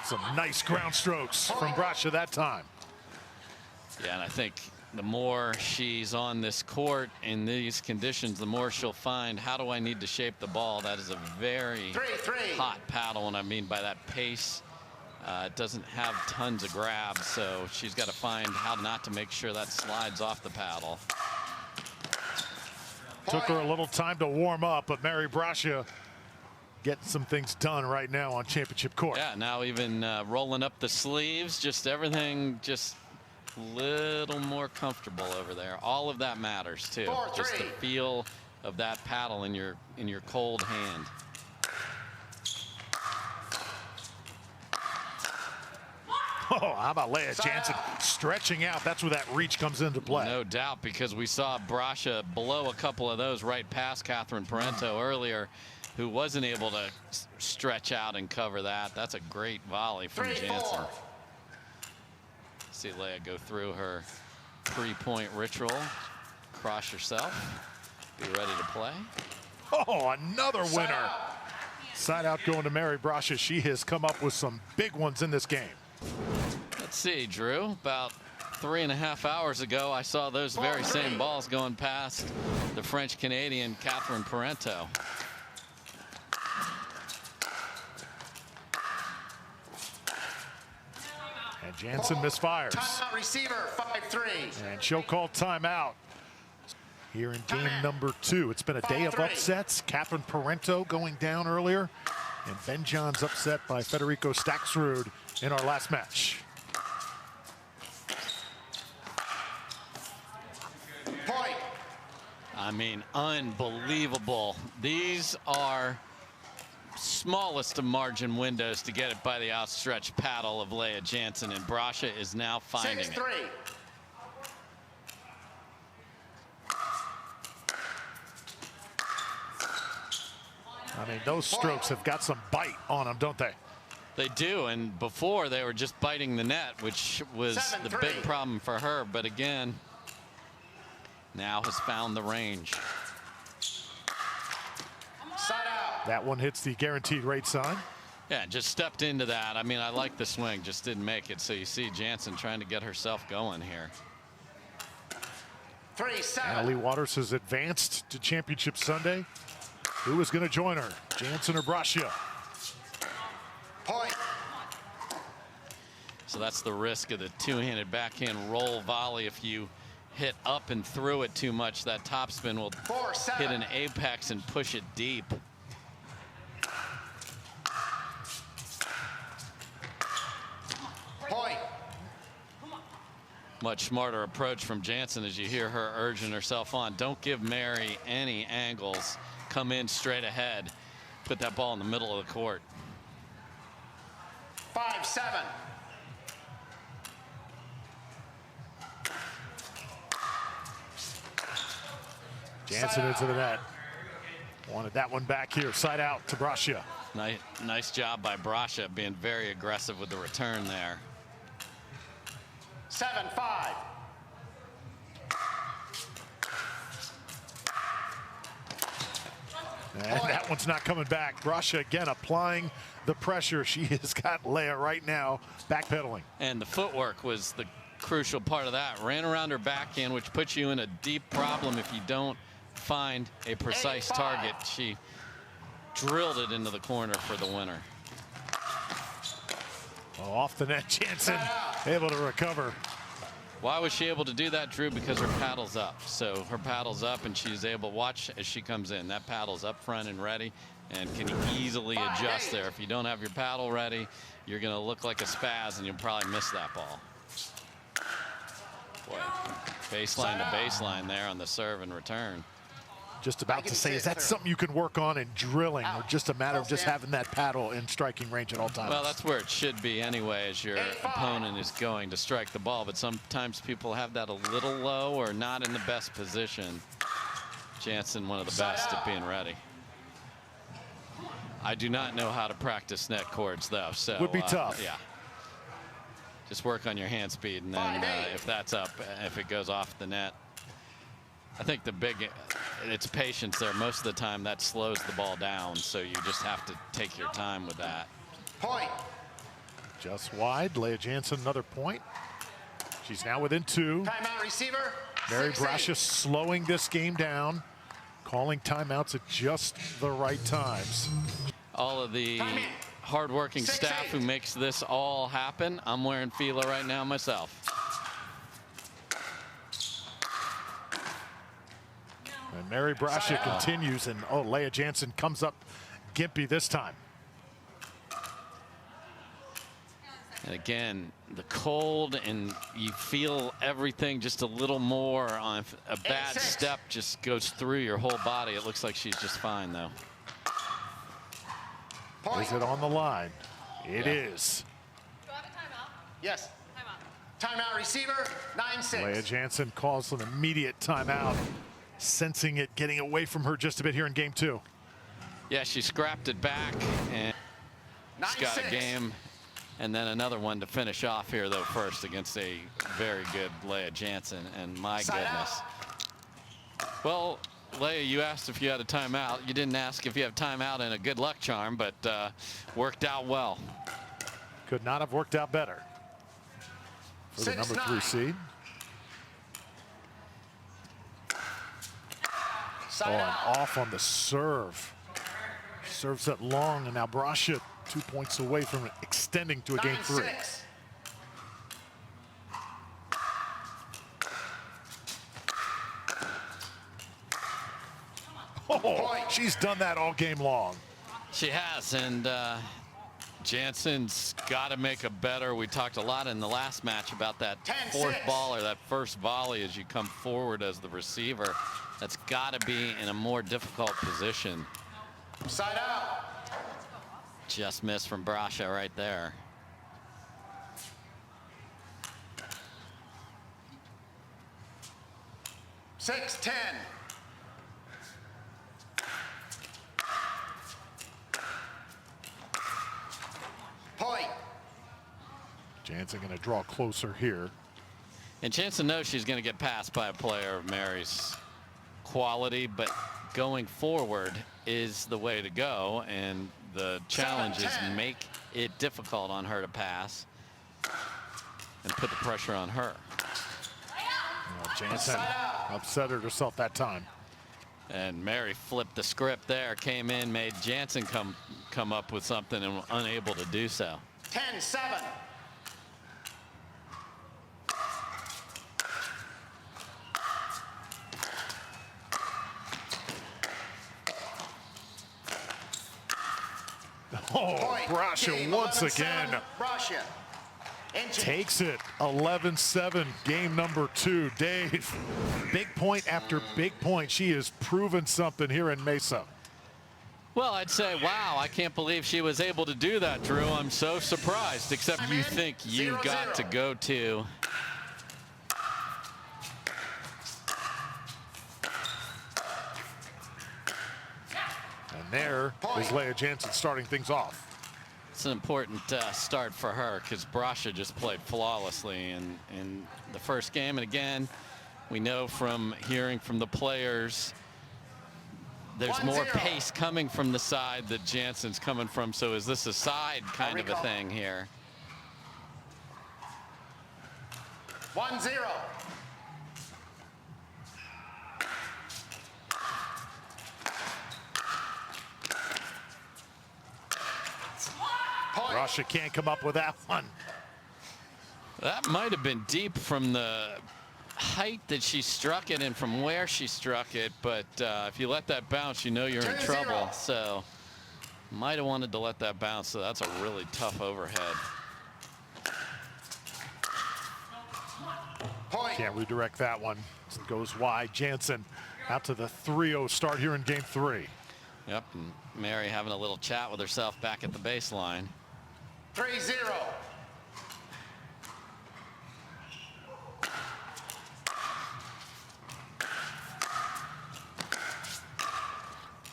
Some nice ground strokes from Brascia that time. Yeah, and I think the more she's on this court in these conditions, the more she'll find, how do I need to shape the ball? That is a very hot paddle, and I mean by that pace. It doesn't have tons of grabs, so she's got to find how not to make sure that slides off the paddle. Took her a little time to warm up, but Mary Brascia getting some things done right now on championship court. Yeah, now even rolling up the sleeves, just everything just a little more comfortable over there. All of that matters too. Just the feel of that paddle in your cold hand. Oh, how about Leigh Jansen stretching out? That's where that reach comes into play. No doubt, because we saw Brascia blow a couple of those right past Parenteau earlier, who wasn't able to stretch out and cover that. That's a great volley from Jansen. See Leigh go through her 3-point ritual. Cross yourself. Be ready to play. Oh, another winner. Side out going to Mary Brascia. She has come up with some big ones in this game. Let's see, Drew. About 3.5 hours ago, I saw those very same balls going past the French-Canadian Parenteau. And Jansen misfires. Timeout receiver, 5-3. And she'll call timeout here in game number 2. It's been a day of upsets. Parenteau going down earlier, and Ben John's upset by Federico Staksrud in our last match. Point. I mean, unbelievable. These are smallest of margin windows to get it by the outstretched paddle of Leigh Jansen, and Brascia is now finding 6-3. it. I mean, those strokes have got some bite on them, don't they? They do, and before they were just biting the net, which was the big problem for her, but again, now has found the range. Side out. That one hits the guaranteed rate sign. Yeah, just stepped into that. I mean, I like the swing, just didn't make it. So you see Jansen trying to get herself going here. 3-7. Leigh Waters has advanced to Championship Sunday. Who is going to join her, Jansen or Brascia? Point. So that's the risk of the two-handed backhand roll volley. If you hit up and through it too much, that topspin will hit an apex and push it deep. Much smarter approach from Jansen as you hear her urging herself on. Don't give Mary any angles. Come in straight ahead. Put that ball in the middle of the court. 5-7. Jansen into the net. Wanted that one back here. Side out to Brascia. Nice job by Brascia being very aggressive with the return there. 7-5. And that one's not coming back. Brascia again applying the pressure. She has got Leigh right now backpedaling. And the footwork was the crucial part of that. Ran around her backhand, which puts you in a deep problem if you don't find a precise target. She drilled it into the corner for the winner. Oh, off the net, Jansen able to recover. Why was she able to do that, Drew? Because her paddle's up. So her paddle's up and she's able to watch as she comes in. That paddle's up front and ready and can easily adjust there. If you don't have your paddle ready, you're going to look like a spaz and you'll probably miss that ball. Boy, baseline to baseline there on the serve and return. Just about to say, is that something you can work on in drilling, or just a matter of just having that paddle in striking range at all times? Well, that's where it should be anyway, as your opponent is going to strike the ball. But sometimes people have that a little low or not in the best position. Jansen, one of the best at being ready. I do not know how to practice net courts, though. So would be tough. Yeah. Just work on your hand speed, and then if that's up, if it goes off the net. I think the big, it's patience there. Most of the time that slows the ball down, so you just have to take your time with that. Point. Just wide. Leigh Jansen, another point. She's now within 2. Timeout receiver. Mary Brascia slowing this game down, calling timeouts at just the right times. All of the hardworking staff who makes this all happen. I'm wearing Fila right now myself. And Mary Brascia continues, and Leigh Jansen comes up gimpy this time. And again, the cold, and you feel everything just a little more. On a bad step just goes through your whole body. It looks like she's just fine, though. Is it on the line? It is. Do I have a timeout? Yes. Timeout receiver. 9-6. Leigh Jansen calls an immediate timeout, sensing it getting away from her just a bit here in game 2. Yeah, she scrapped it back and she's got a game, and then another one to finish off here, though, first against a very good Leigh Jansen. And my goodness. Well, Leigh, you asked if you had a timeout. You didn't ask if you have timeout and a good luck charm, but worked out well. Could not have worked out better for the number 3 seed. And off on the serve. Serves it long, and now Brascia 2 points away from extending to a game 3. Oh, she's done that all game long. She has, and Jansen's got to make a better. We talked a lot in the last match about that fourth ball, or that first volley as you come forward as the receiver. That's got to be in a more difficult position. Side out. Just missed from Brascia right there. Six, 10. Point. Jansen going to draw closer here. And Jansen knows she's going to get passed by a player of Mary's quality, but going forward is the way to go, and the challenge is make it difficult on her to pass and put the pressure on her. Jansen upset herself that time. And Mary flipped the script there, came in, made Jansen come up with something, and unable to do so. 10-7. Oh, Brascia once again. Brascia. Takes it 11-7, game number 2. Dave, big point after big point. She has proven something here in Mesa. Well, I'd say, wow, I can't believe she was able to do that, Drew. I'm so surprised, except you think you got to go to. And there is Leigh Jansen starting things off. It's an important start for her because Brascia just played flawlessly in the first game. And again, we know from hearing from the players, there's more pace coming from the side that Jansen's coming from. So is this a side kind of a thing here? 1-0. Brascia can't come up with that one. That might have been deep from the height that she struck it and from where she struck it, but if you let that bounce, you know you're in trouble. So might have wanted to let that bounce. So that's a really tough overhead. Can't redirect that one. It goes wide. Jansen out to the 3-0 start here in game 3. Yep, and Mary having a little chat with herself back at the baseline. 3-0.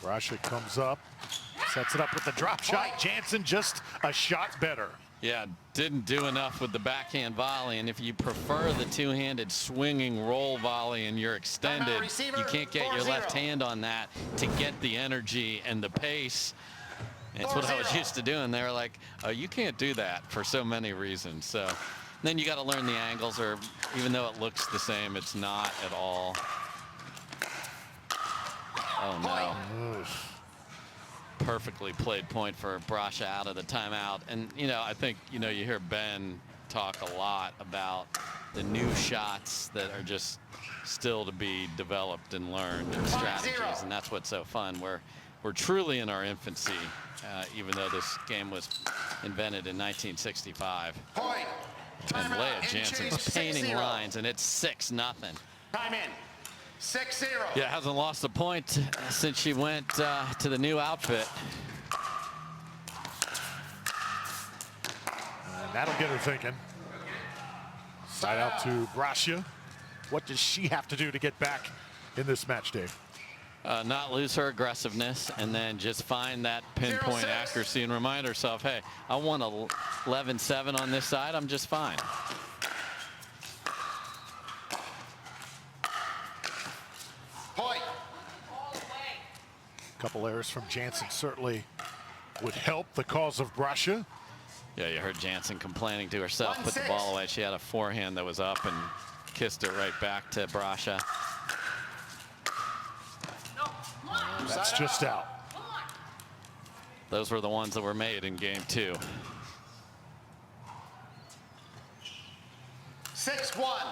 Brascia comes up, sets it up with the drop shot. Jansen just a shot better. Yeah, didn't do enough with the backhand volley, and if you prefer the two-handed swinging roll volley and you're extended, you can't get your left hand on that to get the energy and the pace. It's what I was used to doing. They were like, oh, you can't do that for so many reasons. So then you got to learn the angles, or even though it looks the same, it's not at all. Oh, no. Perfectly played point for Brascia out of the timeout. And, you know, I think, you know, you hear Ben talk a lot about the new shots that are just still to be developed and learned, and strategies, and that's what's so fun. We're truly in our infancy, even though this game was invented in 1965. And Leigh Jansen's painting lines, and it's 6-0. Time in. 6-0. Yeah, hasn't lost a point since she went to the new outfit. And that'll get her thinking. Side out to Brascia. What does she have to do to get back in this match, Dave? Not lose her aggressiveness, and then just find that pinpoint accuracy and remind herself, hey, I won 11-7 on this side. I'm just fine. Couple errors from Jansen certainly would help the cause of Brascia. Yeah, you heard Jansen complaining to herself, put the ball away. She had a forehand that was up and kissed it right back to Brascia. That's just out. Those were the ones that were made in game 2. 6-1.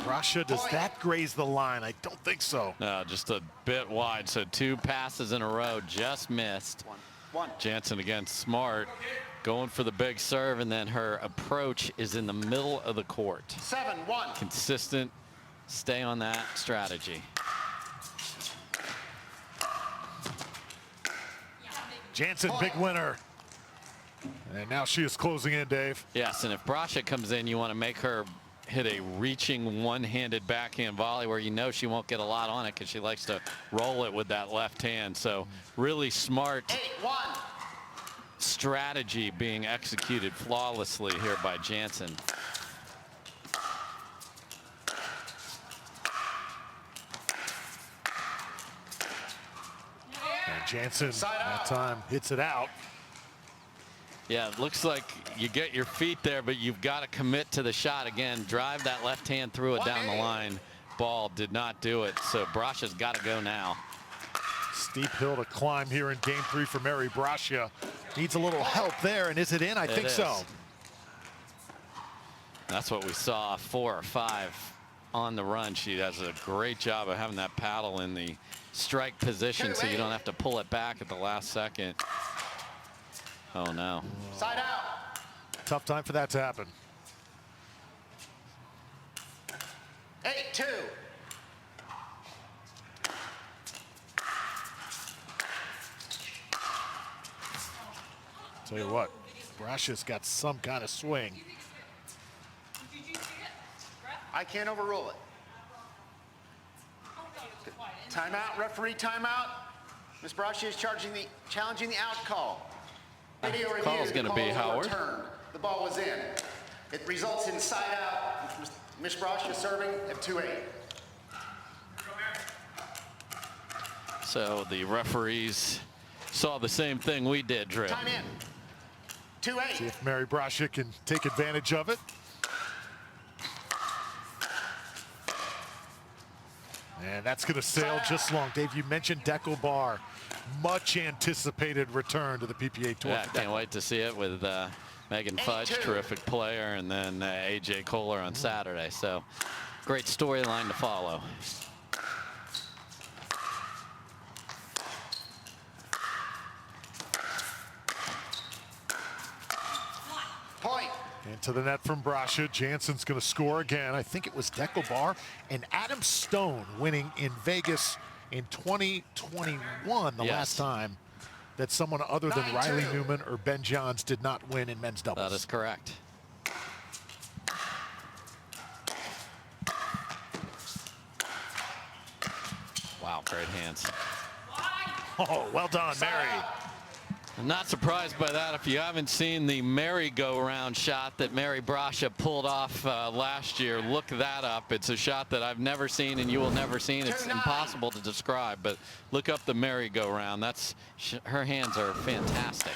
Brascia, does that graze the line? I don't think so. No, just a bit wide. So 2 passes in a row just missed. Jansen again smart, going for the big serve, and then her approach is in the middle of the court. 7-1. Consistent, stay on that strategy. Jansen, big winner. And now she is closing in, Dave. Yes, and if Brascia comes in, you want to make her hit a reaching one-handed backhand volley where you know she won't get a lot on it because she likes to roll it with that left hand. So really smart 8-1. strategy being executed flawlessly here by Jansen. And Jansen that time hits it out. Yeah, it looks like you get your feet there, but you've got to commit to the shot again. Drive that left hand through it down the line. Ball did not do it, so Brascia's got to go now. Steep hill to climb here in game 3 for Mary Brascia. Needs a little help there, and is it in? I think so. That's what we saw 4 or 5 on the run. She does a great job of having that paddle in the strike position so you don't have to pull it back at the last second. Oh, no. Side out. Tough time for that to happen. 8-2. Tell you what, Brascia's got some kind of swing. I can't overrule it. Timeout, referee timeout. Ms. Brascia is challenging the out call. Video review. Call's going to be Haworth. The ball was in. It results in side out. Ms. Brascia serving at 2-8. So the referees saw the same thing we did, Drew. Time in. 2-8. See if Mary Brascia can take advantage of it. And that's going to sail just long. Dave, you mentioned Dekel Bar. Much anticipated return to the PPA Tour. Yeah, can't wait to see it with Megan Fudge, terrific player, and then AJ Kohler on Saturday. So great storyline to follow. Point. And to the net from Brascia. Jansen's going to score again. I think it was Dekel Bar and Adam Stone winning in Vegas in 2021, the last time that someone other than Riley Newman or Ben Johns did not win in men's doubles. That is correct. Wow, great hands. Oh, well done, Mary. I'm not surprised by that. If you haven't seen the merry-go-round shot that Mary Brascia pulled off last year, look that up. It's a shot that I've never seen and you will never see. It's impossible to describe, but look up the merry-go-round. Her hands are fantastic.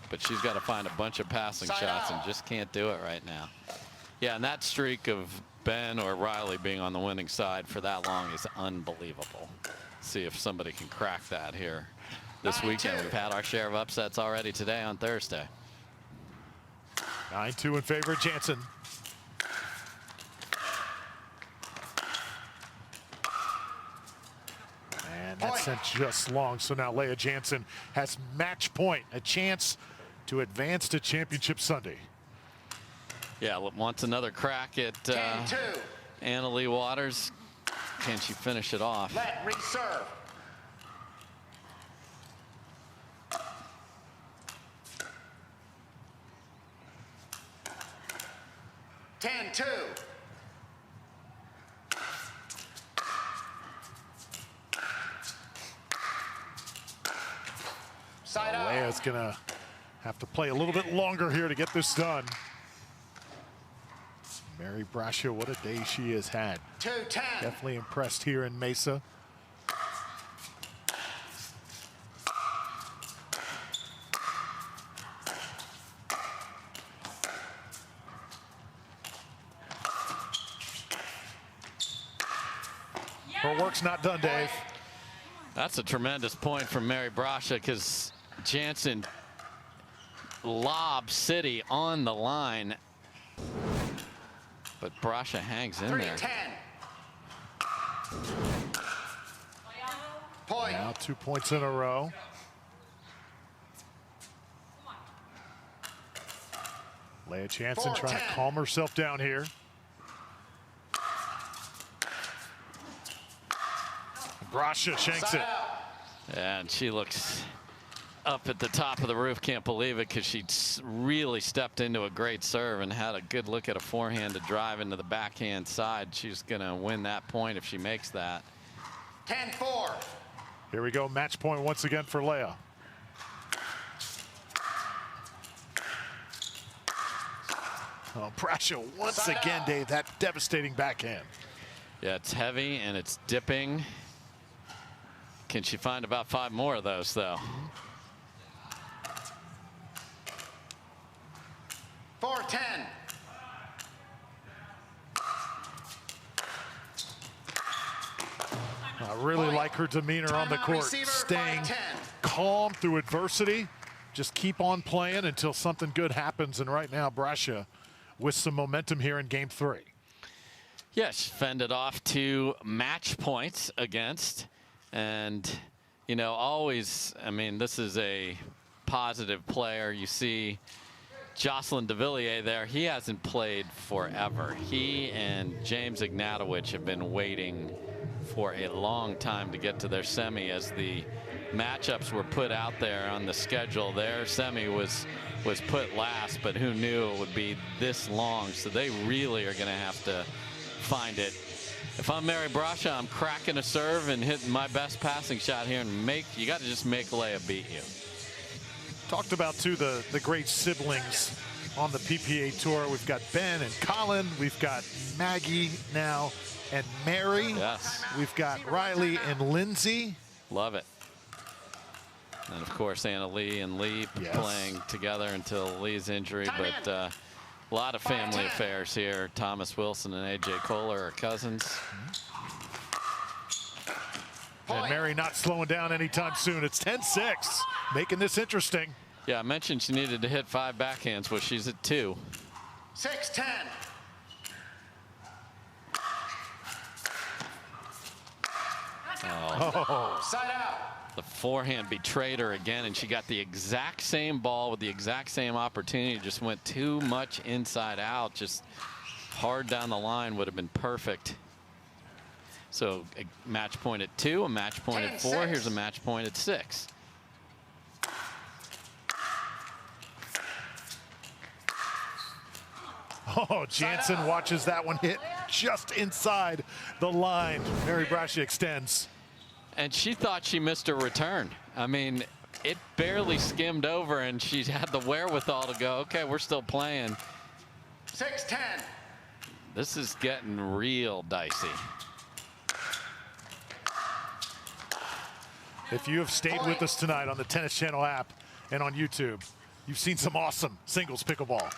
But she's got to find a bunch of passing shots and just can't do it right now. Yeah, and that streak of Ben or Riley being on the winning side for that long is unbelievable. See if somebody can crack that here. This weekend, we've had our share of upsets already today on Thursday. 9-2 in favor of Jansen. And that's sent just long. So now Leigh Jansen has match point, a chance to advance to Championship Sunday. Yeah, wants another crack at Anna-Leigh Waters. Can she finish it off? Let reserve. Ten-2. Side out. Leigh's gonna have to play a little bit longer here to get this done. Mary Brascia, what a day she has had. 2-10. Definitely impressed here in Mesa. Her work's not done, Dave. That's a tremendous point from Mary Brascia because Jansen lobs City on the line. But Brascia hangs in there. 3-10. Point. Now 2 points in a row. Leigh Jansen trying to calm herself down here. Brascia shanks it. And she looks up at the top of the roof. Can't believe it because she really stepped into a great serve and had a good look at a forehand to drive into the backhand side. She's going to win that point if she makes that. 10-4. Here we go. Match point once again for Leigh. Oh, Brascia once again, Dave, that devastating backhand. Yeah, it's heavy and it's dipping. Can she find about 5 more of those, though? 4-10. I really like her demeanor on the court, staying calm through adversity. Just keep on playing until something good happens. And right now, Brascia with some momentum here in game 3. Yes, fended off 2 match points against. And, you know, always, I mean, this is a positive player. You see Jocelyn Devilliers there. He hasn't played forever. He and James Ignatowich have been waiting for a long time to get to their semi. As the matchups were put out there on the schedule, their semi was put last, but who knew it would be this long. So they really are going to have to find it. If I'm Mary Brascia, I'm cracking a serve and hitting my best passing shot here, and you got to just make Leigh beat you. Talked about, too, the great siblings on the PPA Tour. We've got Ben and Colin. We've got Maggie now and Mary. Yes. We've got Riley and Lindsay. Love it. And, of course, Anna Leigh and Leigh playing together until Leigh's injury. But a lot of family affairs here. Thomas Wilson and A.J. Kohler are cousins. And Mary not slowing down anytime soon. It's 10-6, making this interesting. Yeah, I mentioned she needed to hit 5 backhands, but she's at 2. 6-10. Oh. Side out. The forehand betrayed her again, and she got the exact same ball with the exact same opportunity. Just went too much inside out. Just hard down the line would have been perfect. So a match point at 2, a match point at 4. Here's a match point at 6. Oh, Jansen watches that one hit just inside the line. Mary Brascia extends. And she thought she missed her return. I mean, it barely skimmed over, and she had the wherewithal to go, okay, we're still playing. 6-10. This is getting real dicey. If you have stayed with us tonight on the Tennis Channel app and on YouTube, you've seen some awesome singles pickleball.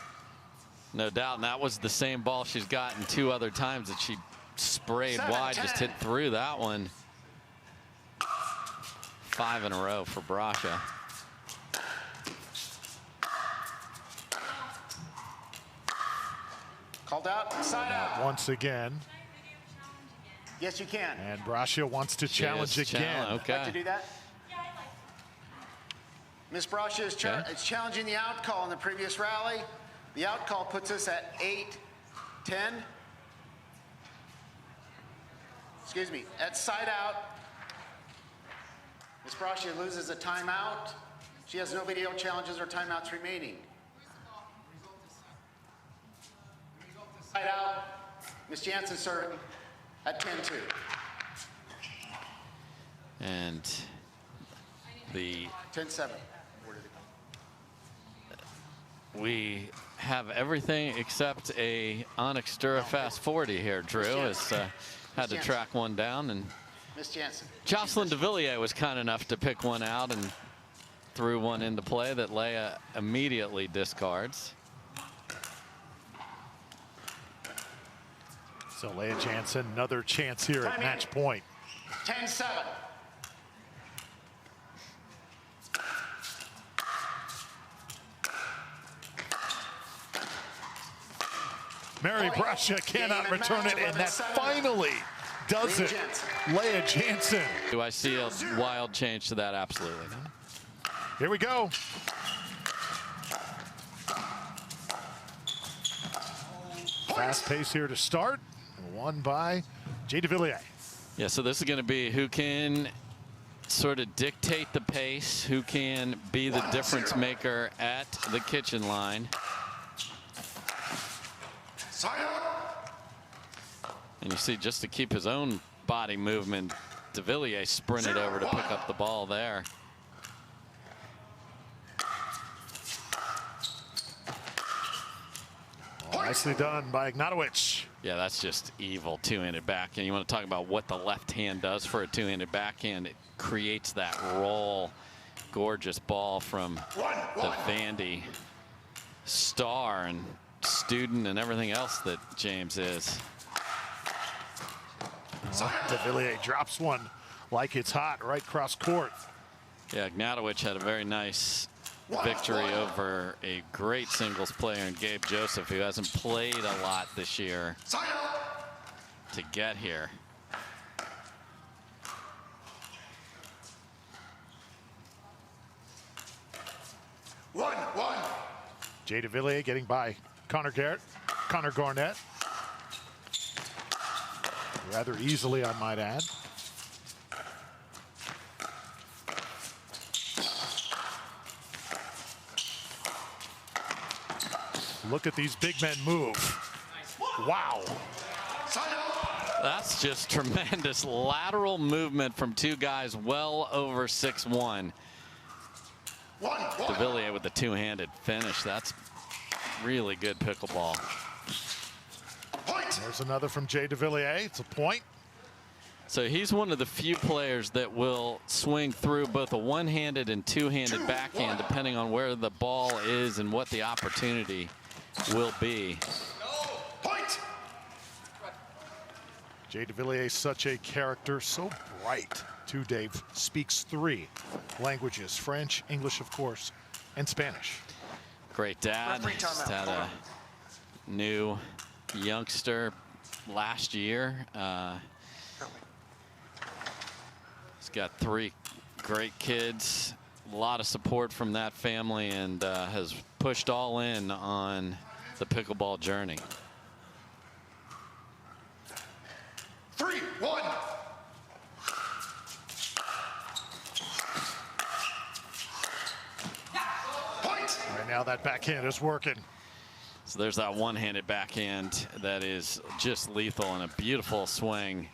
No doubt, and that was the same ball she's gotten 2 other times that she sprayed wide, just hit through that one. 5 in a row for Brascia. Called out, side out. Once again. Yes, you can. And Brascia wants to challenge again. Okay. Like to do that? Miss Brascia is challenging the out call in the previous rally. The out call puts us at 8-10. Excuse me, at side out. Miss Brascia loses a timeout. She has no video challenges or timeouts remaining. Side out. Miss Jansen serving at 10-2. And the 10-7. we have everything except a Onyx Dura Fast 40 here, Drew. Has had to track one down, and Miss Jansen. Jocelyn Devilliers was kind enough to pick one out and threw one into play that Leigh immediately discards. So Leigh Jansen, another chance here at match point. 10-7. Mary Brascia cannot return it, and that finally does it. Leigh Jansen. Do I see a wild change to that? Absolutely. Here we go. Fast pace here to start. Won by J. Devilliers. Yeah, so this is going to be who can sort of dictate the pace, who can be the difference maker at the kitchen line. And you see, just to keep his own body movement, Devilliers sprinted over to pick up the ball there. Nicely done by Ignatowich. Yeah, that's just evil two-handed backhand. You want to talk about what the left hand does for a two-handed backhand. It creates that roll. Gorgeous ball from the Vandy star and student and everything else that James is. Devilliers drops one like it's hot right cross court. Yeah, Ignatowich had a very nice victory over a great singles player in Gabe Joseph, who hasn't played a lot this year. to get here. One. Jay Devilliers getting by Connor Garnett. Rather easily, I might add. Look at these big men move. Wow. That's just tremendous lateral movement from two guys well over 6'1". Devilliers with the two-handed finish. That's really good pickleball. There's another from Jay Devilliers. It's a point. So he's one of the few players that will swing through both a one-handed and two-handed backhand depending on where the ball is and what the opportunity will be. Jay Devilliers, such a character, so bright too, Dave. Speaks 3 languages, French, English, of course, and Spanish. Great dad. Just had a new youngster last year. He's got 3 great kids, a lot of support from that family, and has pushed all in on the pickleball journey. 3-1. Right now that backhand is working. So there's that one-handed backhand that is just lethal and a beautiful swing.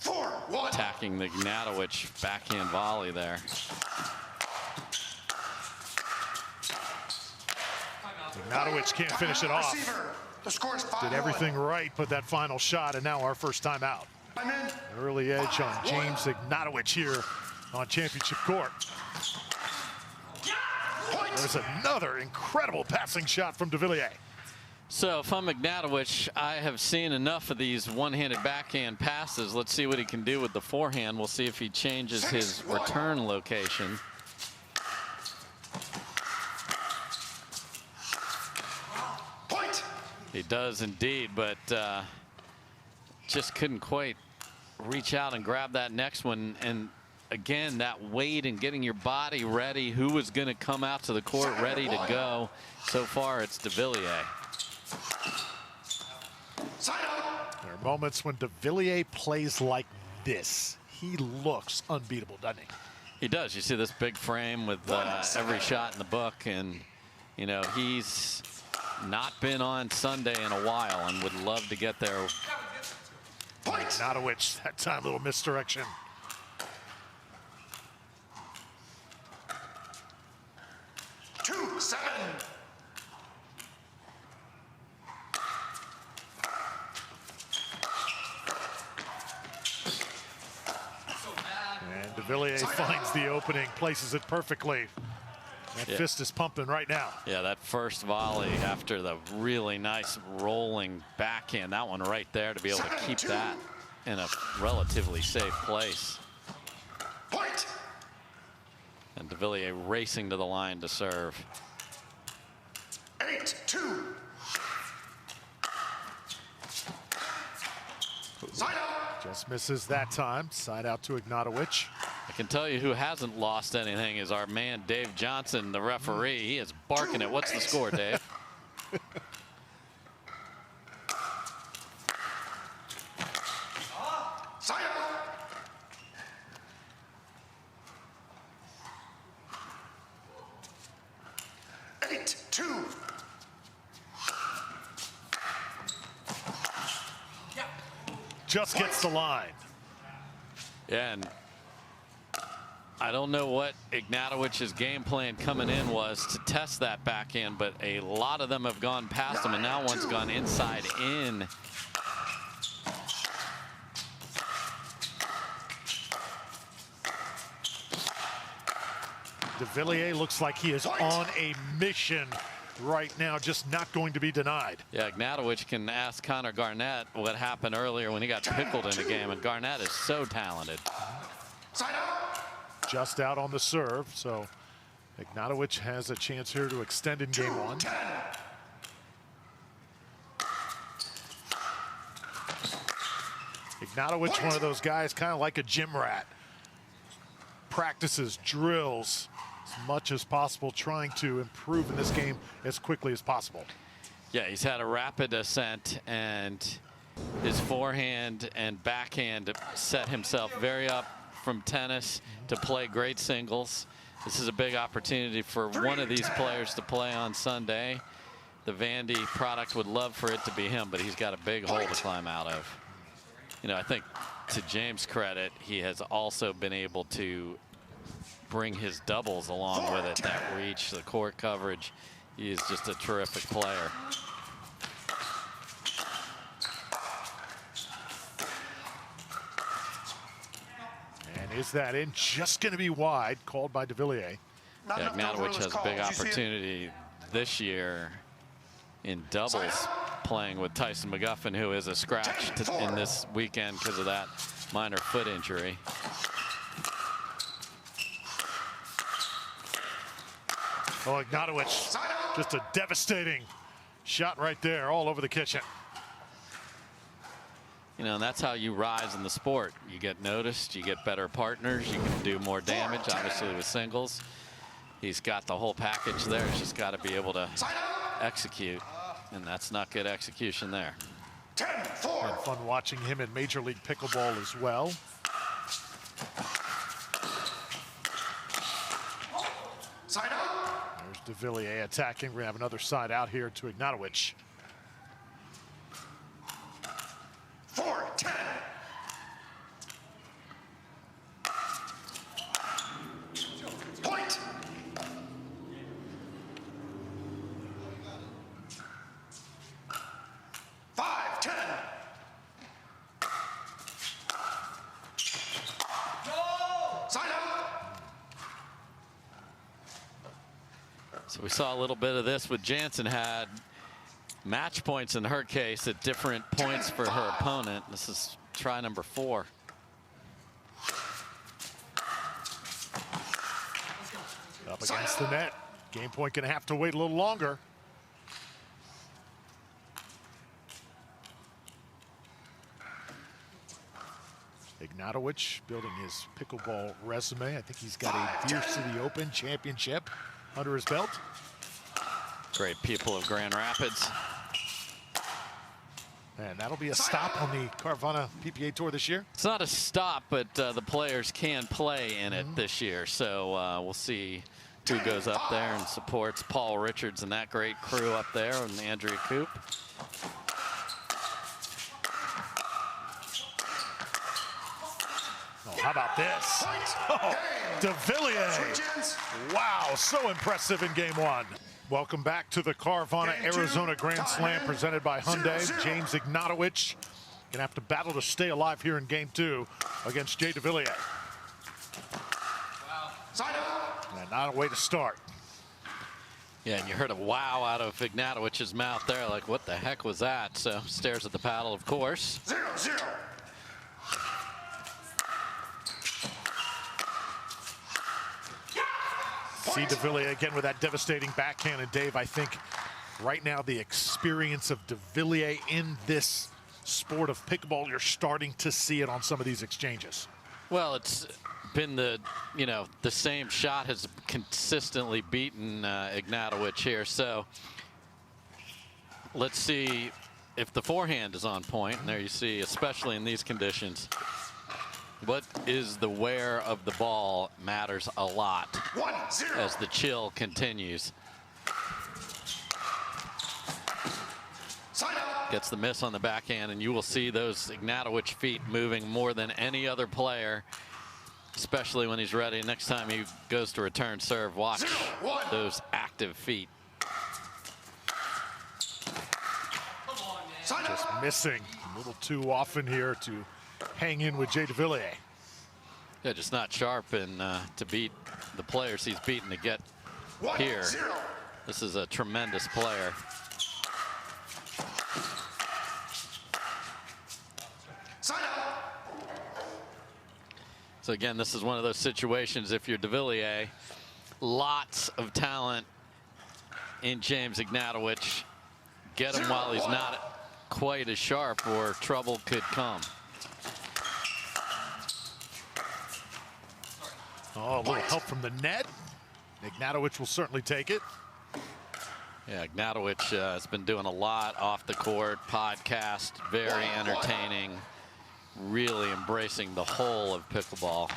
4-1. Attacking the Ignatowich backhand volley there. Ignatowich can't finish it off. Receiver. The score is 5-1. Did everything right, but that final shot, and now our first time out. Early edge on James Ignatowich here on championship court. There's another incredible passing shot from Devilliers. So if I'm Ignatowich, I have seen enough of these one-handed backhand passes. Let's see what he can do with the forehand. We'll see if he changes his return location. He does indeed, but just couldn't quite reach out and grab that next one. And again, that weight and getting your body ready. Who is going to come out to the court ready to go? So far, it's Devilliers. There are moments when Devilliers plays like this. He looks unbeatable, doesn't he? He does. You see this big frame with every shot in the book, and you know he's not been on Sunday in a while and would love to get there. Ignatowich, that time, little misdirection. And Devilliers finds the opening, places it perfectly. That fist is pumping right now. Yeah, that first volley after the really nice rolling backhand, that one right there to be able to keep that in a relatively safe place. And Devilliers racing to the line to serve. 8-2. Just misses that time. Side out to Ignatowich. I can tell you who hasn't lost anything is our man Dave Jansen, the referee. He is barking it. What's the score, Dave? Just gets the line. Yeah, and I don't know what Ignatowich's game plan coming in was to test that backhand, but a lot of them have gone past him, and now one's gone inside in. Devilliers looks like he is on a mission right now, just not going to be denied. Yeah, Ignatowich can ask Connor Garnett what happened earlier when he got pickled in the game, and Garnett is so talented. Just out on the serve, so Ignatowich has a chance here to extend in game one. Ignatowich, one of those guys, kind of like a gym rat. Practices, drills as much as possible, trying to improve in this game as quickly as possible. Yeah, he's had a rapid ascent, and his forehand and backhand set himself very up from tennis to play great singles. This is a big opportunity for one of these players to play on Sunday. The Vandy product would love for it to be him, but he's got a big hole to climb out of. You know, I think to James' credit, he has also been able to bring his doubles along with it. That reach, the court coverage. He is just a terrific player. And is that in? Just going to be wide, called by Devilliers. Yeah, Ignatowich has a big opportunity this year in doubles, playing with Tyson McGuffin, who is a scratch in this weekend because of that minor foot injury. Oh, Ignatowich, just a devastating shot right there, all over the kitchen. You know, and that's how you rise in the sport. You get noticed, you get better partners, you can do more damage, obviously with singles. He's got the whole package there. He's just got to be able to execute, and that's not good execution there. 10-4. Had fun watching him in Major League Pickleball as well. Side out. There's Devilliers attacking. We're going to have another side out here to Ignatowich. 4-10. Point. So we saw a little bit of this with Jansen. Had match points in her case at different points for her opponent. This is try number 4. Up against the net. Game point going to have to wait a little longer. Ignatowich building his pickleball resume. I think he's got a Beer City Open championship under his belt. Great people of Grand Rapids. And that'll be a stop on the Carvana PPA Tour this year. It's not a stop, but the players can play in it this year. So we'll see who goes up there and supports Paul Richards and that great crew up there, and Andrea Coop. Oh, how about this? Oh, Devilliers. Wow, so impressive in game 1. Welcome back to the Carvana Arizona Grand Slam presented by Hyundai. James Ignatowich gonna have to battle to stay alive here in game 2 against Jay Devilliers. And not a way to start. Yeah, and you heard a wow out of Ignatowich's mouth there, like what the heck was that? So stares at the paddle, of course. 0-0. See Devilliers again with that devastating backhand. And Dave, I think right now the experience of Devilliers in this sport of pickleball, you're starting to see it on some of these exchanges. Well, it's been the same shot has consistently beaten Ignatowich here. So let's see if the forehand is on point. And there you see, especially in these conditions, what is the wear of the ball matters a lot 1-0. as the chill continues. Gets the miss on the backhand, and you will see those Ignatowich feet moving more than any other player, especially when he's ready. Next time he goes to return serve, watch those active feet. Just missing a little too often here to hang in with Jay Devilliers. Yeah, just not sharp, and to beat the players he's beaten to get here. This is a tremendous player. So again, this is one of those situations, if you're Devilliers, lots of talent in James Ignatowich. Get him while he's not quite as sharp, or trouble could come. Oh, a little help from the net. Ignatowich will certainly take it. Yeah, Ignatowich has been doing a lot off the court, podcast, very entertaining, really embracing the whole of pickleball.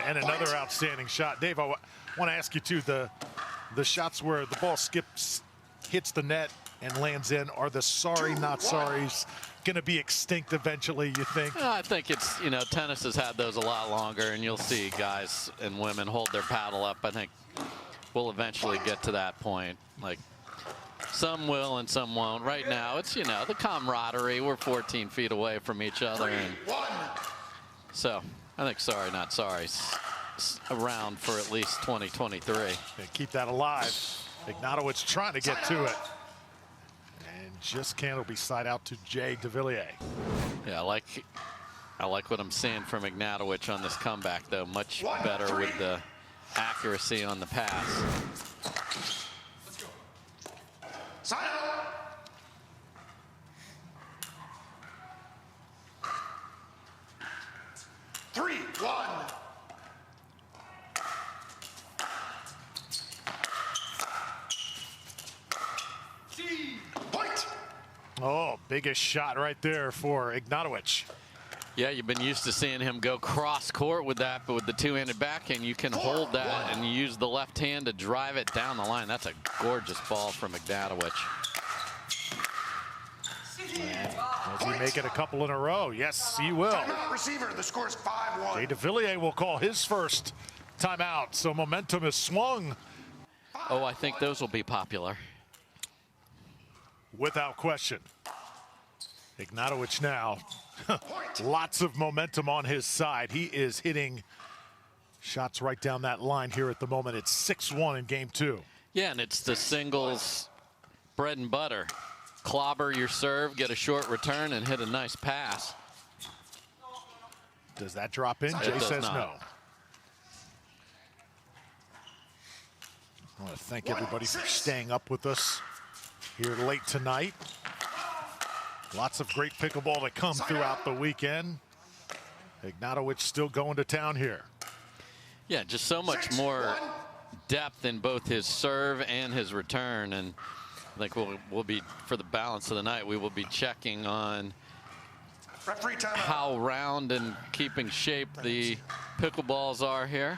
And another outstanding shot. Dave, I want to ask you too, the shots where the ball skips, hits the net and lands in, are the sorry not sorries going to be extinct eventually, you think? I think it's, you know, tennis has had those a lot longer, and you'll see guys and women hold their paddle up. I think we'll eventually get to that point. Like, some will and some won't. Right now, it's, you know, the camaraderie. We're 14 feet away from each other. And so I think sorry not sorry around for at least 2023. And keep that alive. Ignatowich trying to get to it. And just can't. It'll be side out to Jay Devilliers. Yeah, I like what I'm seeing from Ignatowich on this comeback, though. Much better with the accuracy on the pass. Let's go. Side out. Three, one. Point. Oh, biggest shot right there for Ignatowich. Yeah, you've been used to seeing him go cross court with that, but with the two-handed backhand, you can hold that and you use the left hand to drive it down the line. That's a gorgeous ball from Ignatowich. Does he make it a couple in a row? Yes, he will. Timeout receiver. The score's 5-1. Jay Devilliers will call his first timeout, so momentum is swung. Oh, I think those will be popular. Without question. Ignatowich now. Lots of momentum on his side. He is hitting shots right down that line here at the moment. It's 6-1 in game 2. Yeah, and it's the singles bread and butter. Clobber your serve, get a short return, and hit a nice pass. Does that drop in? It Jay does says not. no. I want to thank everybody for staying up with us here late tonight. Lots of great pickleball to come throughout the weekend. Ignatowich still going to town here. Yeah, just so much more depth in both his serve and his return. And I think we'll be, for the balance of the night, we will be checking on how round and keeping shape the pickleballs are here.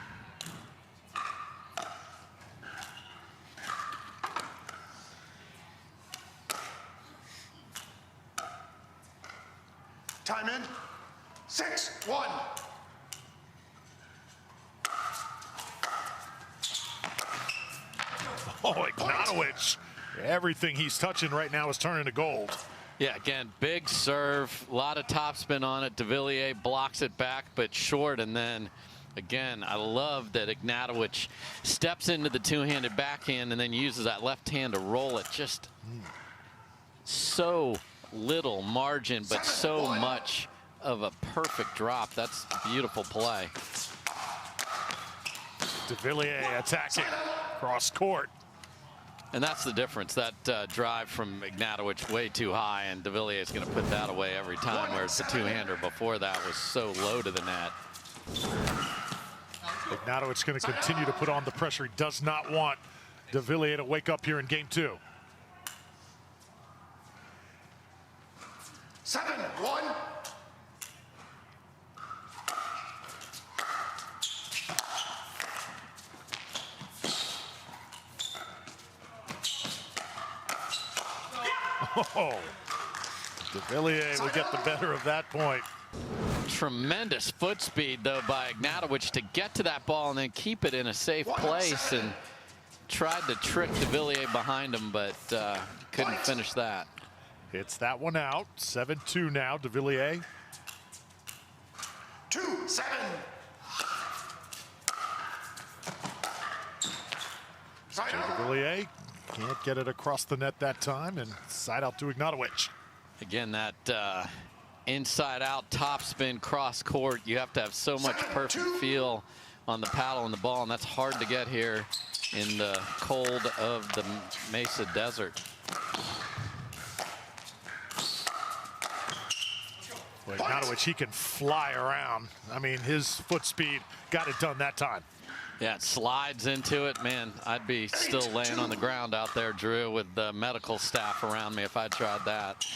Time in. 6-1. Oh, Ignatowich. Everything he's touching right now is turning to gold. Yeah, again, big serve, a lot of topspin on it. Devilliers blocks it back, but short. And then, again, I love that Ignatowich steps into the two-handed backhand and then uses that left hand to roll it. Just so little margin, but so much of a perfect drop. That's beautiful play. Devilliers attacking cross court. And that's the difference. That drive from Ignatowich way too high, and Devilliers is going to put that away every time, whereas the two-hander before that was so low to the net. Ignatowich going to continue to put on the pressure. He does not want Devilliers to wake up here in game 2. 7-1. Oh, Devilliers will get the better of that point. Tremendous foot speed, though, by Ignatowich to get to that ball and then keep it in a safe place, and tried to trick Devilliers behind him, but couldn't finish that. Hits that one out. 7-2 now, Devilliers. 2-7. Devilliers can't get it across the net that time, and side out to Ignatowich. Again, that inside out top spin cross court, you have to have so much perfect feel on the paddle and the ball, and that's hard to get here in the cold of the Mesa desert. Well, Ignatowich, he can fly around. I mean, his foot speed got it done that time. Yeah, it slides into it. Man, I'd be still laying on the ground out there, Drew, with the medical staff around me if I tried that.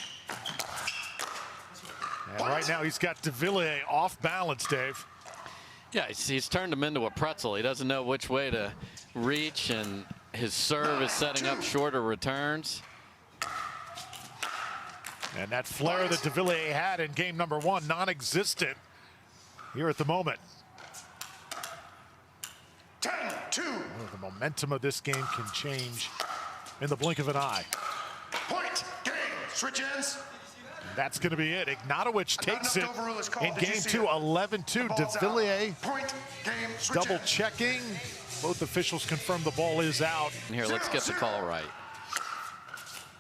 And right now he's got Devilliers off balance, Dave. Yeah, he's turned him into a pretzel. He doesn't know which way to reach, and his serve is setting up shorter returns. And that flare that Devilliers had in game number 1, non-existent here at the moment. 10-2. Well, the momentum of this game can change in the blink of an eye. Point, game, switch ends. And that's going to be it. Ignatowich takes it in game 2, 11-2. Devilliers point, game, switch double ends. checking. Both officials confirm the ball is out. And here, let's get the call right.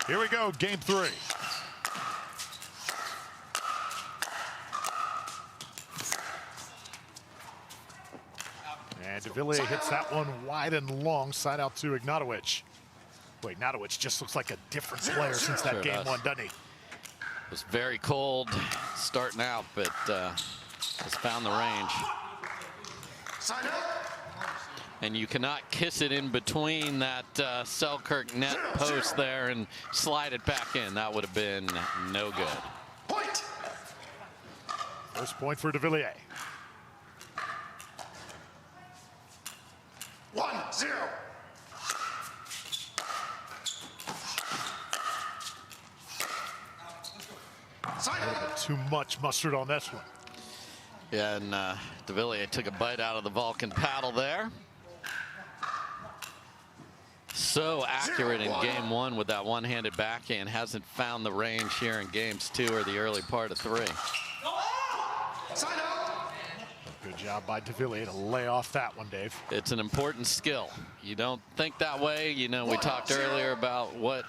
Here we go, game 3. And Devilliers hits that one wide and long, side out to Ignatowich. Boy, Ignatowich just looks like a different player since that game 1, doesn't he? It was very cold starting out, but has found the range. Sign up. And you cannot kiss it in between that Selkirk net post there and slide it back in. That would have been no good. Point. First point for Devilliers. 1-0. Sign up. Too much mustard on this one. Yeah, and Devilliers took a bite out of the Vulcan paddle there. So accurate in game 1 with that one-handed backhand. Hasn't found the range here in games 2 or the early part of 3. Sign up. Good job by Devilliers to lay off that one, Dave. It's an important skill. You don't think that way. You know, we talked earlier about what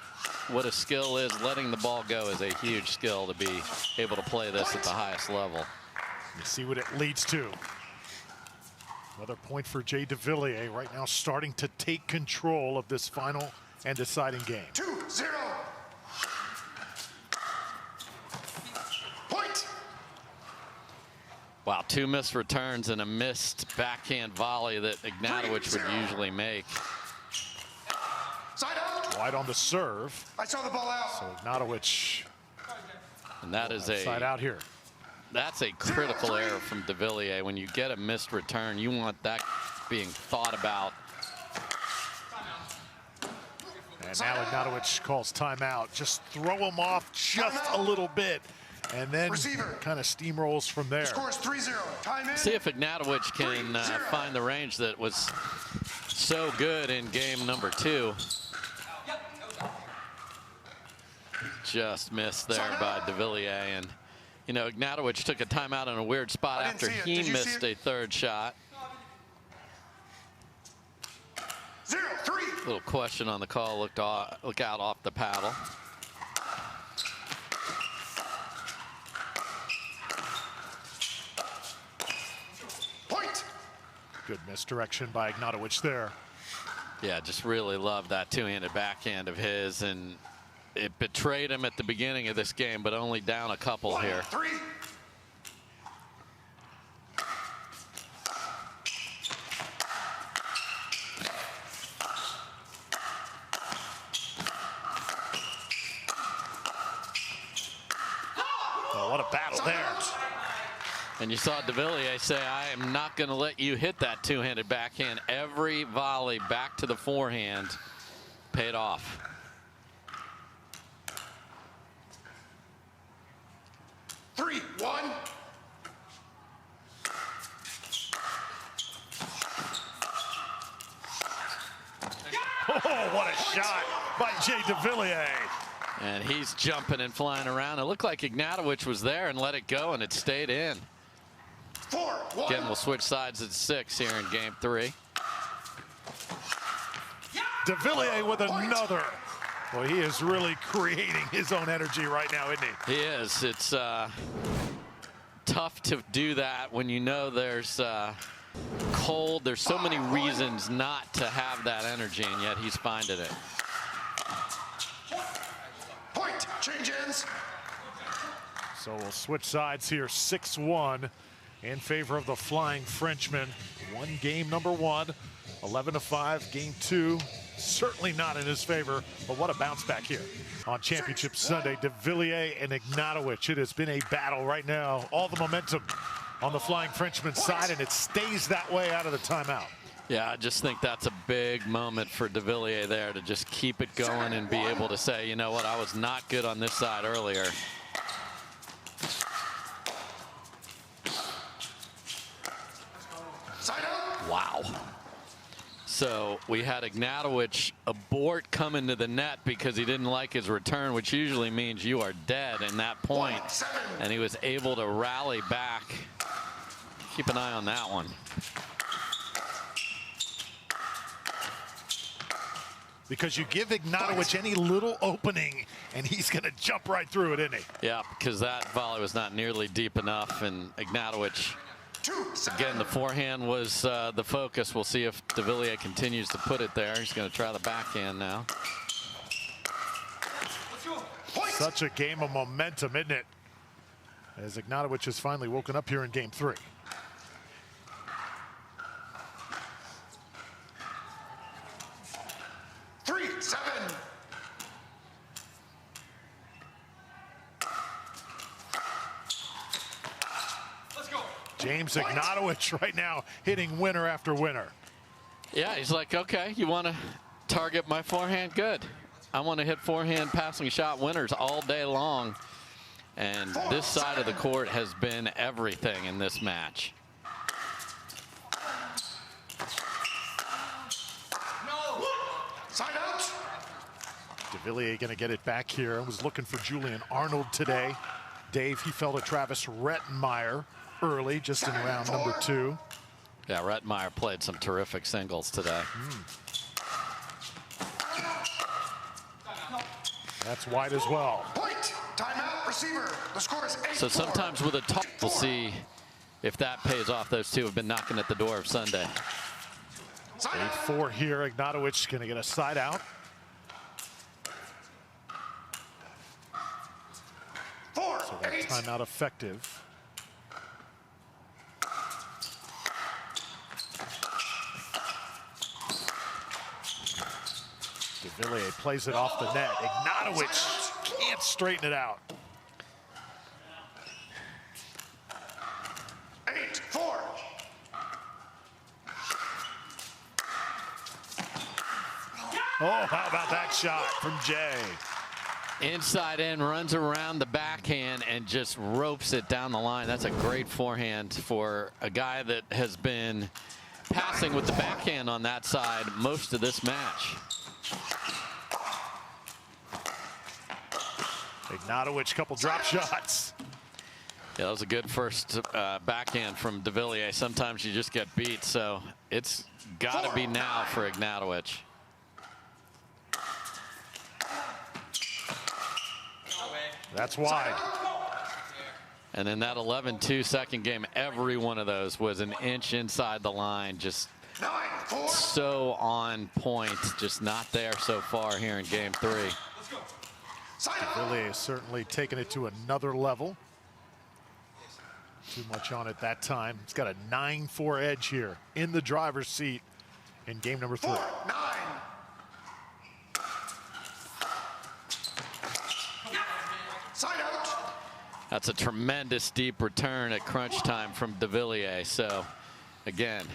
a skill is. Letting the ball go is a huge skill to be able to play this at the highest level. You see what it leads to. Another point for Jay Devilliers right now, starting to take control of this final and deciding game. 2-0. Point. Wow, 2 missed returns and a missed backhand volley that Ignatowich would usually make. Side out. Wide on the serve. I saw the ball out. So Ignatowich. And that is side out here. That's a critical error from Devilliers. When you get a missed return, you want that being thought about. And now Ignatowich calls timeout. Just throw him off just a little bit. And then kind of steamrolls from there. The score is 3-0. Time in. See if Ignatowich can find the range that was so good in game number 2. Just missed there by Devilliers. And, you know, Ignatowich took a timeout in a weird spot after he missed a third shot. 0-3. Little question on the call. Look out off the paddle. Point. Good misdirection by Ignatowich there. Yeah, just really love that two-handed backhand of his, and it betrayed him at the beginning of this game, but only down a couple here. 3. Oh, what a battle there. And you saw Devilliers say, I am not going to let you hit that two-handed backhand. Every volley back to the forehand paid off. Three, 1. Oh, what a shot by Jay Devilliers. And he's jumping and flying around. It looked like Ignatowich was there and let it go, and it stayed in. 4-1. Again, we'll switch sides at 6 here in game 3. Devilliers with another. Well, he is really creating his own energy right now, isn't he? He is. It's tough to do that when you know there's cold. There's so many reasons not to have that energy, and yet he's finding it. Point. Change ends. So we'll switch sides here, 6-1 in favor of the Flying Frenchman. Won game number 1, 11-5, game 2. Certainly not in his favor, but what a bounce back here on Championship Sunday. Devilliers and Ignatowich. It has been a battle right now. All the momentum on the Flying Frenchman's side, and it stays that way out of the timeout. Yeah, I just think that's a big moment for Devilliers there to just keep it going and be able to say, you know what, I was not good on this side earlier. Wow. So we had Ignatowich abort coming to the net because he didn't like his return, which usually means you are dead in that point. And he was able to rally back. Keep an eye on that one. Because you give Ignatowich any little opening, and he's going to jump right through it, isn't he? Yeah, because that volley was not nearly deep enough, and Ignatowich, again, the forehand was the focus. We'll see if Devilliers continues to put it there. He's going to try the backhand now. Such a game of momentum, isn't it? As Ignatowich has finally woken up here in game 3. James Ignatowich right now hitting winner after winner. Yeah, he's like, okay, you want to target my forehand? Good. I want to hit forehand passing shot winners all day long. And this side of the court has been everything in this match. Side out. Devilliers going to get it back here. I was looking for Julian Arnold today. Dave, he fell to Travis Rettenmaier early, just in round number 2. Yeah, Rettenmaier played some terrific singles today. That's wide as well. Point. Timeout. Receiver. The score is 8-4. So sometimes with a toss, we'll see if that pays off. Those two have been knocking at the door of Sunday. 8-4 here. Ignatowich going to get a side out. 4. So that timeout effective. Devilliers plays it off the net. Ignatowich can't straighten it out. 8-4. Oh, how about that shot from Jay? Inside in, runs around the backhand and just ropes it down the line. That's a great forehand for a guy that has been passing with the backhand on that side most of this match. Ignatowich, couple drop shots. Yeah, that was a good first backhand from Devilliers. Sometimes you just get beat, so it's got to be now for Ignatowich. That's wide. And in that 11-2 second game, every one of those was an inch inside the line. Just so on point. Just not there so far here in game 3. Devilliers certainly taking it to another level. Too much on it that time. He's got a 9-4 edge here in the driver's seat in game number 3. 4-9. Side out. That's a tremendous deep return at crunch time from Devilliers. So, again,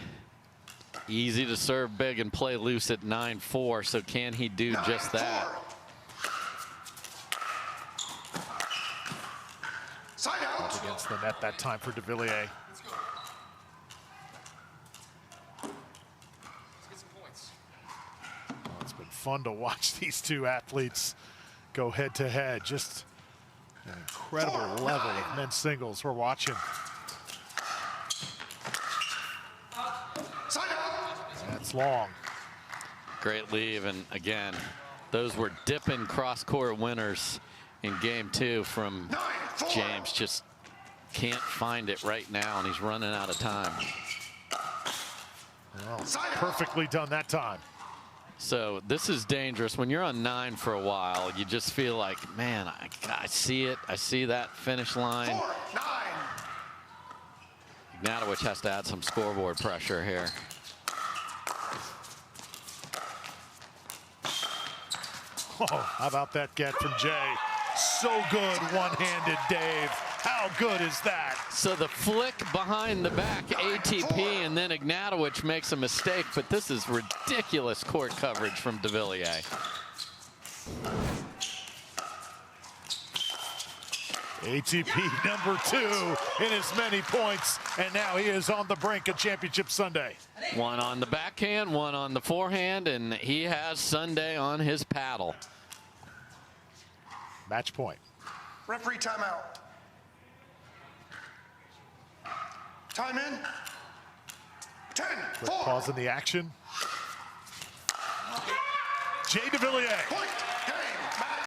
easy to serve big and play loose at 9-4. So can he do just that? Side out. Up against the net that time for Devilliers. Well, it's been fun to watch these two athletes go head to head. Just an incredible level of men's singles we're watching. That's long. Great leave, and again, those were dipping cross-court winners in game 2 from James. Just can't find it right now, and he's running out of time. Well, perfectly done that time. So this is dangerous. When you're on 9 for a while, you just feel like, man, I see it. I see that finish line. 4, 9. Ignatowich has to add some scoreboard pressure here. Oh, how about that get from Jay? So good, one-handed Dave. How good is that? So the flick behind the back, ATP, and then Ignatowich makes a mistake, but this is ridiculous court coverage from Devilliers. ATP number 2 in as many points, and now he is on the brink of Championship Sunday. One on the backhand, one on the forehand, and he has Sunday on his paddle. Match point. Referee timeout. Time in. 10, 4. Pause in the action. Jay Devilliers. Point, game.